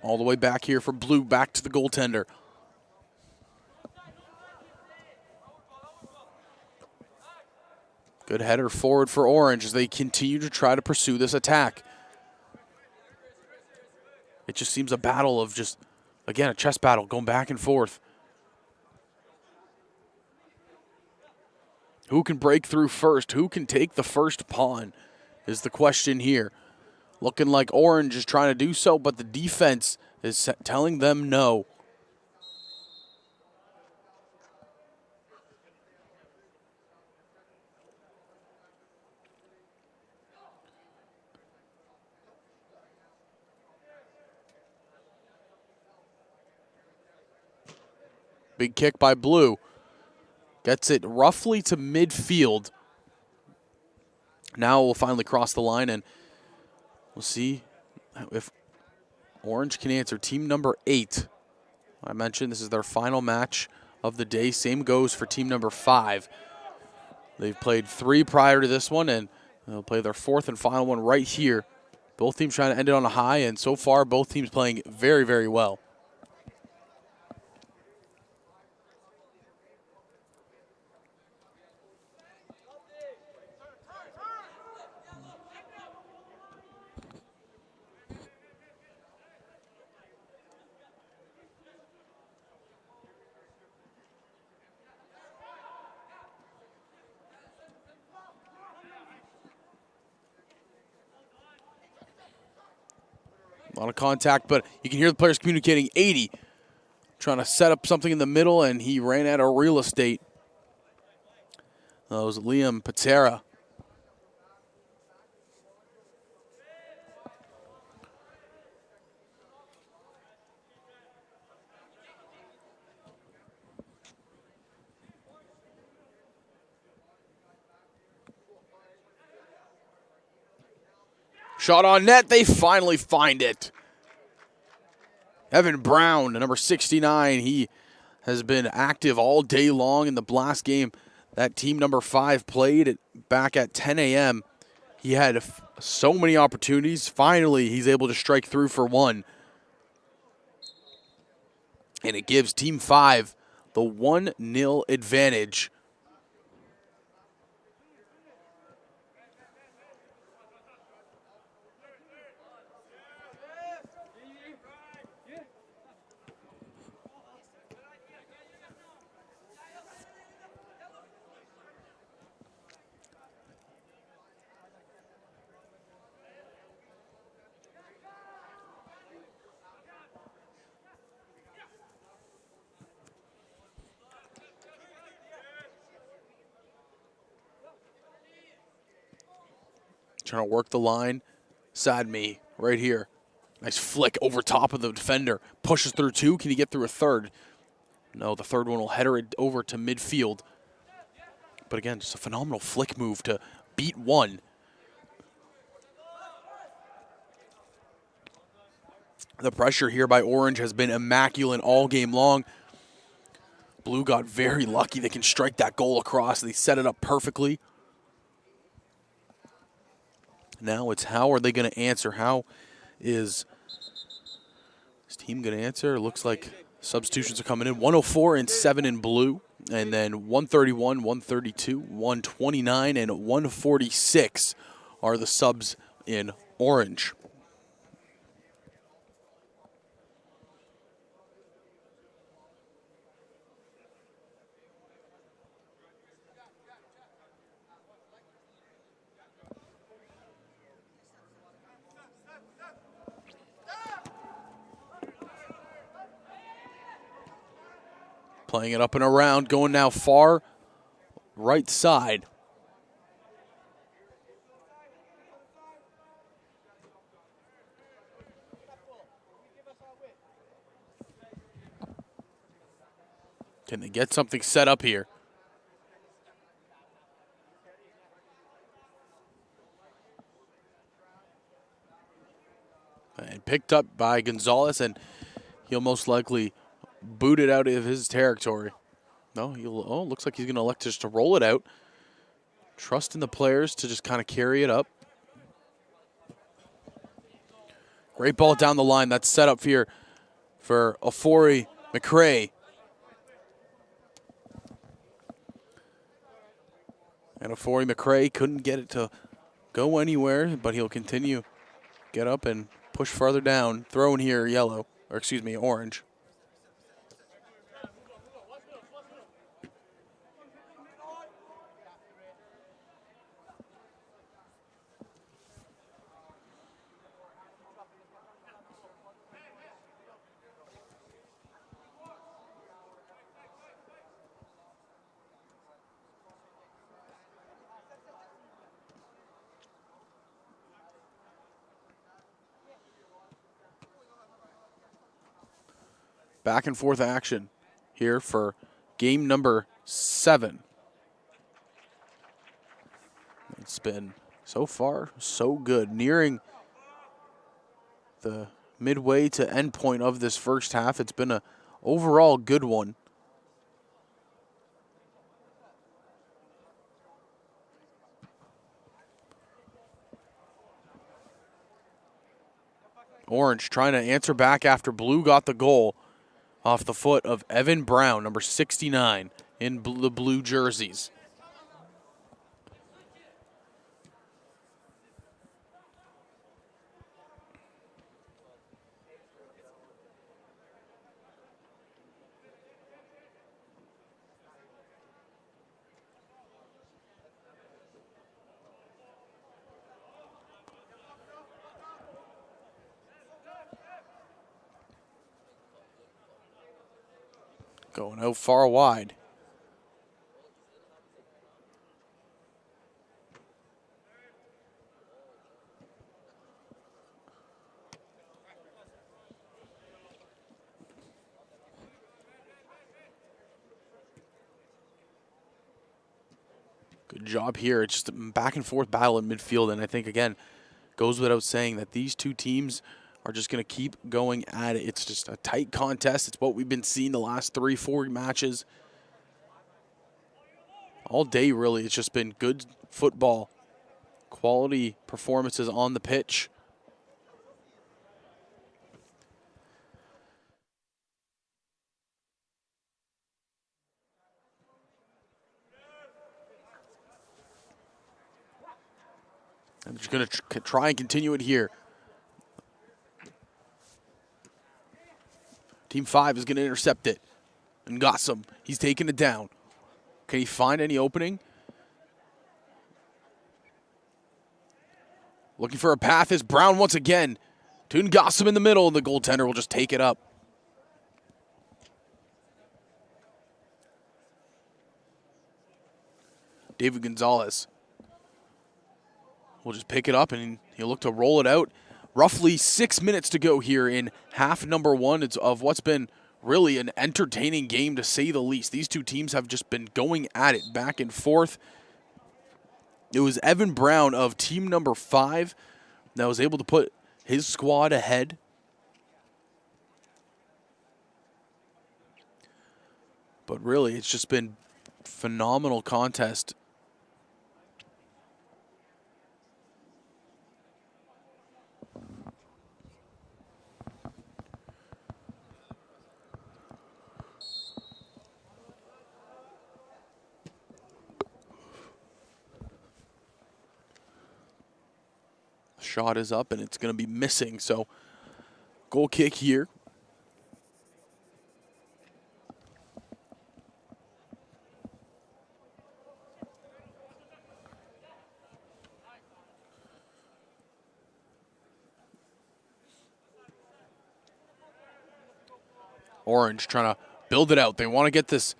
All the way back here for Blue, back to the goaltender. Good header forward for Orange as they continue to try to pursue this attack. It just seems a battle of just, again, a chess battle going back and forth. Who can break through first? Who can take the first pawn is the question here. Looking like Orange is trying to do so, but the defense is telling them no. Big kick by Blue. Gets it roughly to midfield. Now we'll finally cross the line, and we'll see if Orange can answer. Team number 8. I mentioned this is their final match of the day. Same goes for team number 5. They've played 3 prior to this one, and they'll play their 4th and final one right here. Both teams trying to end it on a high, and so far both teams playing very, very well. A lot of contact, but you can hear the players communicating. 80 trying to set up something in the middle, and he ran out of real estate. That was Liam Patera. Shot on net, they finally find it. Evan Brown, number 69, he has been active all day long in the Blast game. That team number 5 played it back at 10 a.m. He had so many opportunities. Finally, he's able to strike through for one. And it gives team 5 the 1-0 advantage. Trying to work the line. Sadme right here. Nice flick over top of the defender. Pushes through 2. Can he get through a third? No, the third one will header it over to midfield. But again, just a phenomenal flick move to beat 1. The pressure here by Orange has been immaculate all game long. Blue got very lucky. They can strike that goal across. They set it up perfectly. Now it's how are they going to answer? How is this team going to answer? It looks like substitutions are coming in. 104 and 7 in Blue. And then 131, 132, 129, and 146 are the subs in Orange. Playing it up and around, going now far right side. Can they get something set up here? And picked up by Gonzalez, and he'll most likely boot it out of his territory. No, looks like he's going to elect just to roll it out. Trusting the players to just kind of carry it up. Great ball down the line. That's set up here for Ofori McRae. And Ofori McRae couldn't get it to go anywhere, but he'll continue. Get up and push farther down. Throw in here yellow, or excuse me, orange. Back and forth action here for game number 7. It's been so far so good. Nearing the midway to end point of this first half. It's been an overall good one. Orange trying to answer back after blue got the goal off the foot of Evan Brown, number 69, in the blue jerseys. Going out far wide. Good job here. It's just a back and forth battle in midfield, and I think, again, goes without saying that these two teams are just going to keep going at it. It's just a tight contest. It's what we've been seeing the last 3-4 matches. All day, really, it's just been good football, quality performances on the pitch. I'm just going to try and continue it here. Team 5 is going to intercept it. And Gossam, he's taking it down. Can he find any opening? Looking for a path is Brown once again. To Gossam in the middle, and the goaltender will just take it up. David Gonzalez will just pick it up, and he'll look to roll it out. Roughly 6 minutes to go here in half number 1. It's of what's been really an entertaining game, to say the least. These two teams have just been going at it back and forth. It was Evan Brown of team number 5 that was able to put his squad ahead. But really, it's just been phenomenal contest. Shot is up, and it's going to be missing. So, goal kick here. Orange trying to build it out. They want to get this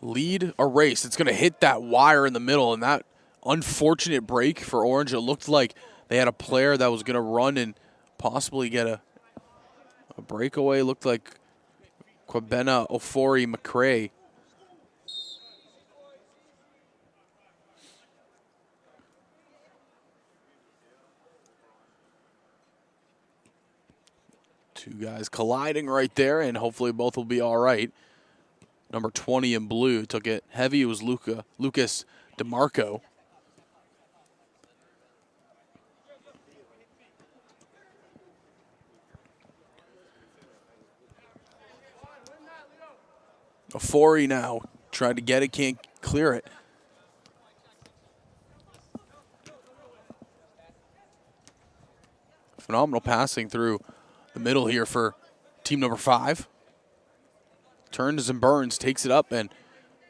lead erased. It's going to hit that wire in the middle, and that unfortunate break for Orange. It looked like they had a player that was going to run and possibly get a breakaway. Looked like Kwabena Ofori McRae. Two guys colliding right there, and hopefully both will be all right. Number 20 in blue took it heavy. It was Lucas DeMarco. Ofori now tried to get it, can't clear it. Phenomenal passing through the middle here for team number 5. Turns and Burns takes it up, and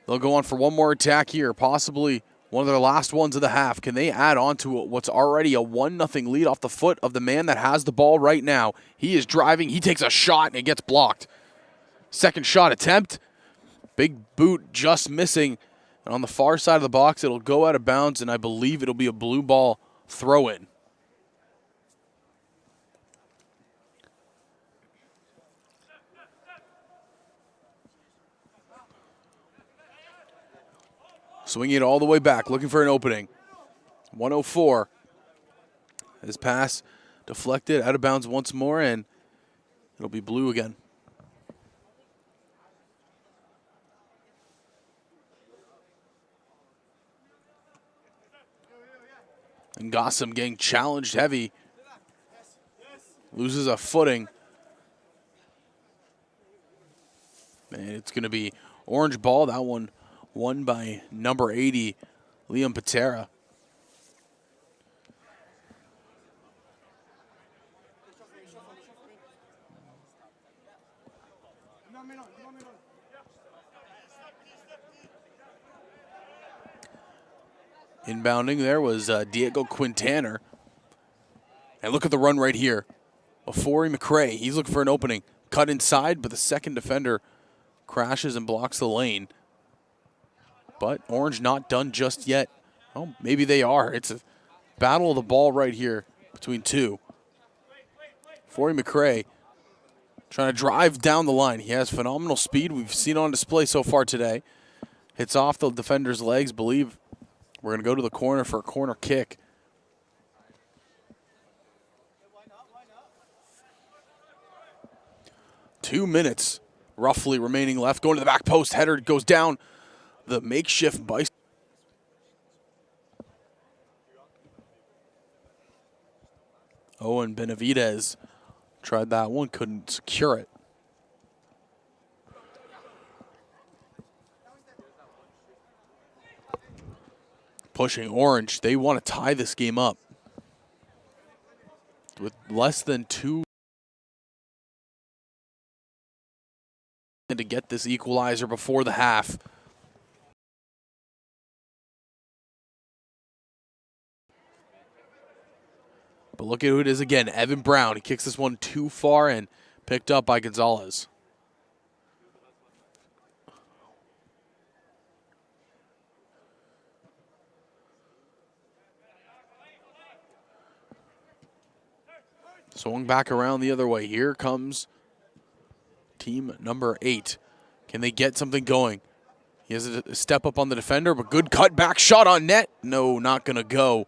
they'll go on for one more attack here, possibly one of their last ones of the half. Can they add on to what's already a 1-0 lead off the foot of the man that has the ball right now? He is driving. He takes a shot, and it gets blocked. Second shot attempt. Big boot just missing. And on the far side of the box, it'll go out of bounds, and I believe it'll be a blue ball throw-in. Swinging it all the way back, looking for an opening. 104. His pass deflected, out of bounds once more, and it'll be blue again. And Gossam getting challenged heavy. Loses a footing. And it's going to be orange ball. That one won by number 80, Liam Patera. Inbounding there was Diego Quintaner. And look at the run right here. Ofori McCray, he's looking for an opening. Cut inside, but the second defender crashes and blocks the lane. But Orange not done just yet. Oh, maybe they are. It's a battle of the ball right here between two. Ofori McCray trying to drive down the line. He has phenomenal speed. We've seen on display so far today. Hits off the defender's legs. Believe we're going to go to the corner for a corner kick. Two minutes roughly remaining left. Going to the back post. Header goes down the makeshift bicycle. Owen Benavidez tried that one, couldn't secure it. Pushing Orange. They want to tie this game up. With less than 2 to get this equalizer before the half. But look at who it is again. Evan Brown. He kicks this one too far and picked up by Gonzalez. Swung back around the other way. Here comes team number 8. Can they get something going? He has a step up on the defender, but good cutback shot on net. No, not going to go.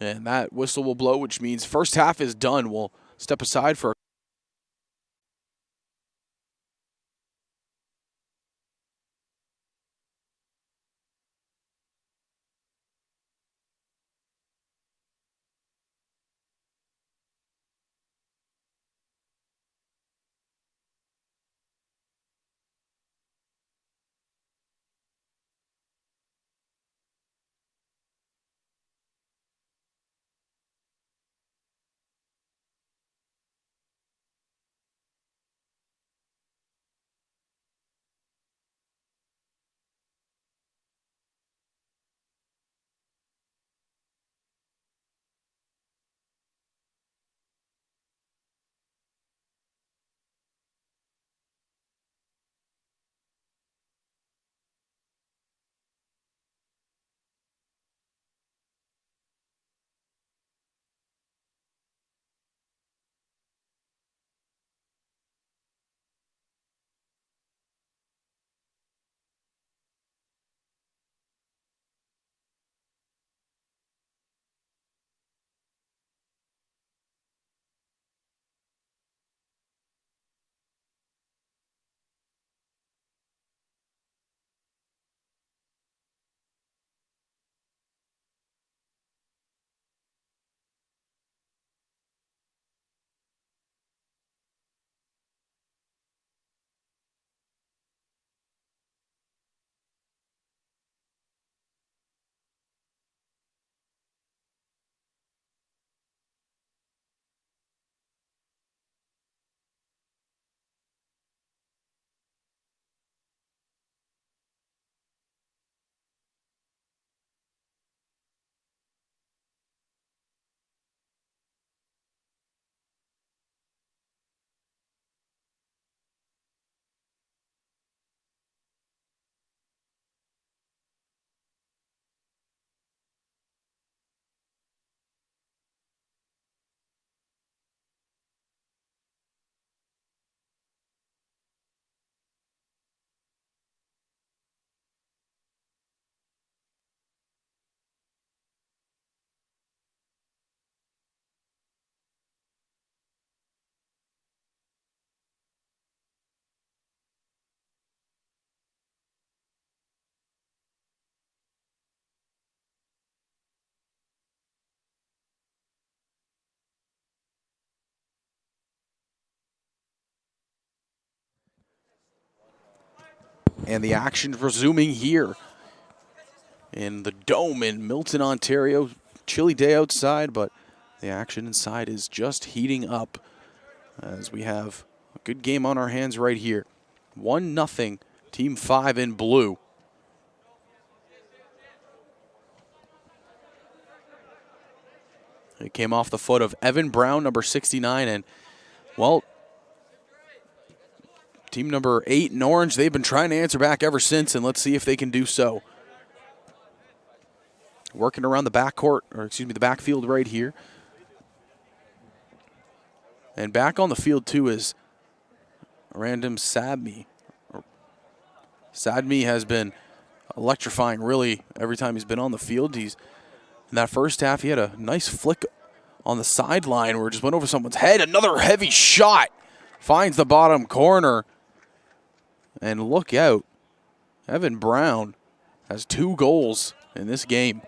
And that whistle will blow, which means first half is done. We'll step aside for a And the action resuming here in the Dome in Milton, Ontario. Chilly day outside, but the action inside is just heating up as we have a good game on our hands right here. 1-0, Team 5 in blue. It came off the foot of Evan Brown, number 69, and, well, team number 8 in orange, they've been trying to answer back ever since, and let's see if they can do so. Working around the backcourt, or excuse me, the backfield right here. And back on the field, too, is Random Sadmi. Sadmi has been electrifying, really, every time he's been on the field. In that first half, he had a nice flick on the sideline where it just went over someone's head. Another heavy shot. Finds the bottom corner. And look out. Evan Brown has 2 goals in this game.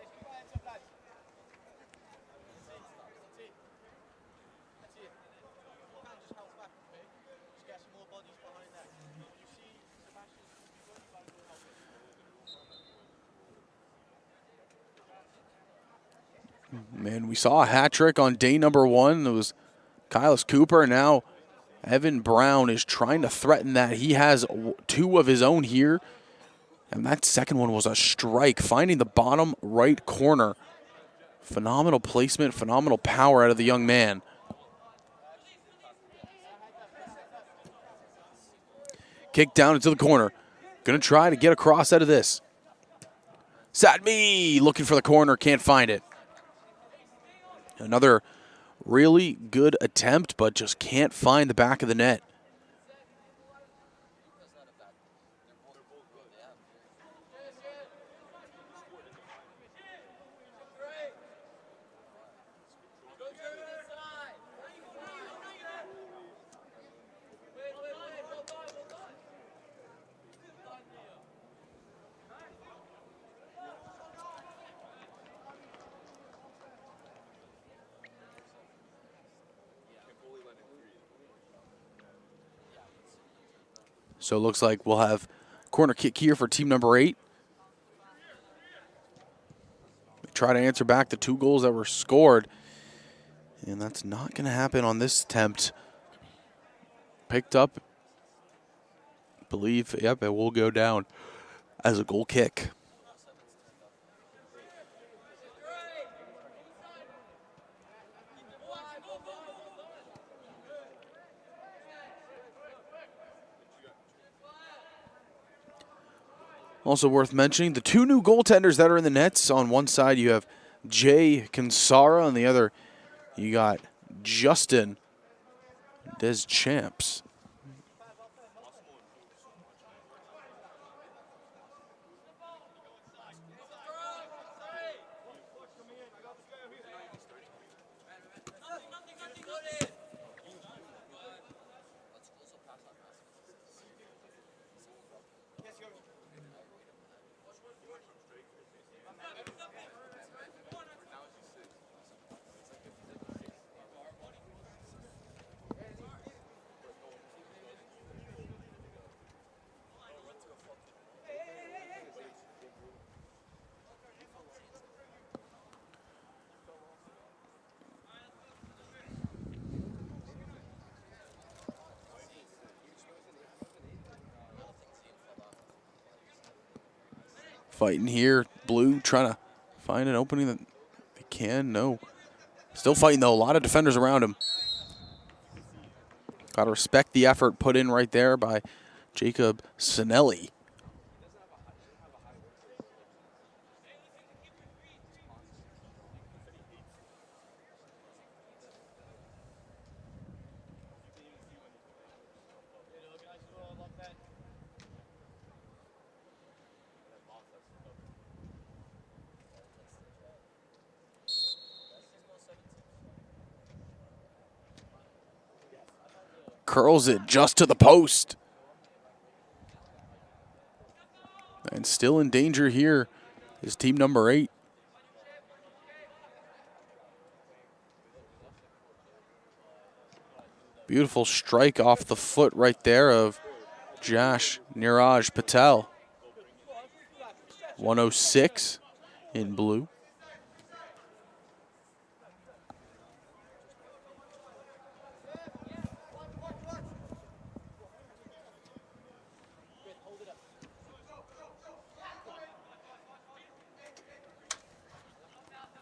Man, we saw a hat trick on day number 1. It was Kylis Cooper. Now Evan Brown is trying to threaten that. He has 2 of his own here. And that second one was a strike, finding the bottom right corner. Phenomenal placement, phenomenal power out of the young man. Kick down into the corner. Going to try to get across out of this. Sadmi looking for the corner, can't find it. Another really good attempt, but just can't find the back of the net. So it looks like we'll have corner kick here for team number 8. Try to answer back the 2 goals that were scored. And that's not going to happen on this attempt. Picked up. I believe, yep, it will go down as a goal kick. Also worth mentioning, the 2 new goaltenders that are in the nets. On one side, you have Jay Kinsara. On the other, you got Justin Deschamps. Fighting here, blue trying to find an opening that they can. No. Still fighting, though. A lot of defenders around him. Got to respect the effort put in right there by Jacob Sinelli. Curls it just to the post. And still in danger here is team number 8. Beautiful strike off the foot right there of Jash Niraj Patel. 106 in blue.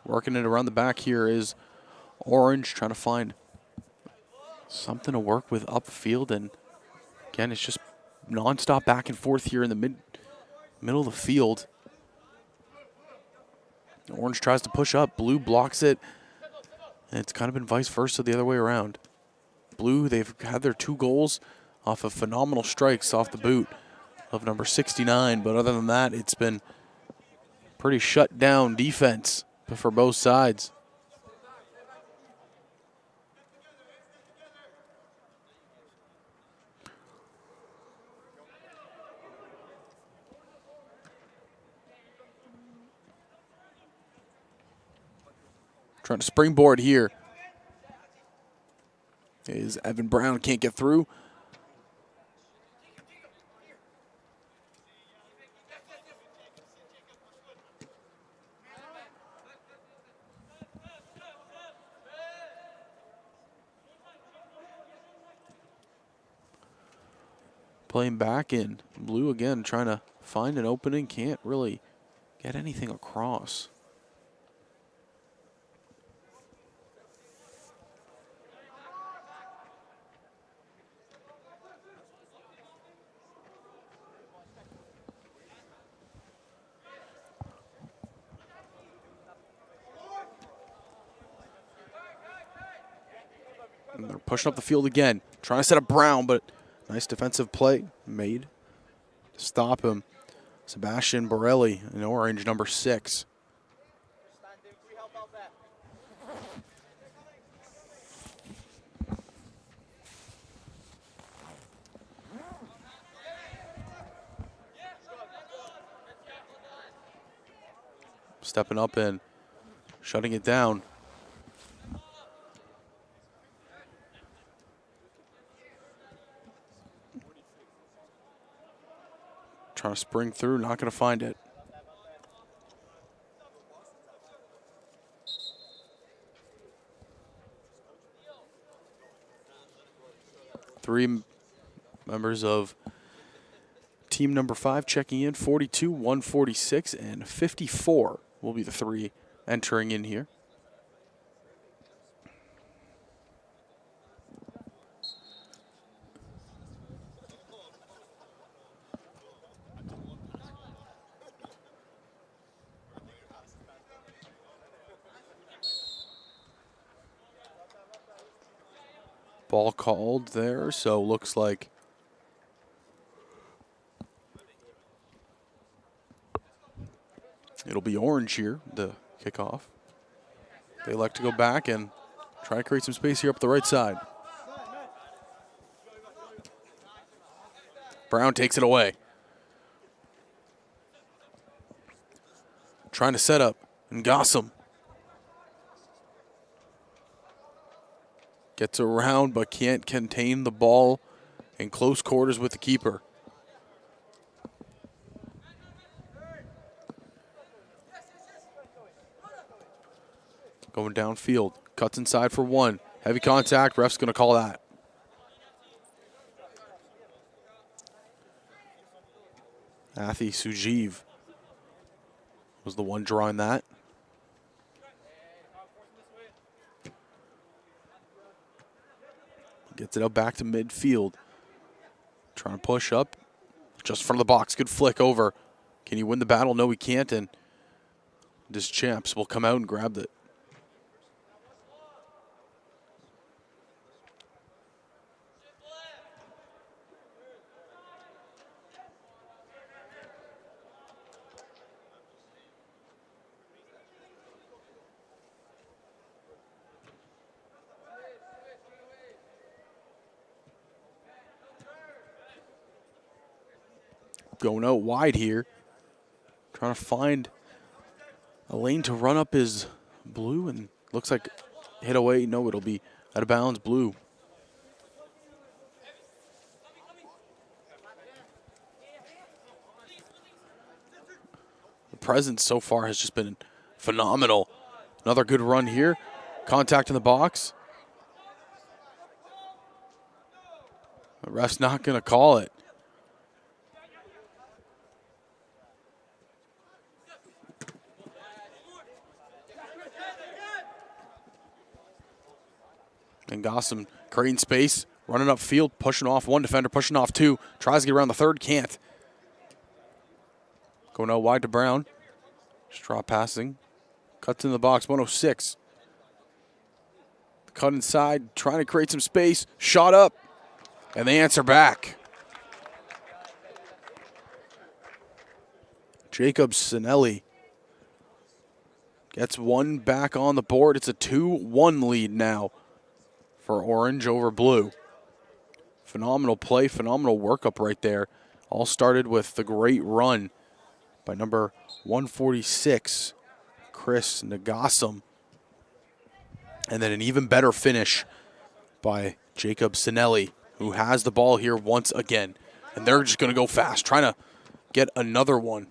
Working it around the back here is Orange, trying to find something to work with upfield. And again, it's just nonstop back and forth here in the middle of the field. Orange tries to push up. Blue blocks it. And it's kind of been vice versa the other way around. Blue, they've had their 2 goals off of phenomenal strikes off the boot of number 69. But other than that, it's been pretty shut down defense for both sides. Trying to springboard here is Evan Brown, can't get through. Playing back in. Blue again trying to find an opening, can't really get anything across. And they're pushing up the field again, trying to set up Brown, but nice defensive play made to stop him. Sebastian Borelli in orange, number 6. Stepping up and shutting it down. Trying to spring through, not going to find it. Three members of team number 5 checking in. 42, 146, and 54 will be the 3 entering in here. Ball called there, so looks like it'll be orange here, the kickoff. They elect to go back and try to create some space here up the right side. Brown takes it away. Trying to set up, and Gossam gets around but can't contain the ball in close quarters with the keeper. Going downfield, cuts inside for 1. Heavy contact, ref's going to call that. Athi Sujeev was the one drawing that. Gets it up back to midfield. Trying to push up. Just in front of the box. Good flick over. Can he win the battle? No, he can't. And Deschamps will come out and grab it. Going out wide here. Trying to find a lane to run up his blue, and looks like hit away. No, it'll be out of bounds, blue. presence so far has just been phenomenal. Another good run here. Contact in the box. The ref's not going to call it. And Gossam creating space, running upfield, pushing off one defender, pushing off two. Tries to get around the third, can't. Going out wide to Brown. Straw passing. Cuts in the box, 106. Cut inside, trying to create some space. Shot up, and they answer back. Jacob Sinelli gets one back on the board. It's a 2-1 lead now for Orange over Blue. Phenomenal play, phenomenal workup right there. All started with the great run by number 146, Chris Nagassam. And then an even better finish by Jacob Sinelli, who has the ball here once again. And they're just going to go fast, trying to get another one.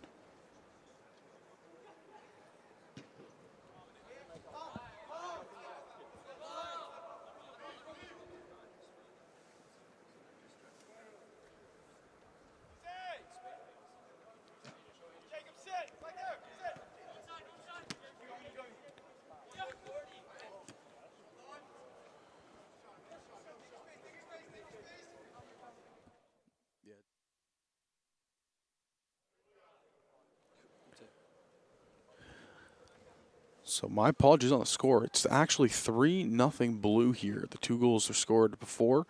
So my apologies on the score. It's actually 3-0 Blue here. The 2 goals are scored before.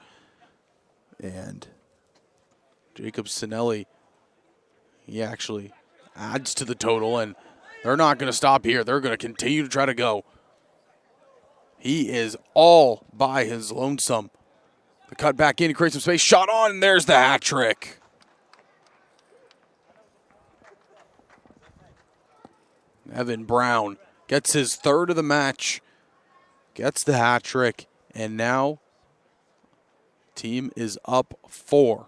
And Jacob Sinelli, he actually adds to the total. And they're not going to stop here. They're going to continue to try to go. He is all by his lonesome. The cut back in, creates some space. Shot on, and there's the hat trick. Evan Brown gets his third of the match, gets the hat trick, and now team is up 4.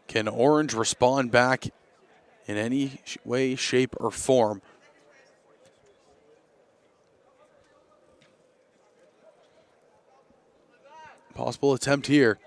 Can Orange respond back in any way, shape, or form? Possible attempt here.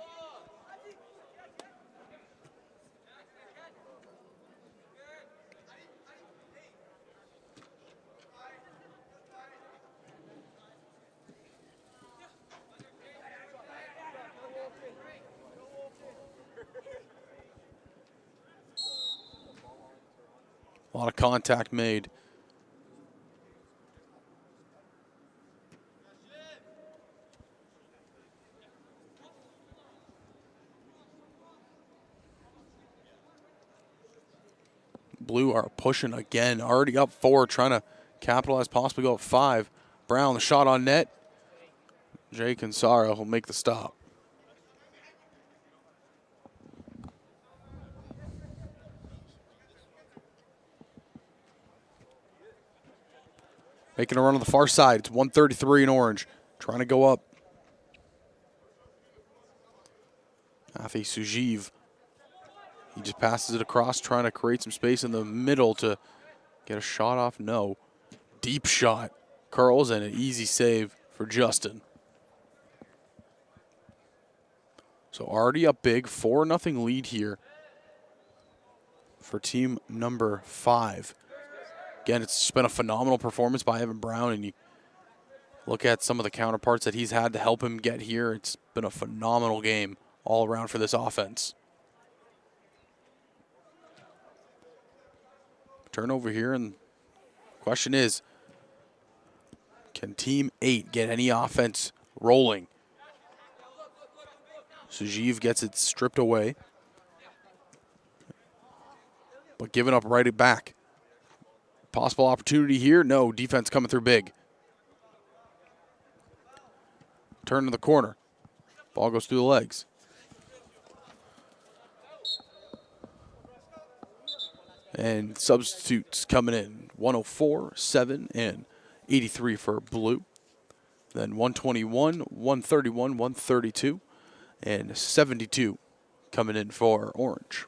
A lot of contact made. Blue are pushing again, already up 4, trying to capitalize, possibly go up 5. Brown, the shot on net. Jay Kinsara will make the stop. Making a run on the far side. It's 133 in Orange. Trying to go up. Afi Sujeev. He just passes it across, trying to create some space in the middle to get a shot off. No. Deep shot. Curls and an easy save for Justin. So already up big. 4-0 lead here for team number 5. Again, it's just been a phenomenal performance by Evan Brown, and you look at some of the counterparts that he's had to help him get here. It's been a phenomenal game all around for this offense. Turnover here, and the question is, can Team 8 get any offense rolling? Sujeev gets it stripped away, but giving up right back. Possible opportunity here. No, defense coming through big. Turn to the corner. Ball goes through the legs. And substitutes coming in, 104, 7, and 83 for blue. Then 121, 131, 132, and 72 coming in for orange.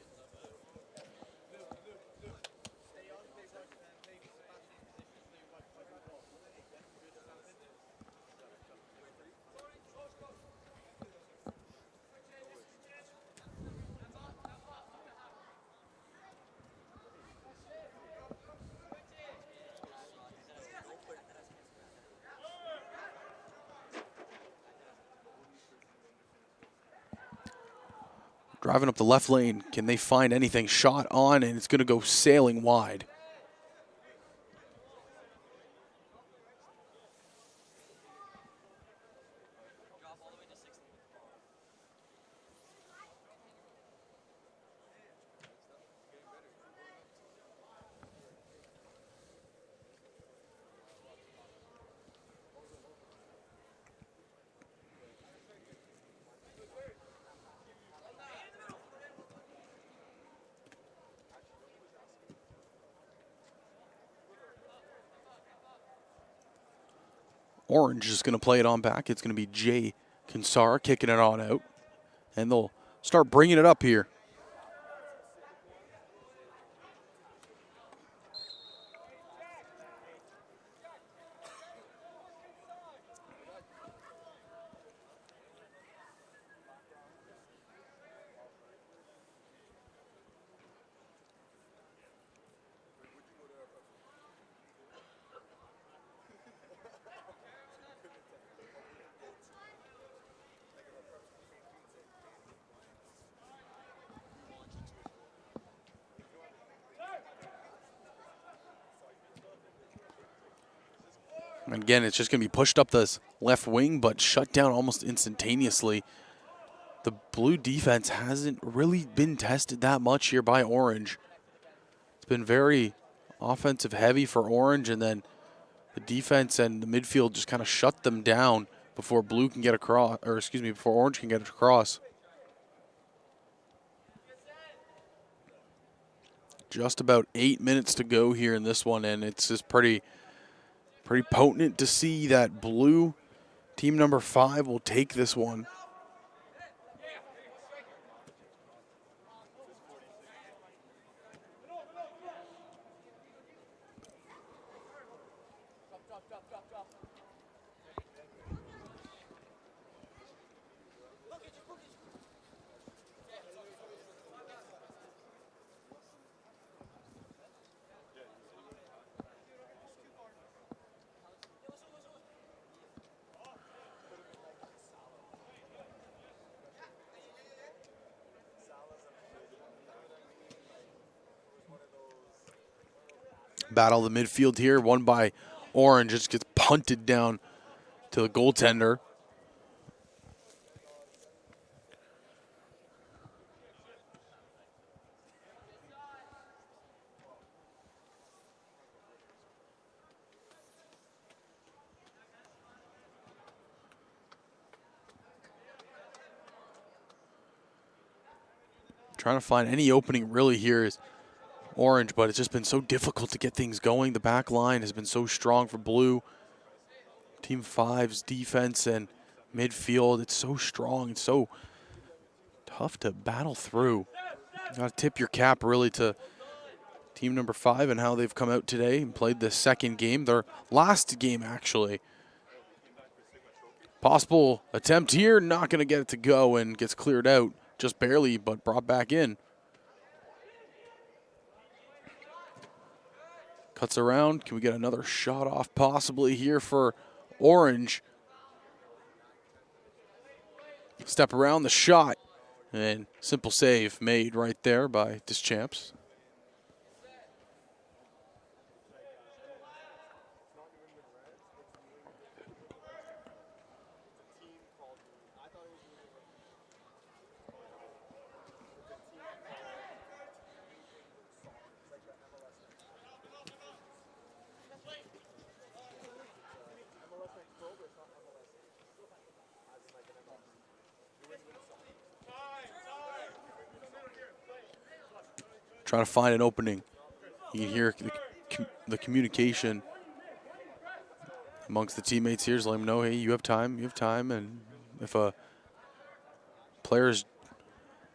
Driving up the left lane, can they find anything? Shot on, and it's going to go sailing wide. Orange is going to play it on back. It's going to be Jay Kinsara kicking it on out. And they'll start bringing it up here. And again, it's just going to be pushed up this left wing, but shut down almost instantaneously. The blue defense hasn't really been tested that much here by orange. It's been very offensive heavy for orange, and then the defense and the midfield just kind of shut them down before blue can get across, or excuse me, before orange can get across. Just about 8 minutes to go here in this one, and it's just pretty potent to see that blue, team number 5, will take this one. Battle of the midfield here, won by orange. Just gets punted down to the goaltender. Trying to find any opening really here is orange, but it's just been so difficult to get things going. The back line has been so strong for blue. Team 5's defense and midfield, it's so strong. It's so tough to battle through. You got to tip your cap really to team number 5 and how they've come out today and played the second game, their last game actually. Possible attempt here, not going to get it to go, and gets cleared out just barely, but brought back in. Cuts around. Can we get another shot off possibly here for orange? Step around the shot, and simple save made right there by Deschamps. trying to find an opening. You can hear the communication amongst the teammates here, just let them know, hey, you have time, and if a player is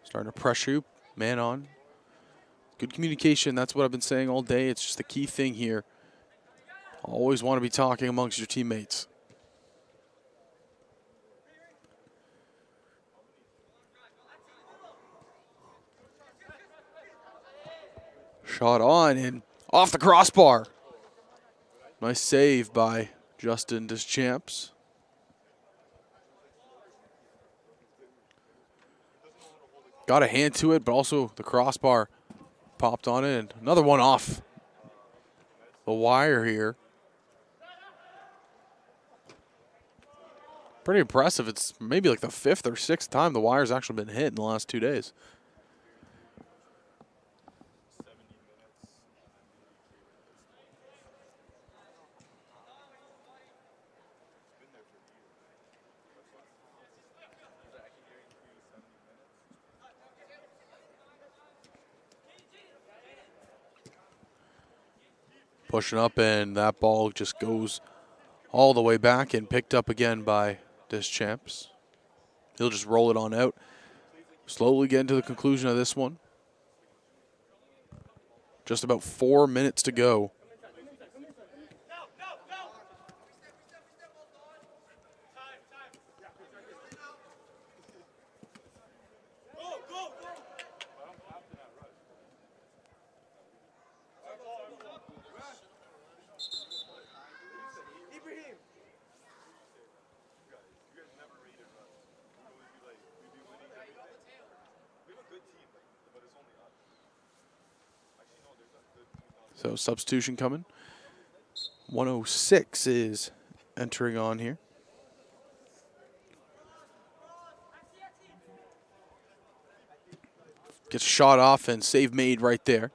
starting to pressure you, man on. Good communication, that's what I've been saying all day. It's just the key thing here. Always want to be talking amongst your teammates. Shot on and off the crossbar. Nice save by Justin Deschamps. Got a hand to it, but also the crossbar popped on it. And another one off the wire here. Pretty impressive. It's maybe like the 5th or 6th time the wire's actually been hit in the last 2 days. Pushing up, and that ball just goes all the way back and picked up again by Deschamps. He'll just roll it on out. Slowly getting to the conclusion of this one. Just about 4 minutes to go. So substitution coming. 106 is entering on here. Gets shot off and save made right there.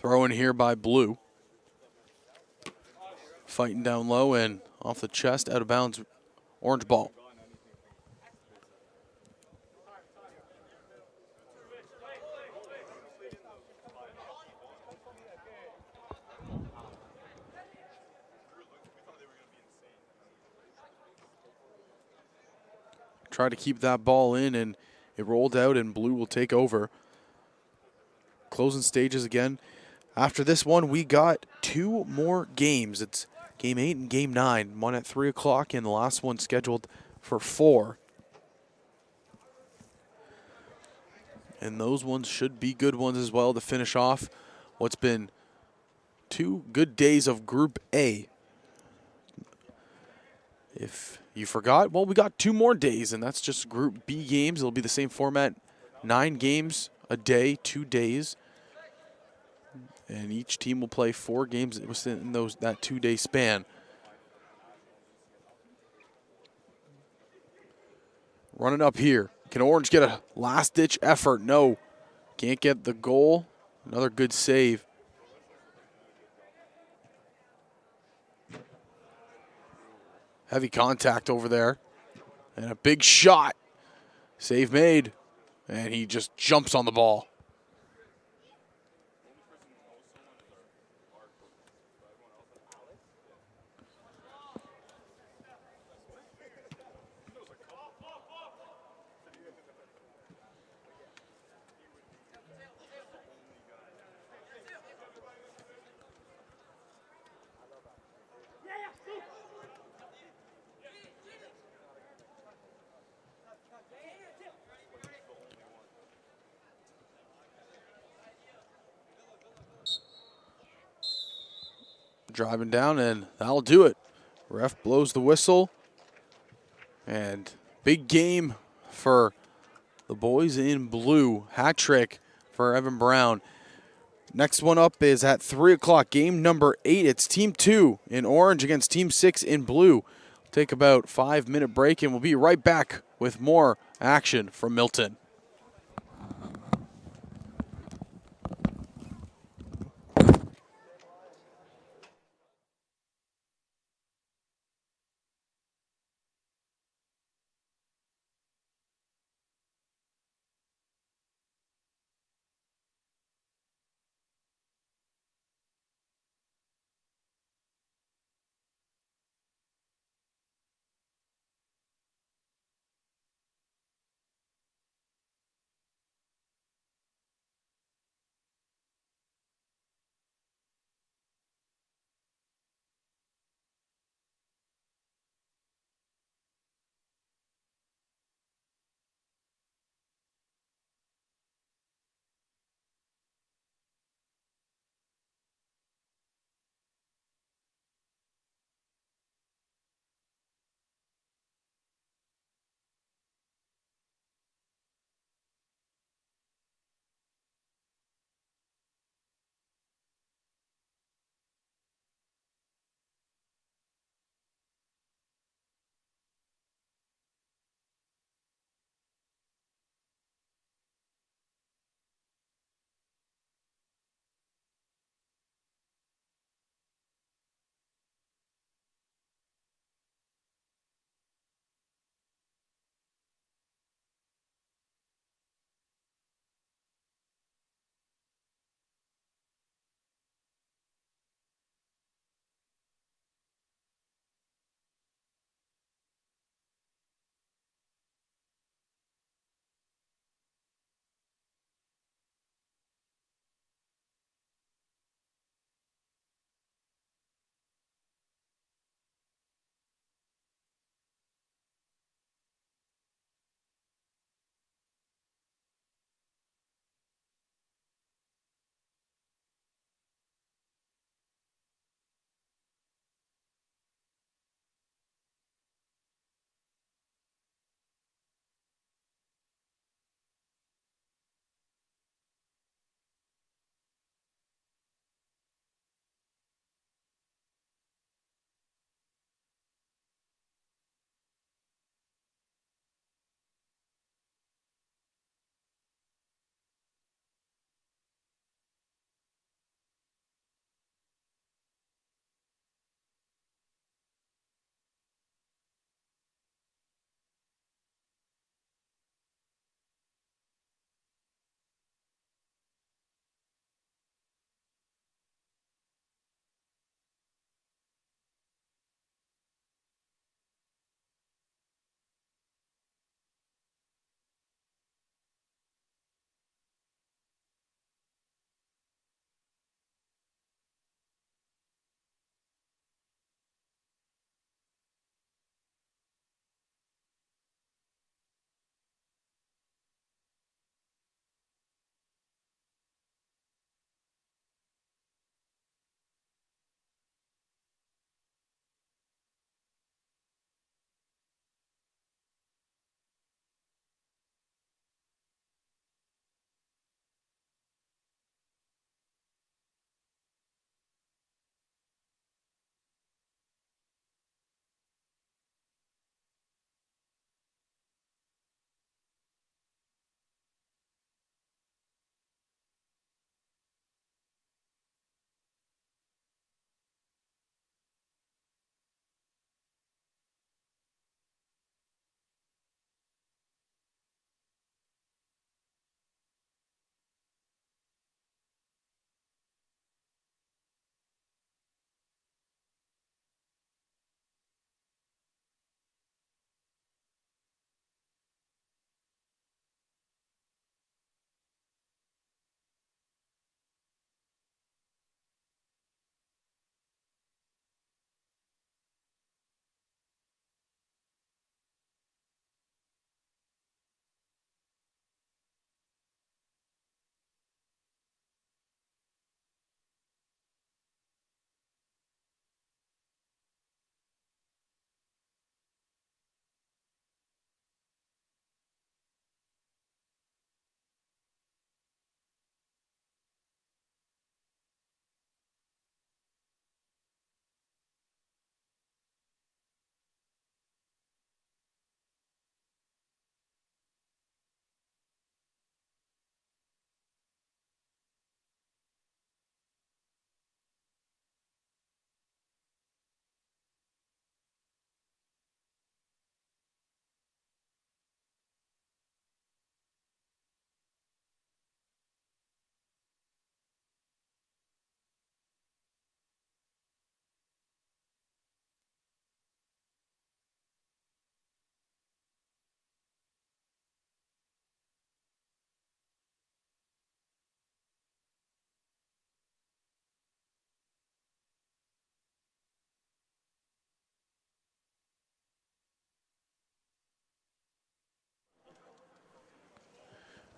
Throw in here by Blue. Fighting down low and off the chest, out of bounds, orange ball. Tried to keep that ball in, and it rolled out, and Blue will take over. Closing stages again. After this one, we got 2 more games. It's Game 8 and Game 9. One at 3 o'clock, and the last one scheduled for 4. And those ones should be good ones as well to finish off what's been 2 good days of Group A. If you forgot, well, we got 2 more days, and that's just Group B games. It'll be the same format, 9 games a day, 2 days. And each team will play 4 games within that 2-day span. Running up here. Can Orange get a last-ditch effort? No. Can't get the goal. Another good save. Heavy contact over there. And a big shot. Save made. And he just jumps on the ball. Driving down, and that'll do it. Ref blows the whistle. And big game for the boys in blue. Hat trick for Evan Brown. Next one up is at 3 o'clock, game number 8. It's Team 2 in orange against Team 6 in blue. Take about 5-minute break, and we'll be right back with more action from Milton.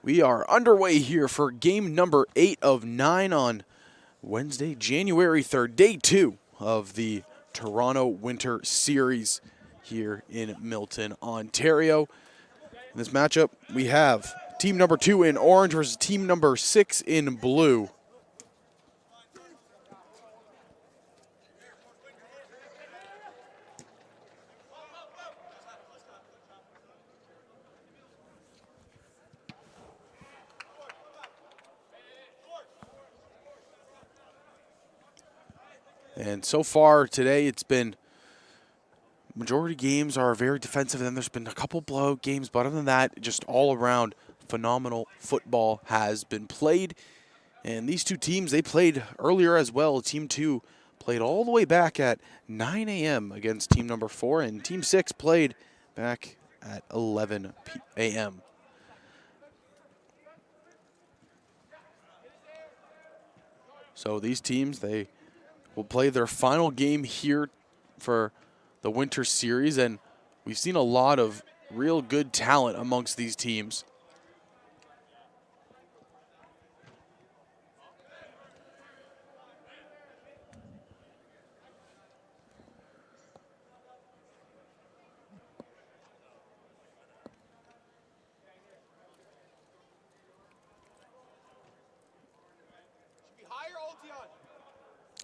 We are underway here for game number 8 of 9 on Wednesday, January 3rd, day 2 of the Toronto Winter Series here in Milton, Ontario. In this matchup, we have team number 2 in orange versus team number 6 in blue. And so far today, it's been majority games are very defensive, and then there's been a couple blowout games, but other than that, just all around phenomenal football has been played. And these two teams, they played earlier as well. Team 2 played all the way back at 9 a.m. against team number 4, and team 6 played back at 11 a.m. So these teams, they will play their final game here for the Winter Series, and we've seen a lot of real good talent amongst these teams.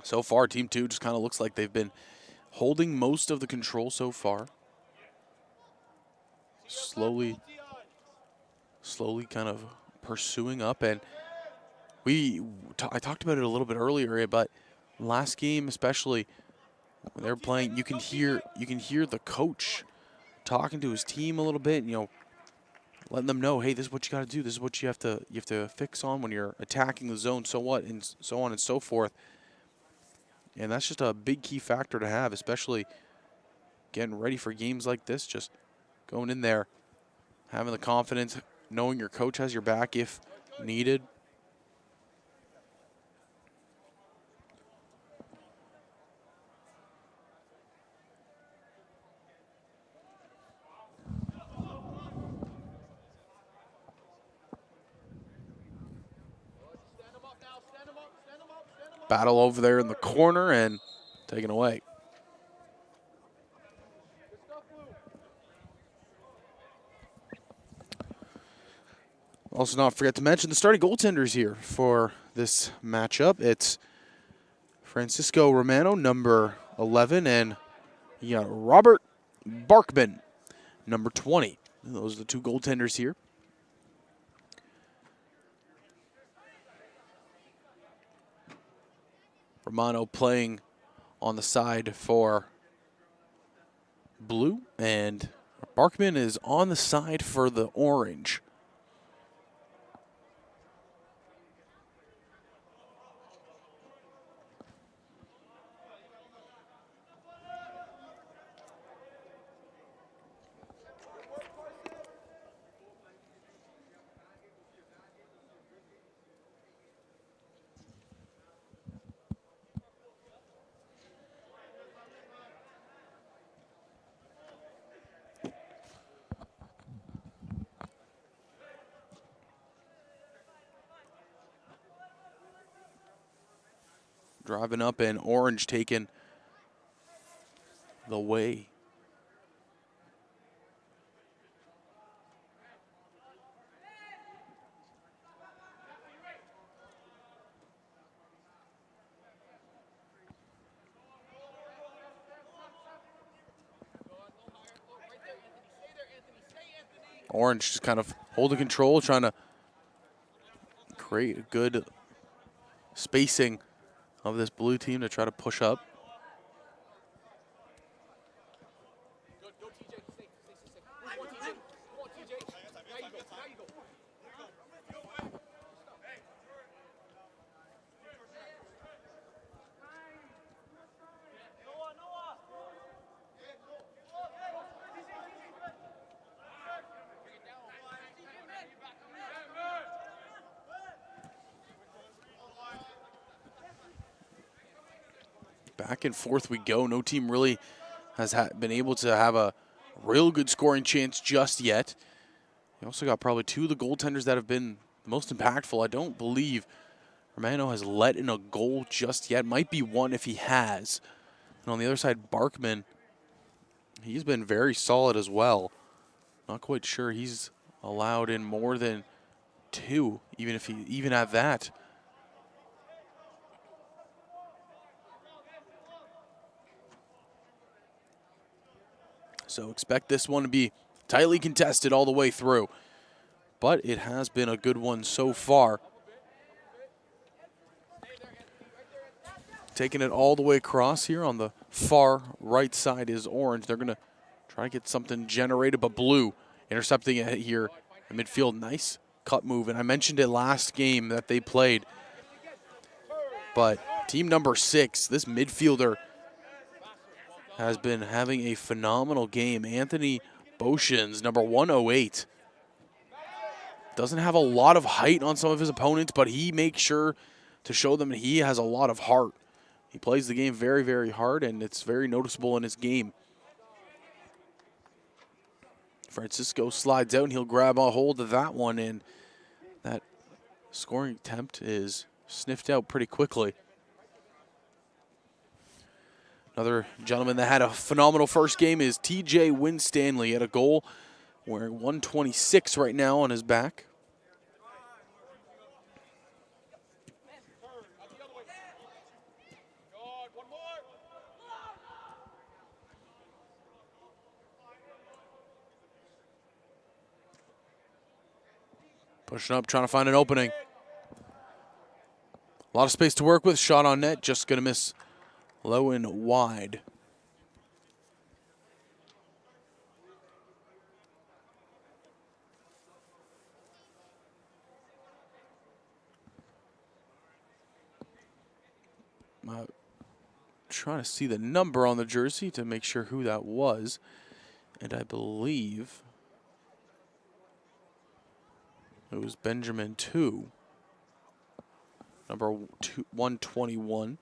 So far, Team 2 just kind of looks like they've been holding most of the control so far. Slowly kind of pursuing up. And I talked about it a little bit earlier, but last game especially, when they're playing, you can hear the coach talking to his team a little bit, letting them know, hey, this is what you got to do. This is what you have to fix on when you're attacking the zone, so what, and so on and so forth. And that's just a big key factor to have, especially getting ready for games like this, just going in there, having the confidence, knowing your coach has your back if needed. Battle over there in the corner and taken away. Also, not forget to mention the starting goaltenders here for this matchup. It's Francisco Romano, number 11, and you got Robert Barkman, number 20. Those are the two goaltenders here. Romano playing on the side for blue, and Barkman is on the side for the orange. Driving up and orange taking the way. Orange just kind of holding control, trying to create a good spacing of this blue team to try to push up. Back and forth we go. No team really has been able to have a real good scoring chance just yet. You also got probably two of the goaltenders that have been the most impactful. I don't believe Romano has let in a goal just yet. Might be one if he has. And on the other side, Barkman, he's been very solid as well. Not quite sure he's allowed in more than two, even at that. So expect this one to be tightly contested all the way through. But it has been a good one so far. Taking it all the way across here on the far right side is Orange. They're going to try to get something generated, but Blue intercepting it here in midfield. Nice cut move, and I mentioned it last game that they played. But team number 6, this midfielder has been having a phenomenal game. Anthony Boshins, number 108. Doesn't have a lot of height on some of his opponents, but he makes sure to show them he has a lot of heart. He plays the game very, very hard, and it's very noticeable in his game. Francisco slides out, and he'll grab a hold of that one, and that scoring attempt is sniffed out pretty quickly. Another gentleman that had a phenomenal first game is TJ Winstanley. He had a goal wearing 126 right now on his back. Pushing up, trying to find an opening. A lot of space to work with. Shot on net, just going to miss low and wide. Trying to see the number on the jersey to make sure who that was. And I believe it was Benjamin 2, number 121.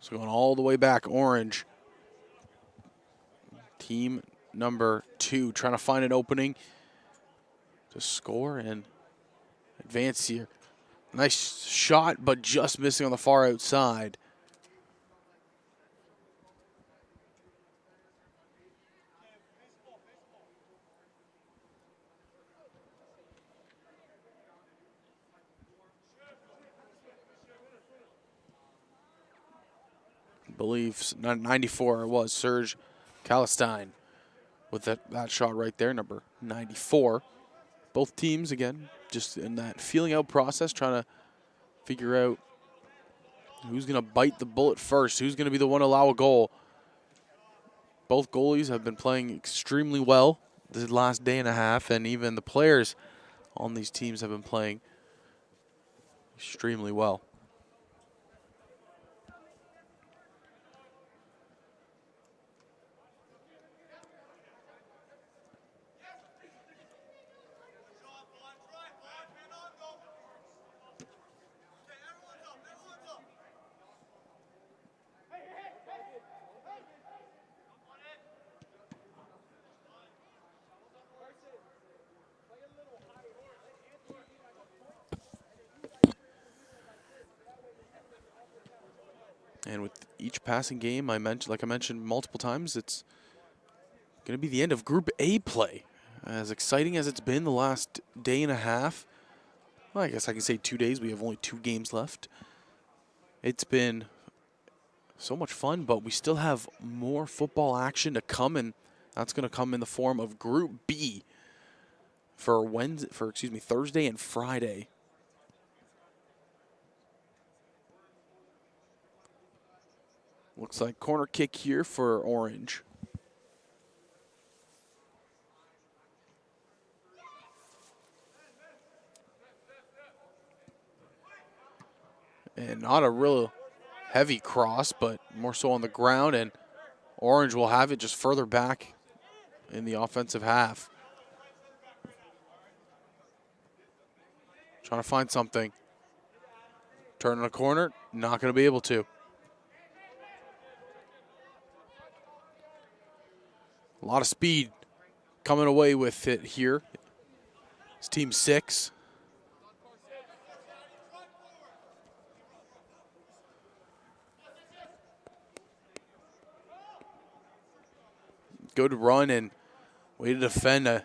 So going all the way back, Orange. Team number 2 trying to find an opening to score and advance here. Nice shot, but just missing on the far outside. I believe 94 it was Serge Kalestein with that shot right there, number 94. Both teams, again, just in that feeling out process, trying to figure out who's going to bite the bullet first, who's going to be the one to allow a goal. Both goalies have been playing extremely well this last day and a half, and even the players on these teams have been playing extremely well. And with each passing game, like I mentioned multiple times, it's going to be the end of Group A play. As exciting as it's been the last day and a half, well, I guess I can say 2 days. We have only 2 games left. It's been so much fun, but we still have more football action to come, and that's going to come in the form of Group B for Thursday and Friday. Looks like corner kick here for Orange. And not a real heavy cross, but more so on the ground, and Orange will have it just further back in the offensive half. Trying to find something. Turning a corner, not going to be able to. A lot of speed coming away with it here. It's Team 6. Good run and way to defend.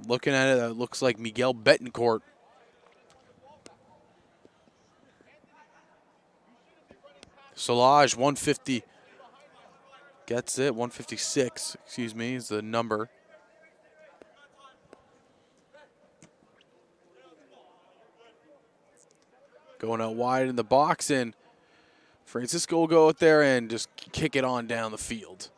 Looking at it, that looks like Miguel Betancourt. Solage, 150. Gets it, 156, excuse me, is the number. Going out wide in the box, and Francisco will go out there and just kick it on down the field.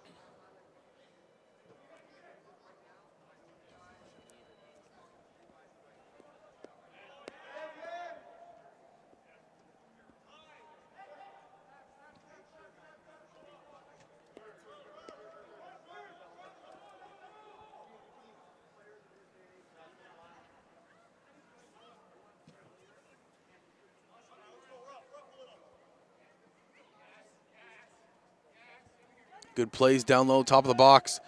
Good plays down low, top of the box.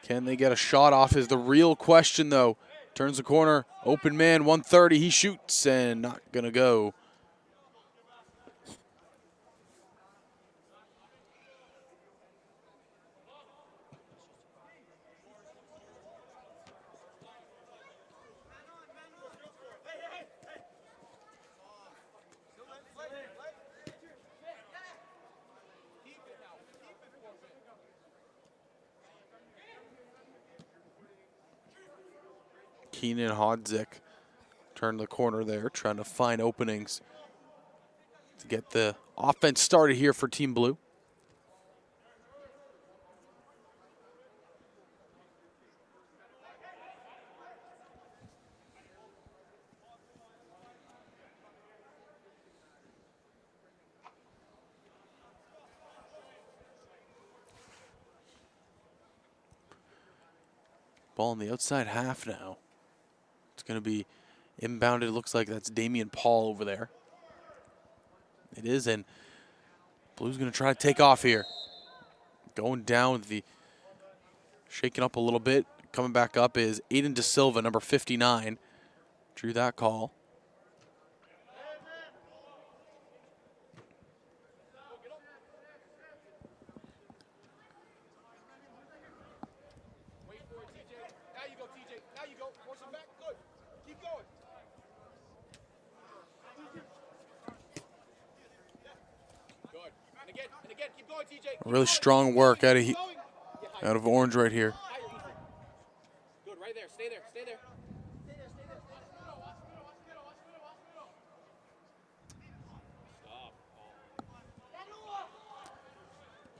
Can they get a shot off is the real question, though. Turns the corner, open man, 130, he shoots, and not gonna go. Keenan Hodzik turned the corner there, trying to find openings to get the offense started here for Team Blue. Ball in the outside half now. It's going to be inbounded. It looks like that's Damian Paul over there. It is, and Blue's going to try to take off here. Going down, shaking up a little bit. Coming back up is Aiden De Silva, number 59. Drew that call. Really strong work out of Orange right here. Good, right there. Stay there. Stay there.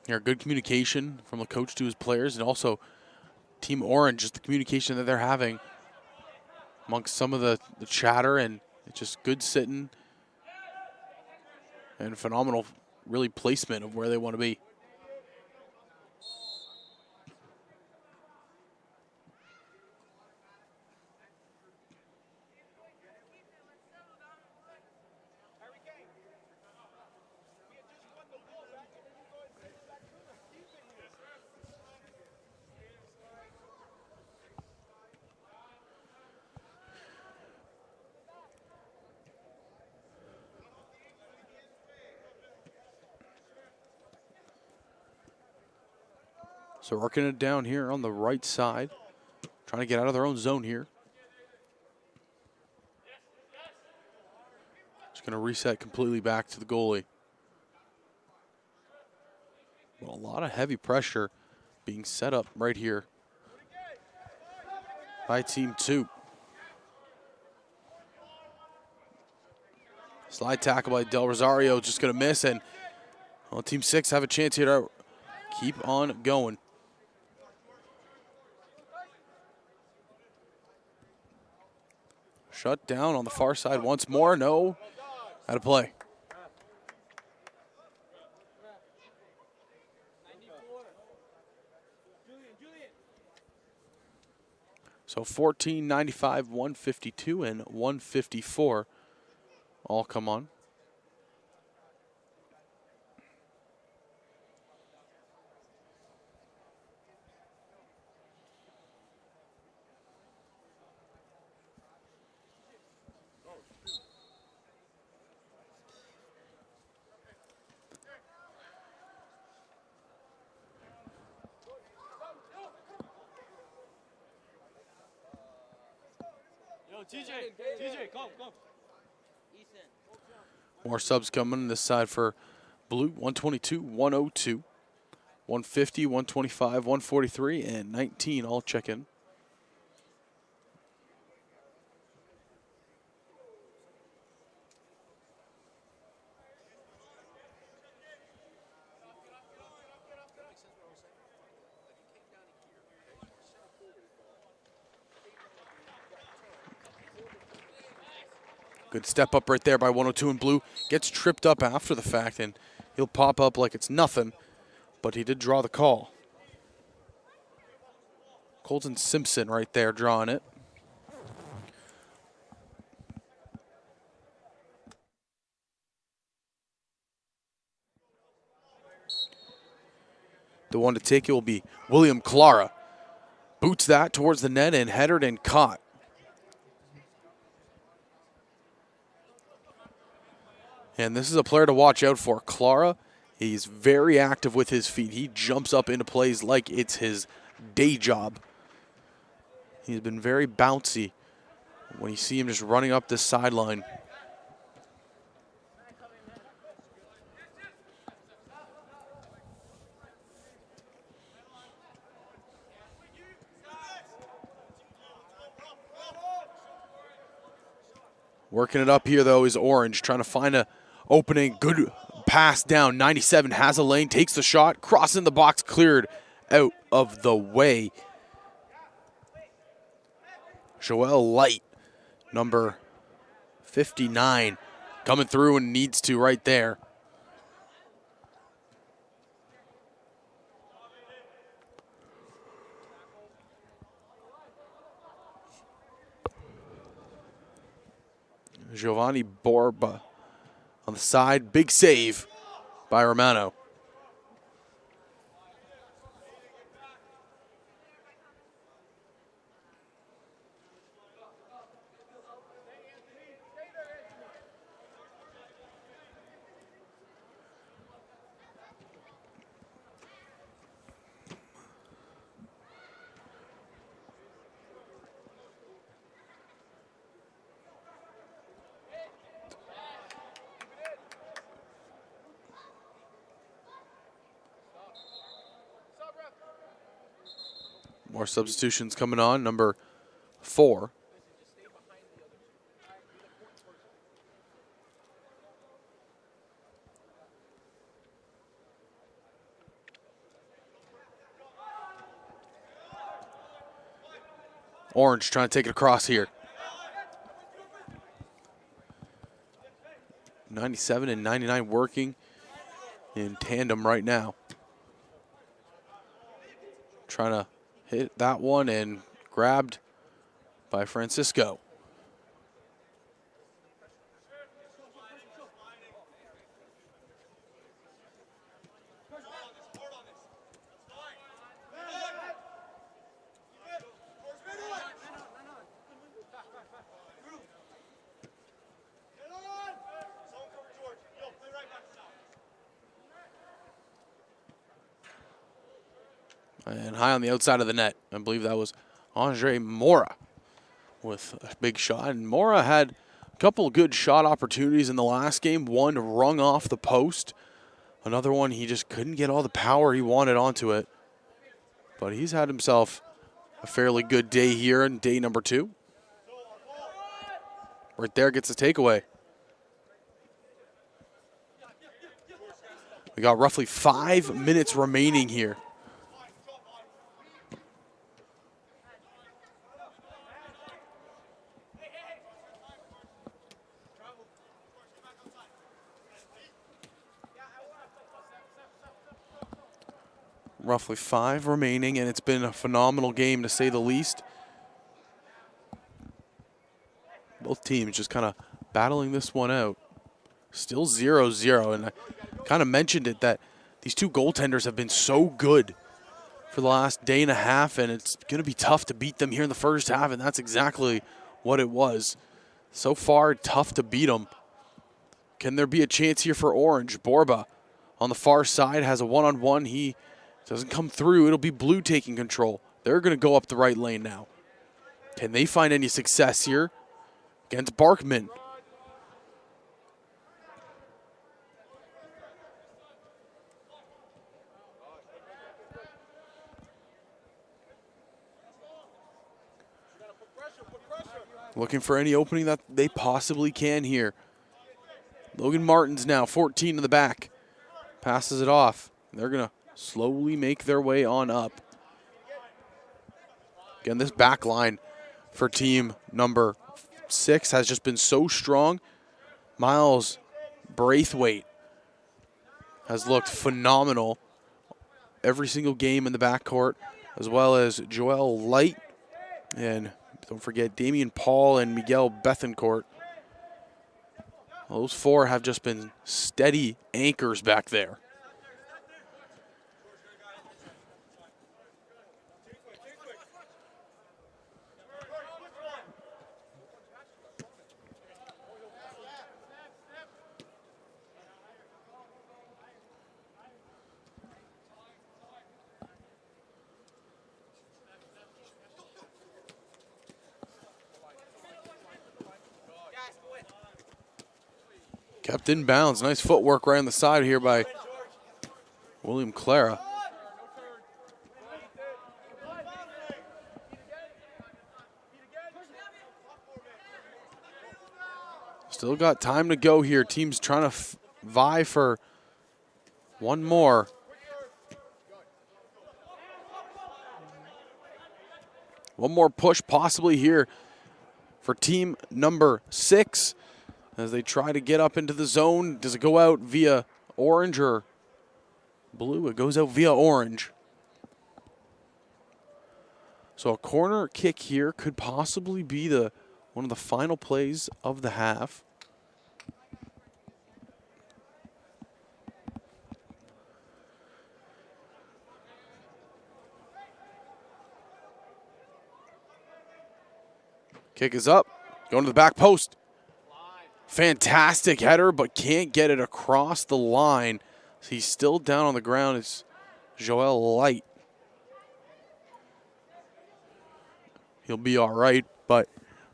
Here, good communication from the coach to his players, and also Team Orange, just the communication that they're having amongst some of the chatter, and it's just good sitting and phenomenal, really, placement of where they want to be. So working it down here on the right side, trying to get out of their own zone here. Just going to reset completely back to the goalie. Well, a lot of heavy pressure being set up right here by Team 2. Slide tackle by Del Rosario, just going to miss, and well, Team 6 have a chance here to keep on going. Shut down on the far side once more. No. Out of play. So 14.95, 152, and 154 all come on. TJ, come. More subs coming on this side for Blue. 122, 102, 150, 125, 143, and 19 all check in. Good step up right there by 102 in Blue. Gets tripped up after the fact, and he'll pop up like it's nothing, but he did draw the call. Colton Simpson right there drawing it. The one to take it will be William Clara. Boots that towards the net and headed and caught. And this is a player to watch out for. Clara, he's very active with his feet. He jumps up into plays like it's his day job. He's been very bouncy when you see him just running up this sideline. Working it up here, though, is Orange, trying to find a opening. Good pass down. 97 has a lane, takes the shot, crossing the box, cleared out of the way. Joel Light, number 59, coming through and needs to right there. Giovanni Borba on the side. Big save by Romano. More substitutions coming on. Number 4. Orange trying to take it across here. 97 and 99 working in tandem right now. Trying to hit that one and grabbed by Francisco. And high on the outside of the net. I believe that was Andre Mora with a big shot. And Mora had a couple good shot opportunities in the last game. One rung off the post. Another one, he just couldn't get all the power he wanted onto it. But he's had himself a fairly good day here in day number 2. Right there gets the takeaway. We got roughly 5 minutes remaining here. Roughly 5 remaining, and it's been a phenomenal game to say the least. Both teams just kind of battling this one out. Still 0-0, and I kind of mentioned it that these two goaltenders have been so good for the last day and a half, and it's going to be tough to beat them here in the first half, and that's exactly what it was. So far, tough to beat them. Can there be a chance here for Orange? Borba on the far side has a one-on-one. He doesn't come through. It'll be Blue taking control. They're going to go up the right lane now. Can they find any success here against Barkman? Looking for any opening that they possibly can here. Logan Martins now, 14 in the back. Passes it off. They're going to slowly make their way on up. Again, this back line for team number 6 has just been so strong. Miles Braithwaite has looked phenomenal every single game in the backcourt, as well as Joel Light, and don't forget Damian Paul and Miguel Bethencourt. Those four have just been steady anchors back there. Kept in bounds. Nice footwork right on the side here by William Clara. Still got time to go here. Team's trying to vie for one more. One more push possibly here for team number 6. As they try to get up into the zone. Does it go out via Orange or Blue? It goes out via Orange. So a corner kick here could possibly be one of the final plays of the half. Kick is up. Going to the back post. Fantastic header, but can't get it across the line. He's still down on the ground. It's Joel Light. He'll be all right, but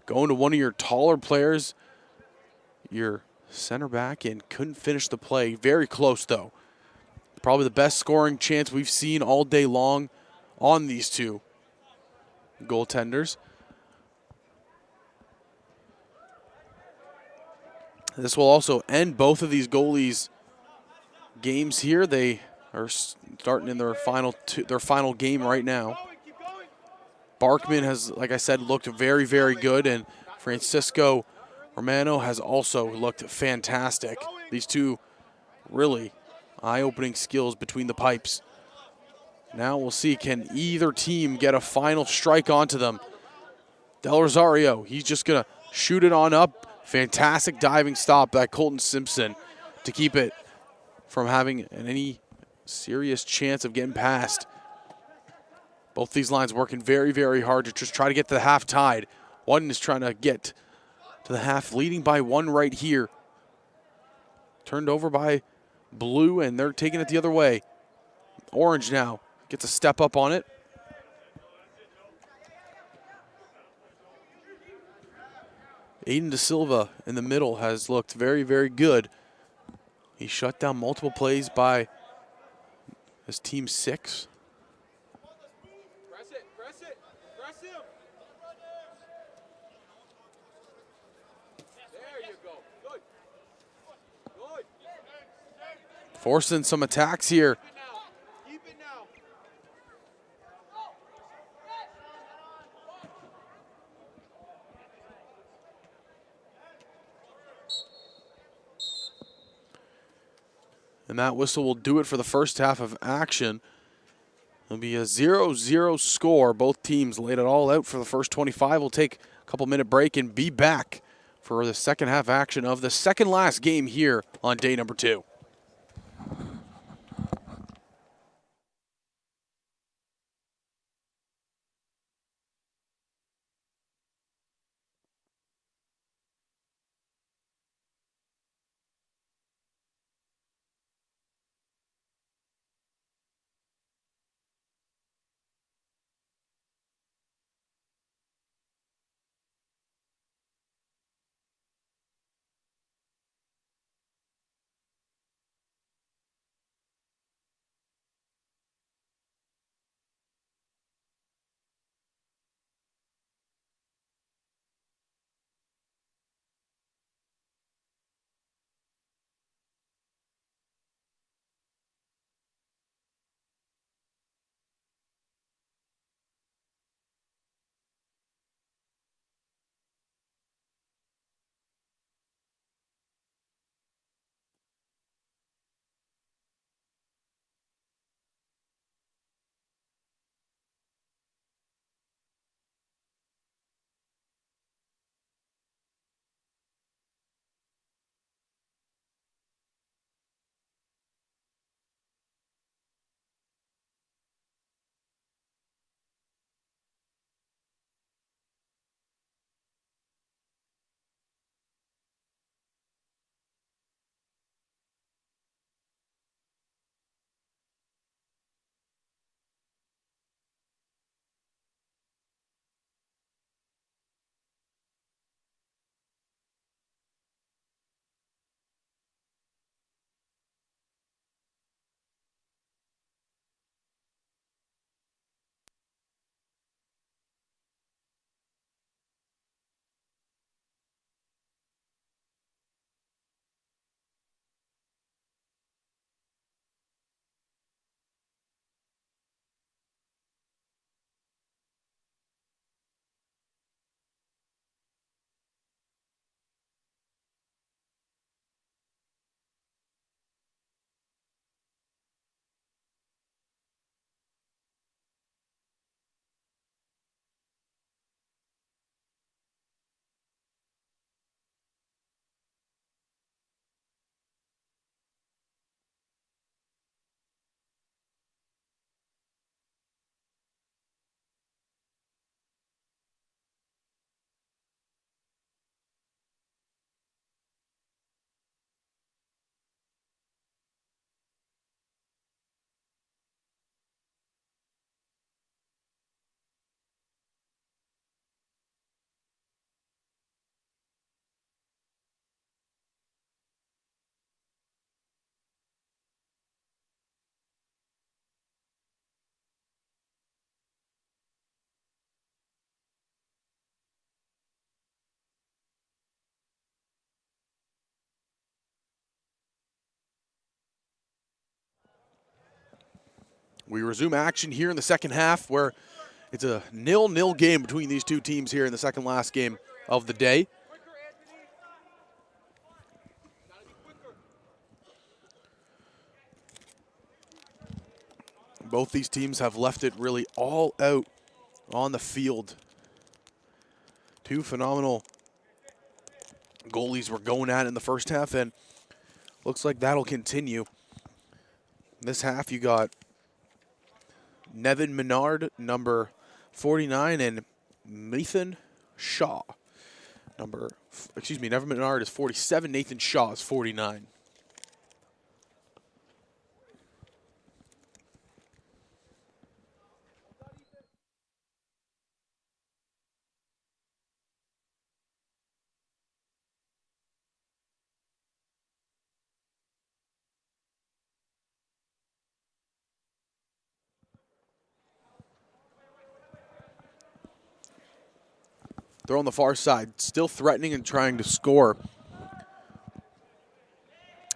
going to one of your taller players, your center back, and couldn't finish the play. Very close, though. Probably the best scoring chance we've seen all day long on these two goaltenders. This will also end both of these goalies' games here. They are starting in their final game right now. Barkman has, like I said, looked very, very good, and Francisco Romano has also looked fantastic. These two really eye-opening skills between the pipes. Now we'll see, can either team get a final strike onto them? Del Rosario, he's just going to shoot it on up. Fantastic diving stop by Colton Simpson to keep it from having any serious chance of getting past. Both these lines working very, very hard to just try to get to the half tied. One is trying to get to the half, leading by 1 right here. Turned over by Blue, and they're taking it the other way. Orange now gets a step up on it. Aiden De Silva in the middle has looked very, very good. He shut down multiple plays by his team 6. Press it, press it, press him. There you go. Good. Good. Forcing some attacks here. Keep it now. And that whistle will do it for the first half of action. It'll be a 0-0 score. Both teams laid it all out for the first 25. We'll take a couple-minute break and be back for the second half action of the second last game here on day number 2. We resume action here in the second half, where it's a 0-0 game between these two teams here in the second last game of the day. Both these teams have left it really all out on the field. Two phenomenal goalies were going at it in the first half, and looks like that'll continue. This half, you got Nevin Menard, number 49, and Nathan Shaw. Nevin Menard is 47, Nathan Shaw is 49. They're on the far side, still threatening and trying to score,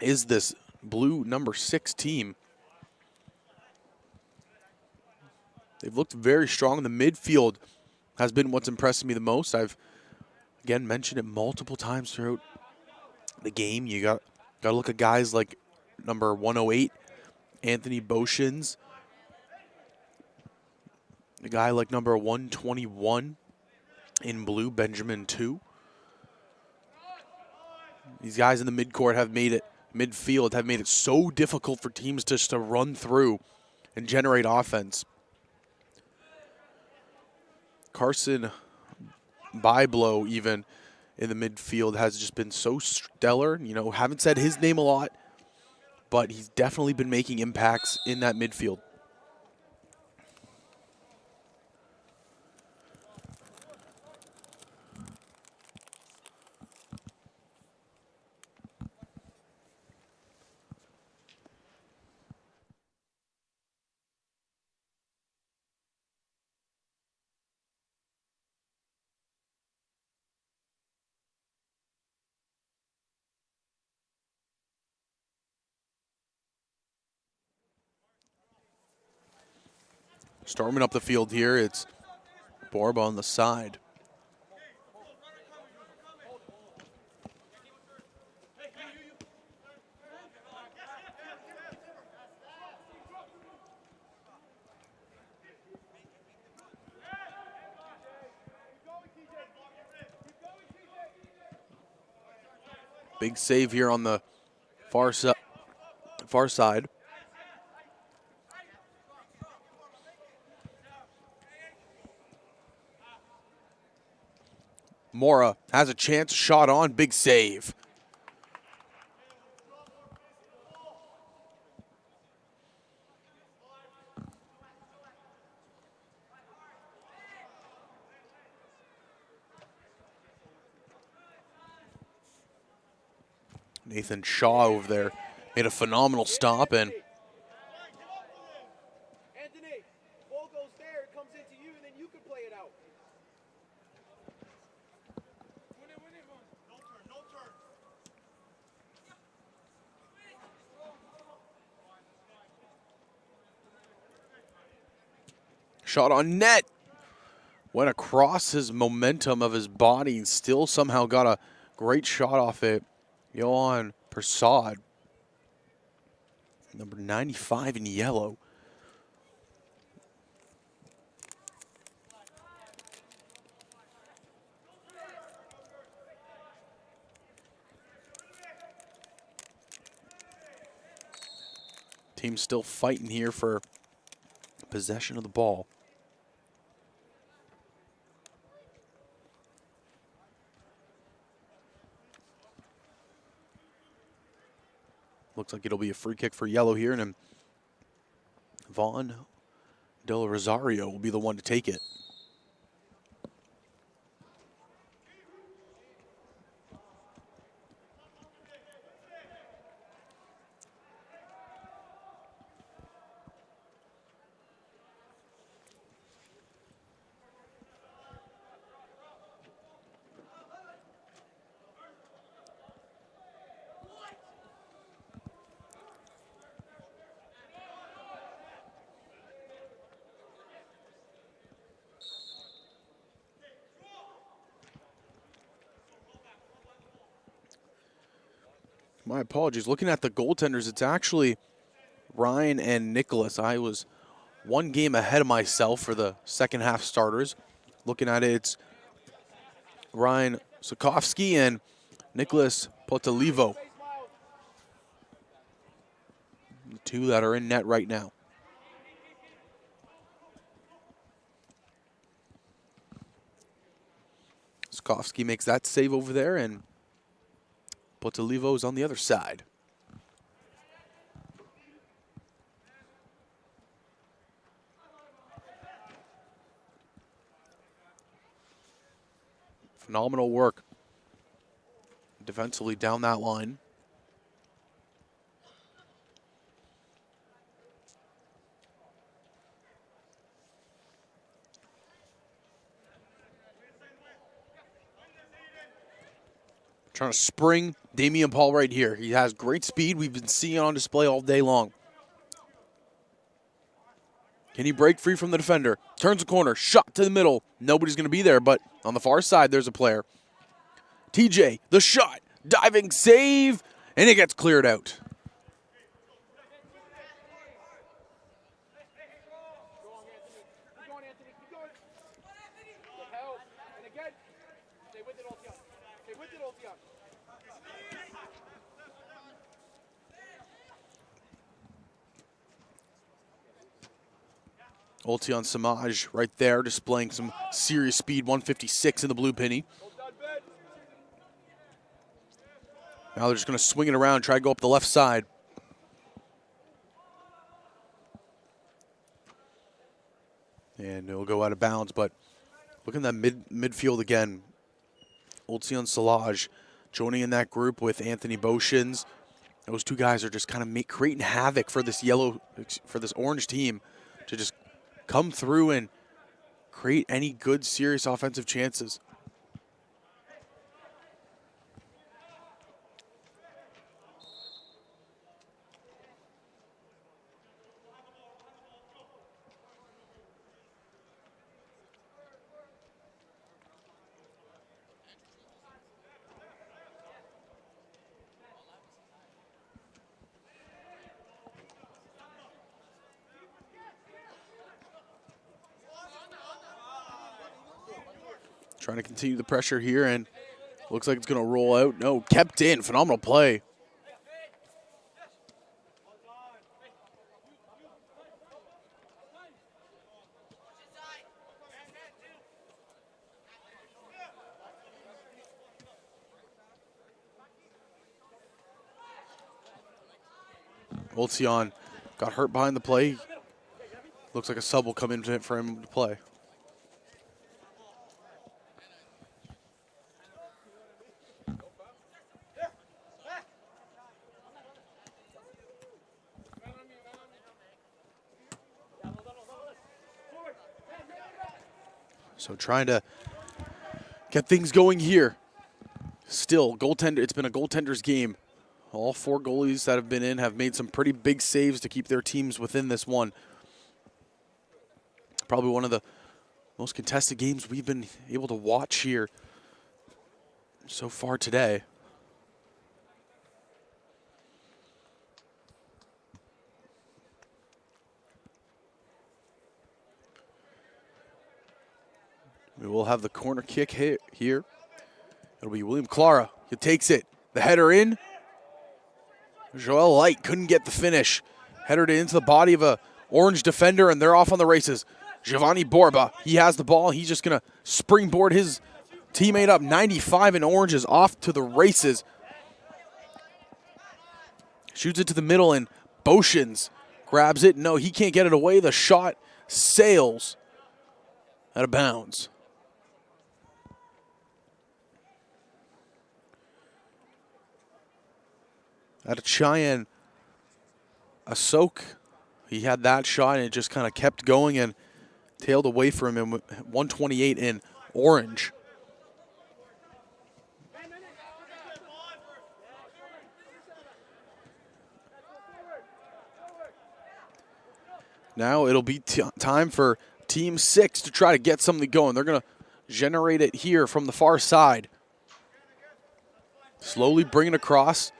is this blue number 6 team. They've looked very strong. The midfield has been what's impressed me the most. I've, again, mentioned it multiple times throughout the game. You got to look at guys like number 108, Anthony Beauchins. A guy like number 121 in blue, Benjamin 2. These guys in the midfield have made it so difficult for teams just to run through and generate offense. Carson Byblow, even in the midfield, has just been so stellar. You know, haven't said his name a lot, but he's definitely been making impacts in that midfield. Storming up the field here, it's Borba on the side. Big save here on the far side. Mora has a chance, shot on, big save. Nathan Shaw over there made a phenomenal stop, and Anthony, ball goes there, it comes into you, and then you can play it out. No turn. shot on net. Went across his momentum of his body and still somehow got a great shot off it. Johan Persad, number 95 in yellow. Team's still fighting here for possession of the ball. Looks like it'll be a free kick for yellow here, and then Vaughn Del Rosario will be the one to take it. My apologies. Looking at the goaltenders, it's actually Ryan and Nicholas. I was one game ahead of myself for the second half starters. Looking at it, it's Ryan Sokovsky and Nicholas Potalivo, the two that are in net right now. Sokovsky makes that save over there, and Potalivo is on the other side. Phenomenal work defensively down that line. Trying to spring Damian Paul right here. He has great speed. We've been seeing it on display all day long. Can he break free from the defender? Turns the corner, shot to the middle. Nobody's going to be there, but on the far side, there's a player. TJ, the shot, diving save, and it gets cleared out. Ultion Samaj right there, displaying some serious speed, 156 in the blue penny. Now they're just going to swing it around, try to go up the left side. And it'll go out of bounds, but look at that midfield again. Ultion Salaj joining in that group with Anthony Boshins. Those two guys are just kind of creating havoc for this orange team to just come through and create any good, serious offensive chances. Trying to continue the pressure here, and looks like it's going to roll out. No, kept in. Phenomenal play. Ultion got hurt behind the play. Looks like a sub will come in for him to play. So trying to get things going here. Still, goaltender. It's been a goaltender's game. All four goalies that have been in have made some pretty big saves to keep their teams within this one. Probably one of the most contested games we've been able to watch here so far today. We will have the corner kick here. It'll be William Clara. He takes it. The header in. Joel Light couldn't get the finish. Headed it into the body of a orange defender, and they're off on the races. Giovanni Borba, he has the ball. He's just going to springboard his teammate up. 95 in orange is off to the races. Shoots it to the middle, and Boshins grabs it. No, he can't get it away. The shot sails out of bounds. Out of Cheyenne, Asok, he had that shot, and it just kind of kept going and tailed away from him. 128 in orange. Now it'll be time for Team 6 to try to get something going. They're going to generate it here from the far side. Slowly bring it across.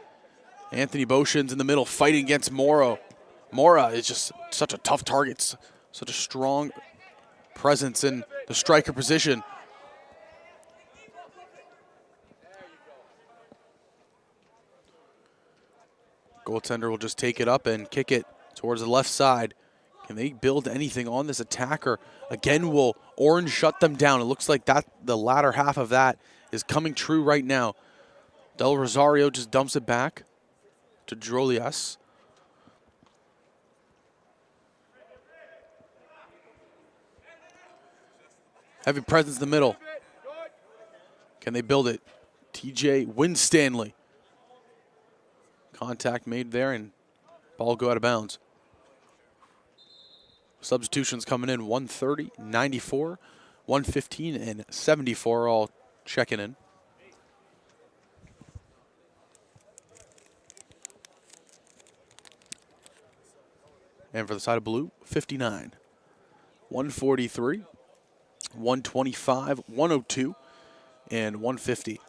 Anthony Boshins in the middle fighting against Mora. Mora is just such a tough target, such a strong presence in the striker position. Goaltender will just take it up and kick it towards the left side. Can they build anything on this attacker? Again, will Orange shut them down? It looks like that the latter half of that is coming true right now. Del Rosario just dumps it back to Drolias. Heavy presence in the middle. Can they build it? TJ Winstanley. Contact made there, and ball go out of bounds. Substitutions coming in, 130, 94, 115, and 74 all checking in. And for the side of blue, 59, 143, 125, 102, and 150.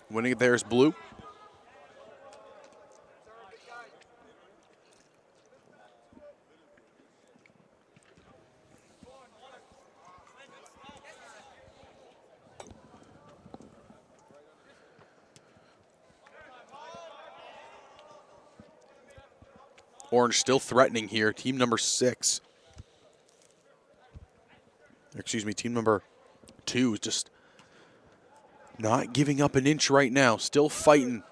Winning it there is blue. Orange still threatening here. Team number 6. Excuse me, team number 2 is just not giving up an inch right now. Still fighting.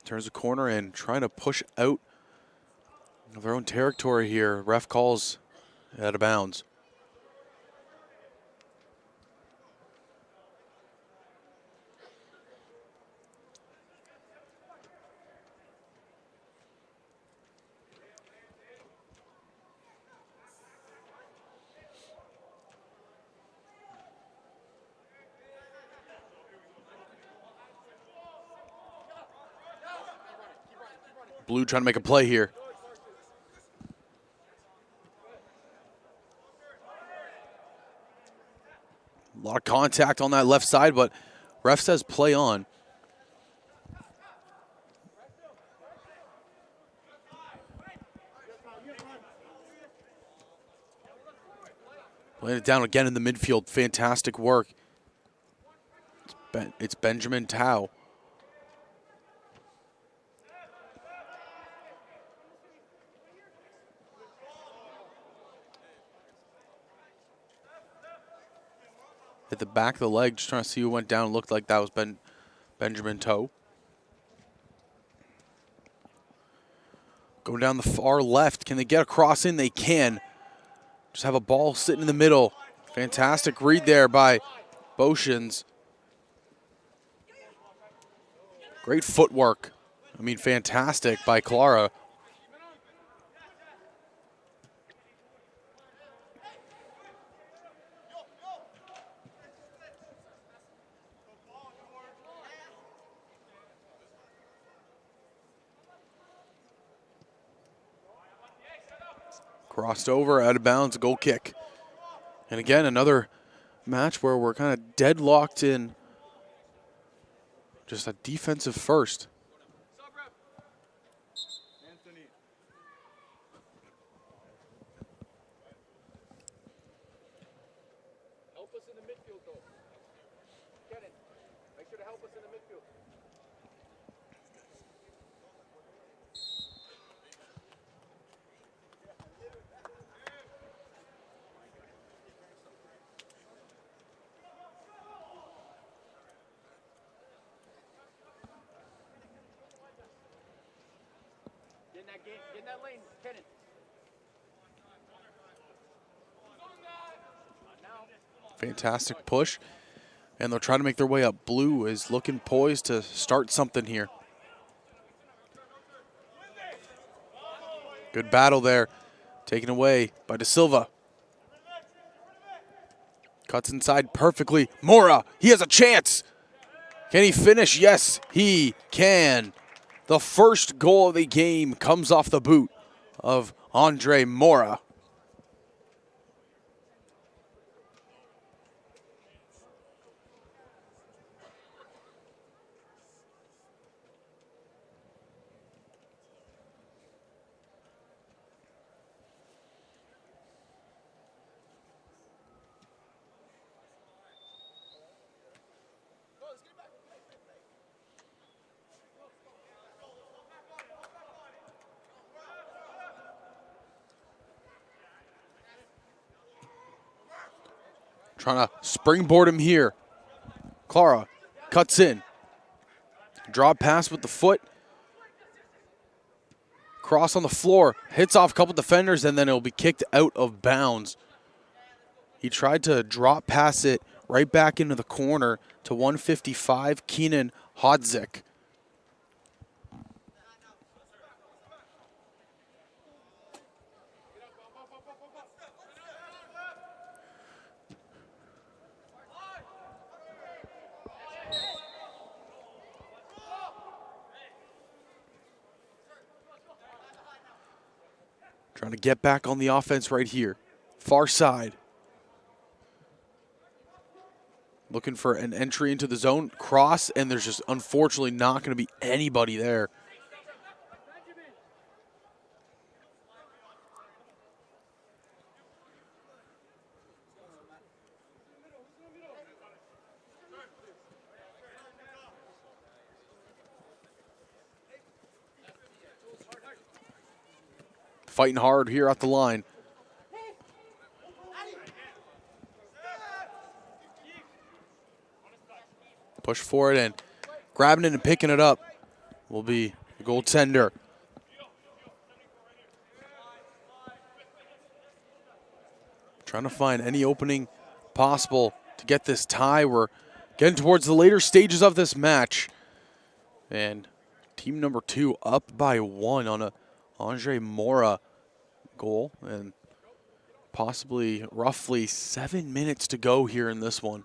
Turns the corner and trying to push out of their own territory here. Ref calls out of bounds. Blue trying to make a play here. A lot of contact on that left side, but ref says play on. Playing it down again in the midfield. Fantastic work. It's Benjamin Tao. Hit the back of the leg, just trying to see who went down. Looked like that was Benjamin Toe. Going down the far left. Can they get across in? They can. Just have a ball sitting in the middle. Fantastic read there by Boshans. Great footwork. I mean, fantastic by Clara. Crossed over, out of bounds, goal kick. And again, another match where we're kind of deadlocked in just a defensive first. Help us in the midfield, though. Kennan, make sure to help us in the midfield. Get in that lane, Kennan. Fantastic push. And they'll try to make their way up. Blue is looking poised to start something here. Good battle there. Taken away by De Silva. Cuts inside perfectly. Mora, he has a chance. Can he finish? Yes, he can. The first goal of the game comes off the boot of Andre Mora. Trying to springboard him here. Clara cuts in. Draw pass with the foot. Cross on the floor. Hits off a couple defenders, and then it'll be kicked out of bounds. He tried to drop pass it right back into the corner to 155, Keenan Hodzik. Trying to get back on the offense right here. Far side. Looking for an entry into the zone. Cross, and there's just unfortunately not going to be anybody there. Fighting hard here at the line. Push for it, and grabbing it and picking it up will be the goaltender. Trying to find any opening possible to get this tie. We're getting towards the later stages of this match. And team number 2 up by 1 on a Andre Mora goal, and possibly roughly 7 minutes to go here in this one.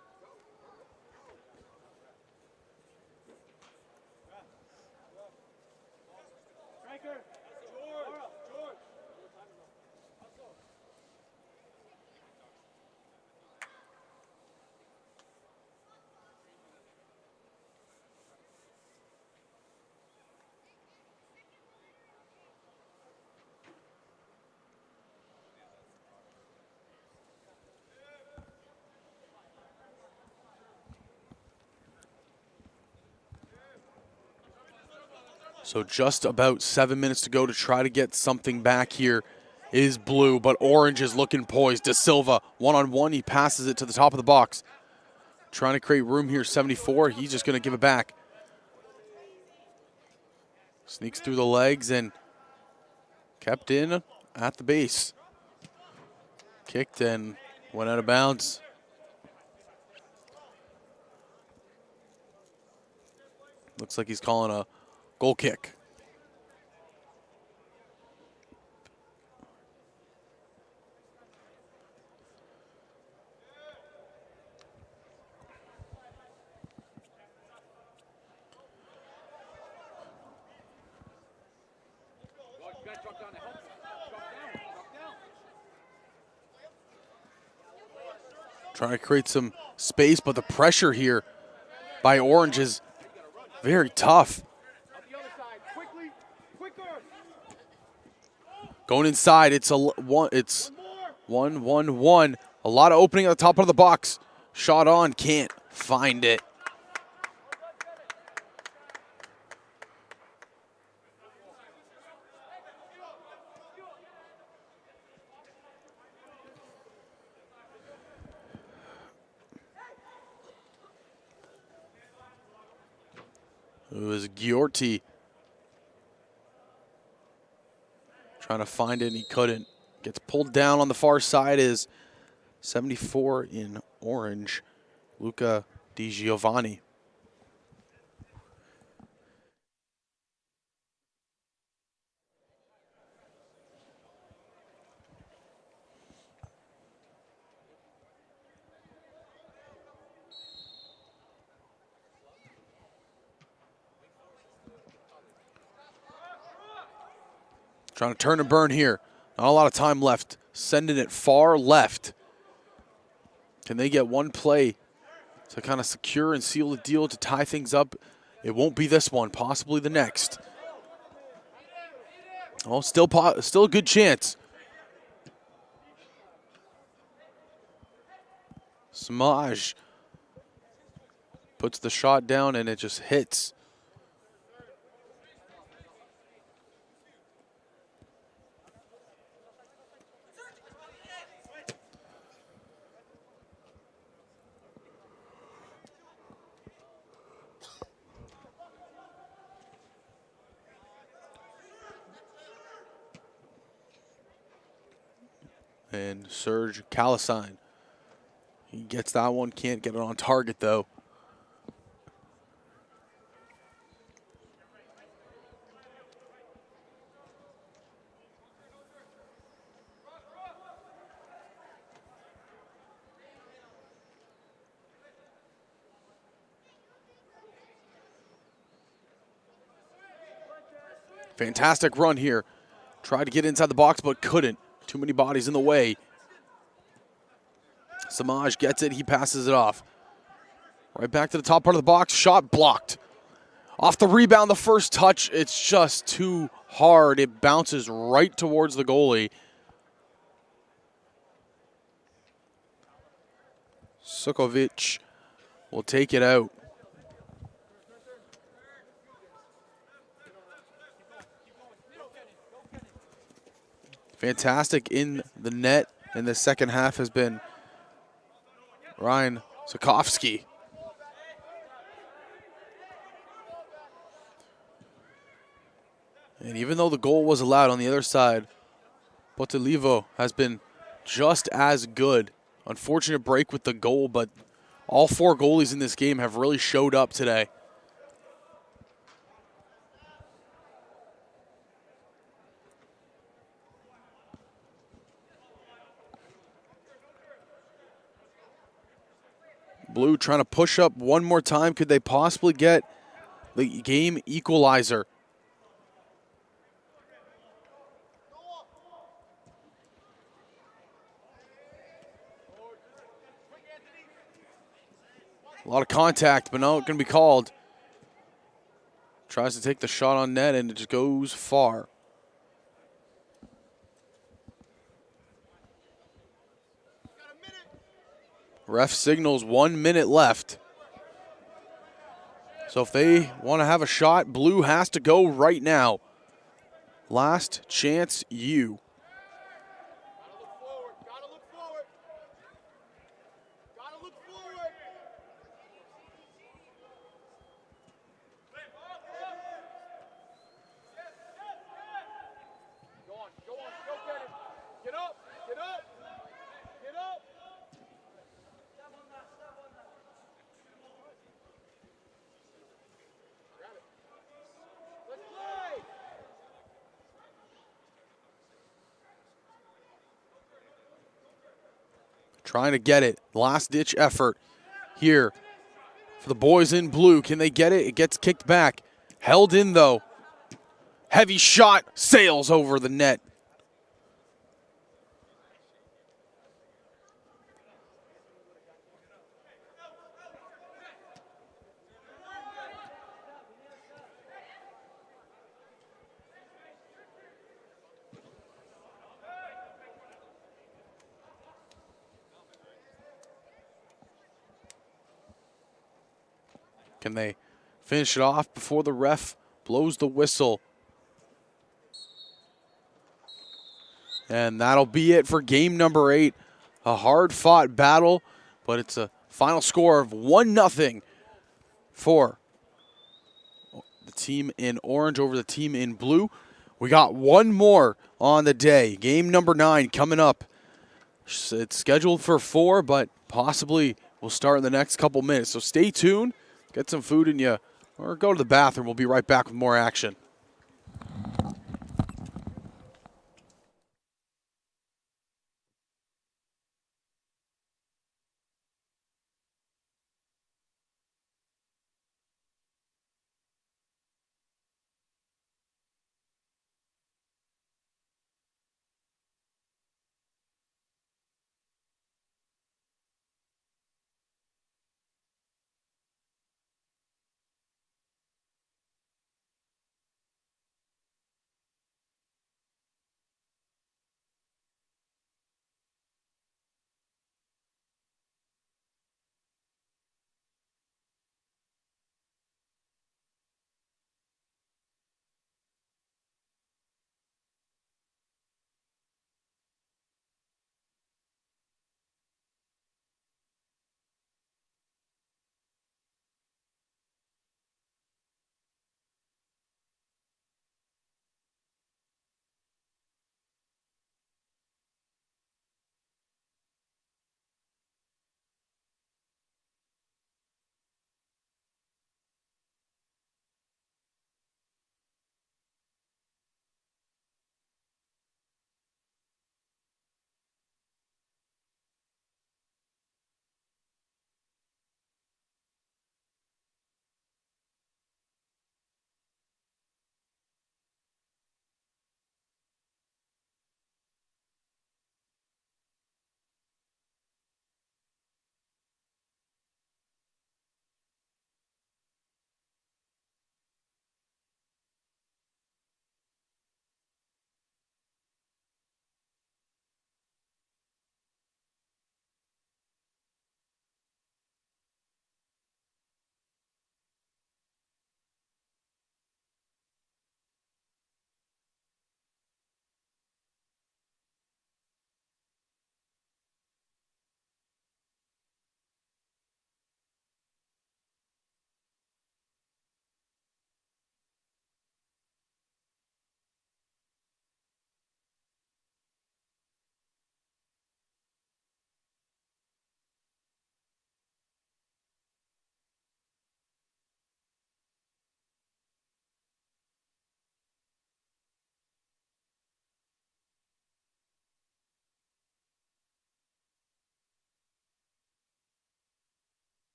So just about 7 minutes to go to try to get something back here is blue, but orange is looking poised. De Silva, one-on-one, he passes it to the top of the box. Trying to create room here, 74, he's just gonna give it back. Sneaks through the legs and kept in at the base. Kicked and went out of bounds. Looks like he's calling a goal kick. Trying to create some space, but the pressure here by Orange is very tough. Going inside, it's 1-1-1. A lot of opening at the top of the box. Shot on, can't find it. It was Giorti trying to find it, and he couldn't. Gets pulled down on the far side is 74 in orange, Luca Di Giovanni. Trying to turn and burn here. Not a lot of time left. Sending it far left. Can they get one play to kind of secure and seal the deal to tie things up? It won't be this one, possibly the next. Oh, still a good chance. Samaj puts the shot down and it just hits. And Serge Kalasine, he gets that one, can't get it on target though. Fantastic run here. Tried to get inside the box but couldn't. Too many bodies in the way. Samaj gets it, he passes it off. Right back to the top part of the box. Shot blocked. Off the rebound, the first touch, it's just too hard. It bounces right towards the goalie. Sukovic will take it out. Fantastic in the net in the second half has been Ryan Sokovsky. And even though the goal was allowed on the other side, Potelivo has been just as good. Unfortunate break with the goal, but all four goalies in this game have really showed up today. Blue trying to push up one more time. Could they possibly get the game equalizer? A lot of contact, but no, it's going to be called. Tries to take the shot on net, and it just goes far. Ref signals 1 minute left. So if they want to have a shot, Blue has to go right now. Last chance, you. Gotta look forward. Gotta look forward. Go on, go get it. Get up, get up, get up. Grab it. Let's play. Trying to get it. Last ditch effort here for the boys in blue. Can they get it? It gets kicked back. Held in though. Heavy shot sails over the net. Can they finish it off before the ref blows the whistle? And that'll be it for game number 8. A hard-fought battle, but it's a final score of 1-0 for the team in orange over the team in blue. We got one more on the day. Game number 9 coming up. It's scheduled for 4, but possibly will start in the next couple minutes. So stay tuned, get some food in you, or go to the bathroom. We'll be right back with more action.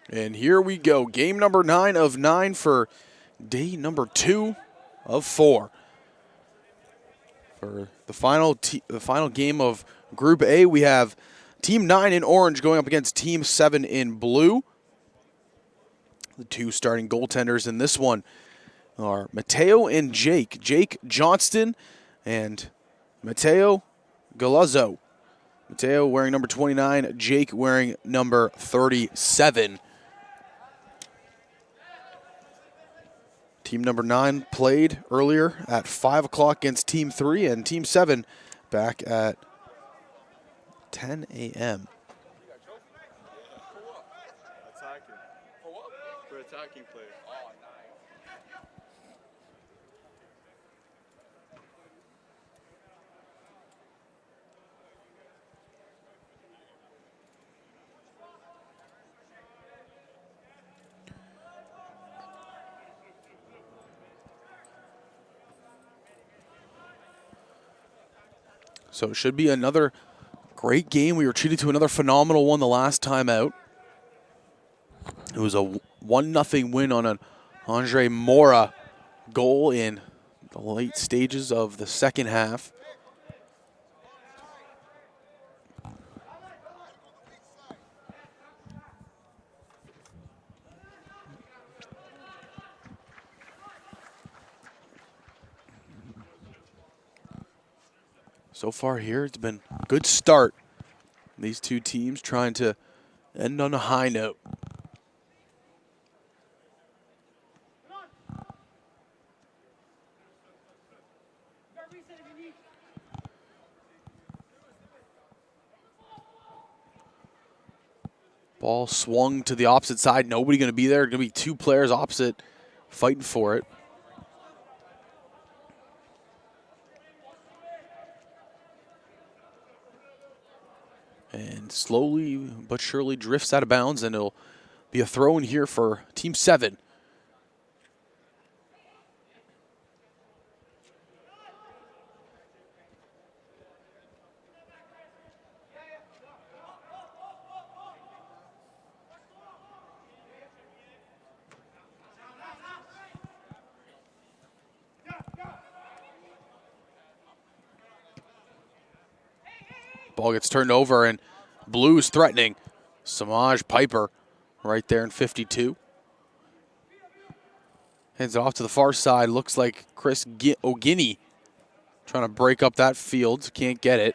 And here we go. Game number 9 of 9 for day number 2 of 4. For the final game of Group A, we have Team 9 in orange going up against Team 7 in blue. The two starting goaltenders in this one are Mateo and Jake. Jake Johnston and Mateo Galazzo. Mateo wearing number 29, Jake wearing number 37. Team number 9 played earlier at 5 o'clock against Team 3, and Team 7 back at 10 a.m. For attacking play. Oh, nice. So it should be another great game. We were treated to another phenomenal one the last time out. It was a 1-0 win on an Andre Mora goal in the late stages of the second half. So far here, it's been a good start. These two teams trying to end on a high note. Ball swung to the opposite side. Nobody going to be there. Going to be two players opposite fighting for it. And slowly but surely drifts out of bounds, and it'll be a throw in here for Team 7. Ball gets turned over, and Blues threatening. Samaj Piper right there in 52. Hands it off to the far side. Looks like Chris O'Guiney trying to break up that field. Can't get it.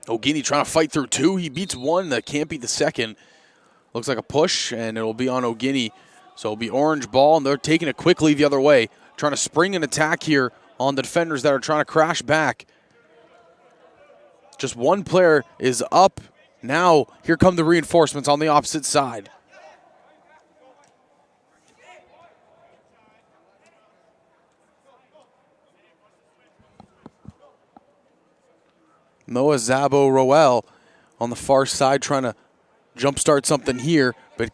O'Guiney trying to fight through two. He beats one that can't beat the second. Looks like a push, and it'll be on O'Guiney. So it'll be orange ball, and they're taking it quickly the other way. Trying to spring an attack here on the defenders that are trying to crash back. Just one player is up. Now, here come the reinforcements on the opposite side. Noah Zabo-Roel on the far side trying to jumpstart something here, but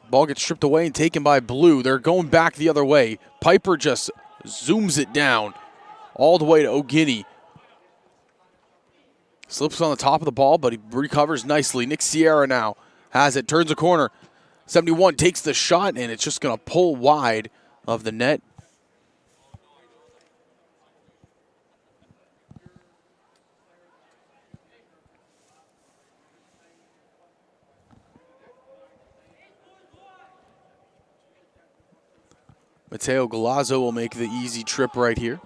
ball gets stripped away and taken by Blue. They're going back the other way. Piper just zooms it down all the way to O'Guiney. Slips on the top of the ball, but he recovers nicely. Nick Sierra now has it, turns the corner. 71 takes the shot, and it's just going to pull wide of the net. Mateo Galazzo will make the easy trip right here.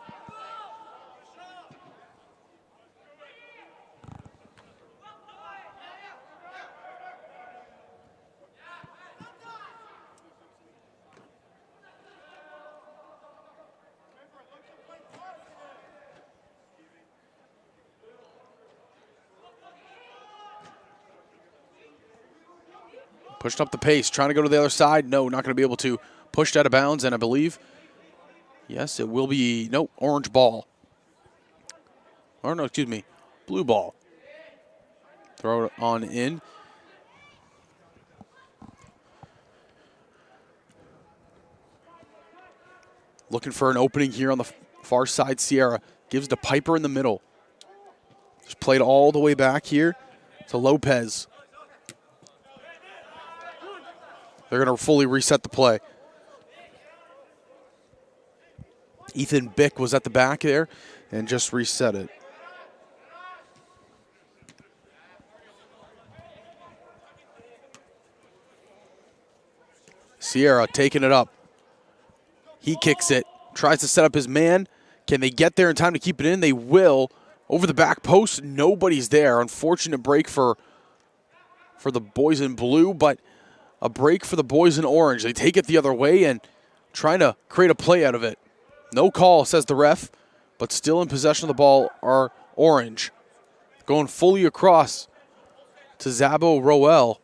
Pushed up the pace, trying to go to the other side. No, not going to be able to. Pushed out of bounds, and I believe, yes, it will be, no, orange ball. Or no, excuse me, blue ball. Throw it on in. Looking for an opening here on the far side. Sierra gives to Piper in the middle. Just played all the way back here to Lopez. They're going to fully reset the play. Ethan Bick was at the back there and just reset it. Sierra taking it up. He kicks it, tries to set up his man. Can they get there in time to keep it in? They will. Over the back post, nobody's there. Unfortunate break for the boys in blue, but a break for the boys in orange. They take it the other way and trying to create a play out of it. No call, says the ref, but still in possession of the ball are orange. Going fully across to Zabo Roel.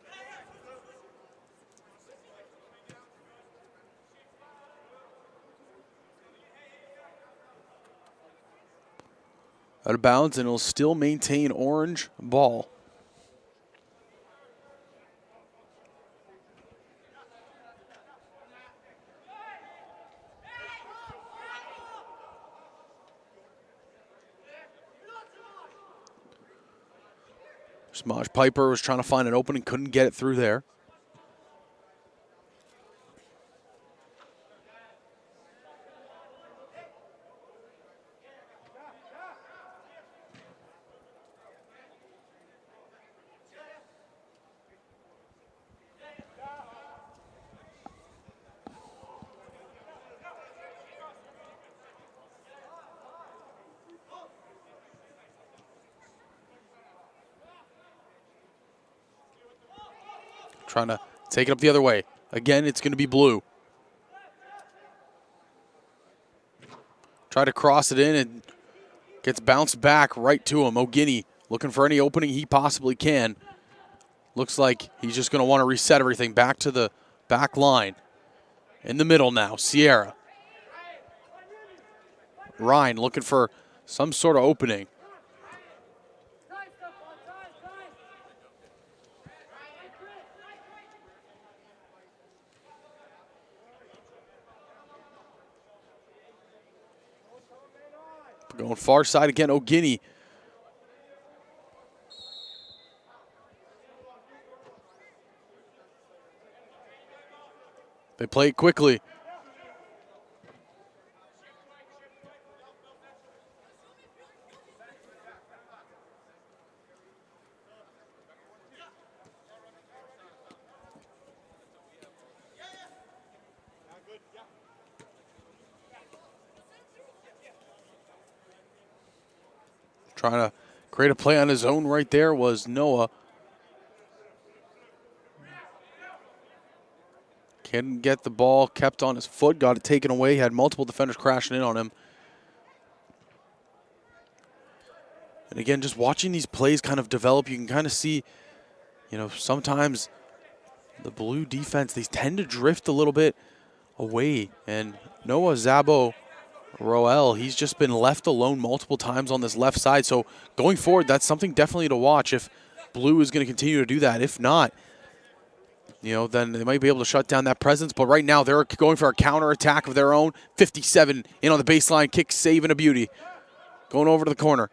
Out of bounds, and it'll still maintain orange ball. Smaj Piper was trying to find an opening, couldn't get it through there. Trying to take it up the other way. Again, it's going to be blue. Try to cross it in and gets bounced back right to him. O'Guiney looking for any opening he possibly can. Looks like he's just going to want to reset everything back to the back line. In the middle now, Sierra. Ryan looking for some sort of opening. Going far side again, O'Guiney. They play it quickly. Trying to create a play on his own right there was Noah. Couldn't get the ball, kept on his foot, got it taken away, had multiple defenders crashing in on him. And again, just watching these plays kind of develop, you can kind of see, sometimes the blue defense, they tend to drift a little bit away. And Noah Zabo Roel, he's just been left alone multiple times on this left side. So going forward, that's something definitely to watch if blue is going to continue to do that. If not, then they might be able to shut down that presence. But right now, they're going for a counterattack of their own. 57 in on the baseline, kick, save, and a beauty. Going over to the corner.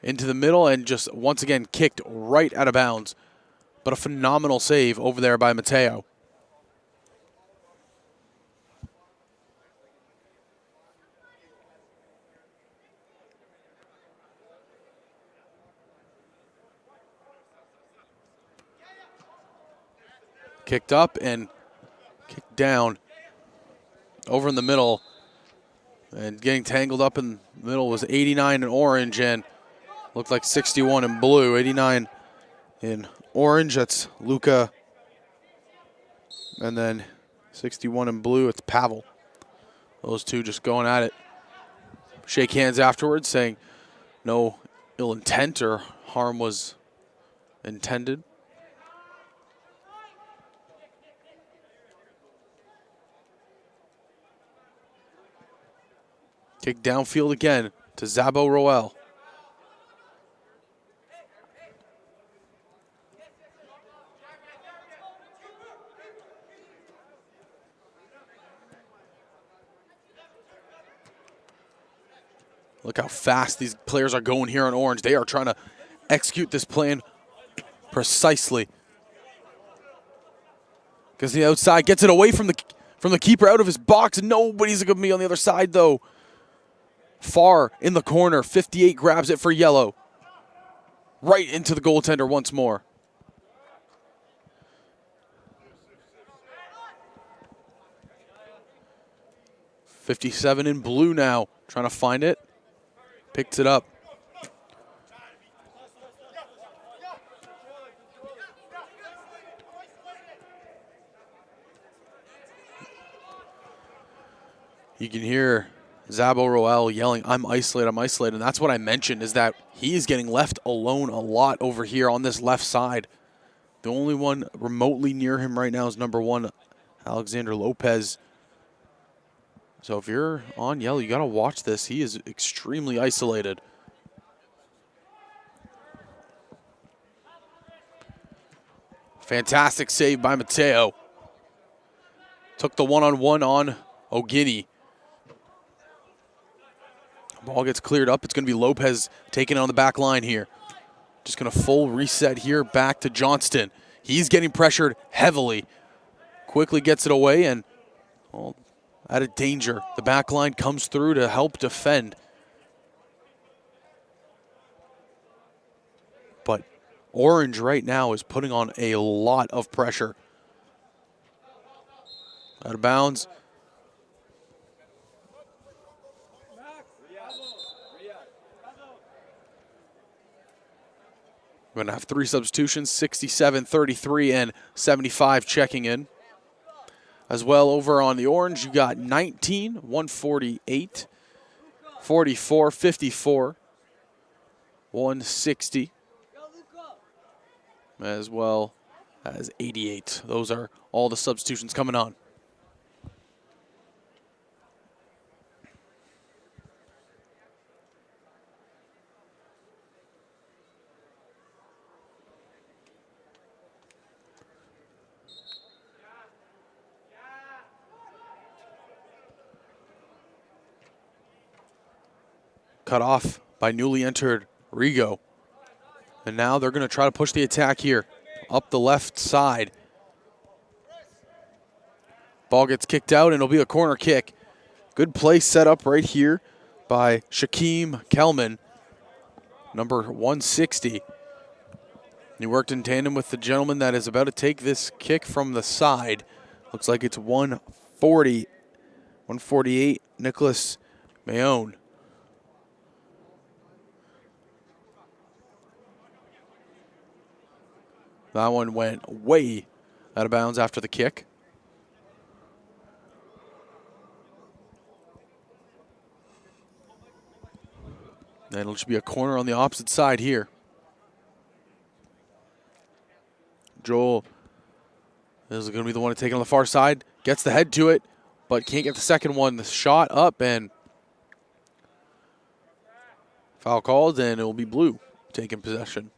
Into the middle and just once again kicked right out of bounds. But a phenomenal save over there by Mateo. Kicked up and kicked down over in the middle. And getting tangled up in the middle was 89 in orange and looked like 61 in blue. 89 in orange, that's Luca. And then 61 in blue, it's Pavel. Those two just going at it. Shake hands afterwards, saying no ill intent or harm was intended. Kick downfield again to Zabo Roel. Look how fast these players are going here on orange. They are trying to execute this plan precisely. Gets the outside, gets it away from the keeper out of his box. Nobody's going to be on the other side, though. Far in the corner, 58 grabs it for yellow. Right into the goaltender once more. .57 in blue now, trying to find it. Picks it up. You can hear Zabo Roel yelling, I'm isolated, I'm isolated. And that's what I mentioned, is that he is getting left alone a lot over here on this left side. The only one remotely near him right now is number 1, Alexander Lopez. So if you're on yellow, you got to watch this. He is extremely isolated. Fantastic save by Mateo. Took the one-on-one on O'Guiney. Ball gets cleared up. It's going to be Lopez taking it on the back line here. Just going to full reset here back to Johnston. He's getting pressured heavily. Quickly gets it away and well, out of danger. The back line comes through to help defend. But orange right now is putting on a lot of pressure. Out of bounds. We're going to have 3 substitutions, 67, 33, and 75 checking in. As well, over on the orange, you got 19, 148, 44, 54, 160, as well as 88. Those are all the substitutions coming on. Cut off by newly entered Rigo. And now they're going to try to push the attack here up the left side. Ball gets kicked out and it'll be a corner kick. Good play set up right here by Shaquem Kelman, number 160. He worked in tandem with the gentleman that is about to take this kick from the side. Looks like it's 148, Nicholas Mayone. That one went way out of bounds after the kick. And it'll just be a corner on the opposite side here. Joel is going to be the one to take it on the far side. Gets the head to it, but can't get the second one. The shot up and foul called, and it will be blue taking possession.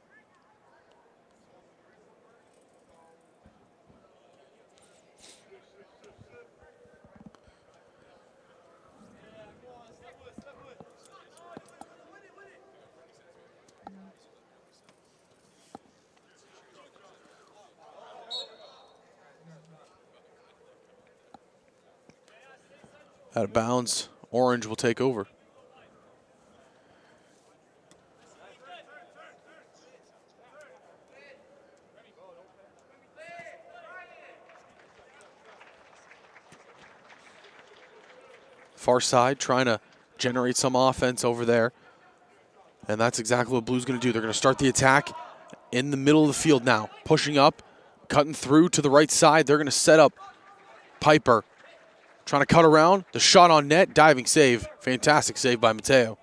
Out of bounds, orange will take over. Far side trying to generate some offense over there. And that's exactly what Blue's going to do. They're going to start the attack in the middle of the field now. Pushing up, cutting through to the right side. They're going to set up Piper. Trying to cut around. The shot on net. Diving save. Fantastic save by Mateo.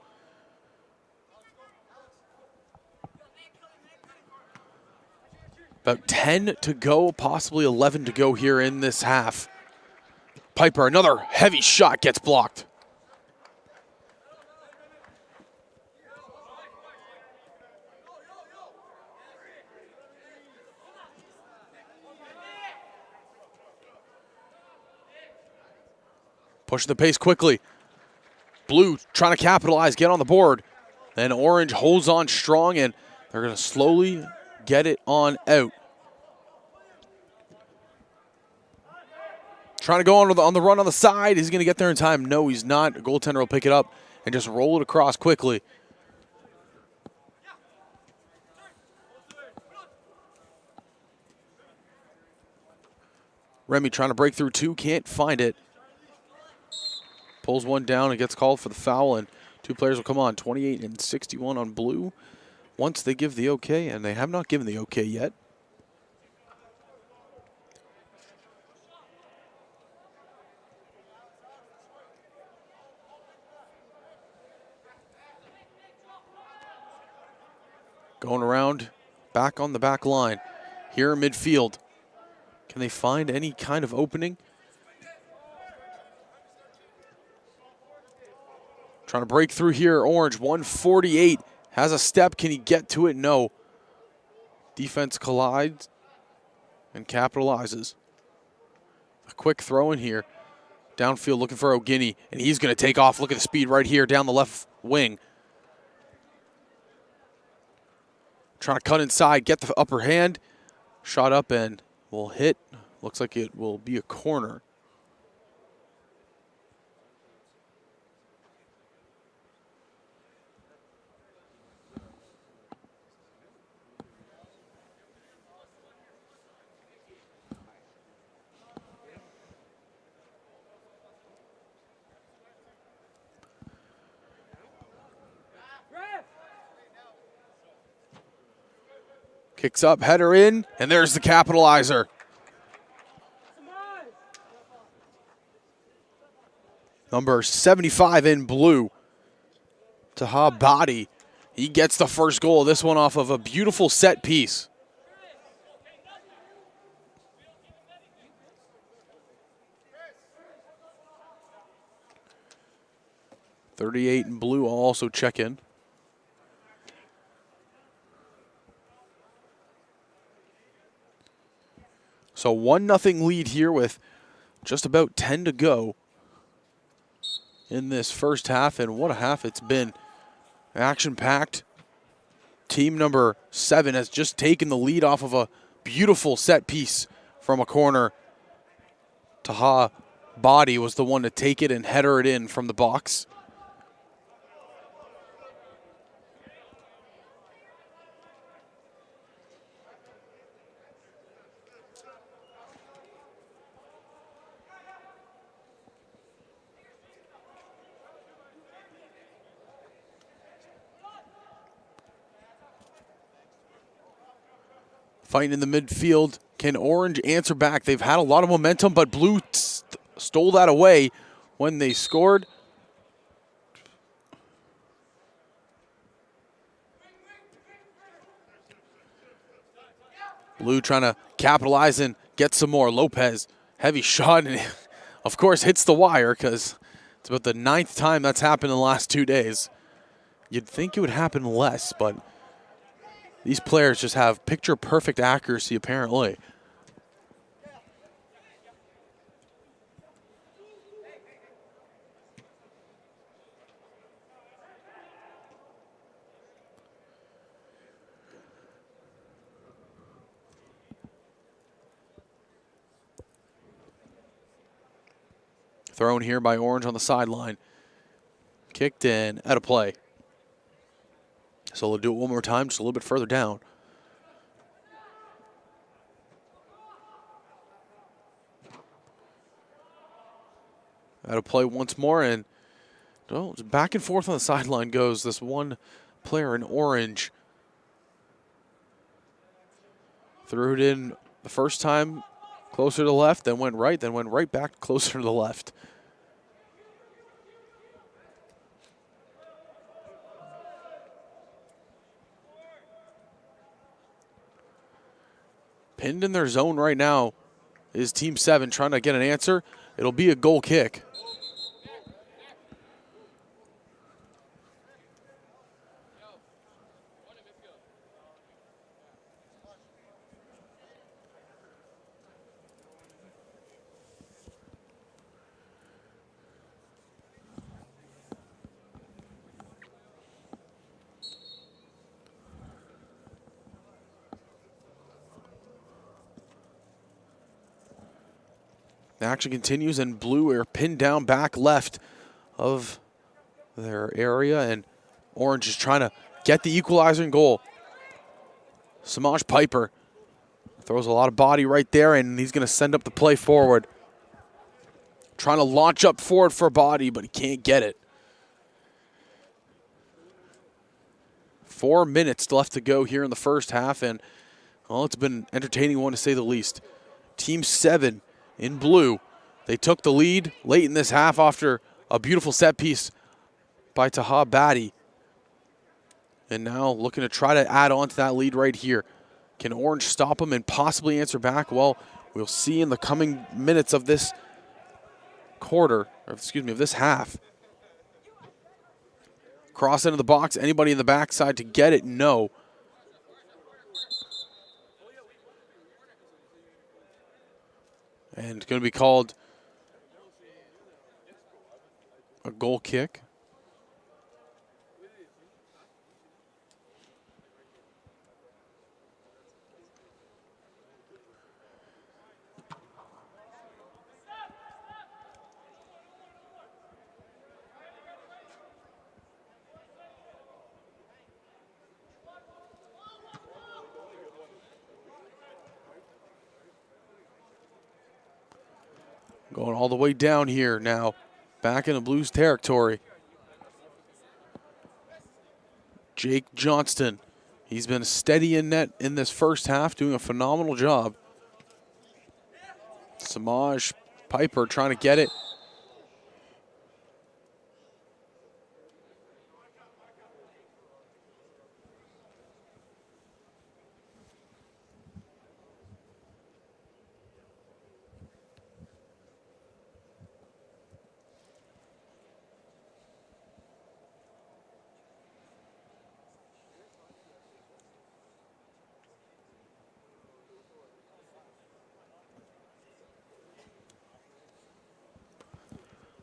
About 10 to go, possibly 11 to go here in this half. Piper, another heavy shot, gets blocked. Pushing the pace quickly. Blue trying to capitalize, get on the board. Then Orange holds on strong, and they're going to slowly get it on out. Trying to go on the run on the side. He's going to get there in time. No, he's not. The goaltender will pick it up and just roll it across quickly. Remy trying to break through two, can't find it. Pulls one down and gets called for the foul, and two players will come on. 28 and 61 on Blue once they give the okay, and they have not given the okay yet. Going around, back on the back line. Here in midfield. Can they find any kind of opening? Trying to break through here. Orange, 148. Has a step. Can he get to it? No. Defense collides and capitalizes. A quick throw in here. Downfield looking for O'Guiney, and he's going to take off. Look at the speed right here down the left wing. Trying to cut inside, get the upper hand. Shot up and will hit. Looks like it will be a corner. Kicks up, header in, and there's the capitalizer. Number 75 in Blue, Taha Body. He gets the first goal. This one off of a beautiful set piece. .38 in Blue will also check in. So 1-0 lead here with just about 10 to go in this first half, and what a half it's been. Action-packed. Team number 7 has just taken the lead off of a beautiful set piece from a corner. Taha Body was the one to take it and header it in from the box. Fighting in the midfield. Can Orange answer back? They've had a lot of momentum, but Blue stole that away when they scored. Blue trying to capitalize and get some more. Lopez, heavy shot, and of course hits the wire because it's about the 9th time that's happened in the last 2 days. You'd think it would happen less, but these players just have picture-perfect accuracy, apparently. Thrown here by Orange on the sideline. Kicked in, out of play. So they'll do it one more time, just a little bit further down. Out of play once more, and back and forth on the sideline goes this one player in Orange. Threw it in the first time closer to the left, then went right back closer to the left. Pinned in their zone right now is Team 7 trying to get an answer. It'll be a goal kick. The action continues, and blue are pinned down back left of their area, and orange is trying to get the equalizer and goal. Samaj Piper throws a lot of body right there, and he's going to send up the play forward. Trying to launch up forward for a body, but he can't get it. 4 minutes left to go here in the first half, and, well, it's been an entertaining one to say the least. Team 7 in blue, they took the lead late in this half after a beautiful set piece by Taha Batty. And now looking to try to add on to that lead right here. Can orange stop them and possibly answer back? Well, we'll see in the coming minutes of this of this half. Cross into the box. Anybody in the backside to get it? No. And it's going to be called a goal kick. Going all the way down here now. Back into Blues territory. Jake Johnston. He's been steady in net in this first half, doing a phenomenal job. Samaj Piper trying to get it.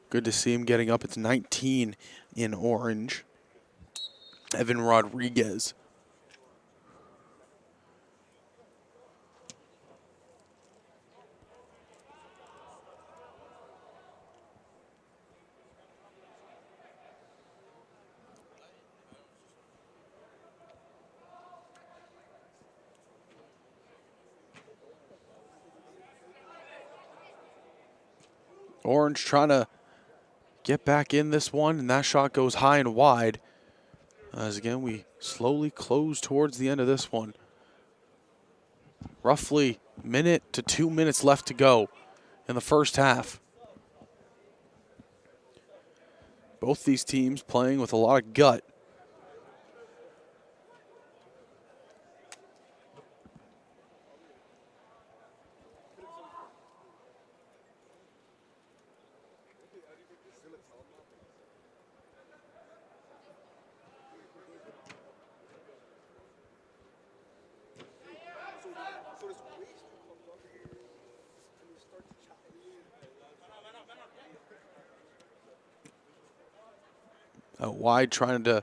Good to see him getting up. It's 19 in orange. Evan Rodriguez. Orange trying to get back in this one, and that shot goes high and wide. As again, we slowly close towards the end of this one. Roughly minute to 2 minutes left to go in the first half. Both these teams playing with a lot of gut. Out wide, trying to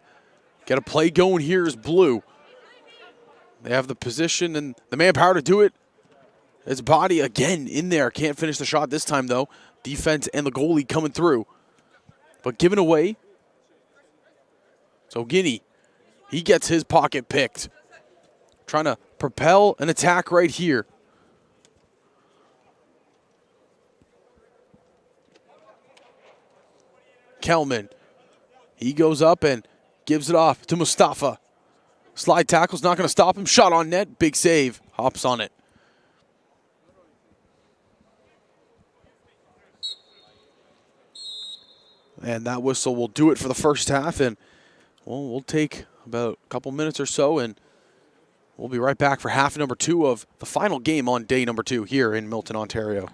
get a play going here is blue. They have the position and the manpower to do it. His body again in there. Can't finish the shot this time, though. Defense and the goalie coming through. But given away. So Guinea, he gets his pocket picked. Trying to propel an attack right here. Kelman. He goes up and gives it off to Mustafa. Slide tackle's not going to stop him. Shot on net. Big save. Hops on it. And that whistle will do it for the first half. And well, we'll take about a couple minutes or so, and we'll be right back for half number 2 of the final game on day number 2 here in Milton, Ontario.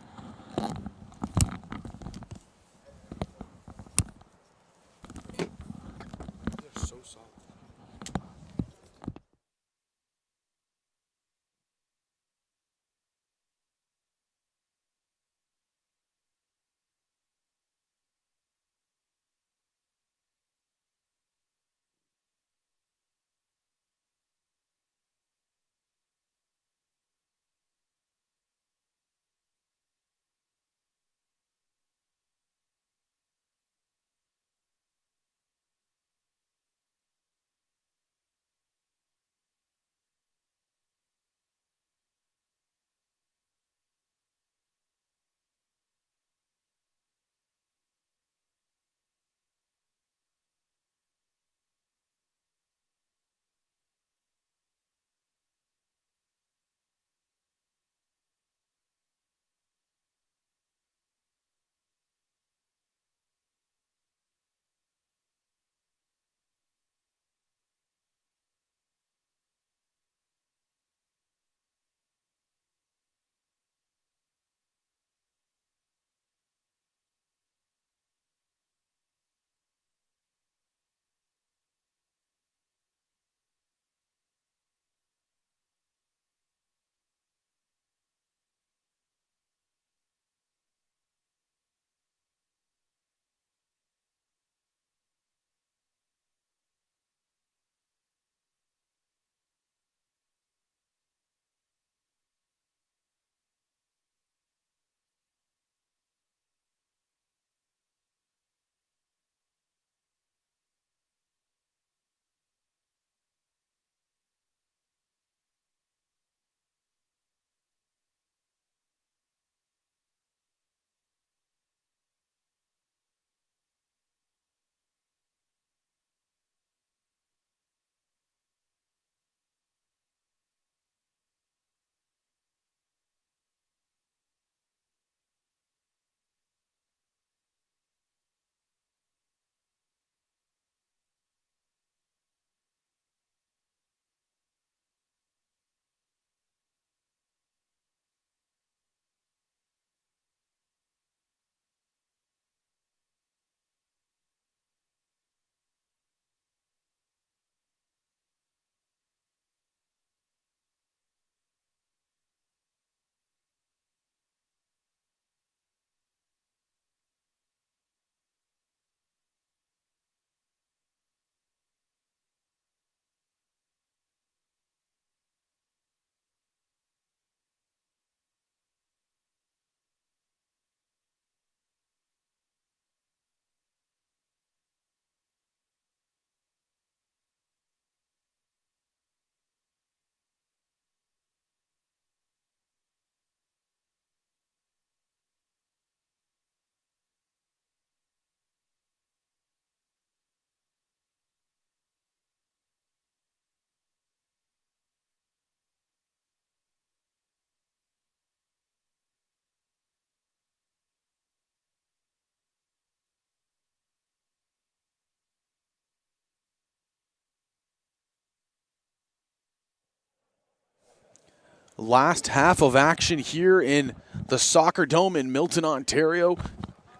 last half of action here in the Soccer Dome in Milton, Ontario.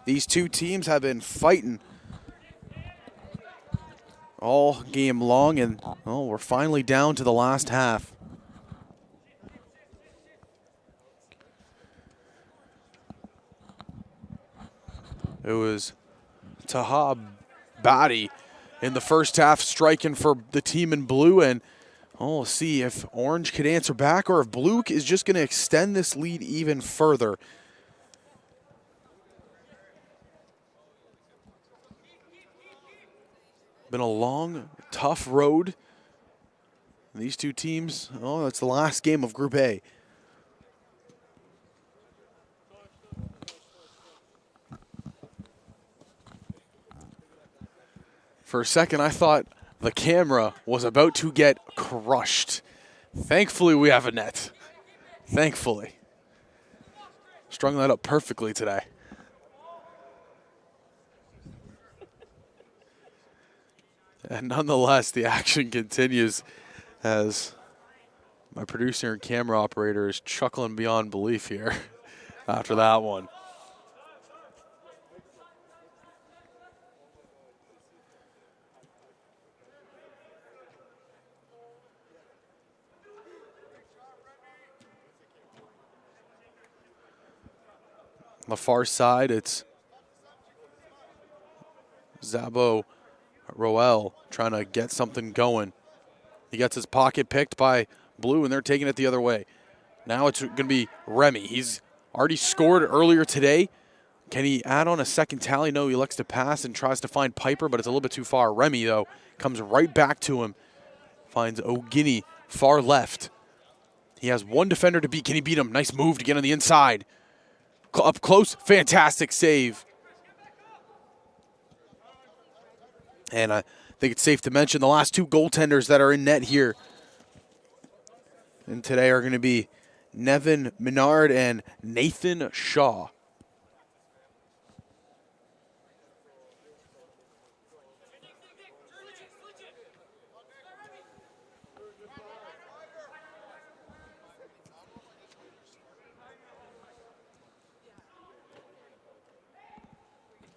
These two teams have been fighting all game long, and oh, we're finally down to the last half. It was Taha Badi in the first half striking for the team in blue, and we'll see if Orange can answer back or if blue is just going to extend this lead even further. Been a long, tough road. These two teams, oh, it's the last game of Group A. For a second, I thought the camera was about to get crushed. Thankfully, we have a net. Thankfully. Strung that up perfectly today. And nonetheless, the action continues as my producer and camera operator is chuckling beyond belief here after that one. On the far side, it's Zabo Roel trying to get something going. He gets his pocket picked by blue, and they're taking it the other way. Now it's going to be Remy. He's already scored earlier today. Can he add on a second tally? No, he elects to pass and tries to find Piper, but it's a little bit too far. Remy, though, comes right back to him. Finds O'Guinea far left. He has one defender to beat. Can he beat him? Nice move to get on the inside. Up close, fantastic save. And I think it's safe to mention the last two goaltenders that are in net here and today are going to be Nevin Menard and Nathan Shaw.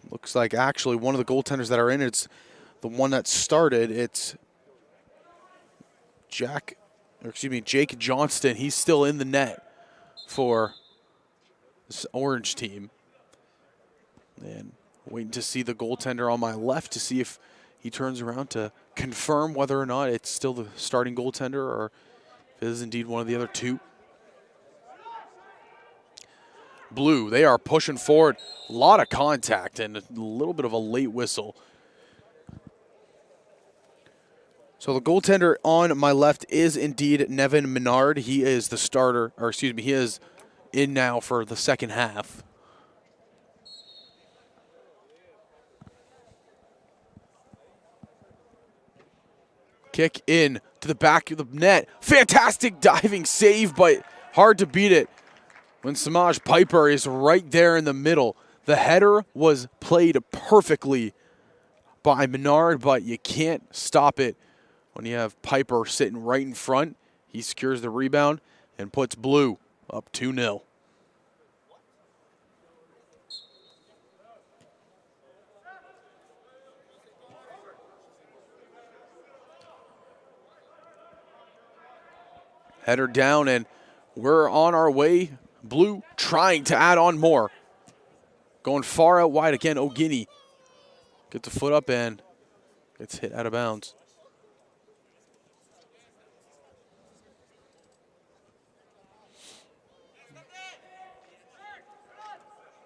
Looks like actually one of the goaltenders that are in it's the one that started. It's Jake Johnston. He's still in the net for this Orange team. And waiting to see the goaltender on my left to see if he turns around to confirm whether or not it's still the starting goaltender or if it is indeed one of the other two. Blue, they are pushing forward. A lot of contact and a little bit of a late whistle. So the goaltender on my left is indeed Nevin Menard. He is the starter, or excuse me, he is in now for the second half. Kick in to the back of the net. Fantastic diving save, but hard to beat it when Samaj Piper is right there in the middle. The header was played perfectly by Menard, but you can't stop it when you have Piper sitting right in front. He secures the rebound and puts Blue up 2-0. Header down, and we're on our way. Blue trying to add on more. Going far out wide again, O'Guinea gets a foot up and gets hit out of bounds.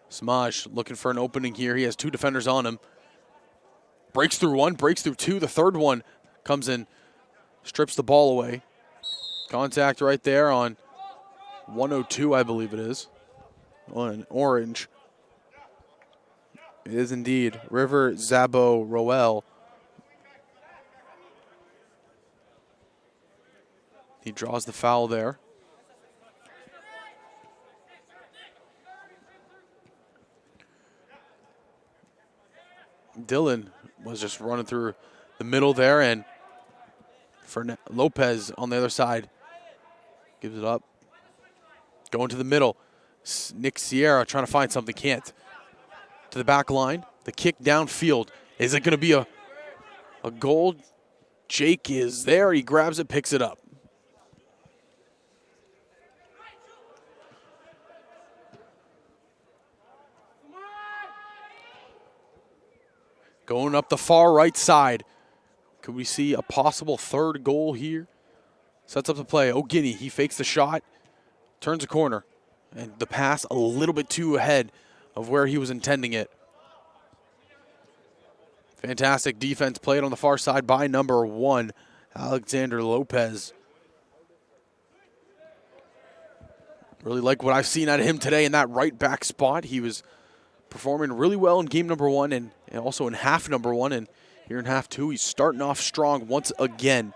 Samaj looking for an opening here. He has two defenders on him. Breaks through one, breaks through two. The third one comes in, strips the ball away. Contact right there on 102, I believe it is, on Orange. It is indeed River Zabo Roel. He draws the foul there. Dylan was just running through the middle there, and Lopez on the other side gives it up. Going to the middle. Nick Sierra trying to find something, can't. To the back line. The kick downfield. Is it going to be a goal? Jake is there. He grabs it, picks it up. Going up the far right side. Could we see a possible third goal here? Sets up the play. O'Guiney, he fakes the shot, turns the corner, and the pass a little bit too ahead of where he was intending it. Fantastic defense played on the far side by number 1, Alexander Lopez. Really like what I've seen out of him today in that right back spot. He was performing really well in game number 1 and also in half number 1. And here in half 2, he's starting off strong once again.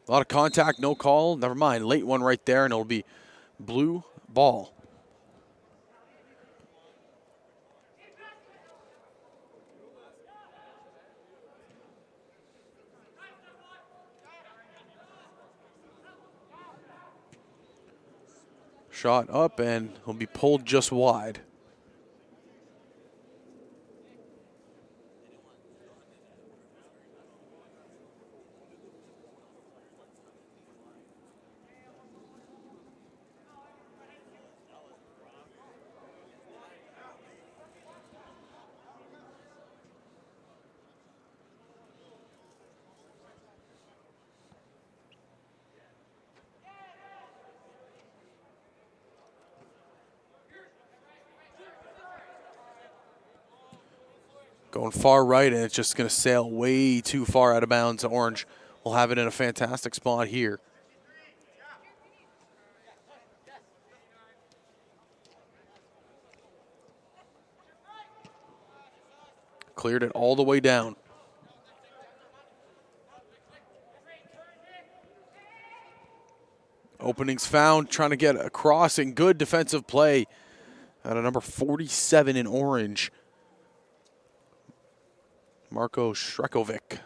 A lot of contact, no call. Never mind. Late one right there, and it'll be blue ball. Shot up, and he'll be pulled just wide. Going far right, and it's just going to sail way too far out of bounds. Orange will have it in a fantastic spot here. Cleared it all the way down. Openings found, trying to get across, and good defensive play out of number 47 in orange, Marko Srekovic.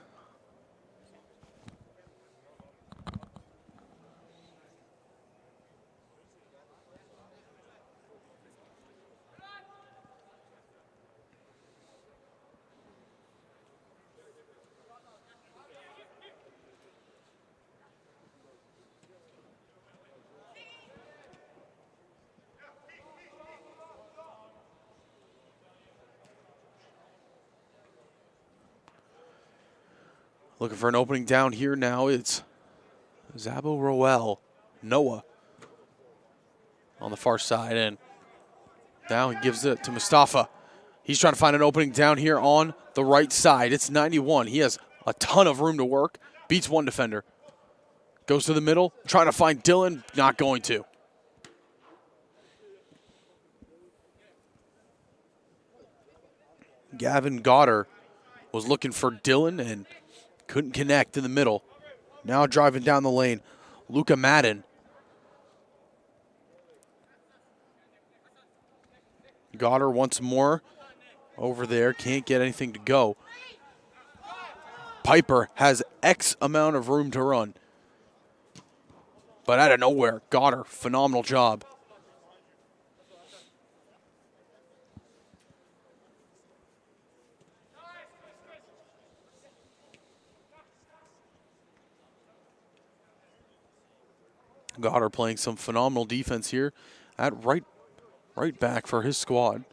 Looking for an opening down here now. It's Zabo Roel, Noah on the far side. And now he gives it to Mustafa. He's trying to find an opening down here on the right side. It's 91. He has a ton of room to work. Beats one defender. Goes to the middle, trying to find Dylan. Not going to. Gavin Goddard was looking for Dylan and couldn't connect in the middle. Now driving down the lane, Luca Madden. Goddard once more over there, can't get anything to go. Piper has X amount of room to run. But out of nowhere, Goddard, phenomenal job. Goddard playing some phenomenal defense here at right back for his squad.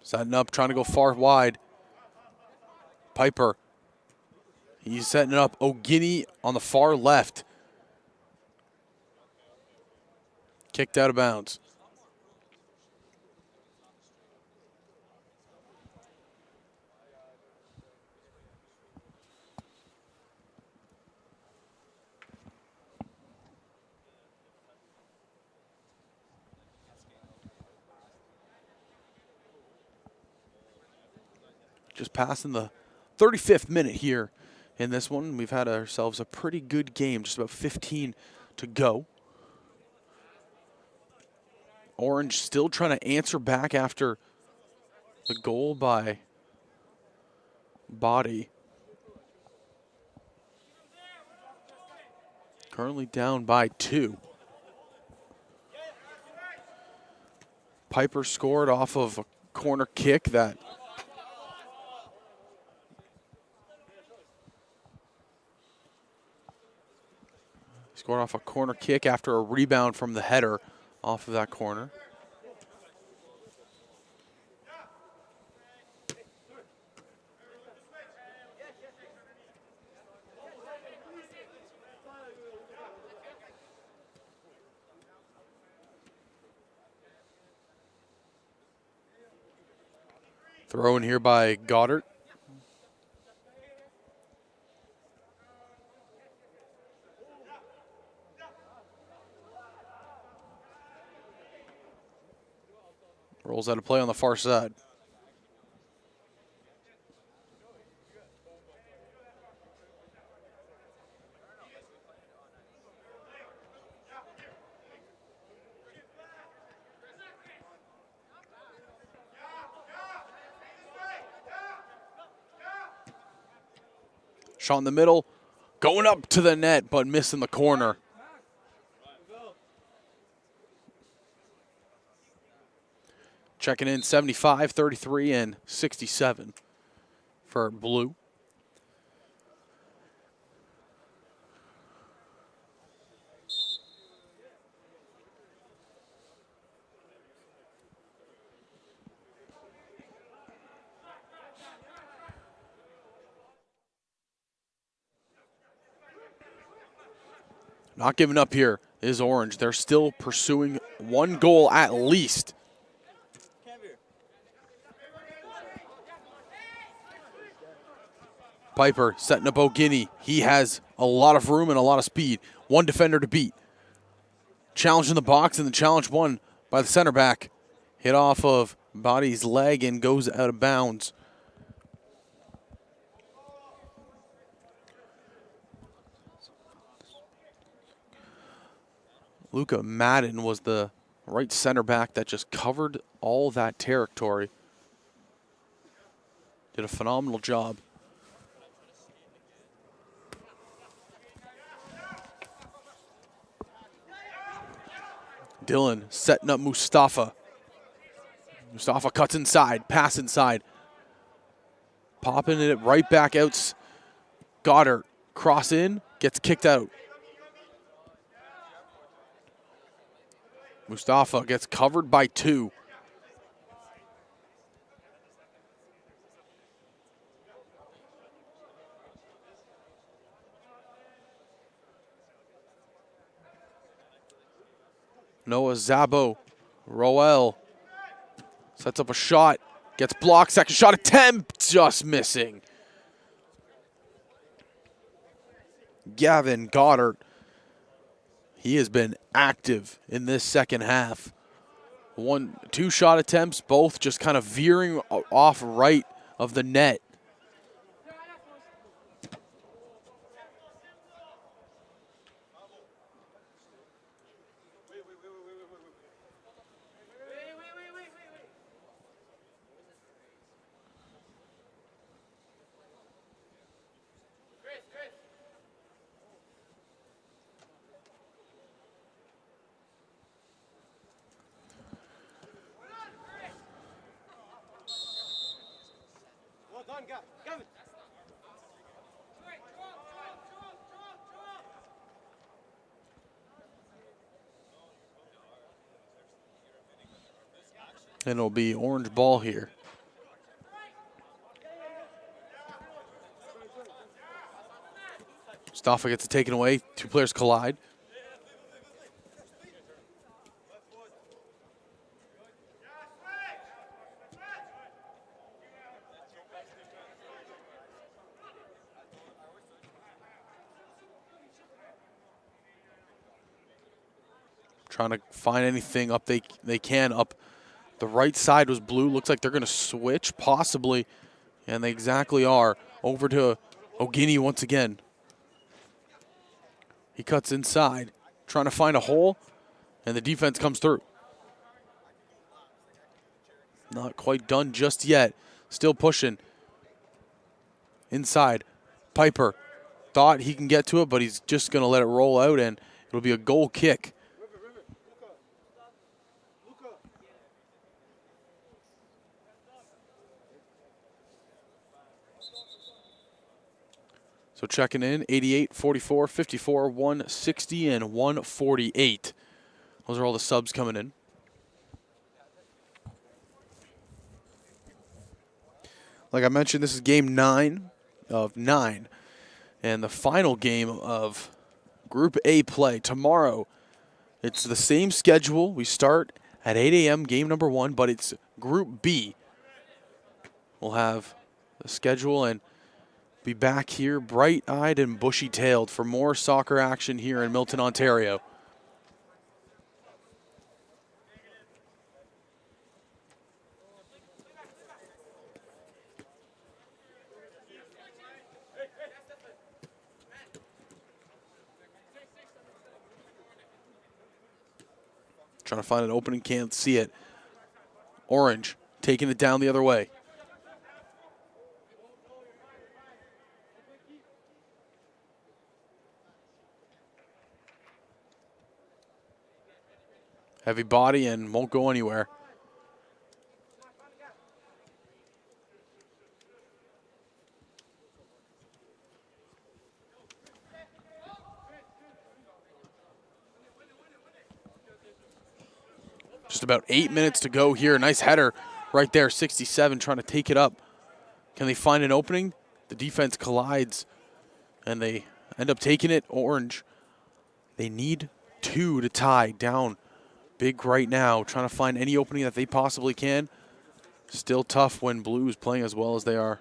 Setting up, trying to go far wide. Piper. He's setting it up. O'Guiney on the far left. Kicked out of bounds. just passing the 35th minute here in this one. We've had ourselves a pretty good game, just about 15 to go. Orange still trying to answer back after the goal by Body. Currently down by 2. Piper scored off of a corner kick that after a rebound from the header off of that corner. Throw in here by Goddard. Rolls out of play on the far side. Shot in the middle, going up to the net, but missing the corner. Checking in 75, 33, and 67 for Blue. Not giving up here is Orange. They're still pursuing one goal at least. Piper setting up O'Guinea. He has a lot of room and a lot of speed. One defender to beat. Challenge in the box, and the challenge won by the center back. Hit off of Body's leg and goes out of bounds. Luca Madden was the right center back that just covered all that territory. Did a phenomenal job. Dylan setting up Mustafa. Mustafa cuts inside, pass inside. Popping it right back out. Goddard, cross in, gets kicked out. Mustafa gets covered by 2. Noah Zabo, Roel sets up a shot, gets blocked, second shot attempt, just missing. Gavin Goddard, he has been active in this second half. 2 shot attempts, both just kind of veering off right of the net. And it'll be orange ball here. Mustafa gets it taken away. 2 players collide. Trying to find anything up they can up. The right side was Blue. Looks like they're going to switch, possibly And they exactly are. Over to Ogini once again. He cuts inside, trying to find a hole, and the defense comes through. Not quite done just yet. Still pushing. Inside. Piper thought he can get to it, but he's just going to let it roll out, and it'll be a goal kick. So checking in, 88, 44, 54, 160, and 148. Those are all the subs coming in. Like I mentioned, this is game 9 of 9. And the final game of Group A play. Tomorrow, it's the same schedule. We start at 8 a.m., game number 1, but it's Group B. We'll have the schedule and be back here bright-eyed and bushy-tailed for more soccer action here in Milton, Ontario. Trying to find an opening, can't see it. Orange taking it down the other way. Heavy body and won't go anywhere. Just about 8 minutes to go here. Nice header right there, 67, trying to take it up. Can they find an opening? The defense collides, and they end up taking it. Orange, they need 2 to tie. Down big right now, trying to find any opening that they possibly can. Still tough when Blue is playing as well as they are.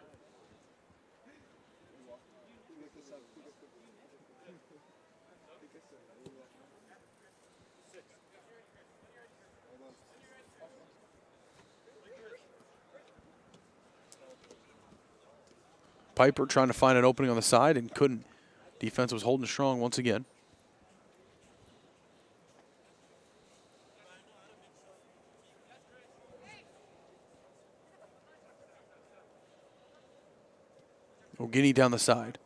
Piper trying to find an opening on the side and couldn't. Defense was holding strong once again. Ogini down the side.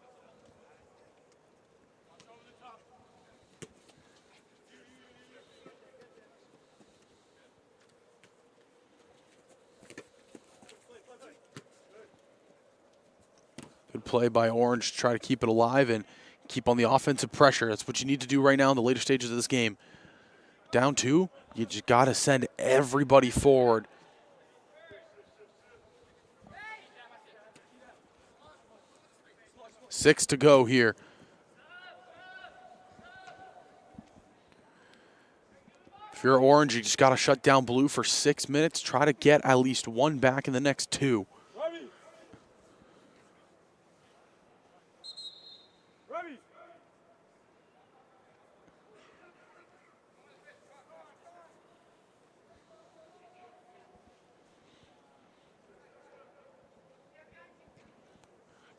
Good play by Orange to try to keep it alive and keep on the offensive pressure. That's what you need to do right now in the later stages of this game. Down 2, you just got to send everybody forward. Six to go here. If you're Orange, you just got to shut down Blue for 6 minutes. Try to get at least 1 back in the next 2.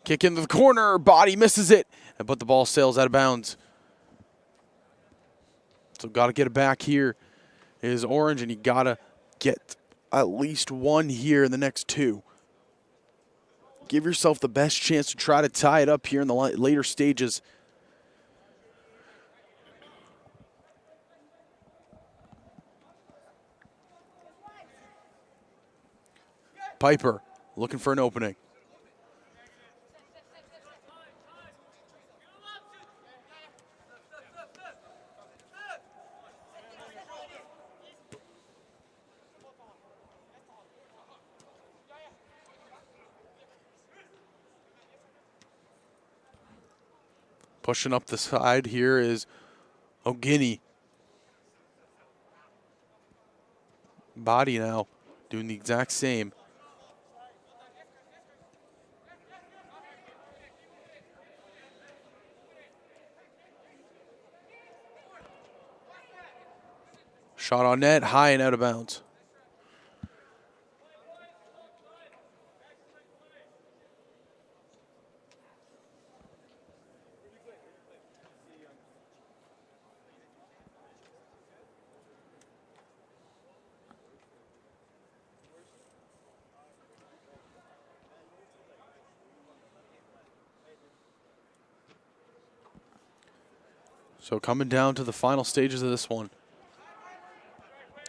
Kick into the corner, body misses it, but the ball sails out of bounds. So got to get it back here is Orange, and you got to get at least 1 here in the next 2. Give yourself the best chance to try to tie it up here in the later stages. Piper looking for an opening. Pushing up the side here is Ogini. Body now doing the exact same. Shot on net, high and out of bounds. So coming down to the final stages of this one.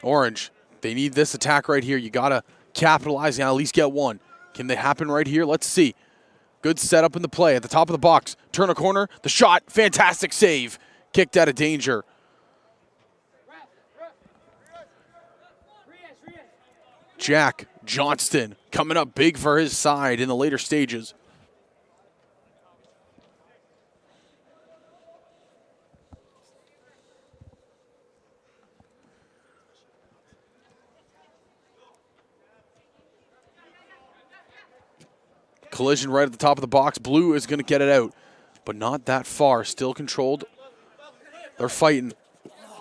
Orange, they need this attack right here. You got to capitalize and at least get one. Can they happen right here? Let's see. Good setup in the play at the top of the box. Turn a corner. The shot. Fantastic save. Kicked out of danger. Jack Johnston coming up big for his side in the later stages. Collision right at the top of the box. Blue is going to get it out, but not that far. Still controlled. They're fighting.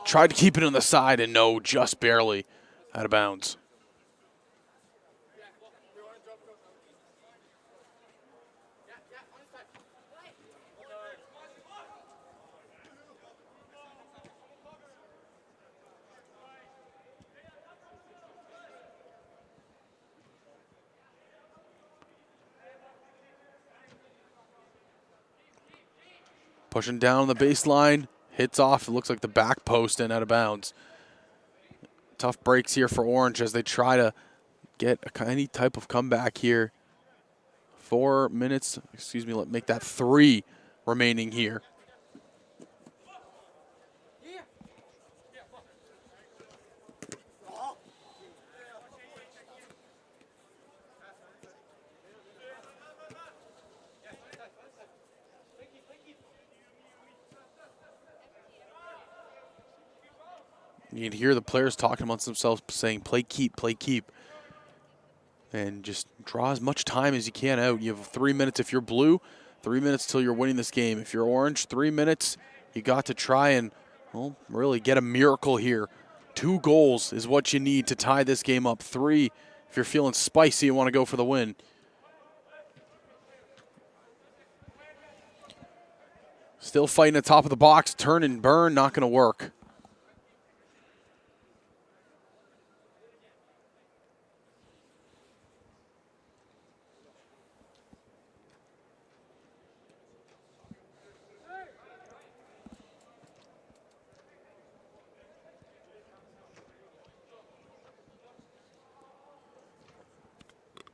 Tried to keep it on the side, and no, just barely out of bounds. Pushing down the baseline, hits off. It looks like the back post and out of bounds. Tough breaks here for Orange as they try to get any type of comeback here. 4 minutes, make that 3 remaining here. You can hear the players talking amongst themselves saying, play keep, play keep. And just draw as much time as you can out. You have 3 minutes if you're blue, 3 minutes till you're winning this game. If you're orange, 3 minutes. You got to try and, well, really get a miracle here. 2 goals is what you need to tie this game up. 3, if you're feeling spicy, you want to go for the win. Still fighting at the top of the box. Turn and burn, not going to work.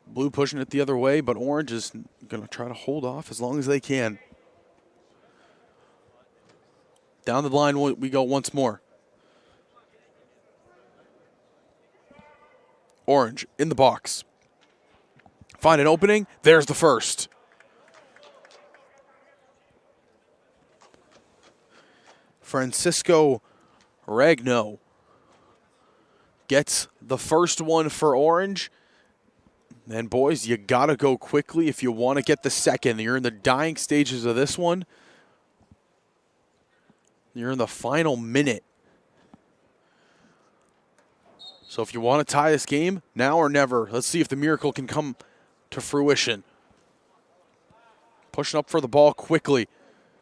Blue pushing it the other way, but Orange is going to try to hold off as long as they can. Down the line we go once more. Orange in the box. Find an opening. There's the first. Francisco Regno gets the first one for Orange. And boys, you got to go quickly if you want to get the second. You're in the dying stages of this one. You're in the final minute. So if you want to tie this game, now or never. Let's see if the miracle can come to fruition. Pushing up for the ball quickly.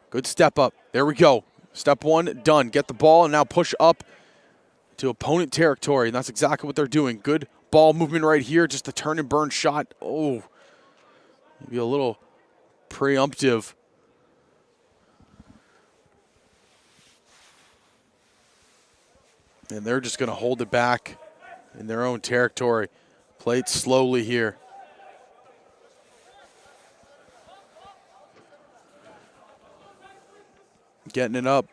Good step up. There we go. Step 1, done. Get the ball and now push up to opponent territory. And that's exactly what they're doing. Good ball movement right here. Just a turn and burn shot. Oh, maybe a little preemptive. And they're just going to hold it back in their own territory. Play it slowly here. Getting it up.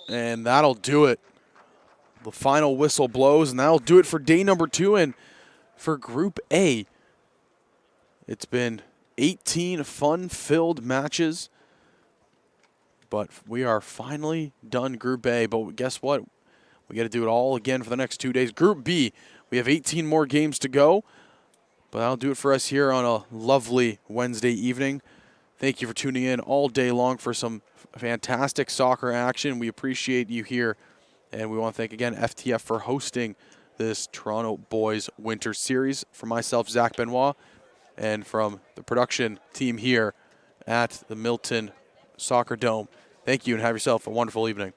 And that'll do it. The final whistle blows, and that'll do it for day number 2 and for Group A. It's been 18 fun-filled matches, but we are finally done Group A. But guess what? We got to do it all again for the next 2 days. Group B, we have 18 more games to go, but that'll do it for us here on a lovely Wednesday evening. Thank you for tuning in all day long for some fantastic soccer action. We appreciate you here. And we want to thank again FTF for hosting this Toronto Boys Winter Series. For myself, Zach Benoit, and from the production team here at the Milton Soccer Dome. Thank you and have yourself a wonderful evening.